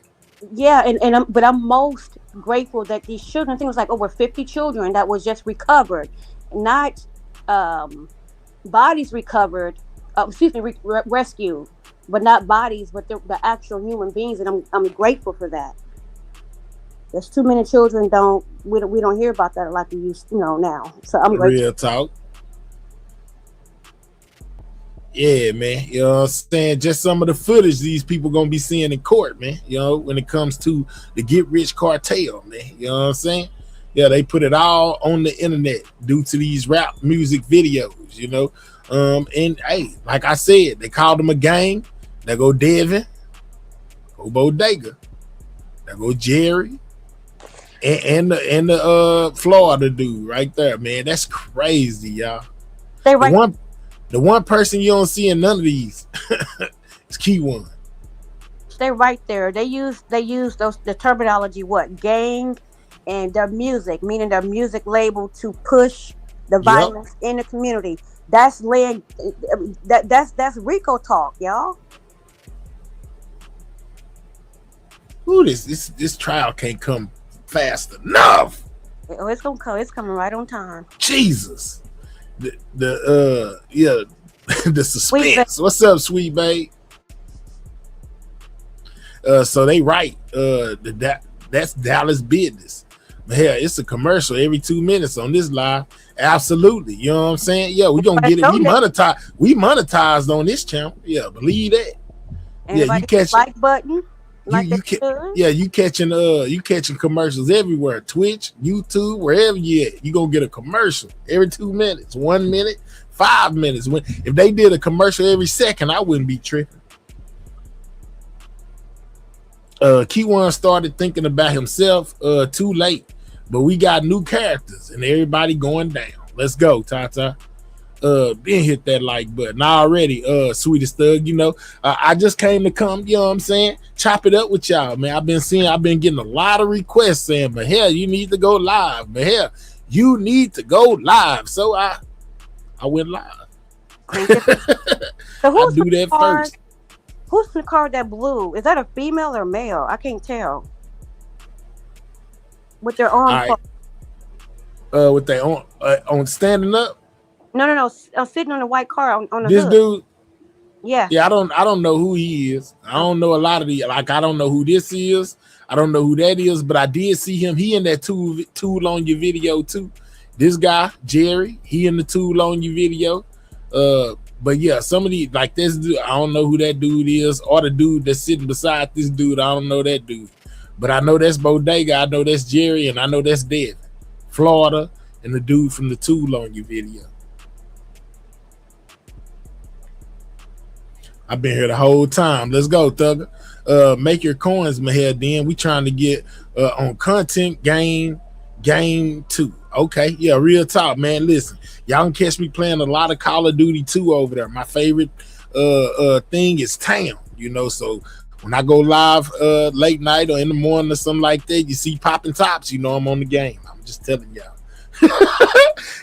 [SPEAKER 12] Yeah, but I'm most grateful that these children, I think it was like over 50 children that was just recovered, not bodies recovered, rescued, but not bodies, but the actual human beings, and I'm grateful for that. There's too many children we don't hear about that like we used now. So I'm grateful.
[SPEAKER 1] Real talk. Yeah, man. You know what I'm saying? Just some of the footage these people gonna be seeing in court, man. You know, when it comes to the Get Rich cartel, man. You know what I'm saying? Yeah, they put it all on the internet due to these rap music videos, you know. And hey, like I said, they called them a gang. There go Devin, go Bodega, there go Jerry, and the Florida dude right there, man. That's crazy, y'all. The one person you don't see in none of these is Key One.
[SPEAKER 12] They're right there. They use the terminology gang and their music, meaning their music label to push the violence in the community. That's that's Rico talk, y'all.
[SPEAKER 1] Ooh, this trial can't come fast enough.
[SPEAKER 12] Oh, it's gonna come. It's coming right on time.
[SPEAKER 1] Jesus. The suspense. What's up, sweet babe? So they right. That's Dallas Business. But hell, it's a commercial every 2 minutes on this live. Absolutely. You know what I'm saying? Yeah, we gonna get it. We monetized on this channel. Yeah, believe that. Yeah, you catch
[SPEAKER 12] like button.
[SPEAKER 1] You catching commercials everywhere. Twitch, YouTube, wherever you at, you gonna get a commercial every 2 minutes, 1 minute, 5 minutes. If they did a commercial every second, I wouldn't be tripping. Key One started thinking about himself too late, but we got new characters and everybody going down. Let's go, Tata. Been hit that like button already. Sweetest thug, you know. I just came to come, you know what I'm saying? Chop it up with y'all, man. I've been getting a lot of requests saying, but hell, you need to go live. But hell, you need to go live. So I went live.
[SPEAKER 13] So who's
[SPEAKER 1] I do that first.
[SPEAKER 13] Who's the card that blue? Is that a female or male? I can't tell. With their arms.
[SPEAKER 1] Right. With their on standing up.
[SPEAKER 13] No. Sitting on the white car on the
[SPEAKER 1] this
[SPEAKER 13] hood.
[SPEAKER 1] Dude.
[SPEAKER 13] Yeah.
[SPEAKER 1] Yeah, I don't know who he is. I don't know a lot of the like. I don't know who this is. I don't know who that is. But I did see him. He in that tool on your video too. This guy Jerry. He in the tool on your video. But yeah, some of the like this dude, I don't know who that dude is, or the dude that's sitting beside this dude. I don't know that dude, but I know that's Bodega. I know that's Jerry, and I know that's Devin, Florida, and the dude from the tool on your video. I've been here the whole time. Let's go, Thugger. Make your coins, Mahel. Then we trying to get on content game 2. Okay, yeah, real talk, man. Listen, y'all can catch me playing a lot of Call of Duty 2 over there. My favorite thing is Town, you know. So when I go live late night or in the morning or something like that, you see popping tops, you know I'm on the game. I'm just telling y'all.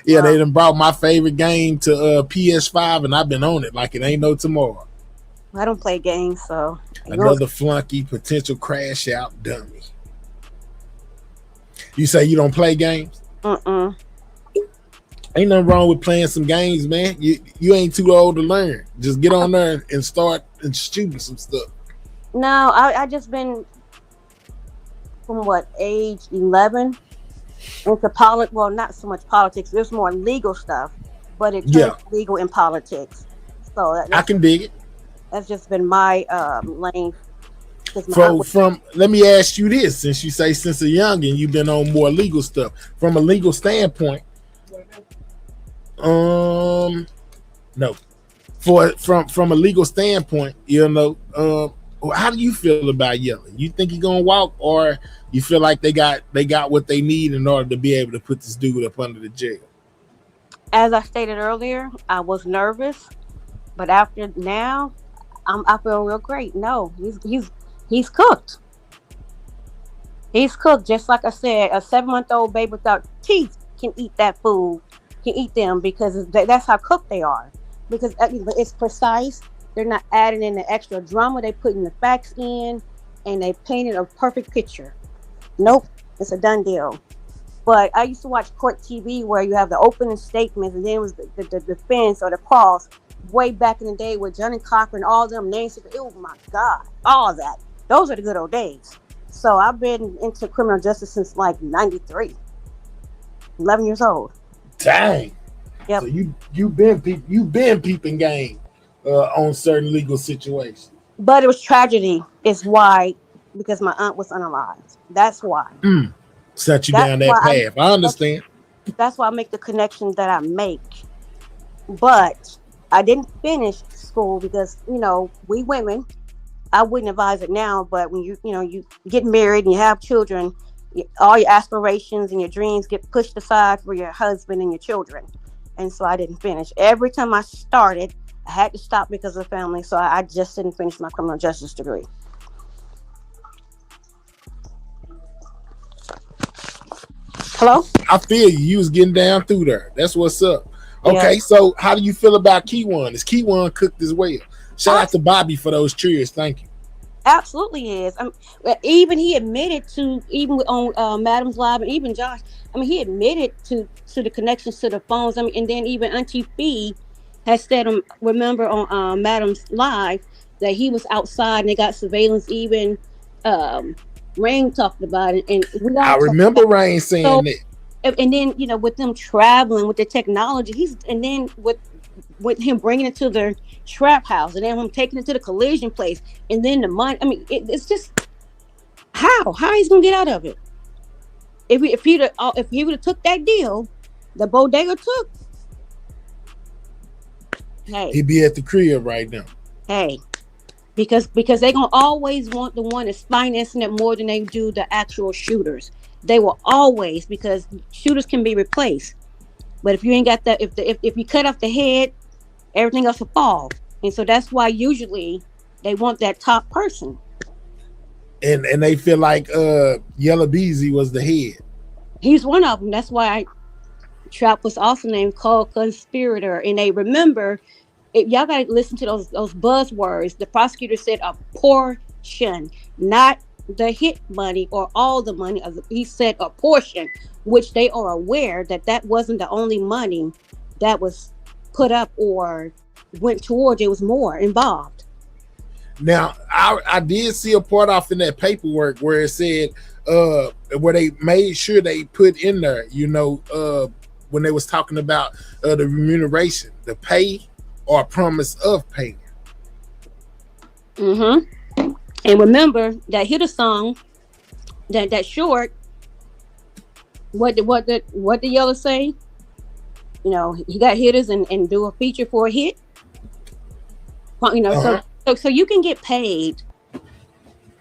[SPEAKER 1] Yeah, they done brought my favorite game to PS5, and I've been on it like it ain't no tomorrow.
[SPEAKER 13] I don't play games, so
[SPEAKER 1] another flunky, potential crash out dummy. You say you don't play games? Ain't nothing wrong with playing some games, man. You ain't too old to learn. Just get on there and start and shooting some stuff.
[SPEAKER 13] No, I just been from what age 11 into politics. Well, not so much politics. There's more legal stuff, but it turns legal in politics. So
[SPEAKER 1] I can dig it.
[SPEAKER 13] That's just been my lane.
[SPEAKER 1] From let me ask you this, since you say since a youngin you've been on more legal stuff. From a legal standpoint, no. From a legal standpoint, you know, how do you feel about yelling? You think he's gonna walk, or you feel like they got what they need in order to be able to put this dude up under the jail?
[SPEAKER 13] As I stated earlier, I was nervous, but after now, I feel real great. No, he's cooked. He's cooked. Just like I said, a 7-month-old baby without teeth can eat that food, can eat them, because that's how cooked they are. Because it's precise. They're not adding in the extra drama. They putting the facts in, and they painted a perfect picture. Nope, it's a done deal. But I used to watch court TV where you have the opening statements, and then it was the defense or the cross. Way back in the day with Johnny Cochran, all them names. Oh my God, all that. Those are the good old days. So I've been into criminal justice since like 93. 11 years old.
[SPEAKER 1] Dang.
[SPEAKER 13] Yep.
[SPEAKER 1] So you've been peeping game on certain legal situations.
[SPEAKER 13] But it was tragedy. Is why, because my aunt was unalived. That's why.
[SPEAKER 1] Set you down that path. I understand.
[SPEAKER 13] That's why I make the connections that I make. But I didn't finish school because, you know, we women, I wouldn't advise it now, but when you get married and you have children, all your aspirations and your dreams get pushed aside for your husband and your children. And so I didn't finish. Every time I started, I had to stop because of family. So I just didn't finish my criminal justice degree. Hello?
[SPEAKER 1] I feel you. You was getting down through there. That's what's up. Okay, yeah. So how do you feel about Key1? Is Key1 cooked as well? Shout out to Bobby for those cheers. Thank you.
[SPEAKER 13] Absolutely is. Even he admitted to, even on Madam's Live, and even Josh, I mean, he admitted to the connections to the phones. I mean, and then even Auntie Fee has said, remember on Madam's Live, that he was outside and they got surveillance. Even Rain talked about it, and
[SPEAKER 1] I remember Rain saying that.
[SPEAKER 13] And then, you know, with them traveling with the technology, and then with him bringing it to the trap house, and then him taking it to the collision place, and then the money. I mean, it's just how he's gonna get out of it. If he would have took that deal, the Bodega took. Hey,
[SPEAKER 1] he'd be at the crib right now.
[SPEAKER 13] Hey, because they're gonna always want the one that's financing it more than they do the actual shooters. They will always, because shooters can be replaced.
[SPEAKER 12] But if you ain't got that, if you cut off the head, everything else will fall. And so that's why usually they want that top person.
[SPEAKER 1] And they feel like Yellow Beezy was the head.
[SPEAKER 12] He's one of them. That's why Trap was also named co-conspirator. And they remember, if y'all gotta listen to those buzzwords. The prosecutor said a portion, not the hit money or all the money. He said a portion, which they are aware that wasn't the only money that was put up or went towards. It was more involved.
[SPEAKER 1] Now, I did see a part off in that paperwork where it said, where they made sure they put in there, when they was talking about the remuneration, the pay or promise of payment.
[SPEAKER 12] Mm-hmm. And remember that hit a song, that short. What the Yellow say? He got hitters and do a feature for a hit. So you can get paid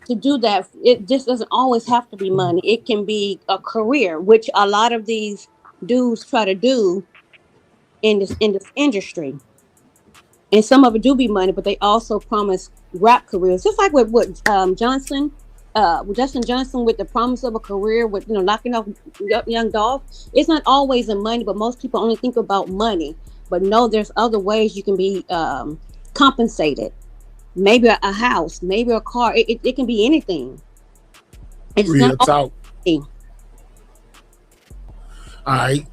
[SPEAKER 12] to do that. It just doesn't always have to be money. It can be a career, which a lot of these dudes try to do in this industry. And some of it do be money, but they also promise rap careers, just like with Justin Johnson, with the promise of a career with knocking off Young Dolph. It's not always in money, but most people only think about money. But no, there's other ways you can be compensated. Maybe a house, maybe a car. It can be anything. It's
[SPEAKER 1] Real
[SPEAKER 12] not
[SPEAKER 1] talk. All right.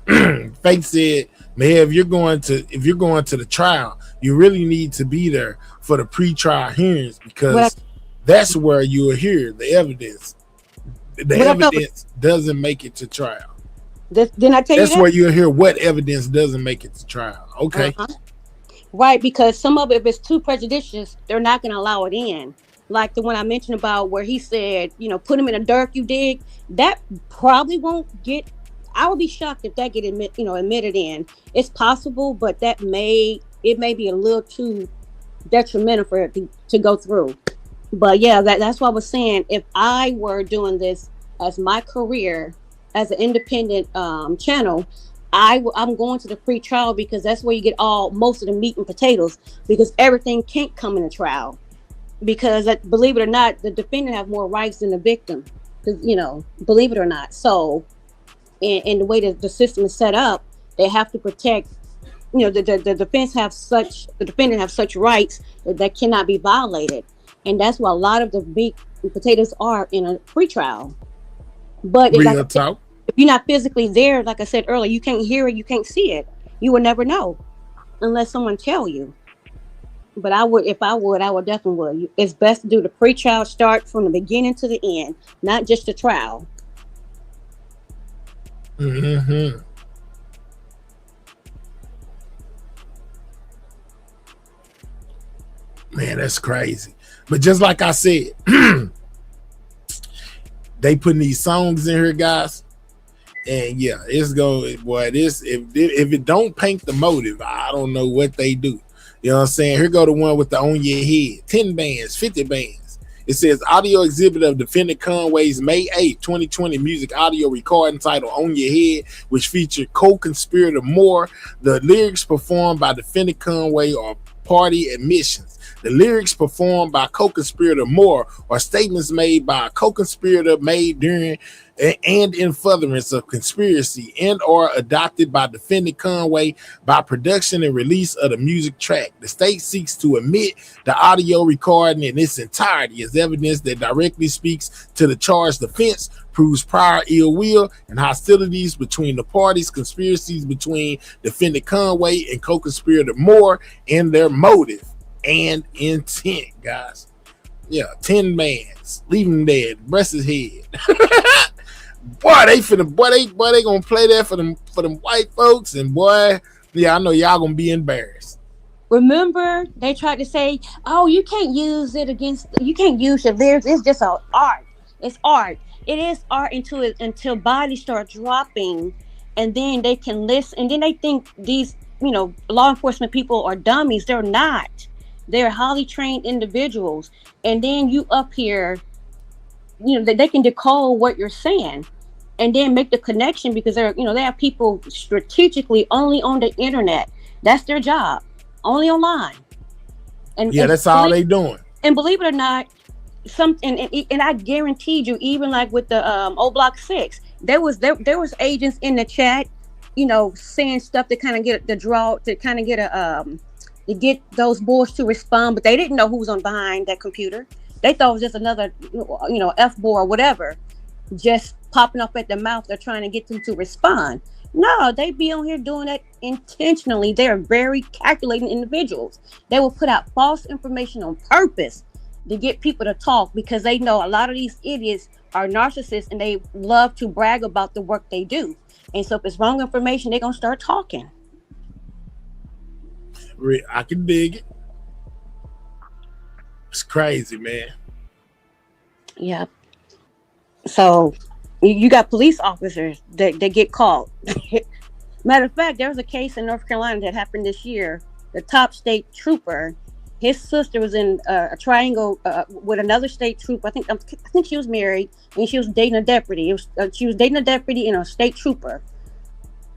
[SPEAKER 1] Faith said, man, if you're going to the trial, you really need to be there for the pre-trial hearings, because that's where you will hear the evidence. The evidence doesn't make it to trial.
[SPEAKER 12] Didn't I tell you
[SPEAKER 1] that's where you'll hear what evidence doesn't make it to trial. Okay.
[SPEAKER 12] Right, because some of it, if it's too prejudicial, they're not going to allow it in. Like the one I mentioned about where he said, put him in a dirt, you dig. That probably won't get. I would be shocked if that get admitted in. It's possible, but it may be a little too detrimental for it to go through. But yeah, that's what I was saying. If I were doing this as my career as an independent channel, I'm going to the pre-trial, because that's where you get most of the meat and potatoes, because everything can't come in a trial, because believe it or not, the defendant have more rights than the victim, because believe it or not. So in the way that the system is set up, they have to protect, the defendant have such rights that cannot be violated. And that's why a lot of the meat and potatoes are in a pre-trial. But if you're not physically there, like I said earlier, you can't hear it, you can't see it. You will never know unless someone tell you. But I would definitely. It's best to do the pre-trial, start from the beginning to the end, not just the trial.
[SPEAKER 1] Mm-hmm. Man, that's crazy. But just like I said, they putting these songs in here, guys. And yeah, it's going, boy, if it don't paint the motive, I don't know what they do. You know what I'm saying? Here go the one with the on your head. 10 bands, 50 bands. It says audio exhibit of defendant Conway's May 8, 2020 music audio recording titled On Your Head, which featured co-conspirator Moore. The lyrics performed by defendant Conway are party admissions. The lyrics performed by co-conspirator Moore are statements made by a co-conspirator made during and in furtherance of conspiracy and or adopted by defendant Conway by production and release of the music track. The state seeks to admit the audio recording in its entirety as evidence that directly speaks to the charged offense, proves prior ill will and hostilities between the parties, conspiracies between defendant Conway and co-conspirator Moore, and their motive and intent, guys. Yeah, 10 bands, leave him dead, breast his head. They gonna play that for them white folks, and boy, yeah, I know y'all gonna be embarrassed.
[SPEAKER 12] Remember, they tried to say, "Oh, you can't use your lyrics. It's just art. It's art. It is art until bodies start dropping, and then they can listen. And then they think these, law enforcement people are dummies. They're not. They're highly trained individuals. And then you up here, they can decode what you're saying.
[SPEAKER 13] and then make the connection because they're, they have people strategically only on the internet. That's their job, only online. And
[SPEAKER 1] that's all they doing.
[SPEAKER 13] And believe it or not, and I guaranteed you, even like with the O Block 6, there was agents in the chat, saying stuff to kind of get the draw, to kind of get to get those boys to respond, but they didn't know who was on behind that computer. They thought it was just another, F boy or whatever, just popping up at the mouth. They're trying to get them to respond. No, they be on here doing that intentionally. They're very calculating individuals. They will put out false information on purpose to get people to talk because they know a lot of these idiots are narcissists and they love to brag about the work they do. And so if it's wrong information, they're going to start talking.
[SPEAKER 1] I can dig it. It's crazy, man.
[SPEAKER 13] Yeah. So you got police officers that get caught. Matter of fact, there was a case in North Carolina that happened this year. The top state trooper, his sister was in a triangle with another state trooper. I think she was married and she was dating a deputy. She was dating a deputy and a state trooper.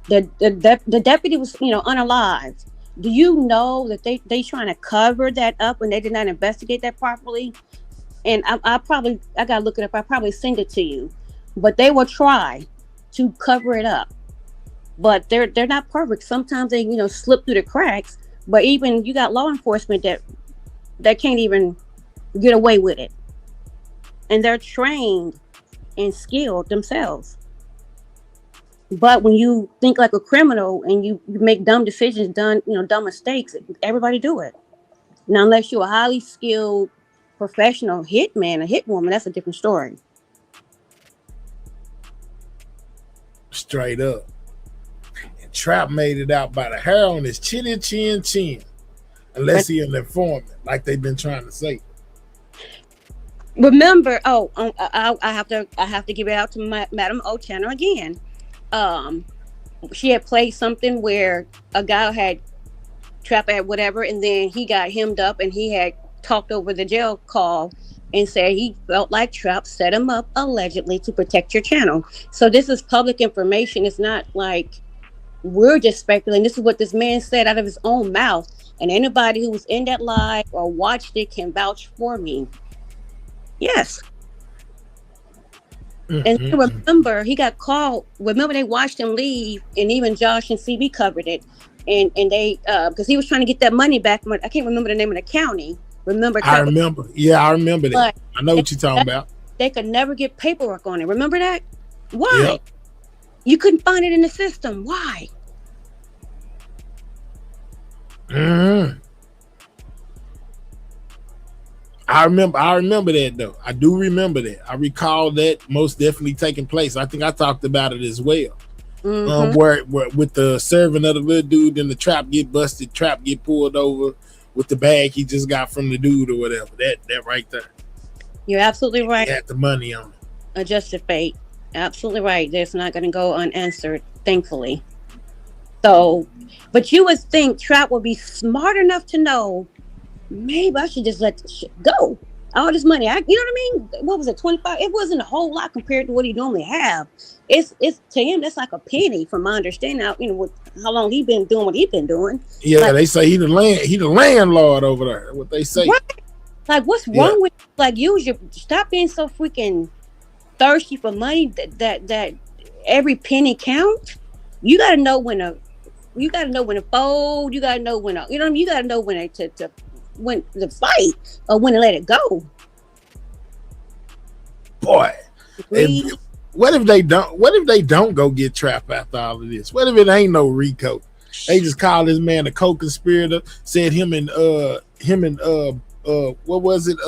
[SPEAKER 13] The deputy was, unalived. Do you know that they trying to cover that up and they did not investigate that properly? And I gotta look it up. I probably send it to you. But they will try to cover it up. But they're not perfect. Sometimes they, slip through the cracks. But even you got law enforcement that can't even get away with it. And they're trained and skilled themselves. But when you think like a criminal and you make dumb decisions, dumb mistakes, everybody do it. Now, unless you're a highly skilled professional hitman, a hit woman, that's a different story.
[SPEAKER 1] Straight up. And Trap made it out by the hair on his chin. Unless he an informant, like they've been trying to say.
[SPEAKER 13] Remember, I have to give it out to Madam O channel again. She had played something where a guy had Trap at whatever, and then he got hemmed up and he had talked over the jail call and said he felt like Trap set him up allegedly to protect your channel. So this is public information. It's not like we're just speculating. This is what this man said out of his own mouth, and anybody who was in that live or watched it can vouch for me. Yes. And remember, he got called. Remember, they watched him leave, and even Josh and CB covered it. And they because he was trying to get that money back from, I can't remember the name of the county. Remember?
[SPEAKER 1] I remember. Yeah, I remember that. I know what you're talking about.
[SPEAKER 13] They could never get paperwork on it. Remember that? Why? Yep. You couldn't find it in the system. Why?
[SPEAKER 1] I remember that though. I do remember that. I recall that most definitely taking place. I think I talked about it as well. Where with the servant of the little dude, then the Trap get busted, Trap get pulled over with the bag he just got from the dude or whatever. That right there.
[SPEAKER 13] You're absolutely right.
[SPEAKER 1] He had the money on it.
[SPEAKER 13] Adjusted fate. Absolutely right. That's not going to go unanswered, thankfully. So, but you would think Trap would be smart enough to know, maybe I should just let this shit go. All this money, you know what I mean? What was it, 25? It wasn't a whole lot compared to what he normally have. It's to him, that's like a penny from my understanding. Now, with how long he been doing what he been doing.
[SPEAKER 1] Yeah, like, they say he the landlord over there. What they say.
[SPEAKER 13] Right? Like, what's wrong with, like, stop being so freaking thirsty for money that every penny count. You gotta know when to fold. You gotta know when you gotta know when when to fight or when to let it go.
[SPEAKER 1] Boy, what if they don't go get Trap after all of this? What if it ain't no RICO? They just call this man a co-conspirator, said him and what was it,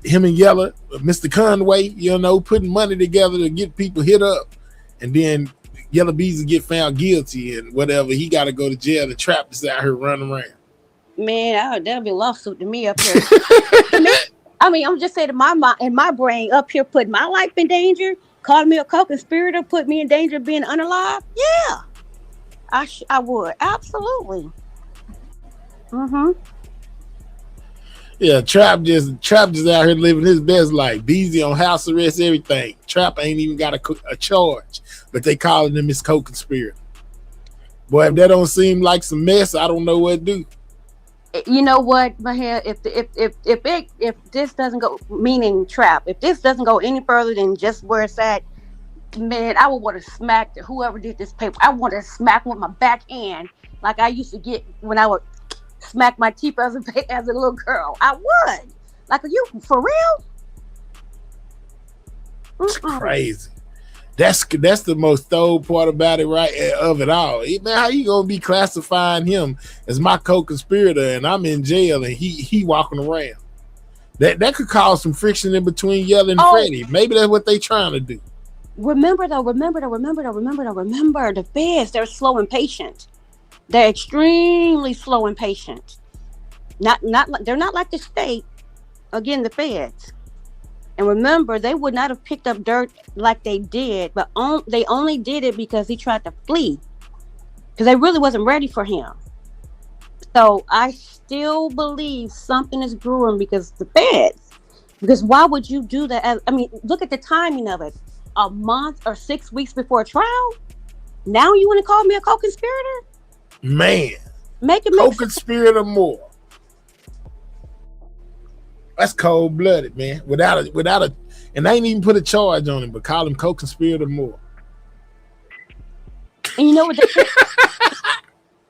[SPEAKER 1] him and Yella, Mr. Conway, putting money together to get people hit up, and then Yella Beezy get found guilty and whatever, he got to go to jail. The Trap is out here running around.
[SPEAKER 13] Man, that'll be a lawsuit to me up here. I mean, I'm just saying in my brain up here, putting my life in danger, calling me a co-conspirator, put me in danger of being unalive. Yeah, I would absolutely.
[SPEAKER 1] Yeah, Trap just out here living his best life. Beezy on house arrest, everything. Trap ain't even got a charge, but they calling him his co-conspirator. Boy, if that don't seem like some mess, I don't know what to do.
[SPEAKER 13] You know what, Mahir? If this doesn't go, meaning Trap, if this doesn't go any further than just where it's at, man, I would want to smack whoever did this paper. I want to smack with my backhand like I used to get when I would smack my teeth as a little girl. I would. Like, are you for real?
[SPEAKER 1] It's crazy. That's the most throw part about it, right? Of it all. Man, how you gonna be classifying him as my co-conspirator and I'm in jail and he walking around? That could cause some friction in between Yella and Freddy. Maybe that's what they trying to do.
[SPEAKER 13] Remember, the feds, they're slow and patient. They're extremely slow and patient. They're not like the state. Again, the feds. And remember, they would not have picked up dirt like they did, but they only did it because he tried to flee. Because they really wasn't ready for him. So I still believe something is brewing because the feds. Because why would you do that? I mean, look at the timing of it. A month or 6 weeks before a trial? Now you want to call me a co-conspirator?
[SPEAKER 1] Man.
[SPEAKER 13] Make it
[SPEAKER 1] co-conspirator more. That's cold-blooded, man. Without a, and they ain't even put a charge on him, but call him co-conspirator more.
[SPEAKER 13] And you know what they did?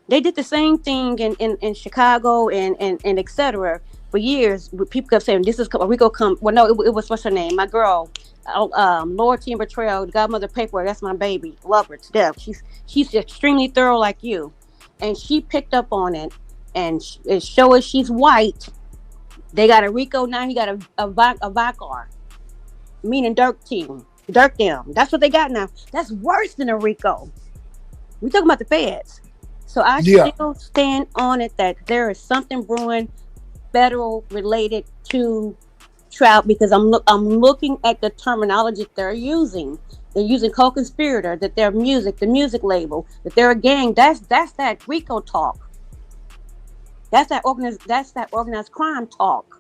[SPEAKER 13] They did the same thing in Chicago and etc. For years. People kept saying, "This is Rico come." Well, no, it was what's her name? My girl, Laura Timber Trail, Godmother Paperwork. That's my baby. Love her to death. She's extremely thorough like you, and she picked up on it and show us she's white. They got a Rico now. He got a Vicar, meaning Dirk team, Dirk them. That's what they got now. That's worse than a Rico. We talking about the feds. So I still stand on it that there is something brewing, federal related to Trout, because I'm looking at the terminology they're using. They're using co-conspirator, that their music, the music label, that they're a gang. That's that Rico talk. That's that organized crime talk.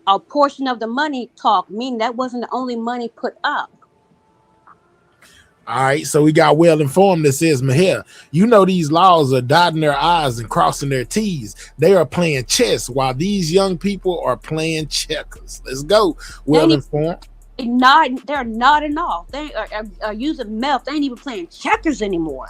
[SPEAKER 13] A portion of the money talk, meaning that wasn't the only money put up.
[SPEAKER 1] All right, so we got well informed that says, Mahir, you know these laws are dotting their I's and crossing their T's. They are playing chess while these young people are playing checkers. Let's go. Well informed.
[SPEAKER 13] They're nodding off. They are using meth. They ain't even playing checkers anymore.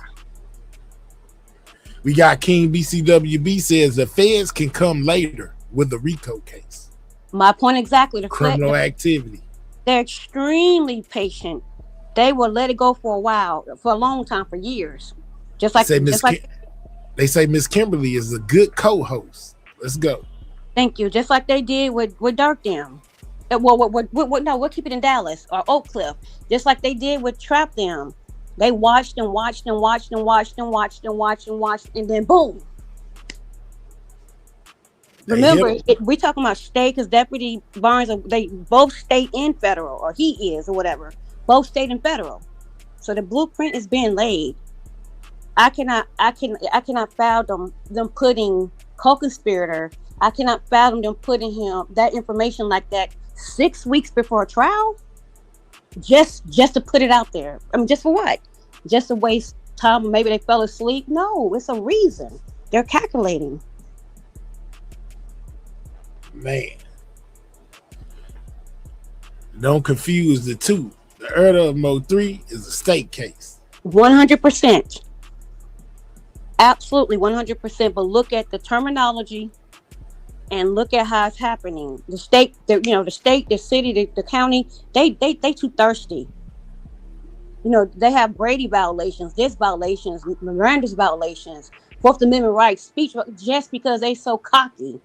[SPEAKER 1] We got King BCWB says the feds can come later with the RICO case.
[SPEAKER 13] My point exactly. The
[SPEAKER 1] criminal activity.
[SPEAKER 13] They're extremely patient. They will let it go for a while, for a long time, for years. Just like
[SPEAKER 1] they say Miss Kimberly is a good co-host. Let's go.
[SPEAKER 13] Thank you. Just like they did with Dirk them. We'll keep it in Dallas or Oak Cliff. Just like they did with Trap them. They watched and watched and watched and watched and watched and watched and watched, and then boom. Remember, we talking about state because Deputy Barnes, they both state and federal, or he is, or whatever. Both state and federal. So the blueprint is being laid. I cannot fathom them putting co-conspirator. I cannot fathom them putting him that information like that 6 weeks before a trial. Just to put it out there. I mean, just for what? Just to waste time. Maybe they fell asleep. No, it's a reason. They're calculating.
[SPEAKER 1] Man, don't confuse the two. The Erda of Mo 3 is a state case.
[SPEAKER 13] 100%. Absolutely 100%. But look at the terminology and look at how it's happening. The state, the state, the city, the county, they too thirsty. They have Brady violations, this violations, Miranda's violations, Fourth Amendment rights, speech, just because they so cocky.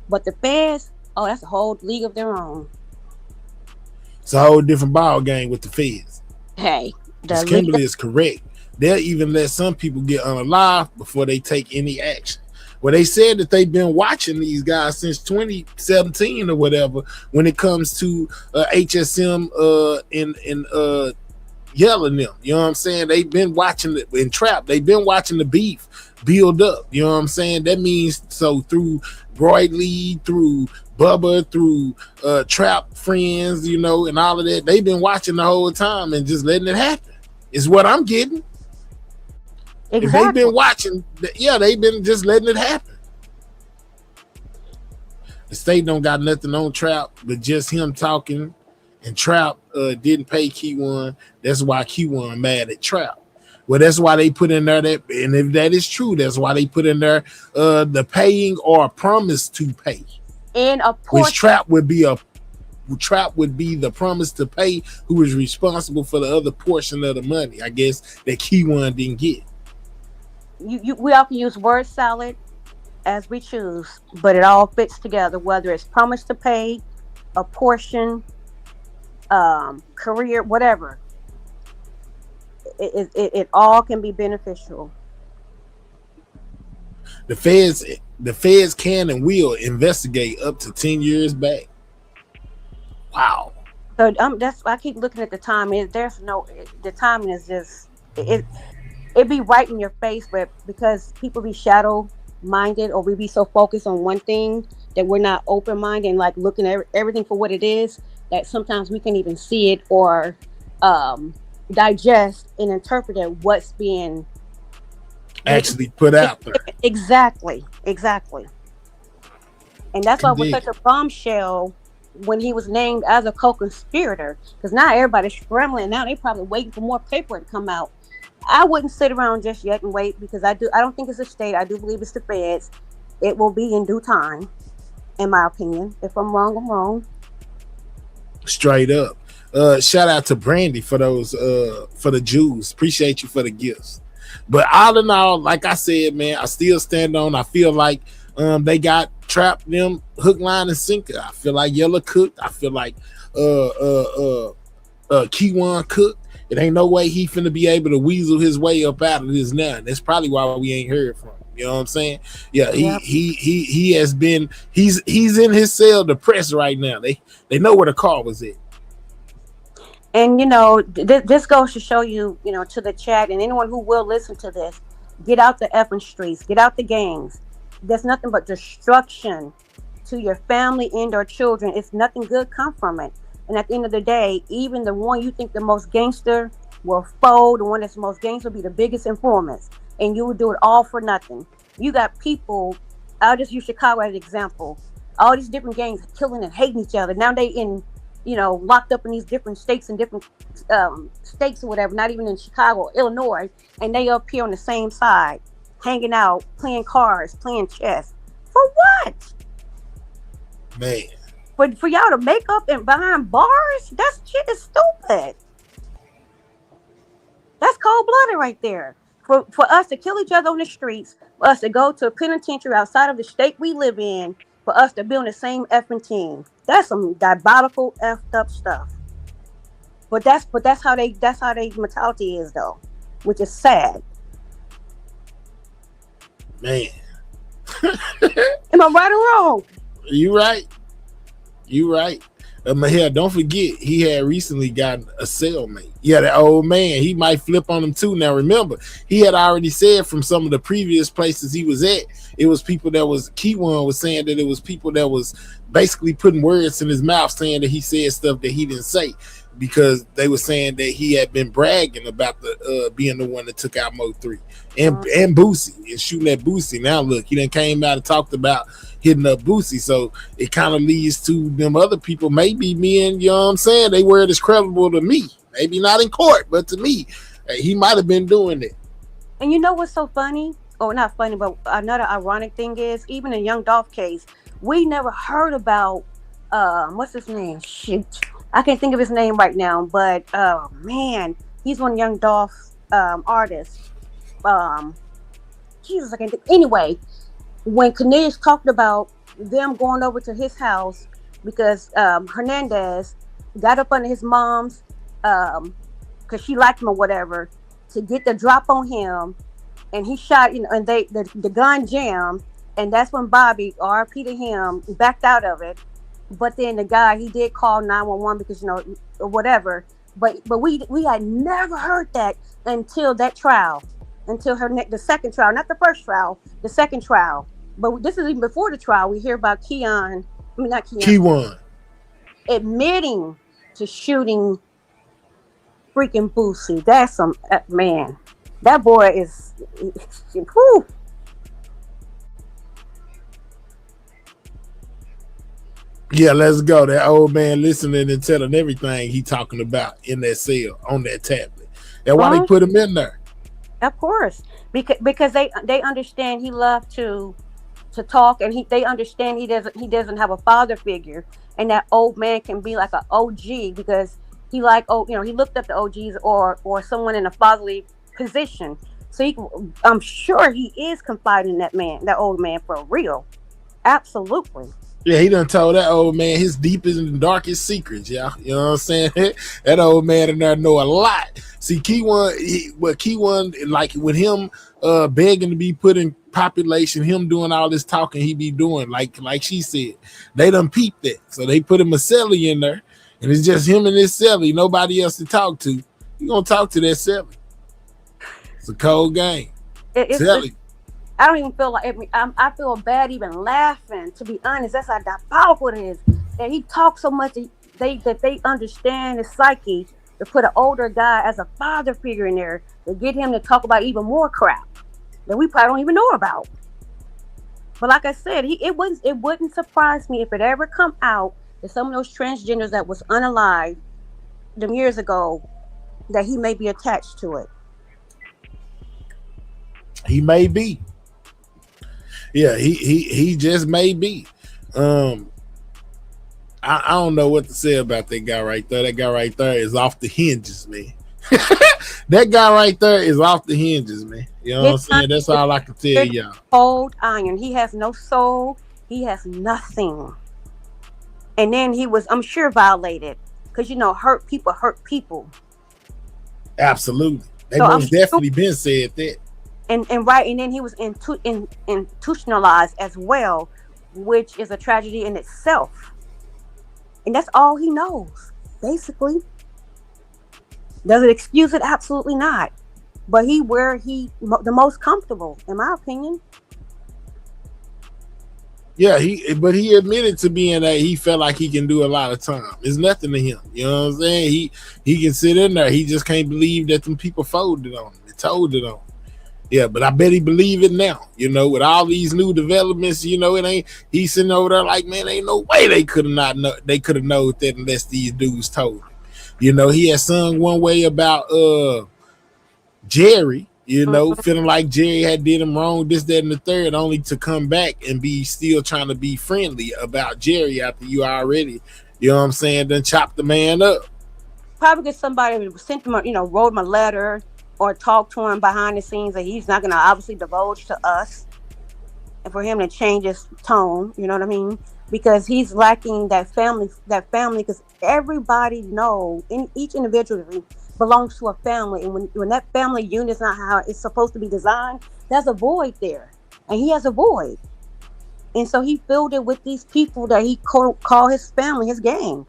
[SPEAKER 13] But the feds, that's a whole league of their own.
[SPEAKER 1] It's a whole different ball game with the feds.
[SPEAKER 13] Hey,
[SPEAKER 1] Kimberly is correct. They'll even let some people get unalive before they take any action. Well, they said that they've been watching these guys since 2017 or whatever when it comes to HSM in yelling them. You know what I'm saying? They've been watching it in Trap. They've been watching the beef build up. You know what I'm saying? That means so through Roy Lee, through Bubba, through Trap friends, you know, and all of that. They've been watching the whole time and just letting it happen. Is what I'm getting. Exactly. If they've been watching, yeah, they've been just letting it happen. The state don't got nothing on Trap, but just him talking, and Trap didn't pay Q1. That's why Q1 mad at Trap. Well, that's why they put in there that, and if that is true, that's why they put in there the paying or promise to pay.
[SPEAKER 13] And a portion.
[SPEAKER 1] Which Trap would be the promise to pay, who is responsible for the other portion of the money, I guess, that Q1 didn't get.
[SPEAKER 13] We often use word salad as we choose, but it all fits together, whether it's promise to pay, a portion, career, whatever. It all can be beneficial.
[SPEAKER 1] The feds can and will investigate up to 10 years back. Wow.
[SPEAKER 13] So that's I keep looking at the time. The timing is just it be right in your face, but because people be shadow minded, or we be so focused on one thing that we're not open minded and like looking at everything for what it is, that sometimes we can't even see it or digest and interpret it, what's being
[SPEAKER 1] actually put out there.
[SPEAKER 13] Exactly. And that's why it was such a bombshell when he was named as a co-conspirator, because now everybody's scrambling. Now they probably waiting for more paper to come out. I wouldn't sit around just yet and wait, because I don't think it's the state. I do believe it's the feds. It will be in due time, in my opinion. If I'm wrong, I'm wrong.
[SPEAKER 1] Straight up. Shout out to Brandy for those for the Jews. Appreciate you for the gifts. But all in all, like I said, man, I still stand on. I feel like they got Trapped them hook, line, and sinker. I feel like Yellow cooked. I feel like Keywan cooked. It ain't no way he finna be able to weasel his way up out of this now. And that's probably why we ain't heard from him. You know what I'm saying? Yeah, he has been he's in his cell depressed right now. They know where the car was at.
[SPEAKER 13] And you know, this goes to show you, you know, to the chat and anyone who will listen to this, get out the effing streets, get out the gangs. There's nothing but destruction to your family and or children. It's nothing good come from it. And at the end of the day, even the one you think the most gangster will fold, the one that's the most gangster will be the biggest informants, and you will do it all for nothing. You got people, I'll just use Chicago as an example, all these different gangs killing and hating each other. Now they in, you know, locked up in these different states and different states or whatever, not even in Chicago, Illinois, and they up here on the same side, hanging out, playing cards, playing chess. For what?
[SPEAKER 1] Man.
[SPEAKER 13] But for y'all to make up and behind bars, that shit is stupid. That's cold-blooded right there. For us to kill each other on the streets, for us to go to a penitentiary outside of the state we live in, for us to be on the same effing team. That's some diabolical effed up stuff. But that's how they mentality is though, which is sad.
[SPEAKER 1] Man.
[SPEAKER 13] Am I right or wrong?
[SPEAKER 1] You right. Hell, don't forget, he had recently gotten a cellmate. Yeah, that old man, he might flip on him too. Now remember, he had already said from some of the previous places he was at, it was people that was, Keywan was saying that it was people that was basically putting words in his mouth, saying that he said stuff that he didn't say, because they were saying that he had been bragging about the being the one that took out Mo 3 and Boosie and shooting at Boosie. Now look, he done came out and talked about hitting up Boosie, so it kind of leads to them other people maybe being, you know what I'm saying, they were as credible to me, maybe not in court, but to me, he might have been doing it.
[SPEAKER 13] And you know what's so funny? Or not funny, but another ironic thing is, even in Young Dolph case, we never heard about what's his name? Shoot, I can't think of his name right now, but man, he's one of Young Dolph's artists. Jesus, I can't think. Anyway, when Cornelius talked about them going over to his house because Hernandez got up under his mom's because she liked him or whatever, to get the drop on him, and he shot, you know, and the gun jammed, and that's when Bobby, RP to him, backed out of it. But then the guy, he did call 911 because, you know, or whatever, But we had never heard that until that trial, until the second trial, not the first trial, the second trial. But this is even before the trial. We hear about not Keon,
[SPEAKER 1] Key-One.
[SPEAKER 13] admitting to shooting freaking Boosie. That's some man. That boy is. Whew.
[SPEAKER 1] Yeah, let's go. That old man listening and telling everything he talking about in that cell on that tablet. That's why they put him in there.
[SPEAKER 13] Of course, because they understand he loved to talk, and they understand he doesn't have a father figure, and that old man can be like an OG because he he looked up to OGs or someone in a fatherly position. So I'm sure he is confiding in that old man for real. Absolutely.
[SPEAKER 1] Yeah, he done told that old man his deepest and darkest secrets, yeah. You know what I'm saying? That old man in there know a lot. See, Key-One, like with him begging to be put in population, him doing all this talking he be doing, like she said, they done peeped that. So they put him a celly in there, and it's just him and this celly, nobody else to talk to. You gonna talk to that celly. It's a cold game. Celly.
[SPEAKER 13] I don't even feel like I feel bad even laughing. To be honest, that's how powerful it is. That he talks so much that they understand his psyche to put an older guy as a father figure in there to get him to talk about even more crap that we probably don't even know about. But like I said, it wouldn't surprise me if it ever come out that some of those transgenders that was unalive them years ago, that he may be attached to it.
[SPEAKER 1] He may be. Yeah, he just may be. I don't know what to say about that guy right there. That guy right there is off the hinges, man. That guy right there is off the hinges, man. You know what I'm saying? That's all I can tell y'all.
[SPEAKER 13] Cold iron. He has no soul. He has nothing. And then he was, I'm sure, violated because hurt people.
[SPEAKER 1] Absolutely. They most definitely been said that.
[SPEAKER 13] And then he was institutionalized as well, which is a tragedy in itself. And that's all he knows, basically. Does it excuse it? Absolutely not. But where he the most comfortable, in my opinion.
[SPEAKER 1] Yeah, but he admitted to being that he felt like he can do a lot of time. It's nothing to him. You know what I'm saying? He can sit in there. He just can't believe that them people folded on him and told it on him. Yeah, but I bet he believe it now. With all these new developments, it ain't. He's sitting over there like, man, ain't no way they could have known that unless these dudes told him. He had sung one way about Jerry. Feeling like Jerry had did him wrong, this, that, and the third, only to come back and be still trying to be friendly about Jerry after you already, done chopped the man up.
[SPEAKER 13] Probably because somebody sent him, wrote him a letter or talk to him behind the scenes that he's not going to obviously divulge to us, and for him to change his tone, you know what I mean? Because he's lacking that family, because everybody knows, each individual belongs to a family, and when that family unit is not how it's supposed to be designed, there's a void there, and he has a void. And so he filled it with these people that he call his family, his gang,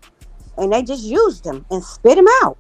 [SPEAKER 13] and they just used him and spit him out.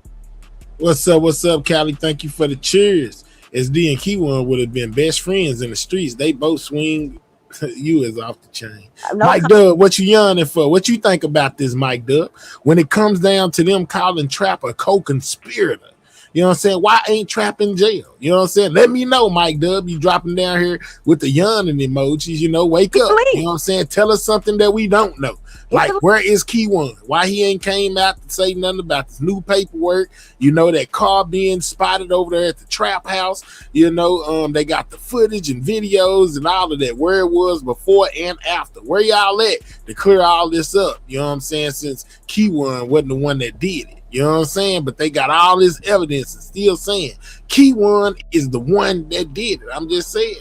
[SPEAKER 1] What's up, Callie? Thank you for the cheers. SD and Key-One would have been best friends in the streets. They both swing. You is off the chain. Mike Dub, what you yawning for? What you think about this, Mike Dub? When it comes down to them calling Trap a co-conspirator, you know what I'm saying? Why ain't Trap in jail? You know what I'm saying? Let me know, Mike Dub. You dropping down here with the yawning emojis, wake up. You know what I'm saying? Tell us something that we don't know. Like, where is Key-One? Why he ain't came out to say nothing about this new paperwork? That car being spotted over there at the Trap House. They got the footage and videos and all of that. Where it was before and after. Where y'all at to clear all this up? You know what I'm saying? Since Key-One wasn't the one that did it. You know what I'm saying? But they got all this evidence and still saying Key-One is the one that did it. I'm just saying.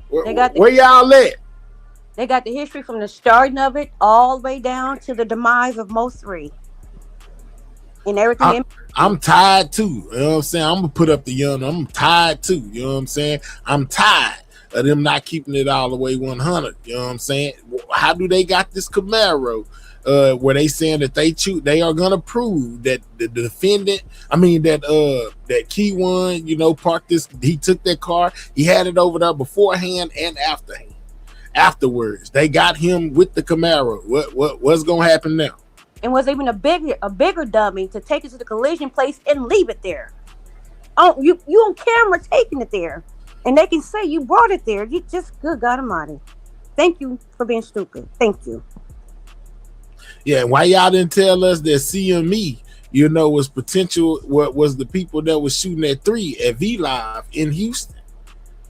[SPEAKER 1] Where y'all at?
[SPEAKER 13] They got the history from the starting of it all the way down to the demise of Mo 3. And everything.
[SPEAKER 1] I'm tired too. You know what I'm saying? I'm going to put up the young. I'm tired too. You know what I'm saying? I'm tired of them not keeping it all the way 100. You know what I'm saying? How do they got this Camaro where they saying that they are gonna prove that the defendant, that Key One, parked this, he took that car, he had it over there beforehand and afterwards. They got him with the Camaro. What's gonna happen now?
[SPEAKER 13] And was even a bigger dummy to take it to the collision place and leave it there. Oh, you on camera taking it there, and they can say you brought it there. You just, good God Almighty. Thank you for being stupid. Thank you.
[SPEAKER 1] Yeah, why y'all didn't tell us that CME, was potential? What was the people that was shooting at 3 at vlive in Houston?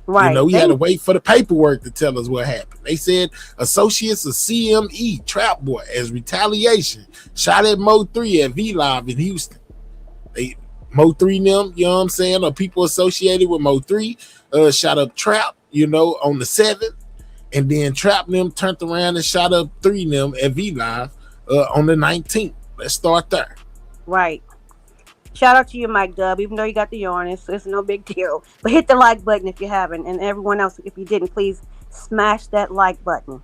[SPEAKER 13] Right.
[SPEAKER 1] We had to wait for the paperwork to tell us what happened. They said associates of CME Trapboy as retaliation shot at Mo 3 at vlive in Houston. Mo 3 them, you know what I'm saying, or people associated with Mo 3 shot up Trap, on the 7th, and then Trap them turned around and shot up 3 them at vlive on the 19th. Let's start there.
[SPEAKER 13] Right. Shout out to you, Mike Dub. Even though you got the yarn, it's no big deal. But hit the like button if you haven't, and everyone else, if you didn't, please smash that like button.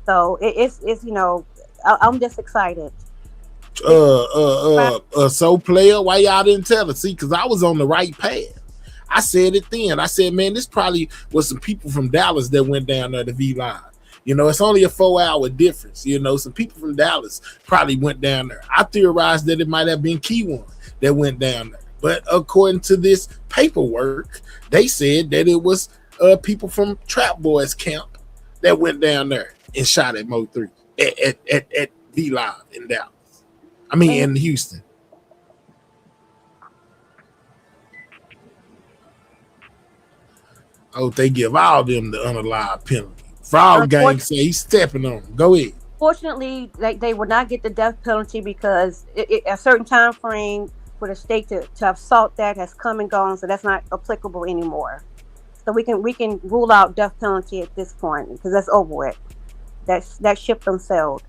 [SPEAKER 13] So it's I'm just excited.
[SPEAKER 1] So player, why y'all didn't tell us? See, because I was on the right path. I said it then. I said, man, this probably was some people from Dallas that went down there to vlive. It's only a 4-hour difference. Some people from Dallas probably went down there. I theorized that it might have been Key One that went down there. But according to this paperwork, they said that it was people from Trap Boys camp that went down there and shot at Mo 3 at vlive in Dallas. In Houston. Oh, they give all them the unalive penalty. Frog Gang say he's stepping on them. Go ahead.
[SPEAKER 13] Fortunately, they will not get the death penalty because a certain time frame for the state to have sought that has come and gone, so that's not applicable anymore. So we can rule out death penalty at this point because that's over with. That ship them sailed.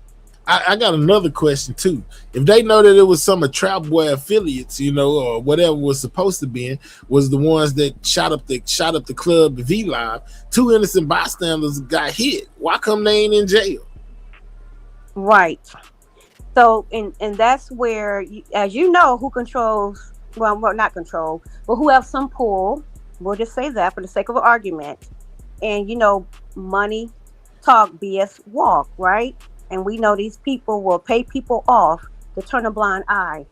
[SPEAKER 1] I got another question too. If they know that it was some of Trap Boy affiliates, or whatever was supposed to be, was the ones that shot up the club vlive, 2 innocent bystanders got hit. Why come they ain't in jail?
[SPEAKER 13] Right. So and that's where, as you know, who controls? Well, not control, but who have some pull. We'll just say that for the sake of an argument. And money talk, BS walk, right? And we know these people will pay people off to turn a blind eye,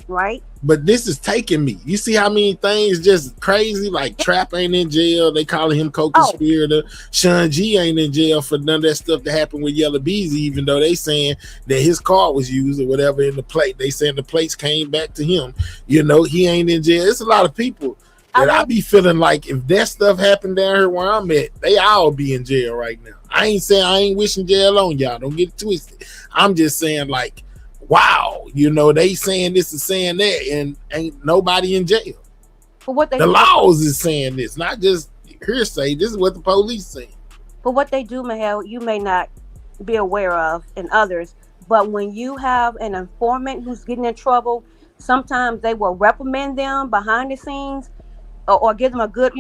[SPEAKER 13] right?
[SPEAKER 1] But this is taking me. You see how many things just crazy? Like Trap ain't in jail. They calling him co-conspirator. Sean G ain't in jail for none of that stuff that happened with Yellow Beezy, even though they saying that his car was used or whatever in the plate. They saying the plates came back to him. He ain't in jail. It's a lot of people that I be feeling like if that stuff happened down here where I'm at, they all be in jail right now. I ain't saying I ain't wishing jail on y'all. Don't get it twisted. I'm just saying like, wow, they saying this and saying that, and ain't nobody in jail.
[SPEAKER 13] But what
[SPEAKER 1] the laws is saying this, not just hearsay. This is what the police saying.
[SPEAKER 13] But what they do, Mahel, you may not be aware of, and others. But when you have an informant who's getting in trouble, sometimes they will reprimand them behind the scenes, or give them a good,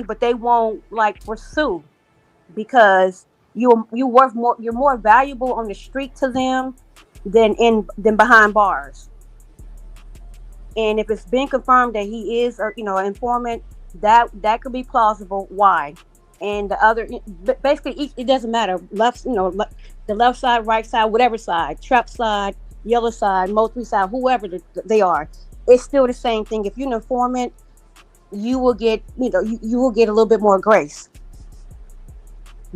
[SPEAKER 13] but they won't pursue because you're more valuable on the street to them than behind bars. And if it's been confirmed that he is an informant, that could be plausible. Why? And the other, basically, it doesn't matter. Left, the left side, right side, whatever side, Trap side, yellow side, Mo 3 side, whoever they are, it's still the same thing. If you're an informant, you will get, you will get a little bit more grace.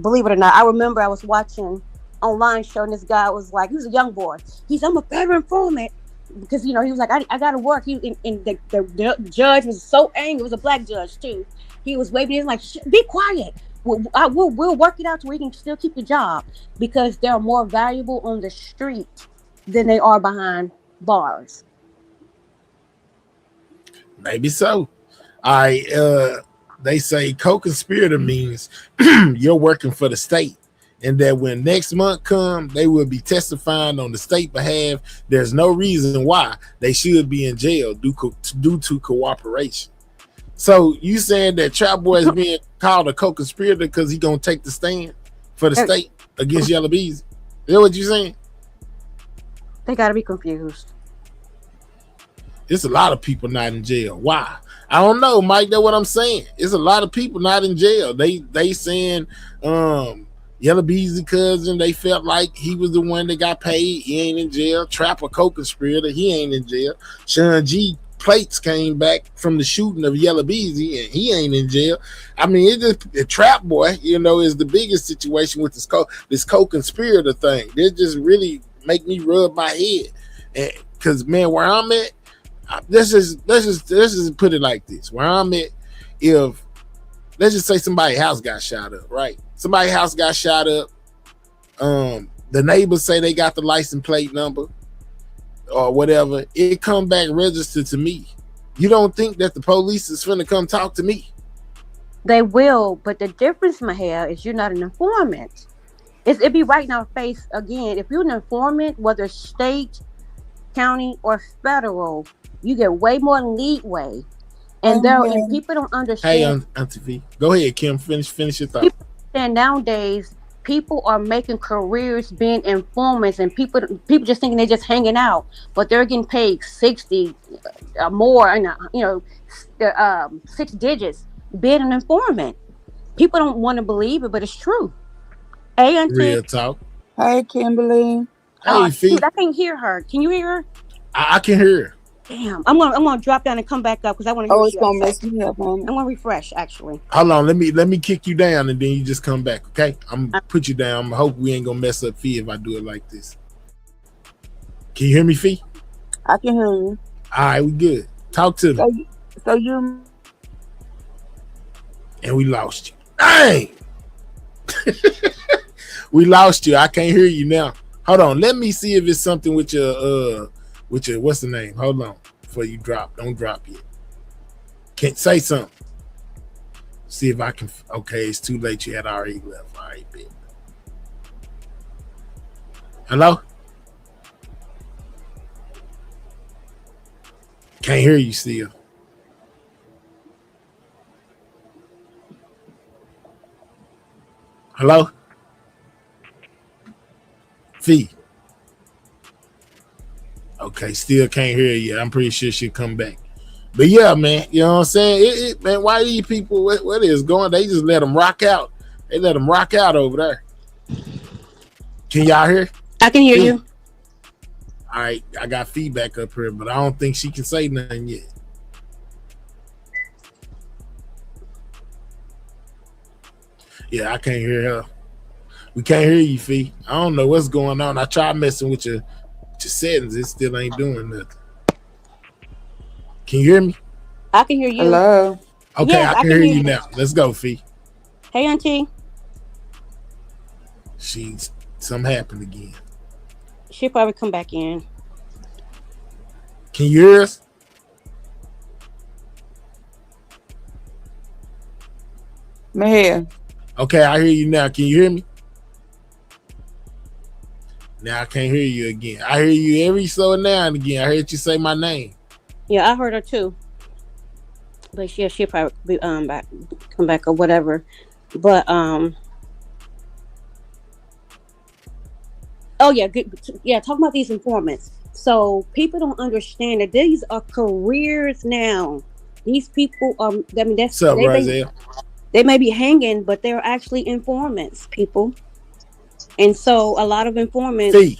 [SPEAKER 13] Believe it or not, I remember I was watching online show, and this guy was like, he was a young boy. I'm a federal informant because he was like, I gotta work. And the judge was so angry. It was a black judge too. He was waving. He's like, be quiet. We'll work it out to where you can still keep your job because they're more valuable on the street than they are behind bars.
[SPEAKER 1] Maybe so. They say co-conspirator means you're working for the state, and that when next month comes, they will be testifying on the state behalf. There's no reason why they should be in jail due to cooperation. So you saying that Trap Boy is being called a co-conspirator because he gonna take the stand for the state against Yellow Beezy? Is that what you saying?
[SPEAKER 13] They got to be confused.
[SPEAKER 1] It's a lot of people not in jail. Why? I don't know, Mike. That's what I'm saying. It's a lot of people not in jail. They saying Yellow Beezy cousin, they felt like he was the one that got paid. He ain't in jail. Trapper co-conspirator, he ain't in jail. Sean G plates came back from the shooting of Yellow Beezy and he ain't in jail. I mean, it just the Trap Boy, is the biggest situation with this co-conspirator thing. They just really make me rub my head. And because man, where I'm at, let's just put it like this. Where I'm at, if let's just say somebody's house got shot up, right? Somebody's house got shot up. The neighbors say they got the license plate number or whatever. It come back registered to me. You don't think that the police is finna come talk to me?
[SPEAKER 13] They will, but the difference, Mahal, is you're not an informant. It'd be right in our face again. If you're an informant, whether state, county, or federal, you get way more leeway. And people don't understand.
[SPEAKER 1] Hey, Auntie V, go ahead, Kim. Finish your thought.
[SPEAKER 13] People understand nowadays, people are making careers being informants, and people just thinking they're just hanging out, but they're getting paid 60 or more, and 6 digits being an informant. People don't want to believe it, but it's true. Hey, Auntie.
[SPEAKER 1] Real talk.
[SPEAKER 14] Hey, Kimberly.
[SPEAKER 1] Hey, Fee.
[SPEAKER 13] I can't hear her. Can you hear her?
[SPEAKER 1] I can hear her.
[SPEAKER 13] Damn, I'm gonna drop down and come back up because I want to.
[SPEAKER 14] Oh, it's gonna mess me up, man.
[SPEAKER 13] I'm gonna refresh actually.
[SPEAKER 1] Hold on, let me kick you down and then you just come back, okay? I'm gonna put you down. I hope we ain't gonna mess up Fee if I do it like this. Can you hear me, Fee?
[SPEAKER 14] I can hear you.
[SPEAKER 1] All right, we good. Talk to me.
[SPEAKER 14] So you
[SPEAKER 1] and we lost you. Dang, we lost you. I can't hear you now. Hold on, let me see if it's something with your what's the name? Hold on before you drop. Don't drop yet. Can't say something. See if I can. Okay, it's too late. You had already left. All right, bitch. Hello? Can't hear you still. Hello? Fee. Okay, still can't hear you. I'm pretty sure she'll come back. But yeah, man, you know what I'm saying? Man, why these people, what is going? They just let them rock out. They let them rock out over there. Can y'all hear?
[SPEAKER 13] I can hear you.
[SPEAKER 1] All right, I got feedback up here, but I don't think she can say nothing yet. Yeah, I can't hear her. We can't hear you, Fee. I don't know what's going on. I tried messing with your settings. It still ain't doing nothing. Can you hear me?
[SPEAKER 13] I can hear you.
[SPEAKER 14] Hello.
[SPEAKER 1] Okay, yes, I can hear you now. Let's go, Fee.
[SPEAKER 13] Hey, Auntie.
[SPEAKER 1] Something happened again.
[SPEAKER 13] She'll probably come back in.
[SPEAKER 1] Can you hear us?
[SPEAKER 14] Man.
[SPEAKER 1] Okay, I hear you now. Can you hear me? Now I can't hear you again. I hear you every so now and again. I heard you say my name.
[SPEAKER 13] Yeah, I heard her too. But she'll probably come back or whatever. But oh yeah, good. Yeah, talking about these informants. So people don't understand that these are careers now. These people are. I mean, that's
[SPEAKER 1] what's up, Roselle?
[SPEAKER 13] They may be hanging, but they're actually informants, people. And so a lot of informants.
[SPEAKER 1] Fee.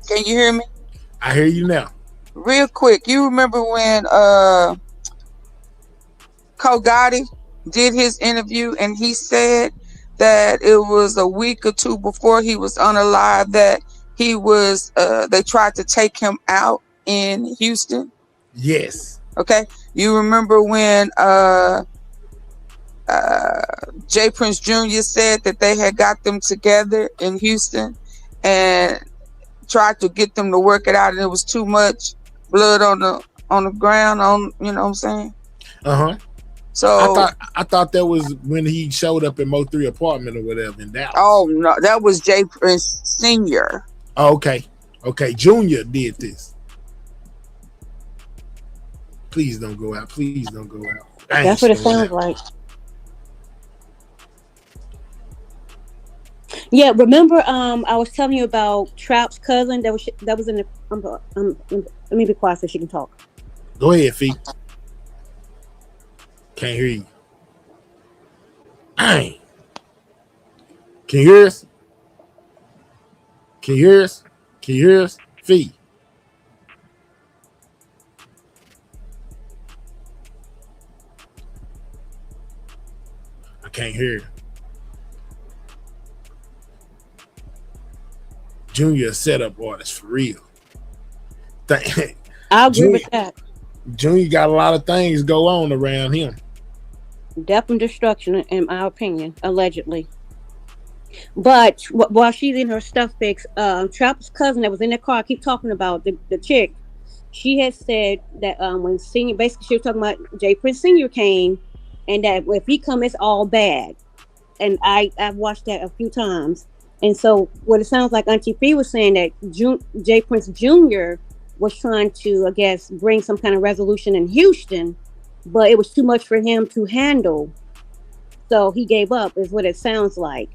[SPEAKER 14] Can you hear me?
[SPEAKER 1] I hear you now.
[SPEAKER 14] Real quick, you remember when Gotti did his interview and he said that it was a week or two before he was unalive that he was they tried to take him out in Houston?
[SPEAKER 1] Yes.
[SPEAKER 14] Okay. You remember when Jay Prince Jr. said that they had got them together in Houston and tried to get them to work it out, and it was too much blood on the ground, you know what I'm saying?
[SPEAKER 1] Uh-huh.
[SPEAKER 14] So
[SPEAKER 1] I thought that was when he showed up in Mo 3 apartment or whatever in Dallas.
[SPEAKER 14] Oh no, that was Jay Prince Sr.
[SPEAKER 1] Oh, okay. Junior did this. Please don't go out. Please don't go out.
[SPEAKER 13] That's what it sounds like.
[SPEAKER 12] Yeah, remember I was telling you about Trap's cousin that was in the let me be quiet so she can talk.
[SPEAKER 1] Go ahead, Fee. Can't hear you. Dang. Can you hear us? Can you hear us? Can you hear us? Fee. I can't hear. Junior setup artist for real.
[SPEAKER 12] I agree with that.
[SPEAKER 1] Junior got a lot of things go on around him.
[SPEAKER 12] Death and destruction, in my opinion, allegedly. But while she's in her stuff fix, Trap's cousin that was in the car, I keep talking about the chick. She had said that when Senior, basically, she was talking about Jay Prince Senior came, and that if he come, it's all bad. And I've watched that a few times. And so what it sounds like Auntie Fee was saying that Jay Prince Jr. was trying to, I guess, bring some kind of resolution in Houston, but it was too much for him to handle. So he gave up, is what it sounds like.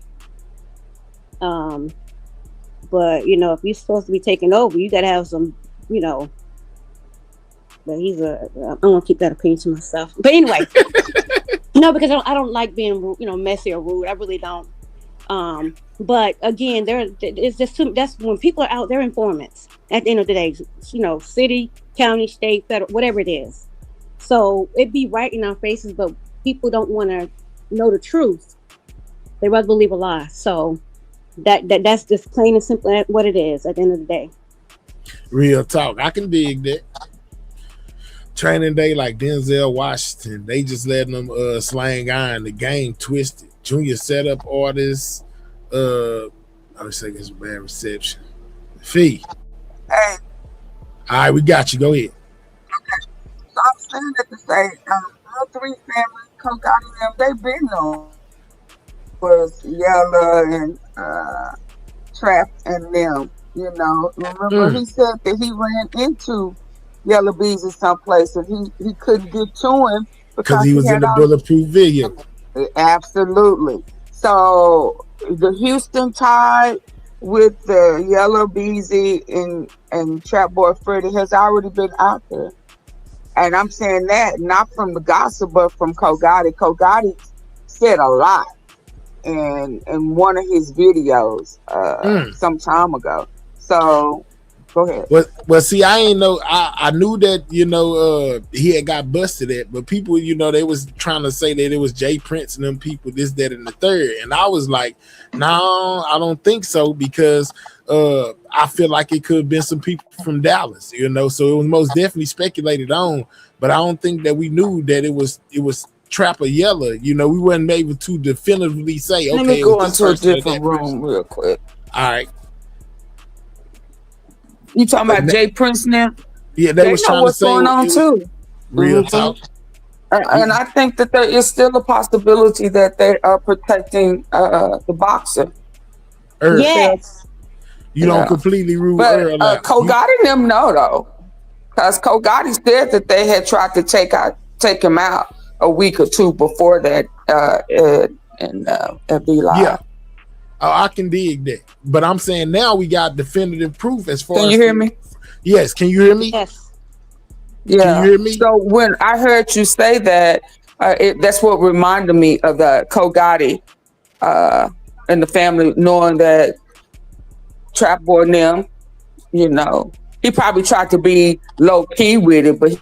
[SPEAKER 12] But you know, if you're supposed to be taking over, you gotta have some, you know. But I'm gonna keep that opinion to myself. But anyway, no, because I don't like being, you know, messy or rude. I really don't. But again, it's just that's when people are out, they're informants at the end of the day. You know, city, county, state, federal, whatever it is. So it be right in our faces, but people don't want to know the truth. They rather believe a lie. So that's just plain and simple what it is at the end of the day.
[SPEAKER 1] Real talk. I can dig that. Training day like Denzel Washington, they just letting them slang iron. The game twisted. Junior setup artists. I would say it's a bad reception. Fee.
[SPEAKER 14] Hey.
[SPEAKER 1] All right, we got you. Go ahead.
[SPEAKER 14] Okay. So I'm saying that to say, all three families, Coke out of them, they've been known. Was Yella and Trap and them, you know. Remember he said that he ran into Yellow Beezy someplace and he couldn't get to him
[SPEAKER 1] because he was in the bulletproof video.
[SPEAKER 14] Absolutely. So the Houston tie with the Yellow Beezy and Trapboy Freddy has already been out there. And I'm saying that not from the gossip, but from Kogati. Kogati said a lot in one of his videos some time ago. So go ahead.
[SPEAKER 1] Well, see, I ain't know. I knew that, you know, he had got busted at, but people, you know, they was trying to say that it was Jay Prince and them people, this, that, and the third. And I was like, no, I don't think so, because I feel like it could have been some people from Dallas, you know. So it was most definitely speculated on, but I don't think that we knew that it was Trap or Yella. You know, we wasn't able to definitively say, okay.
[SPEAKER 14] Let me go into a different room real quick.
[SPEAKER 1] All right.
[SPEAKER 14] You talking about Jay Prince now?
[SPEAKER 1] Yeah, they was trying to say
[SPEAKER 14] what's going on too.
[SPEAKER 1] Real talk.
[SPEAKER 14] And I think that there is still a possibility that they are protecting the boxer.
[SPEAKER 12] Yes.
[SPEAKER 1] You don't completely rule Earl out.
[SPEAKER 14] Kogati them know though, because Kogati said that they had tried to take him out a week or two before that at vlive.
[SPEAKER 1] Yeah. Oh, I can dig that. But I'm saying now we got definitive proof as far as...
[SPEAKER 14] Can you hear me?
[SPEAKER 1] Yes. Can you hear me?
[SPEAKER 12] Yes.
[SPEAKER 14] Yeah.
[SPEAKER 1] Can you hear me?
[SPEAKER 14] So when I heard you say that, that's what reminded me of the Kogati and the family, knowing that Trapboy and them, you know, he probably tried to be low key with it, but...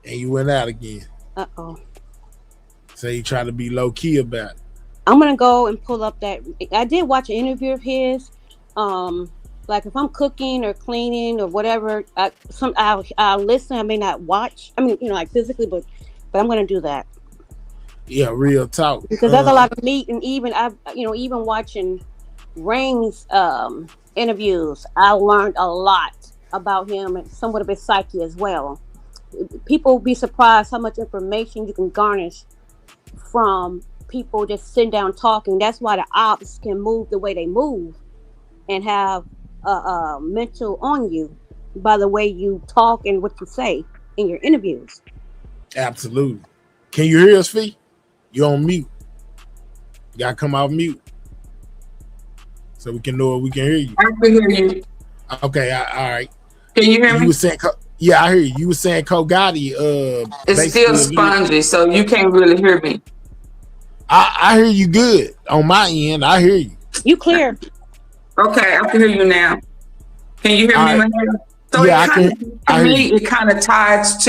[SPEAKER 1] And you went out again.
[SPEAKER 12] Uh-oh.
[SPEAKER 1] So you try to be low key about it.
[SPEAKER 12] I'm gonna go and pull up that. I did watch an interview of his. Like if I'm cooking or cleaning or whatever, I'll listen. I may not watch. I mean, you know, like physically, but I'm gonna do that.
[SPEAKER 1] Yeah, real talk.
[SPEAKER 12] Because there's a lot of meat, and even even watching Rain's interviews, I learned a lot about him and somewhat of his psyche as well. People will be surprised how much information you can garnish from people just sitting down talking. That's why the ops can move the way they move and have mental on you by the way you talk and what you say in your interviews.
[SPEAKER 1] Absolutely. Can you hear us, Fee? You're on mute. You gotta come off mute so we can know we can hear you.
[SPEAKER 14] I can hear you.
[SPEAKER 1] Okay, all right.
[SPEAKER 14] Can you hear
[SPEAKER 1] You
[SPEAKER 14] me?
[SPEAKER 1] were saying, yeah, I hear you. You were saying Cole Gotti.
[SPEAKER 14] It's still spongy, so you can't really hear me.
[SPEAKER 1] I hear you good on my end. I hear you.
[SPEAKER 12] You clear?
[SPEAKER 14] Okay, I can hear you now. Can you hear me, Mahia? So
[SPEAKER 1] yeah,
[SPEAKER 14] to me, it kind of ties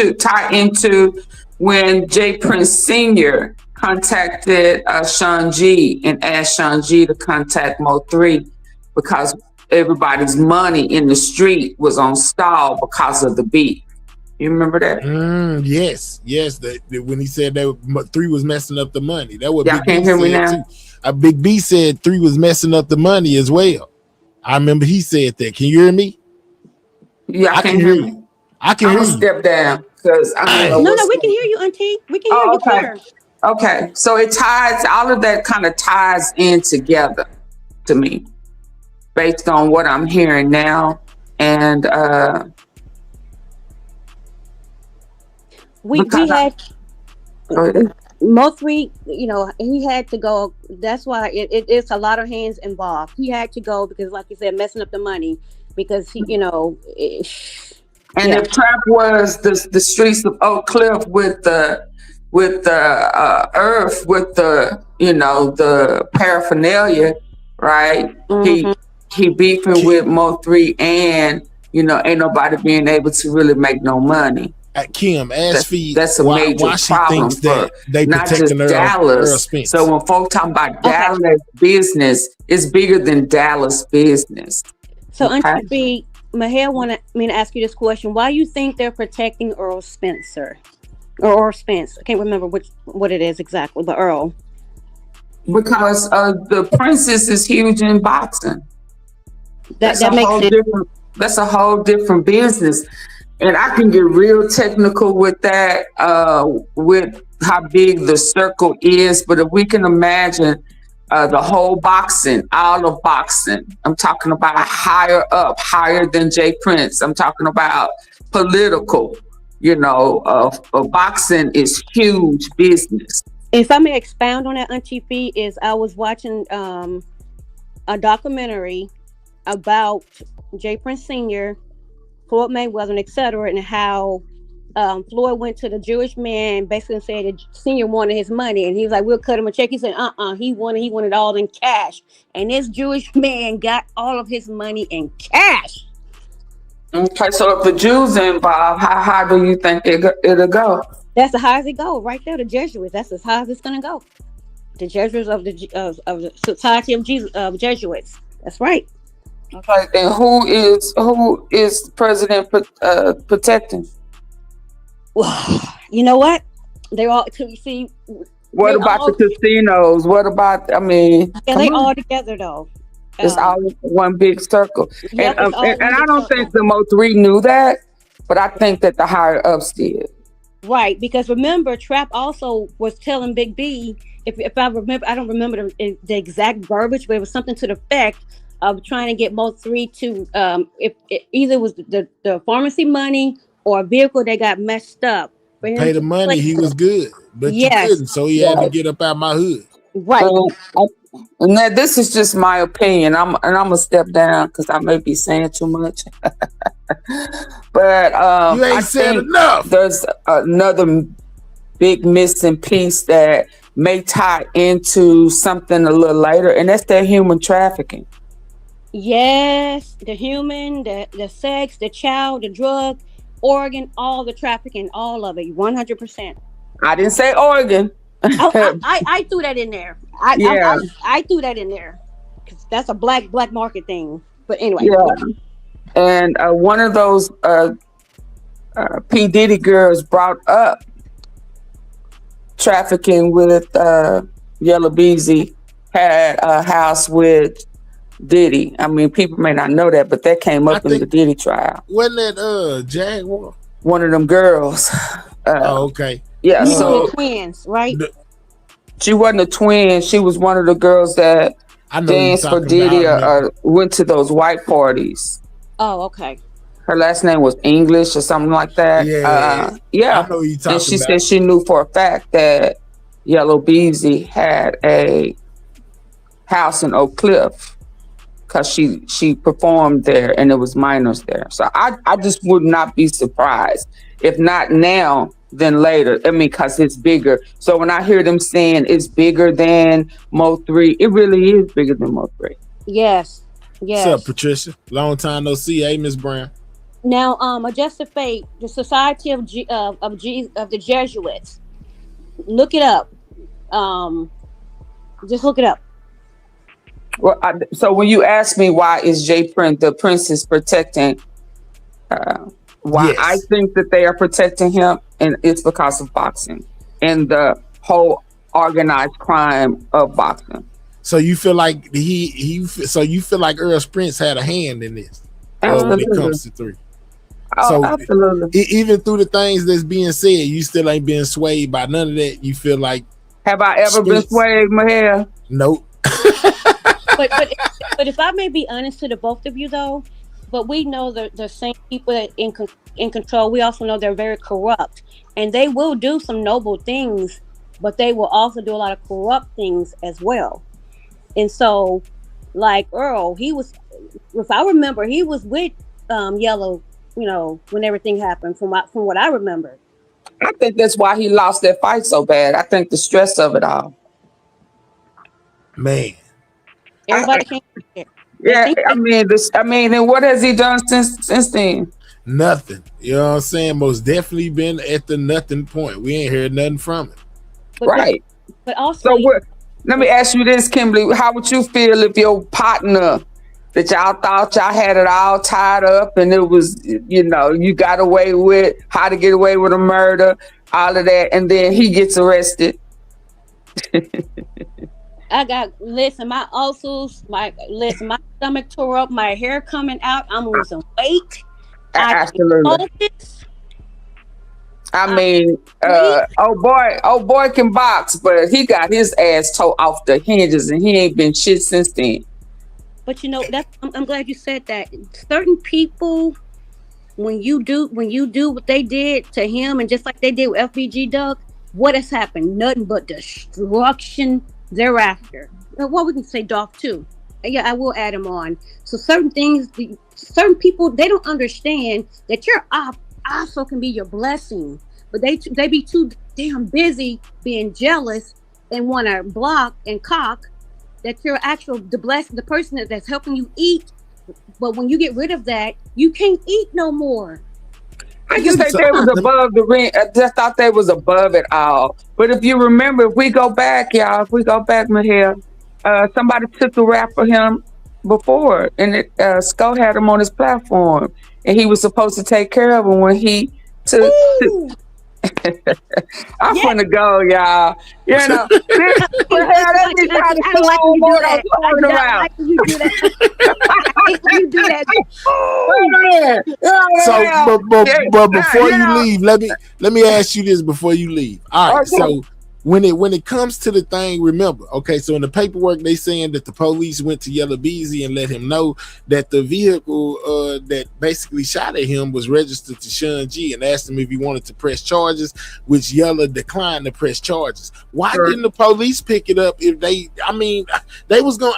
[SPEAKER 14] into when Jay Prince Sr. contacted Sean G and asked Sean G to contact Mo3 because everybody's money in the street was on stall because of the beat. You remember that?
[SPEAKER 1] Yes. When he said that 3 was messing up the money, that what
[SPEAKER 14] Y'all
[SPEAKER 1] Big
[SPEAKER 14] can't
[SPEAKER 1] B
[SPEAKER 14] hear me
[SPEAKER 1] said
[SPEAKER 14] now?
[SPEAKER 1] too. Big B said 3 was messing up the money as well. I remember he said that. Can you hear me?
[SPEAKER 14] Yeah, I can hear me.
[SPEAKER 1] I can
[SPEAKER 14] I'm
[SPEAKER 1] hear
[SPEAKER 14] gonna
[SPEAKER 1] you.
[SPEAKER 14] step down because I don't know.
[SPEAKER 12] No, we can hear you, Auntie. We can hear you clear.
[SPEAKER 14] Okay, so it ties, all of that kind of ties in together to me based on what I'm hearing now. And
[SPEAKER 12] we had Mo3, you know, he had to go. That's why it's a lot of hands involved. He had to go because, like you said, messing up the money because he, you know.
[SPEAKER 14] And if Trap was the streets of Oak Cliff with the earth, with the, you know, the paraphernalia, right? He beefing with Mo3 and, you know, ain't nobody being able to really make no money.
[SPEAKER 1] Kim,
[SPEAKER 14] that's a major problem for not just Dallas. So when folks talk about Dallas business, it's bigger than Dallas business.
[SPEAKER 12] So Auntie B, Mahia wanted me to ask you this question. Why you think they're protecting Earl Spencer? Or Spence? I can't remember what it is exactly, but Earl.
[SPEAKER 14] Because the Princess is huge in boxing. That's a whole different business. And I can get real technical with that, with how big the circle is. But if we can imagine the whole boxing, all of boxing, I'm talking about higher up, higher than Jay Prince. I'm talking about political. You know, boxing is huge business.
[SPEAKER 12] If I may expound on that, Auntie Fee, is I was watching a documentary about Jay Prince Sr., Floyd Mayweather, etc., and how Floyd went to the Jewish man, basically said that Senior wanted his money, and he was like, "We'll cut him a check." He said, he wanted all in cash, and this Jewish man got all of his money in cash.
[SPEAKER 14] Okay, so if the Jews are involved, how high do you think it'll go?
[SPEAKER 12] That's as high as it go, right there. The Jesuits. That's as high as it's gonna go. The Jesuits of the Society of Jesuits. That's right.
[SPEAKER 14] Okay, and who is President protecting?
[SPEAKER 12] Well, you know what? They're all. You see.
[SPEAKER 14] What about the casinos? What about? I mean,
[SPEAKER 12] yeah, they all together though.
[SPEAKER 14] It's all one big circle.
[SPEAKER 12] Yep,
[SPEAKER 14] and I don't think the Mo3 knew that, but I think that the higher ups did.
[SPEAKER 12] Right, because remember, Trap also was telling Big B, if I remember, I don't remember the exact verbiage, but it was something to the effect of trying to get Mo3 to, if it either was the pharmacy money or a vehicle that got messed up. For him
[SPEAKER 1] pay the money, he was good, but you couldn't, so he had to get up out my hood.
[SPEAKER 12] Right.
[SPEAKER 14] And that this is just my opinion. I'm gonna step down because I may be saying too much. But
[SPEAKER 1] you ain't said enough.
[SPEAKER 14] There's another big missing piece that may tie into something a little later, and that's that human trafficking.
[SPEAKER 12] Yes, the human, the sex, the child, the drug, organ, all the trafficking, all of it, 100%.
[SPEAKER 14] I didn't say organ.
[SPEAKER 12] I threw that in there. I threw that in there because that's a black market thing. But anyway,
[SPEAKER 14] and one of those P. Diddy girls brought up trafficking with Yellow Beezy, had a house with Diddy. I mean, people may not know that, but that came up in the Diddy trial.
[SPEAKER 1] Wasn't that Jaguar?
[SPEAKER 14] One of them girls.
[SPEAKER 1] Okay.
[SPEAKER 14] Yeah, so
[SPEAKER 12] twins, right?
[SPEAKER 14] She wasn't a twin. She was one of the girls that danced for Diddy or went to those white parties.
[SPEAKER 12] Oh, okay.
[SPEAKER 14] Her last name was English or something like that. Yeah.
[SPEAKER 1] I know you talking
[SPEAKER 14] and she
[SPEAKER 1] about.
[SPEAKER 14] said she knew for a fact that Yellow Beezy had a house in Oak Cliff because she performed there and it was minors there. So I just would not be surprised if not now then later. I mean, because it's bigger. So when I hear them saying it's bigger than Mo 3, it really is bigger than Mo 3.
[SPEAKER 12] Yes.
[SPEAKER 1] What's up, Patricia? Long time no see. Hey, Miss Brown.
[SPEAKER 12] Now, Adjusted Fate, the Society of the Jesuits. Look it up. Just look it up.
[SPEAKER 14] Well, so when you ask me why is the Prince is protecting, why
[SPEAKER 1] Yes.
[SPEAKER 14] I think that they are protecting him, and it's because of boxing and the whole organized crime of boxing.
[SPEAKER 1] So you feel like so you feel like Earl Prince had a hand in this when it comes to 3.
[SPEAKER 14] Oh,
[SPEAKER 1] So
[SPEAKER 14] absolutely.
[SPEAKER 1] Even through the things that's being said, you still ain't being swayed by none of that. You feel like
[SPEAKER 14] have I ever been swayed, Mahel?
[SPEAKER 1] Nope.
[SPEAKER 12] but if I may be honest to the both of you though, but we know the same people that in control. We also know they're very corrupt, and they will do some noble things, but they will also do a lot of corrupt things as well. And so, like Earl, if I remember, he was with Yellow, when everything happened. From what I remember,
[SPEAKER 14] I think that's why he lost that fight so bad. I think the stress of it all.
[SPEAKER 1] Man,
[SPEAKER 12] everybody can't.
[SPEAKER 14] Yeah, I mean, and what has he done since then?
[SPEAKER 1] Nothing. You know what I'm saying? Most definitely been at the nothing point. We ain't heard nothing from it.
[SPEAKER 14] Right.
[SPEAKER 12] But also,
[SPEAKER 14] let me ask you this, Kimberly. How would you feel if your partner that y'all thought y'all had it all tied up and it was, you got away with how to get away with a murder, all of that, and then he gets arrested?
[SPEAKER 12] my ulcers, my stomach tore up, my hair coming out, I'm losing weight.
[SPEAKER 14] Absolutely. I mean, old boy can box, but he got his ass tore off the hinges and he ain't been shit since then.
[SPEAKER 12] But I'm glad you said that. Certain people, when you do what they did to him, and just like they did with FBG Doug, what has happened? Nothing but destruction thereafter. Well, we can say Dolph too. Yeah, I will add him on. So certain certain people, they don't understand that your op also can be your blessing, but they be too damn busy being jealous and want to block and cock that you're the person that's helping you eat. But when you get rid of that, you can't eat no more.
[SPEAKER 14] I just think they was above the ring. I just thought they was above it all. But if you remember, if we go back, Mahel, somebody took a rap for him before, and Skull had him on his platform, and he was supposed to take care of him when he took. I'm gonna go, y'all.
[SPEAKER 12] I like you do that.
[SPEAKER 1] So, but before you leave, let me ask you this before you leave. All right. So when it comes to the thing, remember, okay, so in the paperwork they saying that the police went to Yellow Beezy and let him know that the vehicle that basically shot at him was registered to Sean G and asked him if he wanted to press charges, which Yellow declined to press charges. Why didn't the police pick it up if they was going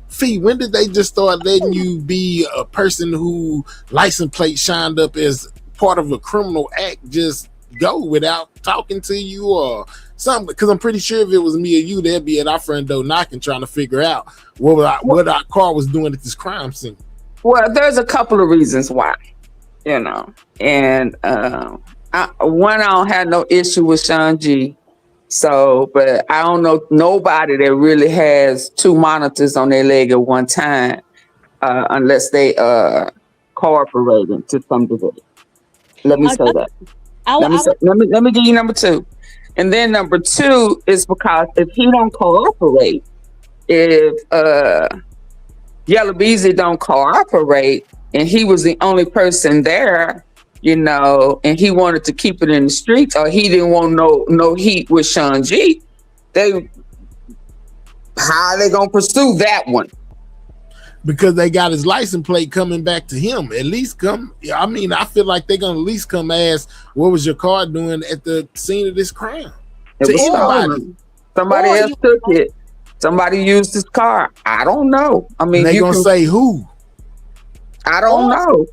[SPEAKER 1] Fee, when did they just start letting you be a person who license plate shined up as part of a criminal act just go without talking to you or something? Because I'm pretty sure if it was me or you, they'd be at our front door knocking, trying to figure out what our car was doing at this crime scene.
[SPEAKER 14] Well, there's a couple of reasons why, and one, I don't have no issue with Sean G. So, but I don't know nobody that really has 2 monitors on their leg at one time, unless they cooperating to some degree. Let me say that. Let me give you number 2. And then number 2 is because if he don't cooperate, if Yellow Beezy don't cooperate, and he was the only person there, and he wanted to keep it in the streets, or he didn't want no heat with Sean G, how are they gonna pursue that one?
[SPEAKER 1] Because they got his license plate coming back to him. At least I feel like they're gonna at least come ask, what was your car doing at the scene of this crime?
[SPEAKER 14] Somebody else took it. Somebody used his car. I don't know. I mean,
[SPEAKER 1] And they
[SPEAKER 14] you
[SPEAKER 1] gonna
[SPEAKER 14] can
[SPEAKER 1] say who?
[SPEAKER 14] I don't know.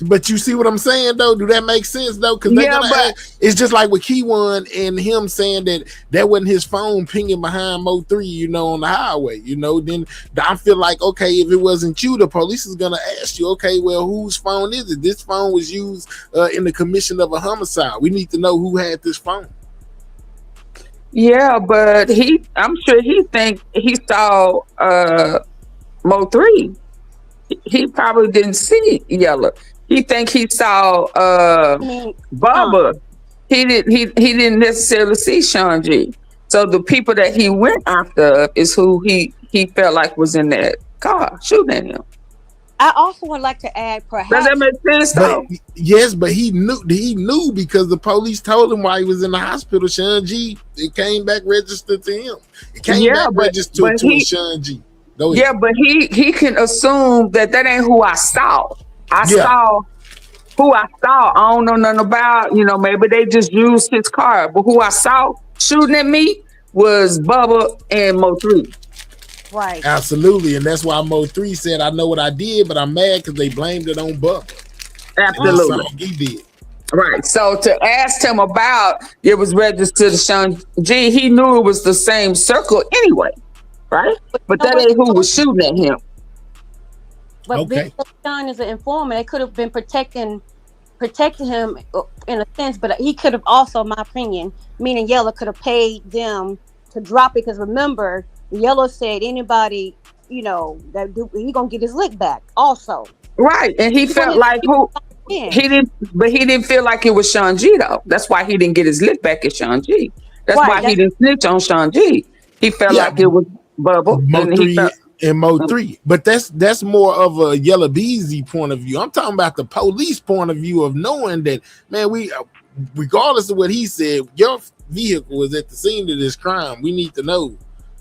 [SPEAKER 1] But you see what I'm saying, though? Do that make sense, though? Because they're gonna ask, it's just like with Keyone and him saying that wasn't his phone pinging behind Mo3, you know, on the highway, you know. Then I feel like, okay, if it wasn't you, the police is gonna ask you, okay, well, whose phone is it? This phone was used in the commission of a homicide. We need to know who had this phone.
[SPEAKER 14] Yeah, but I'm sure he think he saw Mo3. He probably didn't see Yella. He think he saw Bubba. He didn't necessarily see Sean G. So the people that he went after is who he felt like was in that car shooting at him.
[SPEAKER 12] I also would like to add, perhaps.
[SPEAKER 14] Does that make sense, though?
[SPEAKER 1] Yes, but he knew because the police told him while he was in the hospital. Sean G, it came back registered to him. It came back registered to Sean G.
[SPEAKER 14] Yeah, but he can assume that ain't who I saw. I saw who I saw. I don't know nothing about. You know, maybe they just used his car, but who I saw shooting at me was Bubba and Mo3.
[SPEAKER 12] Right.
[SPEAKER 1] Absolutely, and that's why Mo3 said, "I know what I did, but I'm mad because they blamed it on Bubba."
[SPEAKER 14] Absolutely,
[SPEAKER 1] he did.
[SPEAKER 14] Right. So to ask him about it was registered to Sean G, he knew it was the same circle anyway. Right, but that ain't who was shooting at him.
[SPEAKER 12] But because Sean is an informant, they could have been protecting him in a sense. But he could have also, my opinion, meaning Yellow could have paid them to drop it. Because remember, Yellow said anybody, you know, that he gonna get his lick back also.
[SPEAKER 14] Right, and he felt like he didn't feel like it was Sean G though. That's why he didn't get his lick back at Sean G. That's why he didn't snitch on Sean G. He felt like it was Bubble,
[SPEAKER 1] Mo3 and Mo3, but that's more of a Yella Beezy point of view. I'm talking about the police point of view of knowing that, man, we regardless of what he said, your vehicle was at the scene of this crime. We need to know,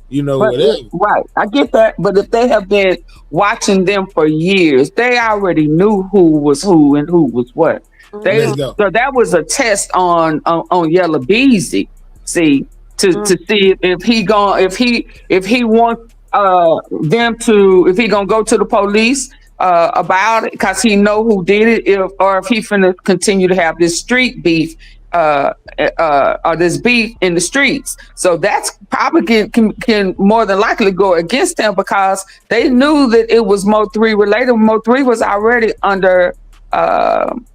[SPEAKER 1] you know, whatever.
[SPEAKER 14] Right, I get that, but if they have been watching them for years, they already knew who was who and who was what.
[SPEAKER 1] Let's go.
[SPEAKER 14] So that was a test on Yella Beezy. See. To see if he wants them to, if he gonna go to the police about it because he know who did it, or if he finna continue to have this street beef or this beef in the streets. So that's probably can more than likely go against him because they knew that it was Mo3 related. Mo3 was already under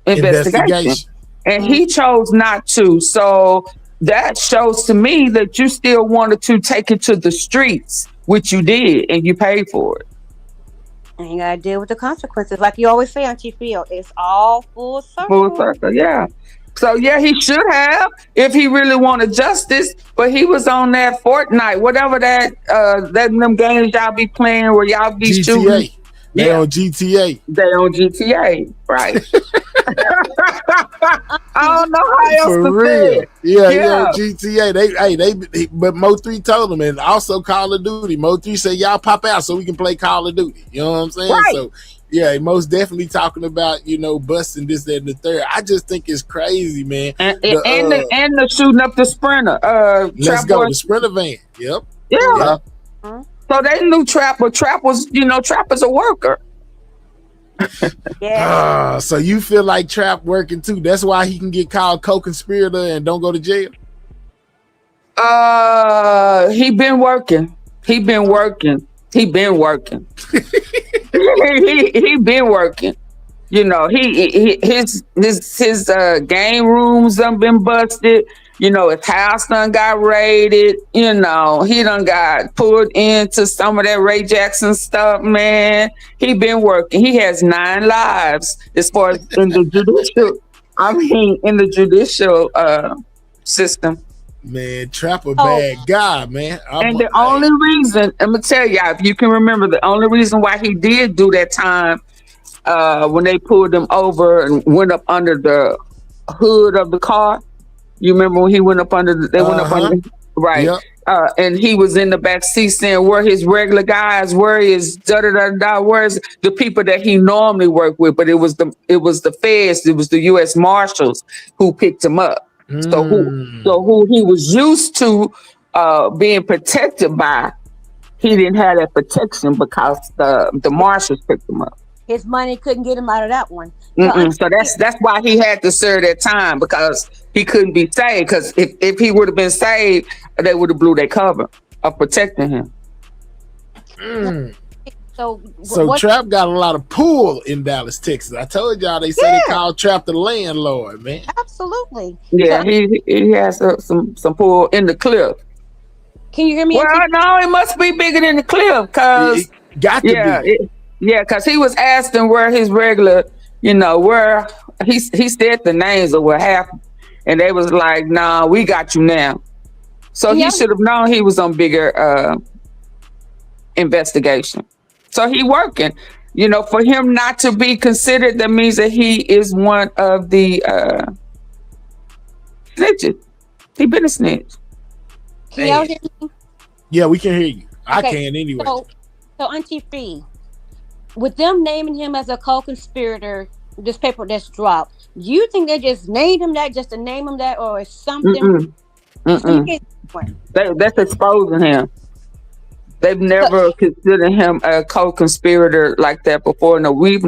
[SPEAKER 14] investigation. And he chose not to. So that shows to me that you still wanted to take it to the streets, which you did, and you paid for it.
[SPEAKER 12] And you gotta deal with the consequences. Like you always say, Auntie Phil, it's all full circle.
[SPEAKER 14] Full circle, yeah. So yeah, he should have if he really wanted justice, but he was on that Fortnite, whatever that them games y'all be playing where y'all be
[SPEAKER 1] GTA.
[SPEAKER 14] shooting.
[SPEAKER 1] They on GTA.
[SPEAKER 14] They on GTA, right. I don't know how else to say it.
[SPEAKER 1] Yeah, GTA. They but Mo3 told them, and also Call of Duty. Mo3 said, y'all pop out so we can play Call of Duty. You know what I'm saying?
[SPEAKER 14] Right.
[SPEAKER 1] So yeah, most definitely talking about, you know, busting this, that, and the third. I just think it's crazy, man.
[SPEAKER 14] And the shooting up the Sprinter.
[SPEAKER 1] Let's go, the Sprinter van. Yep.
[SPEAKER 14] Yeah. So they knew Trap, but Trap was, Trap is a worker.
[SPEAKER 12] Yeah.
[SPEAKER 1] So you feel like Trap working too? That's why he can get called co-conspirator and don't go to jail?
[SPEAKER 14] He been working. He been working. He been working. You know, his game rooms done been busted. You know, his house done got raided. You know, he done got pulled into some of that Ray Jackson stuff, man. He been working. He has 9 lives as far as in the judicial system.
[SPEAKER 1] Man, Trap a bad guy, man.
[SPEAKER 14] The only reason, I'm gonna tell y'all, if you can remember, the only reason why he did do that time when they pulled him over and went up under the hood of the car. You remember when he went up under? Went up under, right? Yep. And he was in the back seat saying, "Where his regular guys? Where is da da da da? Where's the people that he normally worked with?" But it was the feds, it was the U.S. Marshals who picked him up. So who he was used to being protected by he didn't have that protection because the marshals picked him up.
[SPEAKER 12] His money couldn't get him out of that one. So,
[SPEAKER 14] So that's why he had to serve that time, because he couldn't be saved. Because if he would have been saved, they would have blew their cover of protecting him.
[SPEAKER 12] So
[SPEAKER 1] Trap got a lot of pull in Dallas, Texas. I told y'all they say they call Trap the landlord, man.
[SPEAKER 12] Absolutely.
[SPEAKER 14] Yeah, he has some pull in the cliff.
[SPEAKER 12] Can you hear me?
[SPEAKER 14] Well, no, it must be bigger than the cliff, because
[SPEAKER 1] got to be.
[SPEAKER 14] Because he was asking where his regular, where he said the names of what happened, and they was like, "Nah, we got you now." So he should have known he was on bigger investigation. So he working. For him not to be considered, that means that he is one of the snitches. He been a snitch.
[SPEAKER 12] Can y'all hear me?
[SPEAKER 1] Yeah, we can hear you. I
[SPEAKER 12] Okay,
[SPEAKER 1] can anyway.
[SPEAKER 12] So Auntie Fee, with them naming him as a co-conspirator, this paper that's dropped, do you think they just named him that just to name him that, or is something?
[SPEAKER 14] That's exposing him. They've never considered him a co-conspirator like that before. No, we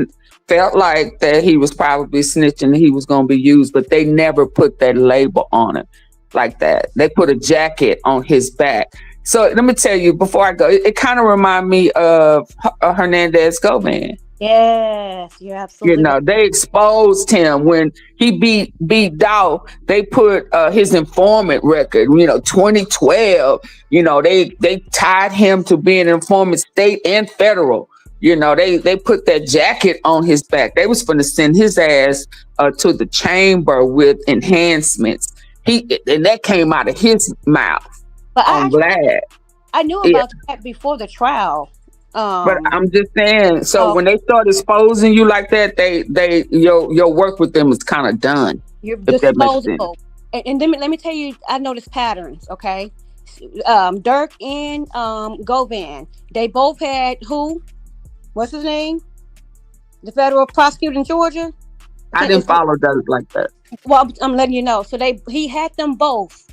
[SPEAKER 14] felt like that he was probably snitching and he was going to be used, but they never put that label on it like that. They put a jacket on his back. So let me tell you, before I go, it kind of reminds me of Hernandez Govan.
[SPEAKER 12] Yes, you're absolutely right.
[SPEAKER 14] They exposed him when he beat Dow. They put his informant record, 2012. They tied him to being an informant, state and federal. They put that jacket on his back. They was going to send his ass to the chamber with enhancements. And that came out of his mouth.
[SPEAKER 12] But
[SPEAKER 14] I'm glad.
[SPEAKER 12] I knew about that before the trial.
[SPEAKER 14] But I'm just saying, so when they start exposing you like that, your work with them is kind of done.
[SPEAKER 12] You're disposable. And then let me tell you, I noticed patterns, okay? Dirk and Govan, they both had who? What's his name? The federal prosecutor in Georgia?
[SPEAKER 14] I didn't follow Dirk like that.
[SPEAKER 12] Well, I'm letting you know. So he had them both.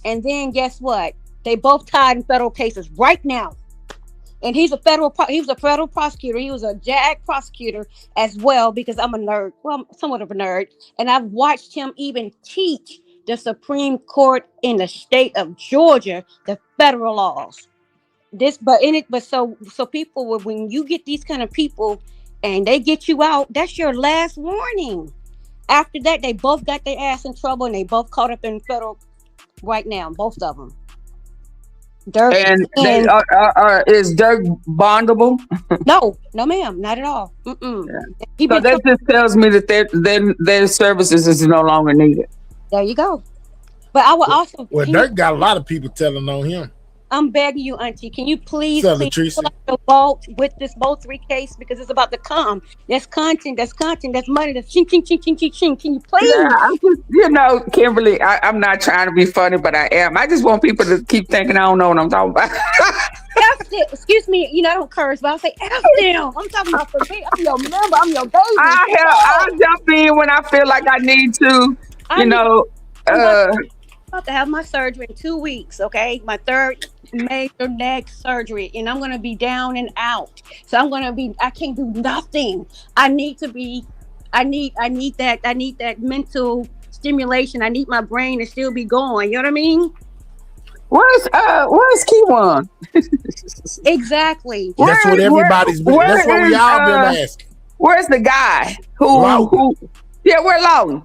[SPEAKER 12] And then guess what? They both tied in federal cases right now. And he was a federal prosecutor. He was a JAG prosecutor as well, because I'm a nerd. Well, I'm somewhat of a nerd. And I've watched him even teach the Supreme Court in the state of Georgia, the federal laws. So people, when you get these kind of people and they get you out, that's your last warning. After that, they both got their ass in trouble and they both caught up in federal right now, both of them. Dirk is Dirk bondable? No, ma'am, not at all.
[SPEAKER 14] So that just tells me that their services is no longer needed.
[SPEAKER 12] There you go. But I would also.
[SPEAKER 1] Well, Dirk got a lot of people telling on him.
[SPEAKER 12] I'm begging you, Auntie, can you please pull out the vault with this Moultrie case, because it's about to come. That's content, that's money, that's ching, ching, ching, ching, ching, ching. Can you please?
[SPEAKER 14] Yeah, I'm just, Kimberly, I'm not trying to be funny, but I am. I just want people to keep thinking I don't know what I'm talking about.
[SPEAKER 12] Excuse me, I don't curse, but I'll say F them. I'm talking about for me. I'm your member, I'm your baby.
[SPEAKER 14] I'll jump in when I feel like I need to, I'm
[SPEAKER 12] about to have my surgery in 2 weeks, okay? My third major neck surgery, and I'm gonna be down and out. So I can't do nothing. I need that mental stimulation. I need my brain to still be going. You know what I mean?
[SPEAKER 14] Where's Keyone?
[SPEAKER 12] Exactly.
[SPEAKER 1] That's what everybody's been. That's what we all been asking.
[SPEAKER 14] Where's the guy who? Yeah, where Logan?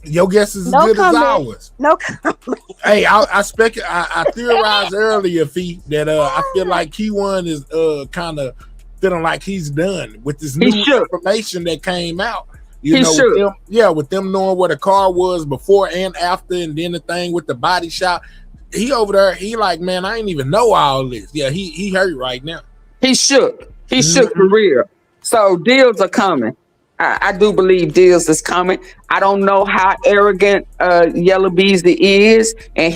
[SPEAKER 1] Your guess is as good as ours.
[SPEAKER 12] No comment.
[SPEAKER 1] Hey, I theorized earlier, Fee, that I feel like Keyone is kind of feeling like he's done with this new information that came out. With them knowing what a car was before and after, and then the thing with the body shop. He over there, he like, man, I ain't even know all this. Yeah, he hurt right now.
[SPEAKER 14] He shook. He shook for real. So deals are coming. I do believe deals is coming. I don't know how arrogant Yellow Beezy is, and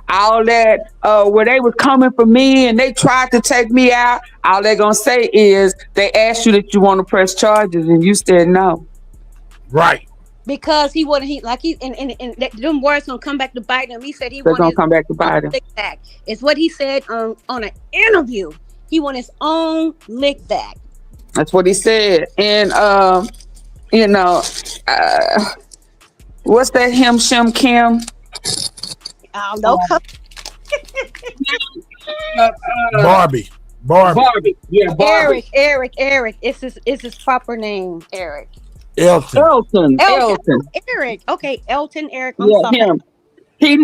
[SPEAKER 14] all that where they was coming for me and they tried to take me out. All they're gonna say is they asked you that you want to press charges and you said no.
[SPEAKER 1] Right.
[SPEAKER 12] because he wanted and them words gonna come back to bite him. He said he
[SPEAKER 14] They're
[SPEAKER 12] wanted
[SPEAKER 14] gonna
[SPEAKER 12] his
[SPEAKER 14] come back to
[SPEAKER 12] own
[SPEAKER 14] bite him.
[SPEAKER 12] lick back. It's what he said on an interview. He wanted his own lick back.
[SPEAKER 14] That's what he said. And you know, what's that him Shem Kim?
[SPEAKER 12] No.
[SPEAKER 1] Barbie.
[SPEAKER 14] Yeah, Barbie.
[SPEAKER 12] Eric. It's his proper name, Eric.
[SPEAKER 1] Elton.
[SPEAKER 12] Eric. Okay, Elton. Eric. I'm
[SPEAKER 14] Yeah,
[SPEAKER 12] sorry.
[SPEAKER 14] him. He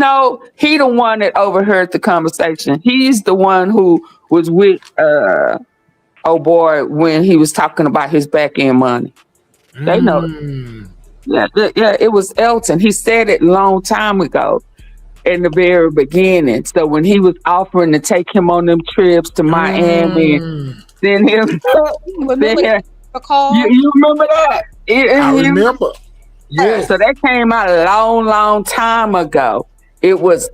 [SPEAKER 14] the one that overheard the conversation. He's the one who was with oh boy when he was talking about his back end money. They know. Yeah, it was Elton. He said it a long time ago in the very beginning. So when he was offering to take him on them trips to Miami, then him you remember that?
[SPEAKER 1] I remember. Yeah.
[SPEAKER 14] So that came out a long time ago. It was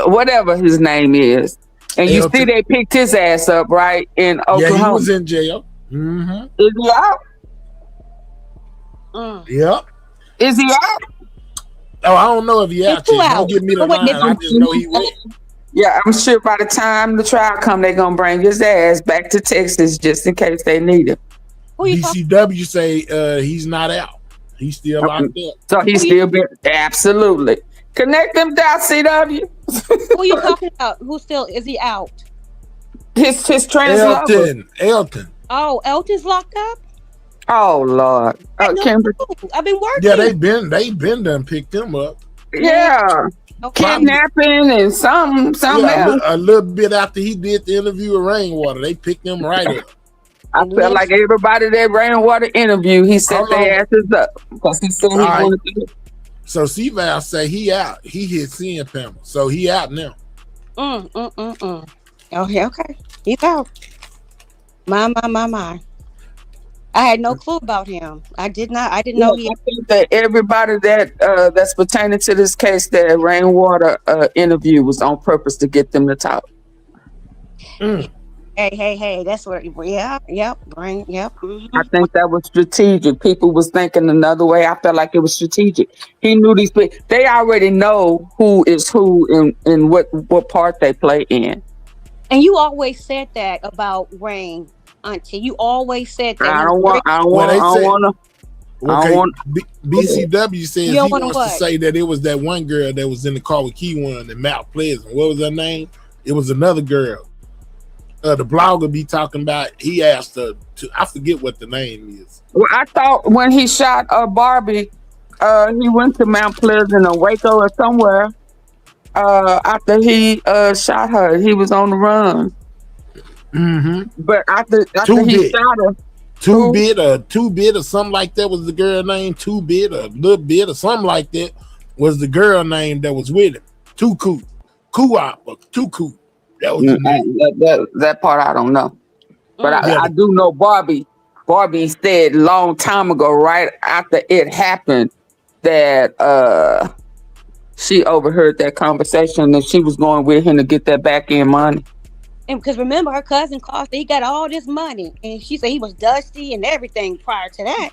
[SPEAKER 14] whatever his name is. And you see they picked his ass up, right? In Oklahoma.
[SPEAKER 1] Yeah, he was in jail. Mm-hmm.
[SPEAKER 14] Is he out?
[SPEAKER 1] Yep.
[SPEAKER 14] Is he out?
[SPEAKER 1] Oh, I don't know if he out. Don't give me the line. I just know he went.
[SPEAKER 14] Yeah, I'm sure by the time the trial come, they're gonna bring his ass back to Texas just in case they need him.
[SPEAKER 1] DCW say he's not out. He's still locked up.
[SPEAKER 14] So he's still been absolutely. Connect them dots, CW.
[SPEAKER 12] Who are you talking about? Who still is he out?
[SPEAKER 14] His trans
[SPEAKER 1] Elton.
[SPEAKER 12] Oh, Elton's locked up?
[SPEAKER 14] Oh Lord.
[SPEAKER 12] I've been working.
[SPEAKER 1] Yeah, they been done picked him up.
[SPEAKER 14] Yeah. Kidnapping and something else.
[SPEAKER 1] A little bit after he did the interview with Rainwater, they picked him right up.
[SPEAKER 14] I felt like everybody that Rainwater interview, he set their asses up because he said he wanted to.
[SPEAKER 1] So C-Val say he out. He hit CN panel, so he out now.
[SPEAKER 12] Okay, he's out. My. I had no clue about him. I didn't know he.
[SPEAKER 14] I think that everybody that that's pertaining to this case, that Rainwater interview was on purpose to get them to talk.
[SPEAKER 12] Hey, that's what. Yep.
[SPEAKER 14] I think that was strategic. People was thinking another way. I felt like it was strategic. He knew these people. They already know who is who and what part they play in.
[SPEAKER 12] And you always said that about Rain, Auntie. You always said that.
[SPEAKER 14] I don't want
[SPEAKER 1] BCW says he wants to say that it was that one girl that was in the car with Key1 and Mount Pleasant. What was her name? It was another girl. The blogger be talking about. He asked her to. I forget what the name is.
[SPEAKER 14] Well, I thought when he shot Barbie, he went to Mount Pleasant or Waco or somewhere. After he shot her, he was on the run.
[SPEAKER 1] Mm-hmm.
[SPEAKER 14] But after he shot her,
[SPEAKER 1] Two bit or something like that was the girl name. 2 bit or little bit or something like that was the girl name that was with him. Tuku, Tuku. That was the name.
[SPEAKER 14] That part I don't know, but I do know Barbie. Barbie said a long time ago, right after it happened, that she overheard that conversation and she was going with him to get that back end money.
[SPEAKER 12] And because remember, her cousin called, he got all this money, and she said he was dusty and everything prior to that.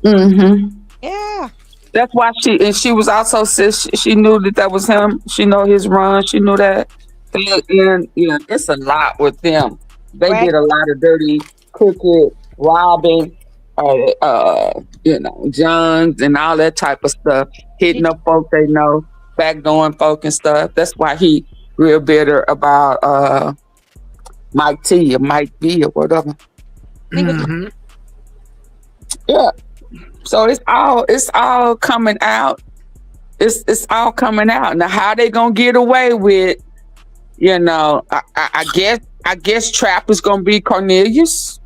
[SPEAKER 14] Mm-hmm.
[SPEAKER 12] Yeah.
[SPEAKER 14] That's why she was also she knew that was him. She know his run. She knew that. And it's a lot with them. They did a lot of dirty crooked robbing, Johns and all that type of stuff, hitting up folk they know, backdooring folk and stuff. That's why he real bitter about Mike T or Mike B or whatever.
[SPEAKER 1] Mm-hmm.
[SPEAKER 14] Yeah. So it's all coming out. It's all coming out. Now how they gonna get away with, I guess Trap is gonna be Cornelius.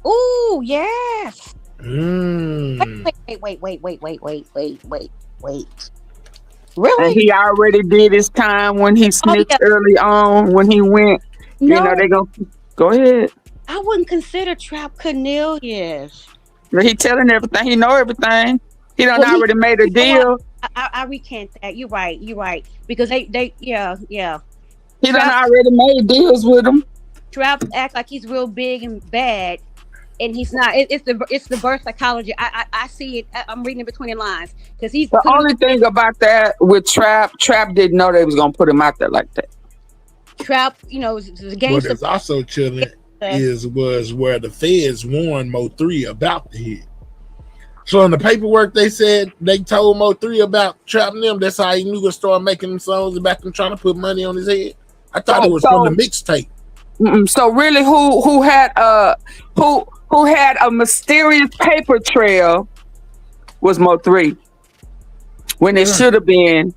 [SPEAKER 12] Ooh, yes.
[SPEAKER 1] Mm.
[SPEAKER 12] Wait. Really?
[SPEAKER 14] And he already did his time when he snitched early on when he went.
[SPEAKER 12] No.
[SPEAKER 14] They gonna go ahead.
[SPEAKER 12] I wouldn't consider Trap Cornelius.
[SPEAKER 14] He telling everything. He know everything. He done already made a deal.
[SPEAKER 12] I recant that. You're right. Because they yeah.
[SPEAKER 14] He done already made deals with him.
[SPEAKER 12] Trap act like he's real big and bad. and he's not. It's the birth psychology. I see it. I'm reading it between the lines because he's
[SPEAKER 14] The only thing about that with Trap didn't know they was gonna put him out there like that.
[SPEAKER 12] Trap, you know, the game.
[SPEAKER 1] What is also chilling was where the feds warned Mo3 about the hit. So in the paperwork, they said they told Mo3 about trapping them. That's how he knew to start making them songs about them trying to put money on his head. I thought it was from the mixtape.
[SPEAKER 14] So really, who had a mysterious paper trail was Mo3 when it should have been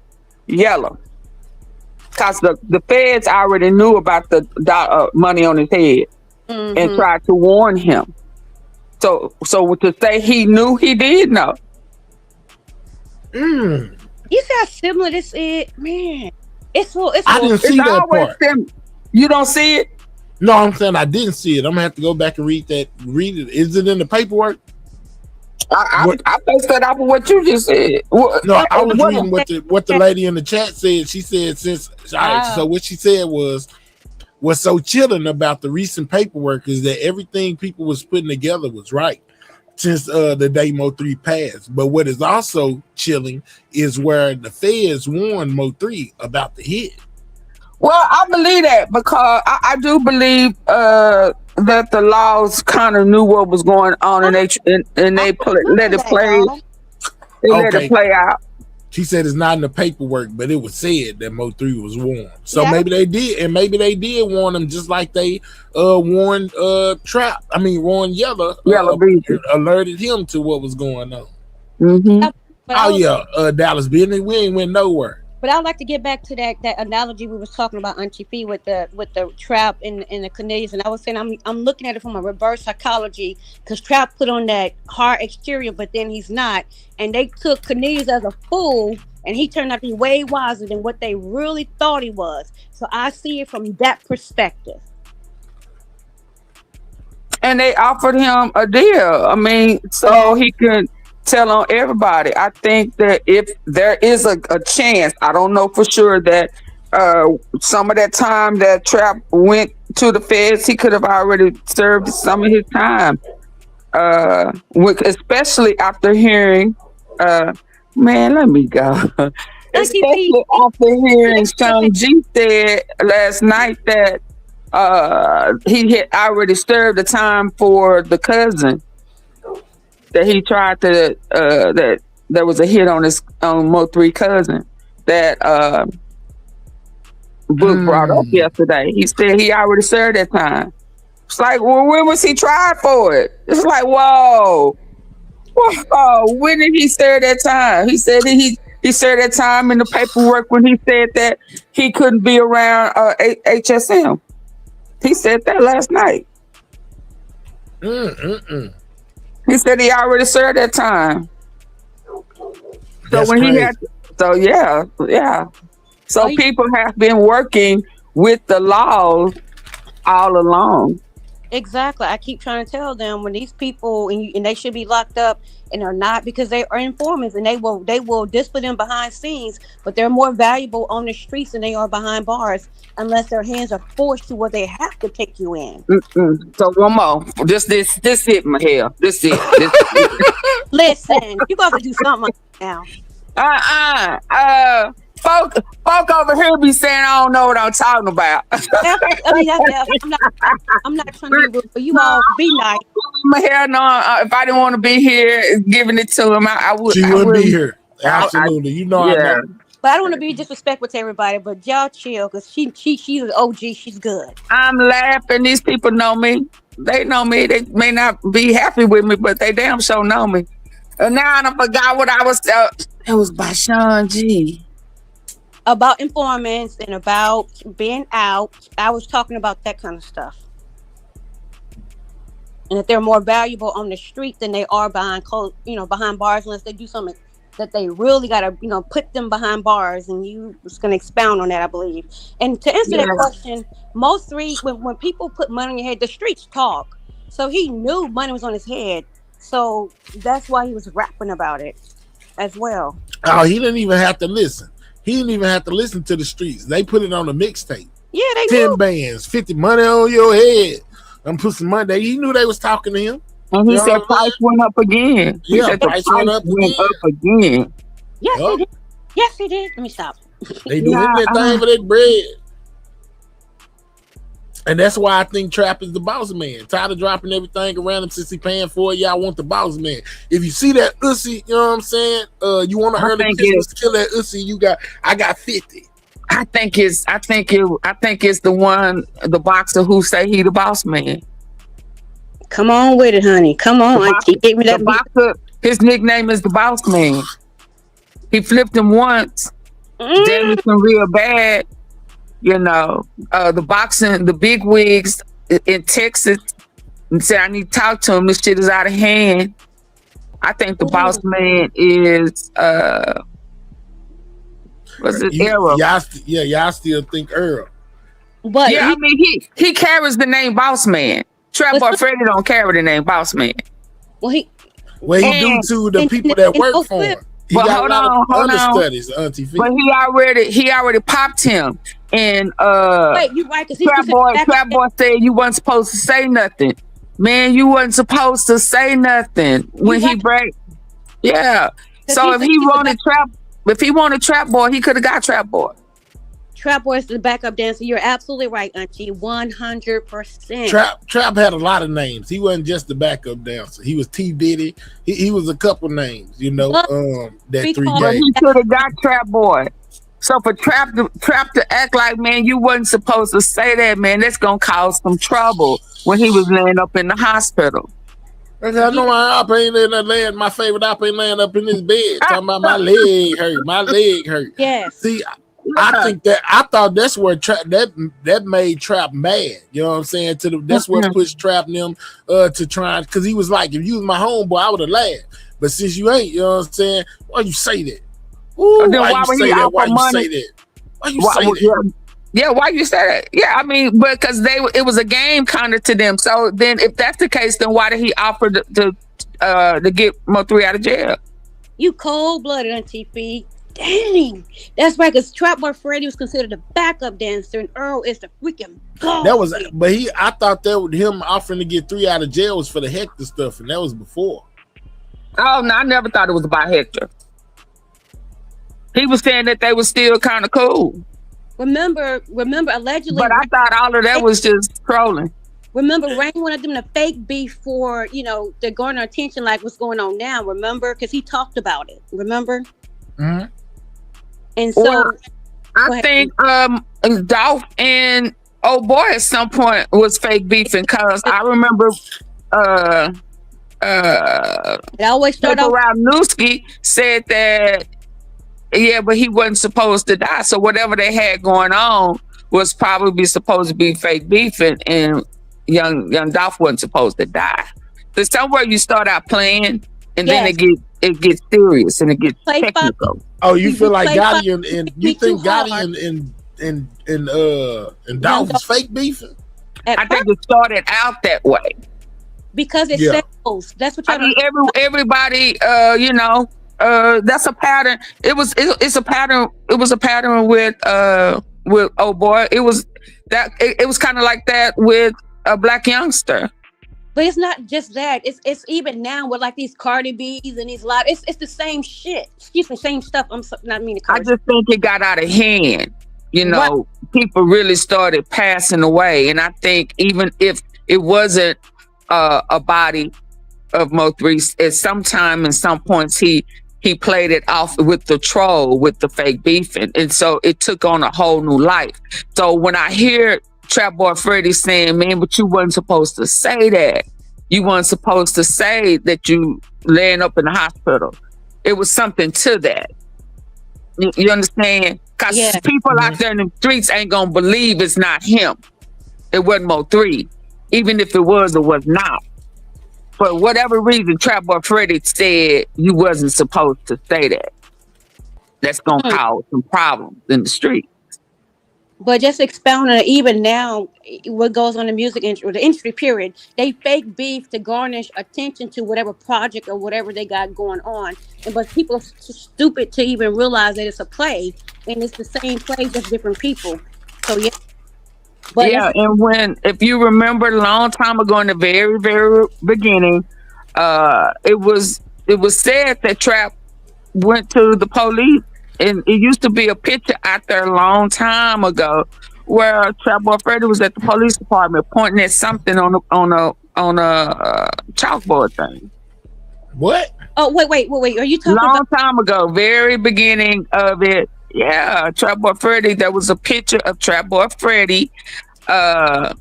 [SPEAKER 14] Yellow, because the feds already knew about the money on his head and tried to warn him. So to say he knew, he did know.
[SPEAKER 12] You see how similar this is, man.
[SPEAKER 1] I didn't see that part.
[SPEAKER 14] You don't see it?
[SPEAKER 1] No, I'm saying I didn't see it. I'm gonna have to go back and read it. Is it in the paperwork?
[SPEAKER 14] I based that off of what you just said.
[SPEAKER 1] No, I was reading what the lady in the chat said. She said so what she said was what's so chilling about the recent paperwork is that everything people was putting together was right since the day Mo3 passed. But what is also chilling is where the feds warned Mo3 about the hit.
[SPEAKER 14] Well, I believe that because I do believe that the laws kind of knew what was going on and they let it play. They let it play out.
[SPEAKER 1] She said it's not in the paperwork, but it was said that Mo3 was warned. So maybe they did, and maybe they did warn him just like they warned Trap. I mean, warned Yellow alerted him to what was going on. Dallas business. We ain't went nowhere.
[SPEAKER 12] But I'd like to get back to that analogy we was talking about, Auntie Fee, with the Trap and the Canadians. And I was saying I'm looking at it from a reverse psychology because Trap put on that hard exterior, but then he's not. And they took Canadians as a fool, and he turned out to be way wiser than what they really thought he was. So I see it from that perspective.
[SPEAKER 14] And they offered him a deal. I mean, so he could tell on everybody. I think that if there is a chance, I don't know for sure, that some of that time that Trap went to the feds, he could have already served some of his time. Especially after hearing, man, let me go. Especially after hearing Sean G said last night that he had already served the time for the cousin. That he tried to that there was a hit on his Mo3 cousin that Book brought up yesterday. He said he already served that time. It's like, well, when was he tried for it? It's like, whoa, when did he serve that time? He said he served that time in the paperwork when he said that he couldn't be around HSM. He said that last night. He said he already served that time.
[SPEAKER 1] That's crazy.
[SPEAKER 14] So people have been working with the laws all along.
[SPEAKER 12] Exactly. I keep trying to tell them when these people and they should be locked up and are not, because they are informants and they will discipline them behind scenes, but they're more valuable on the streets than they are behind bars unless their hands are forced to where they have to take you in.
[SPEAKER 14] So one more. This it, Mahel. This it.
[SPEAKER 12] Listen, you got to do something now.
[SPEAKER 14] Folk over here be saying I don't know what I'm talking about.
[SPEAKER 12] I'm not trying to be rude, but you all be nice.
[SPEAKER 14] Mahel, no, if I didn't want to be here giving it to him, I would.
[SPEAKER 1] She wouldn't be here. Absolutely. I know.
[SPEAKER 12] But I don't want to be disrespectful to everybody, but y'all chill, because she's an OG. She's good.
[SPEAKER 14] I'm laughing. These people know me. They know me. They may not be happy with me, but they damn sure know me. And now I forgot what I was. It was by Sean G.
[SPEAKER 12] About informants and about being out. I was talking about that kind of stuff. And that they're more valuable on the street than they are behind bars, unless they do something that they really got to, put them behind bars. And you was going to expound on that, I believe. And to answer that question, when people put money on your head, the streets talk. So he knew money was on his head. So that's why he was rapping about it as well.
[SPEAKER 1] Oh, he didn't even have to listen. He didn't even have to listen to the streets. They put it on the mixtape.
[SPEAKER 12] Yeah, they
[SPEAKER 1] 10 bands, 50 money on your head. I'm put some money. He knew they was talking to him.
[SPEAKER 14] And he
[SPEAKER 1] You know
[SPEAKER 14] said
[SPEAKER 1] what I'm
[SPEAKER 14] price went up again. He
[SPEAKER 1] Yeah,
[SPEAKER 14] said the
[SPEAKER 1] price
[SPEAKER 14] price
[SPEAKER 1] went up
[SPEAKER 14] went
[SPEAKER 1] again.
[SPEAKER 14] up again.
[SPEAKER 12] Yes,
[SPEAKER 1] Yup.
[SPEAKER 12] he did. Yes, he did. Let me stop.
[SPEAKER 1] They do
[SPEAKER 14] Yeah,
[SPEAKER 1] anything for that bread. And that's why I think Trap is the boss man. Tired of dropping everything around him since he paying for it. Y'all want the boss man. If you see that ussy, you know what I'm saying? You want to
[SPEAKER 14] I
[SPEAKER 1] earn a
[SPEAKER 14] think
[SPEAKER 1] Christmas kill that ussy, I got 50.
[SPEAKER 14] I think it's the one, the boxer who say he the boss man.
[SPEAKER 12] Come on with it, honey. Come on, auntie. Give me
[SPEAKER 14] The
[SPEAKER 12] that.
[SPEAKER 14] boxer, his nickname is the boss man. He flipped him once, damaged him real bad. You know, the boxing, the big wigs in Texas said, I need to talk to him. This shit is out of hand. I think the boss man is was it Earl?
[SPEAKER 1] Y'all still think Earl.
[SPEAKER 12] But
[SPEAKER 14] yeah, I mean he carries the name boss man. Trapboy Freddy don't carry the name boss man.
[SPEAKER 12] Well, he
[SPEAKER 1] do to the people that work for him. He
[SPEAKER 14] But
[SPEAKER 1] got
[SPEAKER 14] hold
[SPEAKER 1] a lot
[SPEAKER 14] on,
[SPEAKER 1] of
[SPEAKER 14] hold on.
[SPEAKER 1] understudies, Auntie Fee.
[SPEAKER 14] But he already popped him. And
[SPEAKER 12] wait, you right? Because
[SPEAKER 14] Trapboy said you wasn't supposed to say nothing. Man, you wasn't supposed to say nothing when he break. Yeah. So if he wanted Trapboy, he could have got Trapboy.
[SPEAKER 12] Trapboy is the backup dancer. You're absolutely right, Auntie. 100%.
[SPEAKER 1] Trap had a lot of names. He wasn't just the backup dancer. He was T Diddy. He was a couple names, you know. That 3
[SPEAKER 14] But he could have got Trapboy. So for Trap to act like, man, you wasn't supposed to say that, man, that's gonna cause some trouble when he was laying up in the hospital.
[SPEAKER 1] I know my op ain't in that laying. My favorite op ain't laying up in his bed. Talking about my leg hurt. My leg hurt.
[SPEAKER 12] Yes.
[SPEAKER 1] See, I think I thought that's where that made Trap mad. You know what I'm saying? That's what pushed Trap and them to try, because he was like, if you was my homeboy, I would have laughed. But since you ain't, you know what I'm saying? Why you say that? Ooh, why you say that? Why you say that? Why you say that?
[SPEAKER 14] Yeah, why you say that? Yeah, I mean, because it was a game kind of to them. So then, if that's the case, then why did he offer to get Mo3 out of jail?
[SPEAKER 12] You cold-blooded, Auntie Fee. Dang, that's right. Because Trapboy Freddy was considered a backup dancer, and Earl is the freaking boss.
[SPEAKER 1] That was, but I thought that with him offering to get 3 out of jail was for the Hector stuff, and that was before.
[SPEAKER 14] Oh no, I never thought it was about Hector. He was saying that they were still kind of cool.
[SPEAKER 12] Remember, allegedly.
[SPEAKER 14] But I thought all of that was just trolling.
[SPEAKER 12] Remember, Rain wanted them to fake beef for, to garner attention, like what's going on now. Remember, because he talked about it. Remember.
[SPEAKER 1] Mm-hmm.
[SPEAKER 12] And so,
[SPEAKER 14] I think Dolph and old boy at some point was fake beefing, because I remember
[SPEAKER 12] it always started
[SPEAKER 14] off. Newski said that. Yeah, but he wasn't supposed to die. So whatever they had going on was probably supposed to be fake beefing, and young Dolph wasn't supposed to die. So somewhere you start out playing, and then it gets serious and it gets technical.
[SPEAKER 1] Oh, you feel like Gotti and you think Gotti and Dolph was fake beefing?
[SPEAKER 14] I think it started out that way
[SPEAKER 12] because it sells. That's what
[SPEAKER 14] I mean. Everybody, that's a pattern. It's a pattern. It was a pattern with old boy. It was kind of like that with a Black Youngster.
[SPEAKER 12] But it's not just that. It's even now with like these Cardi B's and these live. It's the same shit. Excuse me, same stuff. Not meaning to curse.
[SPEAKER 14] I just think it got out of hand. People really started passing away, and I think even if it wasn't a body of Mo3, at some time and some points he played it off with the troll, with the fake beefing. And so it took on a whole new life. So when I hear Trapboy Freddy saying, man, but you wasn't supposed to say that. You weren't supposed to say that you laying up in the hospital. It was something to that. You understand? Because people out there in the streets ain't going to believe it's not him. It wasn't Mo3. Even if it was or was not. For whatever reason, Trapboy Freddy said you wasn't supposed to say that. That's gonna cause some problems in the street.
[SPEAKER 12] But just expounding on even now, what goes on in the music industry, or the industry period, they fake beef to garnish attention to whatever project or whatever they got going on. But people are stupid to even realize that it's a play, and it's the same play, just different people. So But
[SPEAKER 14] and if you remember a long time ago in the very, very beginning, It was said that Trap went to the police, and it used to be a picture out there a long time ago where Trapboy Freddy was at the police department pointing at something on a chalkboard thing.
[SPEAKER 1] What?
[SPEAKER 12] Oh, wait. Are you talking
[SPEAKER 14] Long
[SPEAKER 12] about?
[SPEAKER 14] time ago, very beginning of it. Yeah, Trapboy Freddy. There was a picture of Trapboy Freddy at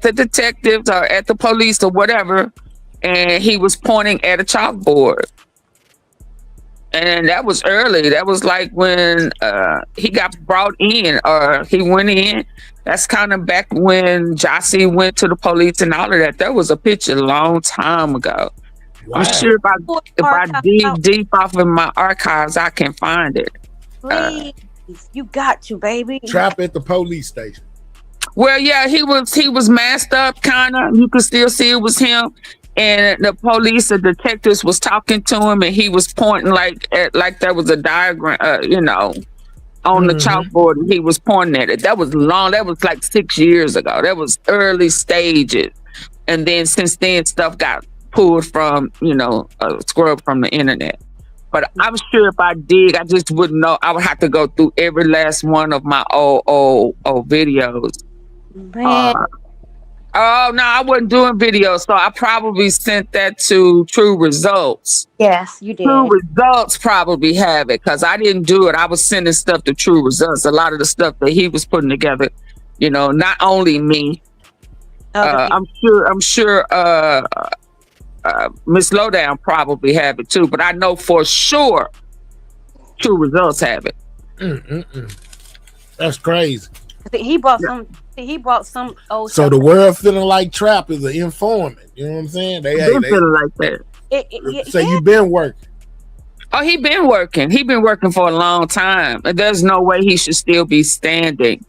[SPEAKER 14] the detectives or at the police or whatever, and he was pointing at a chalkboard. And that was early. That was like when he got brought in or he went in. That's kind of back when Jossie went to the police and all of that. There was a picture a long time ago.
[SPEAKER 1] Wow.
[SPEAKER 14] I'm sure if I dig deep off in my archives, I can find it.
[SPEAKER 12] Please, you got to, baby.
[SPEAKER 1] Trap at the police station.
[SPEAKER 14] Well, yeah, he was masked up, kind of. You could still see it was him. And the police, the detectives was talking to him, and he was pointing like there was a diagram, on the chalkboard, and he was pointing at it. That was long. That was like 6 years ago. That was early stages. And then since then, stuff got pulled from, scrubbed from the internet. But I'm sure if I dig, I just wouldn't know. I would have to go through every last one of my old videos.
[SPEAKER 12] Man.
[SPEAKER 14] Oh no, I wasn't doing videos, so I probably sent that to True Results.
[SPEAKER 12] Yes, you did.
[SPEAKER 14] True Results probably have it because I didn't do it. I was sending stuff to True Results. A lot of the stuff that he was putting together, not only me.
[SPEAKER 12] Okay.
[SPEAKER 14] I'm sure. Miss Lowdown probably have it too, but I know for sure True Results have it.
[SPEAKER 1] That's crazy.
[SPEAKER 12] He brought some old.
[SPEAKER 1] So the world feeling like Trap is an informant. You know what I'm saying? They
[SPEAKER 14] feeling like that.
[SPEAKER 1] So you been working.
[SPEAKER 14] Oh, he been working. He been working for a long time. And there's no way he should still be standing.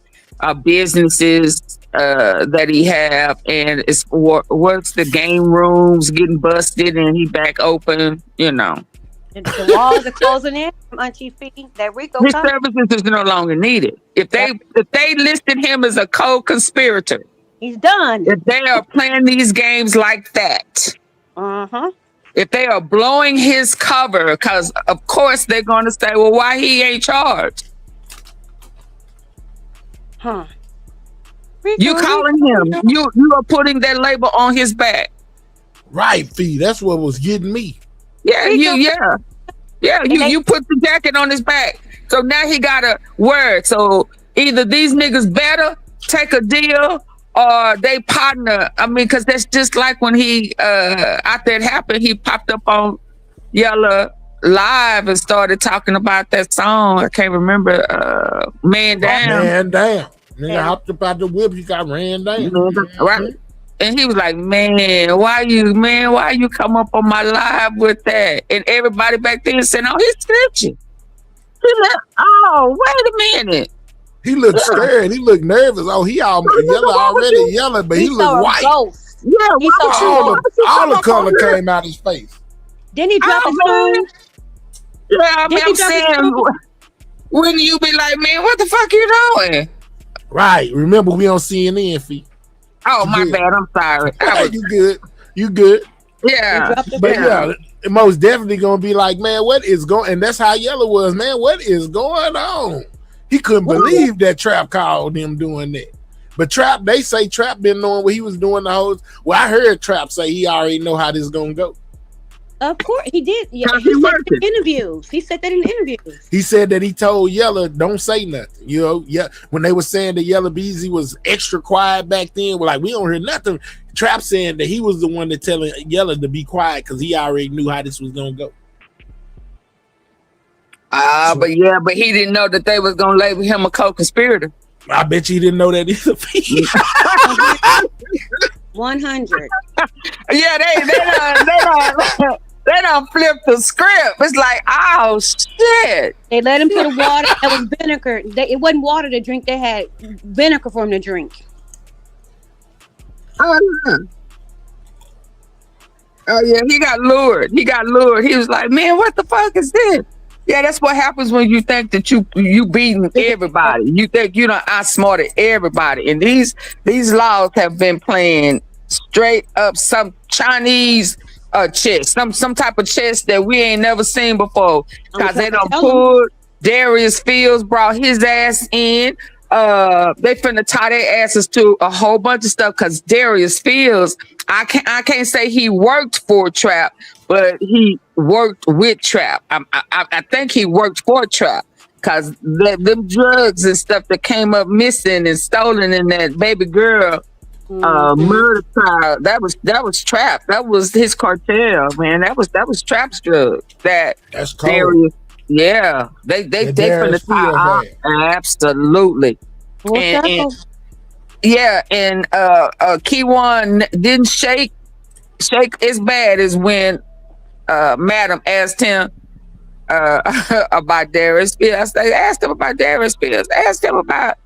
[SPEAKER 14] Businesses that he have, and it's works the game rooms getting busted, and he back open.
[SPEAKER 12] The walls are closing in from Auntie Fee. That Rico.
[SPEAKER 14] His services is no longer needed. If they listed him as a co-conspirator,
[SPEAKER 12] he's done.
[SPEAKER 14] If they are playing these games like that, if they are blowing his cover, because of course they're going to say, "Well, why he ain't charged?" You calling him? You are putting that label on his back,
[SPEAKER 1] right? Fee. That's what was getting me.
[SPEAKER 14] Yeah, you put the jacket on his back. So now he got a word. So either these niggas better take a deal or they partner. I mean, because that's just like when he, after it happened, he popped up on Yella Live and started talking about that song. I can't remember, Man Down.
[SPEAKER 1] Man Down. Nigga hopped up out the whip, he got ran down.
[SPEAKER 14] Right. And he was like, man, why you come up on my live with that? And everybody back then said, oh, he's snitching. He like, oh, wait a minute.
[SPEAKER 1] He looked scared. He looked nervous. Oh, he already yelling, but he looked white.
[SPEAKER 12] Ghost.
[SPEAKER 14] Yeah,
[SPEAKER 1] all the color came out his face.
[SPEAKER 12] Then he dropped his phone.
[SPEAKER 14] Yeah, I mean, I'm saying, when you be like, man, what the fuck you doing?
[SPEAKER 1] Right. Remember, we on CNN, Fee.
[SPEAKER 14] Oh, my bad. I'm sorry.
[SPEAKER 1] You good.
[SPEAKER 14] Yeah.
[SPEAKER 1] But yeah, most definitely gonna be like, man, what is going? And that's how Yellow was, man. What is going on? He couldn't believe that Trap called him doing that. But Trap, they say Trap been knowing what he was doing the whole. Well, I heard Trap say he already know how this gonna go.
[SPEAKER 12] Of course, he did. Yeah, he said that in interviews. He said that in interviews.
[SPEAKER 1] He said that he told Yella, don't say nothing. When they were saying that Yella Beezy was extra quiet back then, we're like, we don't hear nothing. Trap saying that he was the one that telling Yella to be quiet because he already knew how this was gonna go.
[SPEAKER 14] But he didn't know that they was gonna label him a co-conspirator.
[SPEAKER 1] I bet you didn't know that either.
[SPEAKER 12] 100.
[SPEAKER 14] Yeah, they don't flip the script. It's like, oh shit.
[SPEAKER 12] They let him put water that was vinegar. It wasn't water to drink. They had vinegar for him to drink.
[SPEAKER 14] Oh yeah, he got lured. He was like, man, what the fuck is this? Yeah, that's what happens when you think that you beating everybody. You think you done outsmarted everybody. And these laws have been playing straight up some Chinese chest, some type of chest that we ain't never seen before. Cause they done pulled Darius Fields, brought his ass in. They finna tie their asses to a whole bunch of stuff. Cause Darius Fields, I can't say he worked for Trap, but he worked with Trap. I think he worked for Trap. Cause them drugs and stuff that came up missing and stolen in that baby girl murder trial, that was Trap. That was his cartel, man. That was Trap's drug. That's
[SPEAKER 1] cold.
[SPEAKER 14] Darius, yeah, they finna tie out. Absolutely. And yeah, and Keywan didn't shake as bad as when Madam asked him about Darius Fields. I asked him about Darius Fields. Asked him about,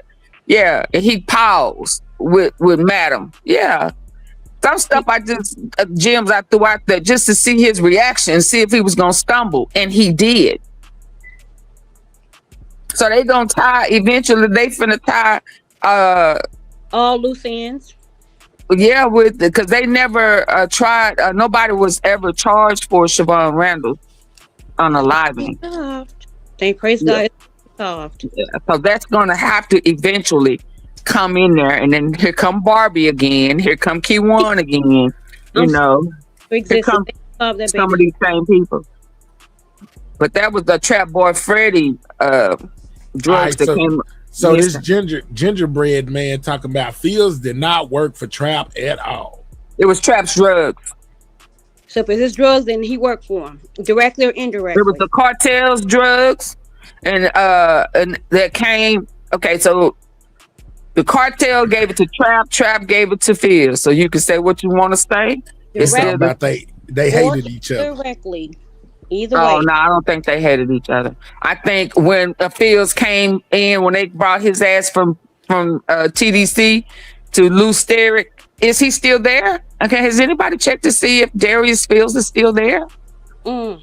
[SPEAKER 14] and he paused with Madam. Yeah. Some stuff I just gems I threw out there just to see his reaction, see if he was gonna stumble, and he did. So they gonna tie eventually. They finna tie
[SPEAKER 12] all loose ends.
[SPEAKER 14] Yeah, because they never tried. Nobody was ever charged for Siobhan Randall on a live.
[SPEAKER 12] Thank praise God. It's solved.
[SPEAKER 14] Yeah, so that's gonna have to eventually come in there, and then here come Barbie again. Here come Keywan again. You know, here come some of these same people. But that was the Trapboy Freddy drugs that came.
[SPEAKER 1] So this gingerbread man talking about Fields did not work for Trap at all.
[SPEAKER 14] It was Trap's drugs.
[SPEAKER 12] So if it's his drugs, then he worked for him, directly or indirectly.
[SPEAKER 14] It was the cartel's drugs, and that came. Okay, so the cartel gave it to Trap. Trap gave it to Fields. So you can say what you want to say.
[SPEAKER 1] It's not about they hated each other
[SPEAKER 12] directly. Either way.
[SPEAKER 14] Oh no, I don't think they hated each other. I think when Fields came in, when they brought his ass from TDC to Lou Sterrick, is he still there? Okay, has anybody checked to see if Darius Fields is still there?
[SPEAKER 1] I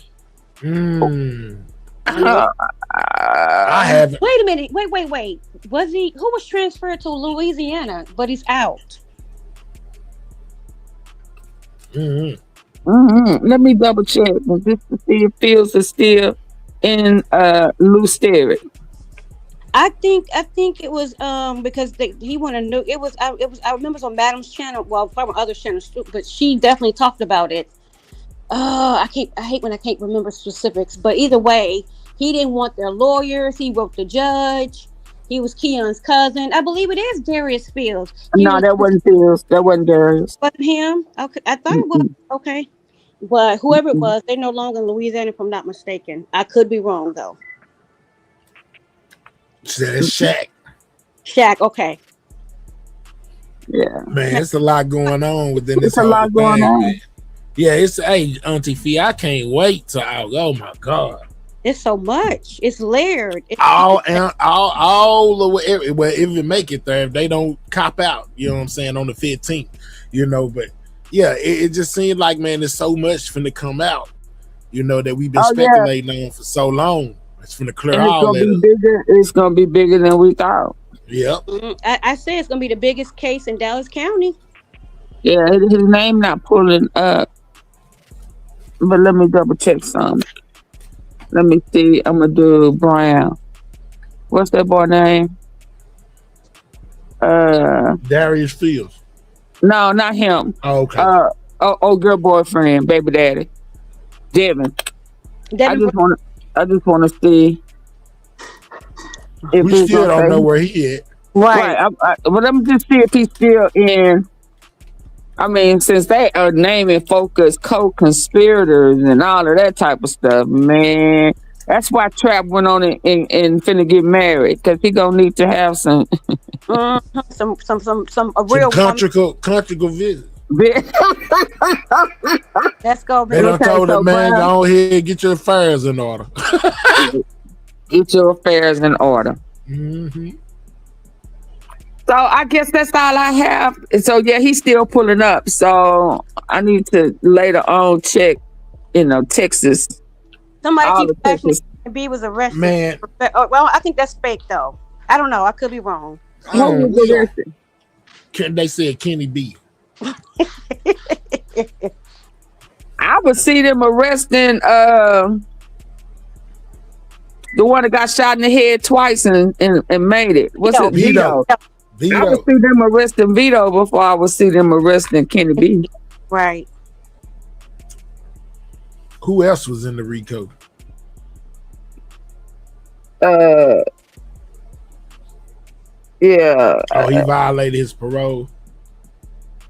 [SPEAKER 1] haven't.
[SPEAKER 12] Wait a minute. Wait. Was he? Who was transferred to Louisiana, but he's out?
[SPEAKER 14] Let me double check just to see if Fields is still in Lou Sterrick.
[SPEAKER 12] I think it was because he wanted to know. It was I remember it was on Madam's channel. Well, from other channels too, but she definitely talked about it. I hate when I can't remember specifics. But either way, he didn't want their lawyers. He wrote the judge. He was Keon's cousin. I believe it is Darius Fields.
[SPEAKER 14] That wasn't Fields. That wasn't Darius.
[SPEAKER 12] Wasn't him? Okay, I thought it was. Okay, but whoever it was, they're no longer in Louisiana, if I'm not mistaken. I could be wrong though.
[SPEAKER 1] It's Shaq.
[SPEAKER 12] Shaq. Okay.
[SPEAKER 14] Yeah,
[SPEAKER 1] man, it's a lot going on within this.
[SPEAKER 14] It's a lot going on.
[SPEAKER 1] Man. Yeah, it's Auntie Fee. I can't wait to. Oh my God.
[SPEAKER 12] It's so much. It's layered. It's
[SPEAKER 1] all the way. Well, if it make it there, if they don't cop out, you know what I'm saying, on the 15th, you know. But yeah, it just seemed like, man, there's so much finna come out, you know, that we've been speculating on for so long. It's finna clear all that.
[SPEAKER 14] It's gonna be bigger than we thought.
[SPEAKER 1] Yep.
[SPEAKER 12] I say it's gonna be the biggest case in Dallas County.
[SPEAKER 14] Yeah, his name not pulling up, but let me double check some. Let me see. I'm gonna do Brown. What's that boy name?
[SPEAKER 1] Darius Fields.
[SPEAKER 14] No, not him.
[SPEAKER 1] Oh, okay.
[SPEAKER 14] Old girl boyfriend, baby daddy, Devin. I just want to see. If
[SPEAKER 1] we still don't know where he at.
[SPEAKER 14] Right. But let me just see if he's still in. I mean, since they are naming folk as co-conspirators and all of that type of stuff, man, that's why Trap went on and finna get married, because he gonna need to have some
[SPEAKER 12] a real
[SPEAKER 1] conjugal visit.
[SPEAKER 12] Let's go,
[SPEAKER 1] man. They done told him, man, go ahead and get your affairs in order.
[SPEAKER 14] Get your affairs in order. So I guess that's all I have. So yeah, he's still pulling up. So I need to later on check, Texas.
[SPEAKER 12] Somebody keeps asking if B was arrested.
[SPEAKER 1] Man.
[SPEAKER 12] Well, I think that's fake though. I don't know. I could be wrong.
[SPEAKER 14] Who was arrested?
[SPEAKER 1] They said Kenny B.
[SPEAKER 14] I would see them arresting the one that got shot in the head twice and made it. What's it? Vito. I would see them arresting Vito before I would see them arresting Kenny B.
[SPEAKER 13] Right.
[SPEAKER 1] Who else was in the RICO?
[SPEAKER 14] Yeah.
[SPEAKER 1] Oh, he violated his parole.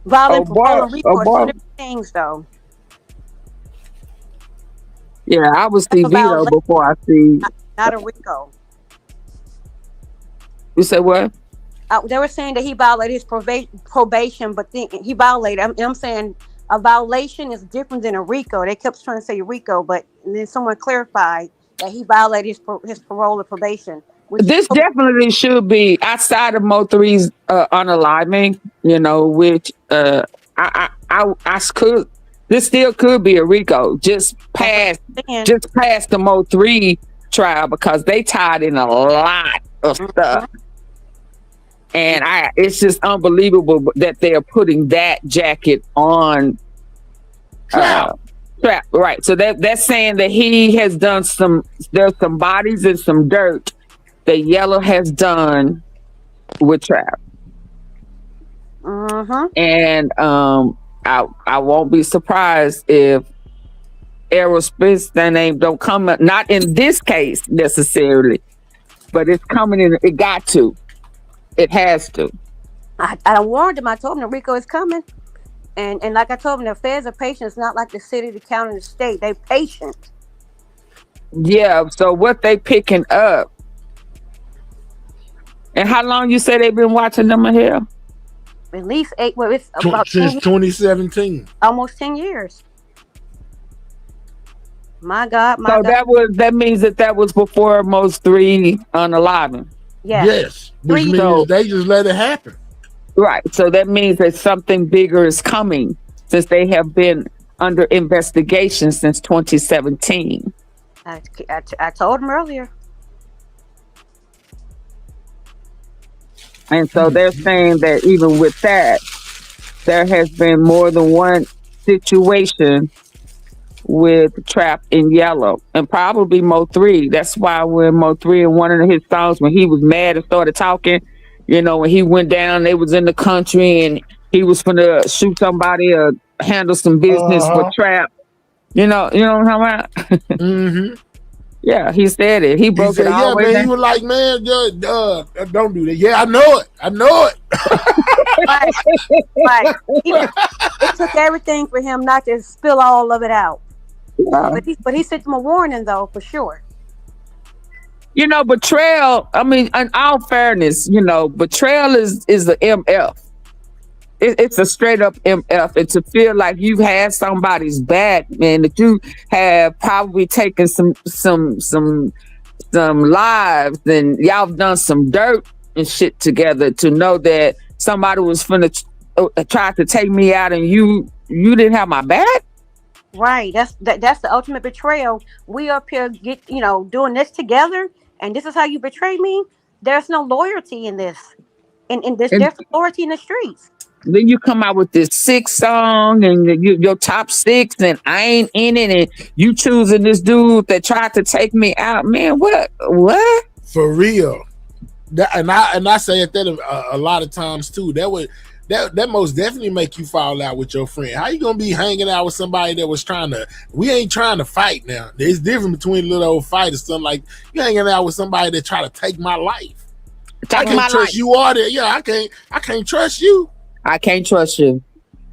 [SPEAKER 13] Violating parole and RICO are two different things, though.
[SPEAKER 14] Yeah, I would see
[SPEAKER 13] That's
[SPEAKER 14] Vito before I see.
[SPEAKER 13] Not a RICO.
[SPEAKER 14] You say what?
[SPEAKER 13] They were saying that he violated his probation, but he violated. I'm saying a violation is different than a RICO. They kept trying to say RICO, but then someone clarified that he violated his parole or probation.
[SPEAKER 14] This definitely should be outside of Mo3's unaliving, which I could. This still could be a RICO, just past the Mo3 trial, because they tied in a lot of stuff. And it's just unbelievable that they're putting that jacket on Trap. Right. So that's saying that he has done there's some bodies and some dirt that Yellow has done with Trap. And I won't be surprised if Aerospace, that name don't come up, not in this case necessarily, but it's coming in. It got to. It has to.
[SPEAKER 13] I warned him. I told him the RICO is coming. And like I told him, the feds are patient. It's not like the city, the county, and the state. They patient.
[SPEAKER 14] Yeah, so what they picking up? And how long you say they've been watching them in here?
[SPEAKER 13] At least 8. Well, it's about
[SPEAKER 1] since 2017.
[SPEAKER 13] Almost 10 years. My God,
[SPEAKER 14] so
[SPEAKER 13] God.
[SPEAKER 14] That means that was before Mo3 unaliving.
[SPEAKER 1] Yes. Which means they just let it happen.
[SPEAKER 14] Right. So that means that something bigger is coming, since they have been under investigation since 2017.
[SPEAKER 13] I told him earlier.
[SPEAKER 14] And so they're saying that even with that, there has been more than one situation with Trap in Yellow, and probably Mo3. That's why when Mo3 in one of his songs, when he was mad and started talking, when he went down, they was in the country and he was gonna shoot somebody or handle some business with Trap. You know what I'm talking about?
[SPEAKER 1] Mm-hmm.
[SPEAKER 14] Yeah, he said it. He broke it all the way down.
[SPEAKER 1] He was like, man, don't do that. Yeah, I know it.
[SPEAKER 13] Right. It took everything for him not to spill all of it out. Yeah. But he sent them a warning, though, for sure.
[SPEAKER 14] Betrayal, I mean, in all fairness, betrayal is the MF. It's a straight up MF. And to feel like you've had somebody's back, man, that you have probably taken some lives and y'all have done some dirt and shit together, to know that somebody was finna try to take me out and you didn't have my back.
[SPEAKER 13] Right. That's the ultimate betrayal. We up here doing this together, and this is how you betray me. There's no loyalty in this. And there's loyalty in the streets.
[SPEAKER 14] Then you come out with this 6 song and your top 6, and I ain't in it, and you choosing this dude that tried to take me out. Man, what?
[SPEAKER 1] For real. And I say it that a lot of times too. That most definitely make you fall out with your friend. How you gonna be hanging out with somebody that was we ain't trying to fight now. There's difference between little old fight or something, like you hanging out with somebody that try to take my life. I can't trust you all there. Yeah, I can't trust you.
[SPEAKER 14] I can't trust you.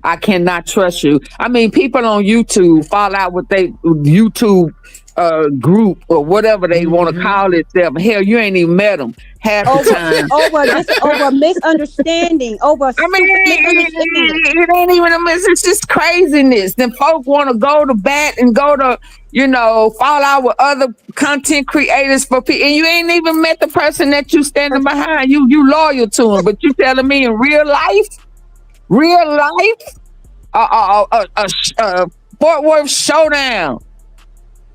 [SPEAKER 14] I cannot trust you. I mean, people on YouTube fall out with their YouTube group or whatever they want to call itself. Hell, you ain't even met them half the time.
[SPEAKER 13] over misunderstanding.
[SPEAKER 14] It ain't even a miss. It's just craziness. Then folk want to go to bat and go to, fall out with other content creators for people, and you ain't even met the person that you standing behind. You loyal to him, but you telling me in real life, Fort Worth showdown.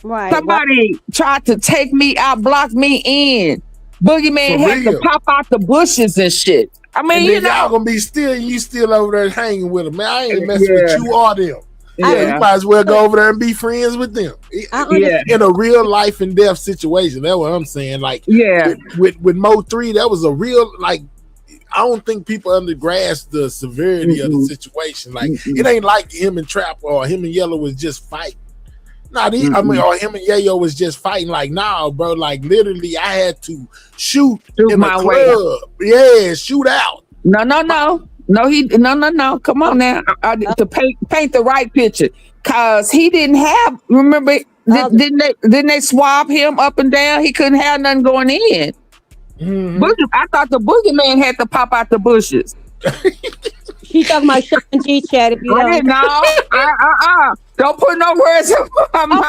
[SPEAKER 13] Right.
[SPEAKER 14] Somebody tried to take me out, block me in. Boogeyman had to pop out the bushes and shit.
[SPEAKER 15] I mean,
[SPEAKER 1] and
[SPEAKER 15] you
[SPEAKER 1] then y'all
[SPEAKER 15] know,
[SPEAKER 1] gonna be still, and you still over there hanging with them, man. I ain't messing with
[SPEAKER 15] yeah,
[SPEAKER 1] you or them. Yeah, you
[SPEAKER 15] yeah,
[SPEAKER 1] might as well go over there and be friends with them.
[SPEAKER 12] I
[SPEAKER 15] yeah,
[SPEAKER 12] understand.
[SPEAKER 1] In a real life and death situation, that's what I'm saying. Like
[SPEAKER 15] yeah.
[SPEAKER 1] with Mo 3, that was a real, like, I don't think people undergrasp the severity of the situation. Like, it ain't like him and Trap or him and Yellow was just fighting. Nah, I mean, or him and Yayo was just fighting. Like, nah, bro. Like, literally, I had to shoot in a
[SPEAKER 15] my way.
[SPEAKER 1] club. Yeah, shoot out.
[SPEAKER 15] No. No. Come on now. To paint the right picture, cause he didn't have. Remember, didn't they swab him up and down? He couldn't have nothing going in. I thought the boogeyman had to pop out the bushes.
[SPEAKER 12] She talking about Sean G, Chad. If you don't,
[SPEAKER 15] don't put no words in my mouth.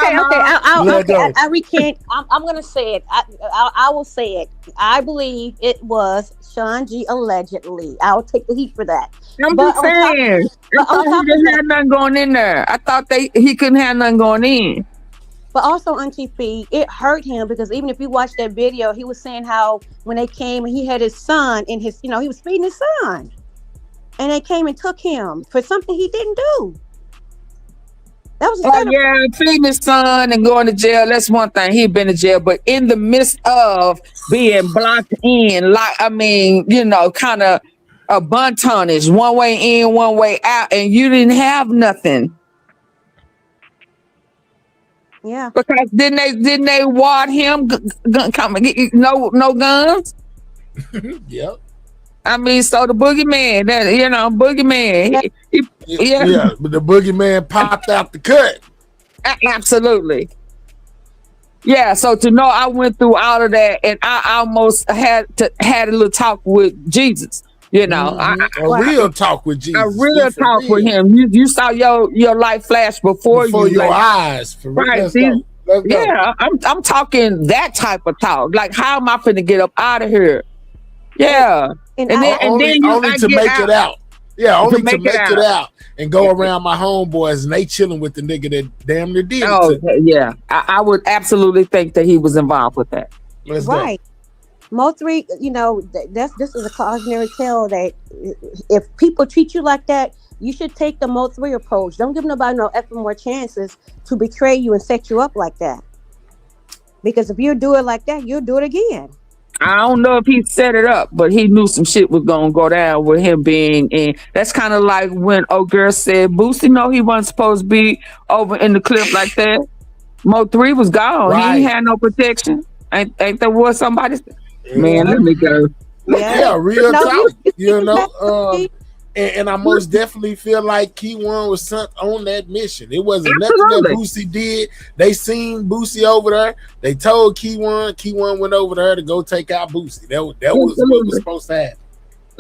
[SPEAKER 12] Okay. I recant. I'm gonna say it. I will say it. I believe it was Sean G allegedly. I'll take the heat for that.
[SPEAKER 15] I'm just saying. I thought he didn't have nothing going in there. I thought he couldn't have nothing going in.
[SPEAKER 12] But also, Auntie P, it hurt him because even if you watch that video, he was saying how when they came, he had his son in his, he was feeding his son. And they came and took him for something he didn't do. That was
[SPEAKER 15] feeding his son and going to jail. That's one thing. He'd been in jail, but in the midst of being blocked in, kind of a buntonish, one way in, one way out, and you didn't have nothing.
[SPEAKER 12] Yeah.
[SPEAKER 15] Because didn't they ward him? No guns.
[SPEAKER 1] Yep.
[SPEAKER 15] I mean, so the boogeyman, boogeyman.
[SPEAKER 1] But the boogeyman popped out the cut.
[SPEAKER 15] Absolutely. Yeah. So to know I went through all of that, and I almost had a little talk with Jesus. A
[SPEAKER 1] real talk with Jesus.
[SPEAKER 15] A real talk with him. You saw your life flash before
[SPEAKER 1] your eyes. For real.
[SPEAKER 15] Right.
[SPEAKER 1] Let's go.
[SPEAKER 15] Yeah. I'm talking that type of talk. Like, how am I finna get up out of here? Yeah.
[SPEAKER 1] And then to make it out. Yeah, only to make it out and go around my homeboys and they chilling with the nigga that damn near did it.
[SPEAKER 15] Yeah. I would absolutely think that he was involved with that.
[SPEAKER 12] Right. Mo 3, this is a cautionary tale that if people treat you like that, you should take the Mo 3 approach. Don't give nobody no effing more chances to betray you and set you up like that. Because if you do it like that, you'll do it again.
[SPEAKER 15] I don't know if he set it up, but he knew some shit was gonna go down with him being in. That's kind of like when old girl said, Boosie, no, he wasn't supposed to be over in the cliff like that. Mo 3 was gone. Right. He ain't had no protection. Ain't there was somebody? Man, let me go.
[SPEAKER 1] Yeah, real talk. And I most definitely feel like Key-One was sent on that mission. It wasn't nothing that Boosie did. They seen Boosie over there. They told Key-One. Key-One went over there to go take out Boosie. That was what was supposed to happen.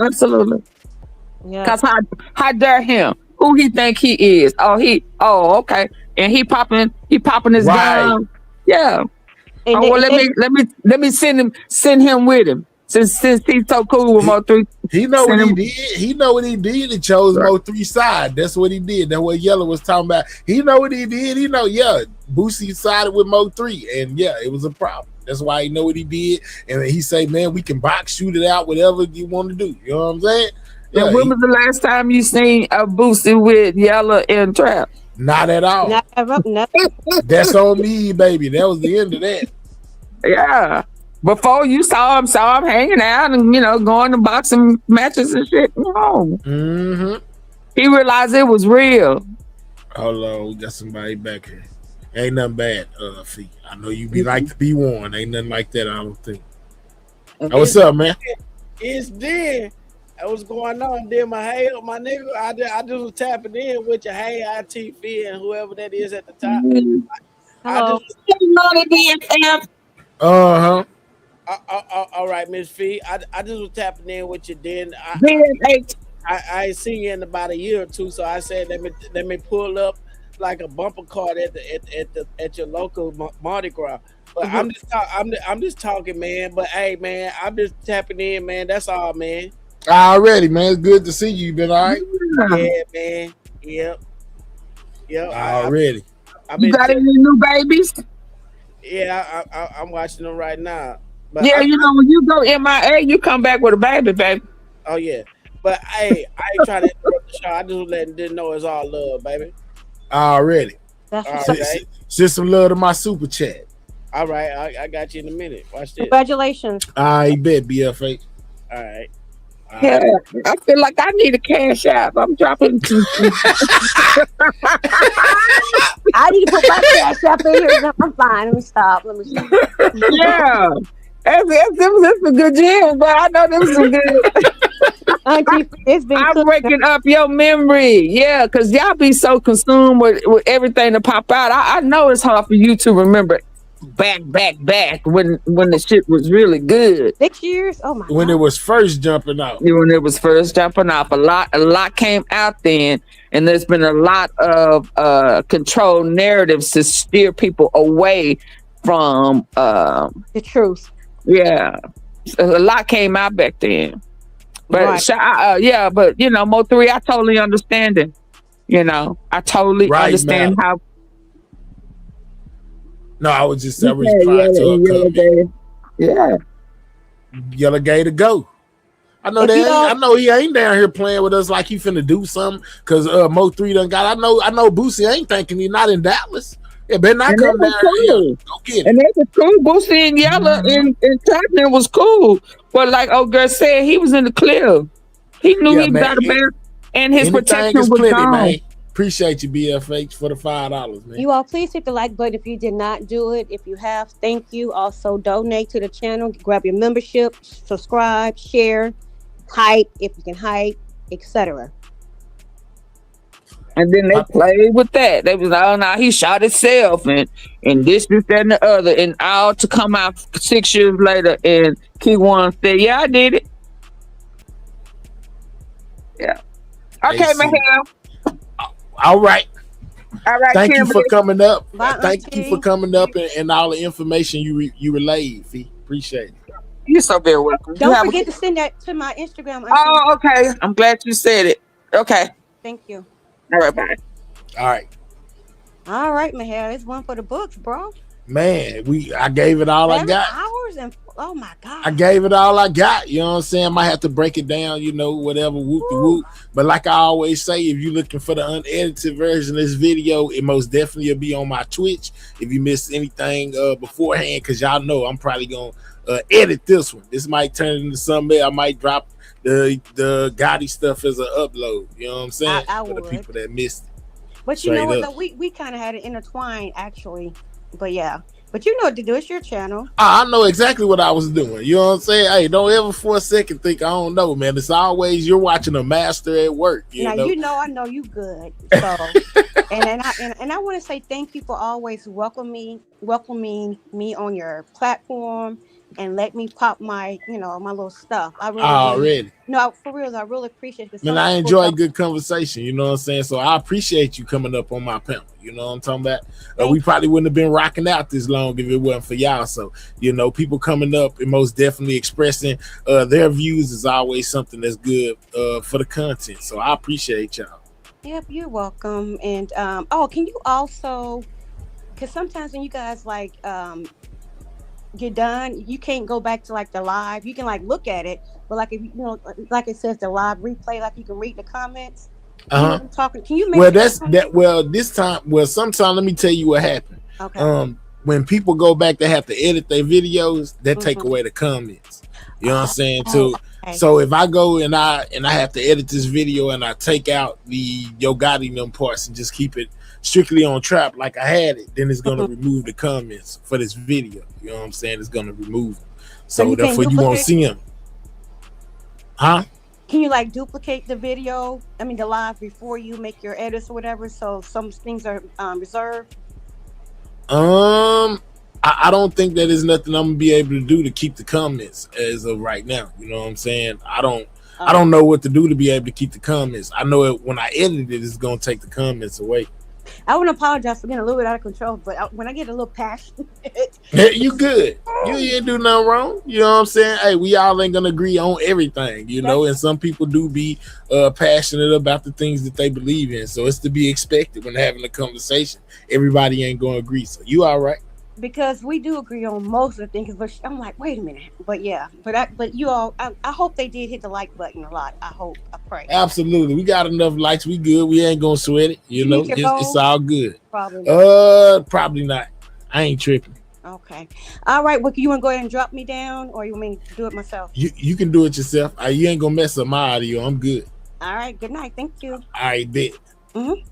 [SPEAKER 15] Absolutely. Yeah. Because how dare him? Who he think he is? Okay. And he popping his gun. Yeah. Let me send him with him. Since he's so cool with Mo 3.
[SPEAKER 1] He know what he did. He know what he did. He chose Mo 3's side. That's what he did. That's what Yellow was talking about. He know what he did. He know, Boosie sided with Mo 3. And it was a problem. That's why he know what he did. And he say, man, we can box, shoot it out, whatever you want to do. You know what I'm saying?
[SPEAKER 15] Yeah, when was the last time you seen a Boosie with Yellow and Trap?
[SPEAKER 1] Not at all.
[SPEAKER 12] Not ever.
[SPEAKER 1] That's on me, baby. That was the end of that.
[SPEAKER 15] Yeah. Before you saw him hanging out and going to boxing matches and shit. No.
[SPEAKER 1] Mm-hmm.
[SPEAKER 15] He realized it was real.
[SPEAKER 1] Hold on, we got somebody back here. Ain't nothing bad, Fee. I know you be like to be warned. Ain't nothing like that, I don't think. What's up, man?
[SPEAKER 16] It's there. What's going on? Then my nigga, I just was tapping in with your ITV and whoever that is at the top.
[SPEAKER 1] Uh-huh.
[SPEAKER 16] All right, Miss Fee. I just was tapping in with you. Then I ain't seen you in about a year or two, so I said let me pull up like a bumper card at your local Mardi Gras. But I'm just talking, man. But hey, man, I'm just tapping in, man. That's all, man.
[SPEAKER 1] Already, man. It's good to see you. You been all right?
[SPEAKER 16] Yeah, man. Yep.
[SPEAKER 1] Already.
[SPEAKER 15] You got any new babies?
[SPEAKER 16] Yeah, I'm watching them right now. But
[SPEAKER 15] when you go MIA, you come back with a baby.
[SPEAKER 16] Oh yeah. But hey, I ain't trying to interrupt the show. I just didn't know it's all love, baby.
[SPEAKER 1] Already.
[SPEAKER 13] That's
[SPEAKER 16] All
[SPEAKER 13] what's
[SPEAKER 1] Send,
[SPEAKER 13] up.
[SPEAKER 16] right.
[SPEAKER 1] send some love to my super chat.
[SPEAKER 16] All right. I got you in a minute. Watch this.
[SPEAKER 13] Congratulations.
[SPEAKER 1] I bet BFA.
[SPEAKER 16] All right. All
[SPEAKER 15] Yeah,
[SPEAKER 16] right.
[SPEAKER 15] I feel like I need a cash app. I'm dropping some.
[SPEAKER 13] I need to put my cash up in here. No, I'm fine. Let me stop.
[SPEAKER 15] Yeah. That's a good gym, but I know them some good.
[SPEAKER 13] Auntie, it's been
[SPEAKER 15] I'm
[SPEAKER 13] cooked.
[SPEAKER 15] waking up your memory. Yeah, because y'all be so consumed with everything to pop out. I know it's hard for you to remember back when the shit was really good.
[SPEAKER 13] 6 years? Oh my
[SPEAKER 1] When
[SPEAKER 13] God.
[SPEAKER 1] it was first jumping out.
[SPEAKER 15] When it was first jumping off, a lot came out then, and there's been a lot of controlled narratives to steer people away from
[SPEAKER 13] the truth.
[SPEAKER 15] Yeah, a lot came out back then. But
[SPEAKER 13] Right.
[SPEAKER 15] yeah, but you know, Mo3, I totally understand it. You know, I totally
[SPEAKER 1] Right,
[SPEAKER 15] understand
[SPEAKER 1] Mal.
[SPEAKER 15] how.
[SPEAKER 1] No, I was replying to a comment.
[SPEAKER 15] Yeah.
[SPEAKER 1] Yellow Gator go. I know I know he ain't down here playing with us like he finna do something because Mo3 done got. I know Boosie ain't thinking he not in Dallas. It better not
[SPEAKER 15] And
[SPEAKER 1] come
[SPEAKER 15] that
[SPEAKER 1] down
[SPEAKER 15] was
[SPEAKER 1] here.
[SPEAKER 15] cool.
[SPEAKER 1] Go get it.
[SPEAKER 15] And that was cool. Boosie and Yella and Tottenham was cool. But like old girl said, he was in the clear. He knew he got a bear and his
[SPEAKER 1] Anything
[SPEAKER 15] protection
[SPEAKER 1] is
[SPEAKER 15] was
[SPEAKER 1] plenty,
[SPEAKER 15] gone.
[SPEAKER 1] man. Appreciate you, BFH, for the $5, man.
[SPEAKER 13] You all please hit the like button if you did not do it. If you have, thank you. Also donate to the channel, grab your membership, subscribe, share, hype if you can hype, etc.
[SPEAKER 15] And then they played with that. They was like, oh no, he shot himself and this, that, and the other. And all to come out 6 years later and Key1 said, yeah, I did it. Yeah. Okay, Mahal.
[SPEAKER 1] All right.
[SPEAKER 15] All right,
[SPEAKER 1] Thank you for
[SPEAKER 15] Kimberly.
[SPEAKER 1] coming up.
[SPEAKER 13] Bye,
[SPEAKER 1] Thank you for coming up and all the information you relayed, Fee. Appreciate it.
[SPEAKER 15] You're so very welcome.
[SPEAKER 13] Don't forget to send that to my Instagram. Auntie.
[SPEAKER 15] Oh, okay. I'm glad you said it. Okay.
[SPEAKER 13] Thank you.
[SPEAKER 15] All right, bye.
[SPEAKER 1] All right.
[SPEAKER 13] All right, Mahal. It's one for the books, bro.
[SPEAKER 1] Man, I gave it all
[SPEAKER 13] 7
[SPEAKER 1] I got.
[SPEAKER 13] hours and oh my God.
[SPEAKER 1] I gave it all I got. You know what I'm saying? I might have to break it down, whatever, whoop de whoop. But like I always say, if you're looking for the unedited version of this video, it most definitely will be on my Twitch. If you missed anything beforehand, because y'all know I'm probably going to edit this one. This might turn into something. I might drop the Gotti stuff as an upload. You know what I'm saying?
[SPEAKER 13] I
[SPEAKER 1] for the
[SPEAKER 13] would.
[SPEAKER 1] people that missed it.
[SPEAKER 13] But you know what,
[SPEAKER 1] Straight
[SPEAKER 13] though?
[SPEAKER 1] up.
[SPEAKER 13] We kind of had it intertwined, actually. But yeah. But you know what to do. It's your channel.
[SPEAKER 1] I know exactly what I was doing. You know what I'm saying? Hey, don't ever for a second think I don't know, man. It's always you're watching a master at work. You know?
[SPEAKER 13] I know you good. So and I want to say thank you for always welcoming me on your platform and let me pop my my little stuff. I really
[SPEAKER 1] Already.
[SPEAKER 13] No, for real, I really appreciate it.
[SPEAKER 1] Man, I enjoy good conversation, you know what I'm saying? So I appreciate you coming up on my panel. You know what I'm talking about? We probably wouldn't have been rocking out this long if it wasn't for y'all. So, people coming up and most definitely expressing their views is always something that's good for the content. So I appreciate y'all.
[SPEAKER 13] Yep, you're welcome. And can you also, because sometimes when you guys you're done, you can't go back to the live. You can look at it, but if like it says the live replay, you can read the comments. You know what I'm talking. Can you make
[SPEAKER 1] this time sometime let me tell you what happened.
[SPEAKER 13] Okay.
[SPEAKER 1] When people go back, they have to edit their videos, that take away the comments. You know what I'm saying? So if I go and I have to edit this video and I take out the Yo Gotti them parts and just keep it strictly on trap like I had it, then it's gonna remove the comments for this video. You know what I'm saying? It's gonna remove them. So therefore you won't see them. Huh?
[SPEAKER 13] Can you duplicate the video? I mean the live before you make your edits or whatever. So some things are reserved.
[SPEAKER 1] I don't think that is nothing I'm gonna be able to do to keep the comments as of right now. You know what I'm saying? I don't know what to do to be able to keep the comments. I know it when I edit it, it's gonna take the comments away.
[SPEAKER 13] I want to apologize for getting a little bit out of control, but when I get a little passionate,
[SPEAKER 1] you good. You ain't do nothing wrong. You know what I'm saying? Hey, we all ain't gonna agree on everything, and some people do be passionate about the things that they believe in. So it's to be expected when having a conversation. Everybody ain't gonna agree. So you all right.
[SPEAKER 13] because we do agree on most of the things, but I'm like, wait a minute. But yeah, but you all, I hope they did hit the like button a lot. I hope, I pray.
[SPEAKER 1] Absolutely. We got enough likes. We good. We ain't gonna sweat it. You know, it's all good.
[SPEAKER 13] Probably not.
[SPEAKER 1] Probably not. I ain't tripping.
[SPEAKER 13] Okay. All right. Well, you want to go ahead and drop me down, or you want me to do it myself?
[SPEAKER 1] You can do it yourself. You ain't gonna mess up my audio. I'm good.
[SPEAKER 13] All right. Good night. Thank you.
[SPEAKER 1] All right, bet.
[SPEAKER 13] Mm-hmm.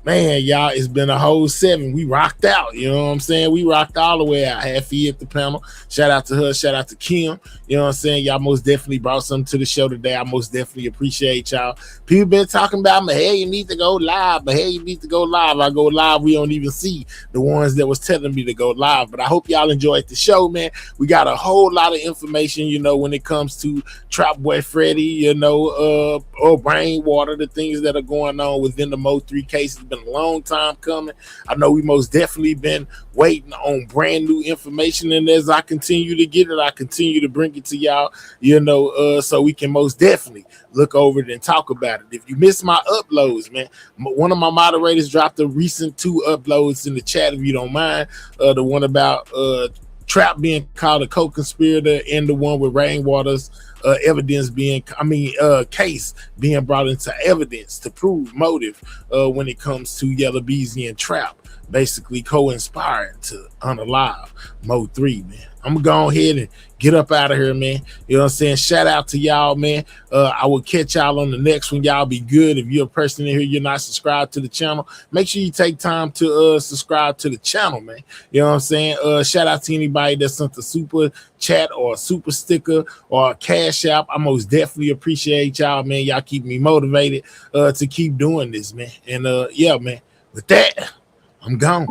[SPEAKER 1] Man, y'all, it's been a whole 7. We rocked out. You know what I'm saying? We rocked all the way out. Had Fee at the panel. Shout out to her. Shout out to Kim. You know what I'm saying? Y'all most definitely brought something to the show today. I most definitely appreciate y'all. People been talking about me. Hey, you need to go live. But hey, you need to go live. I go live. We don't even see the ones that was telling me to go live. But I hope y'all enjoyed the show, man. We got a whole lot of information, you know, when it comes to Trapboy Freddy, you know, or Rainwater, the things that are going on within the Mo 3 case. It's been a long time coming. I know we most definitely been waiting on brand new information, and as I continue to get it, I continue to bring it to y'all, you know, so we can most definitely look over it and talk about it. If you missed my uploads, man, one of my moderators dropped a recent 2 uploads in the chat, if you don't mind. The one about Trap being called a co-conspirator, and the one with Rainwater's evidence being, case being brought into evidence to prove motive when it comes to Yellow Beezy and Trap basically co-inspiring to unalive Mo 3, man. I'm gonna go ahead and get up out of here, man. You know what I'm saying? Shout out to y'all, man. I will catch y'all on the next one. Y'all be good. If you're a person in here, you're not subscribed to the channel, make sure you take time to subscribe to the channel, man. You know what I'm saying? Shout out to anybody that sent a super chat or a super sticker or a cash app. I most definitely appreciate y'all, man. Y'all keep me motivated to keep doing this, man. And yeah, man, with that, I'm gone.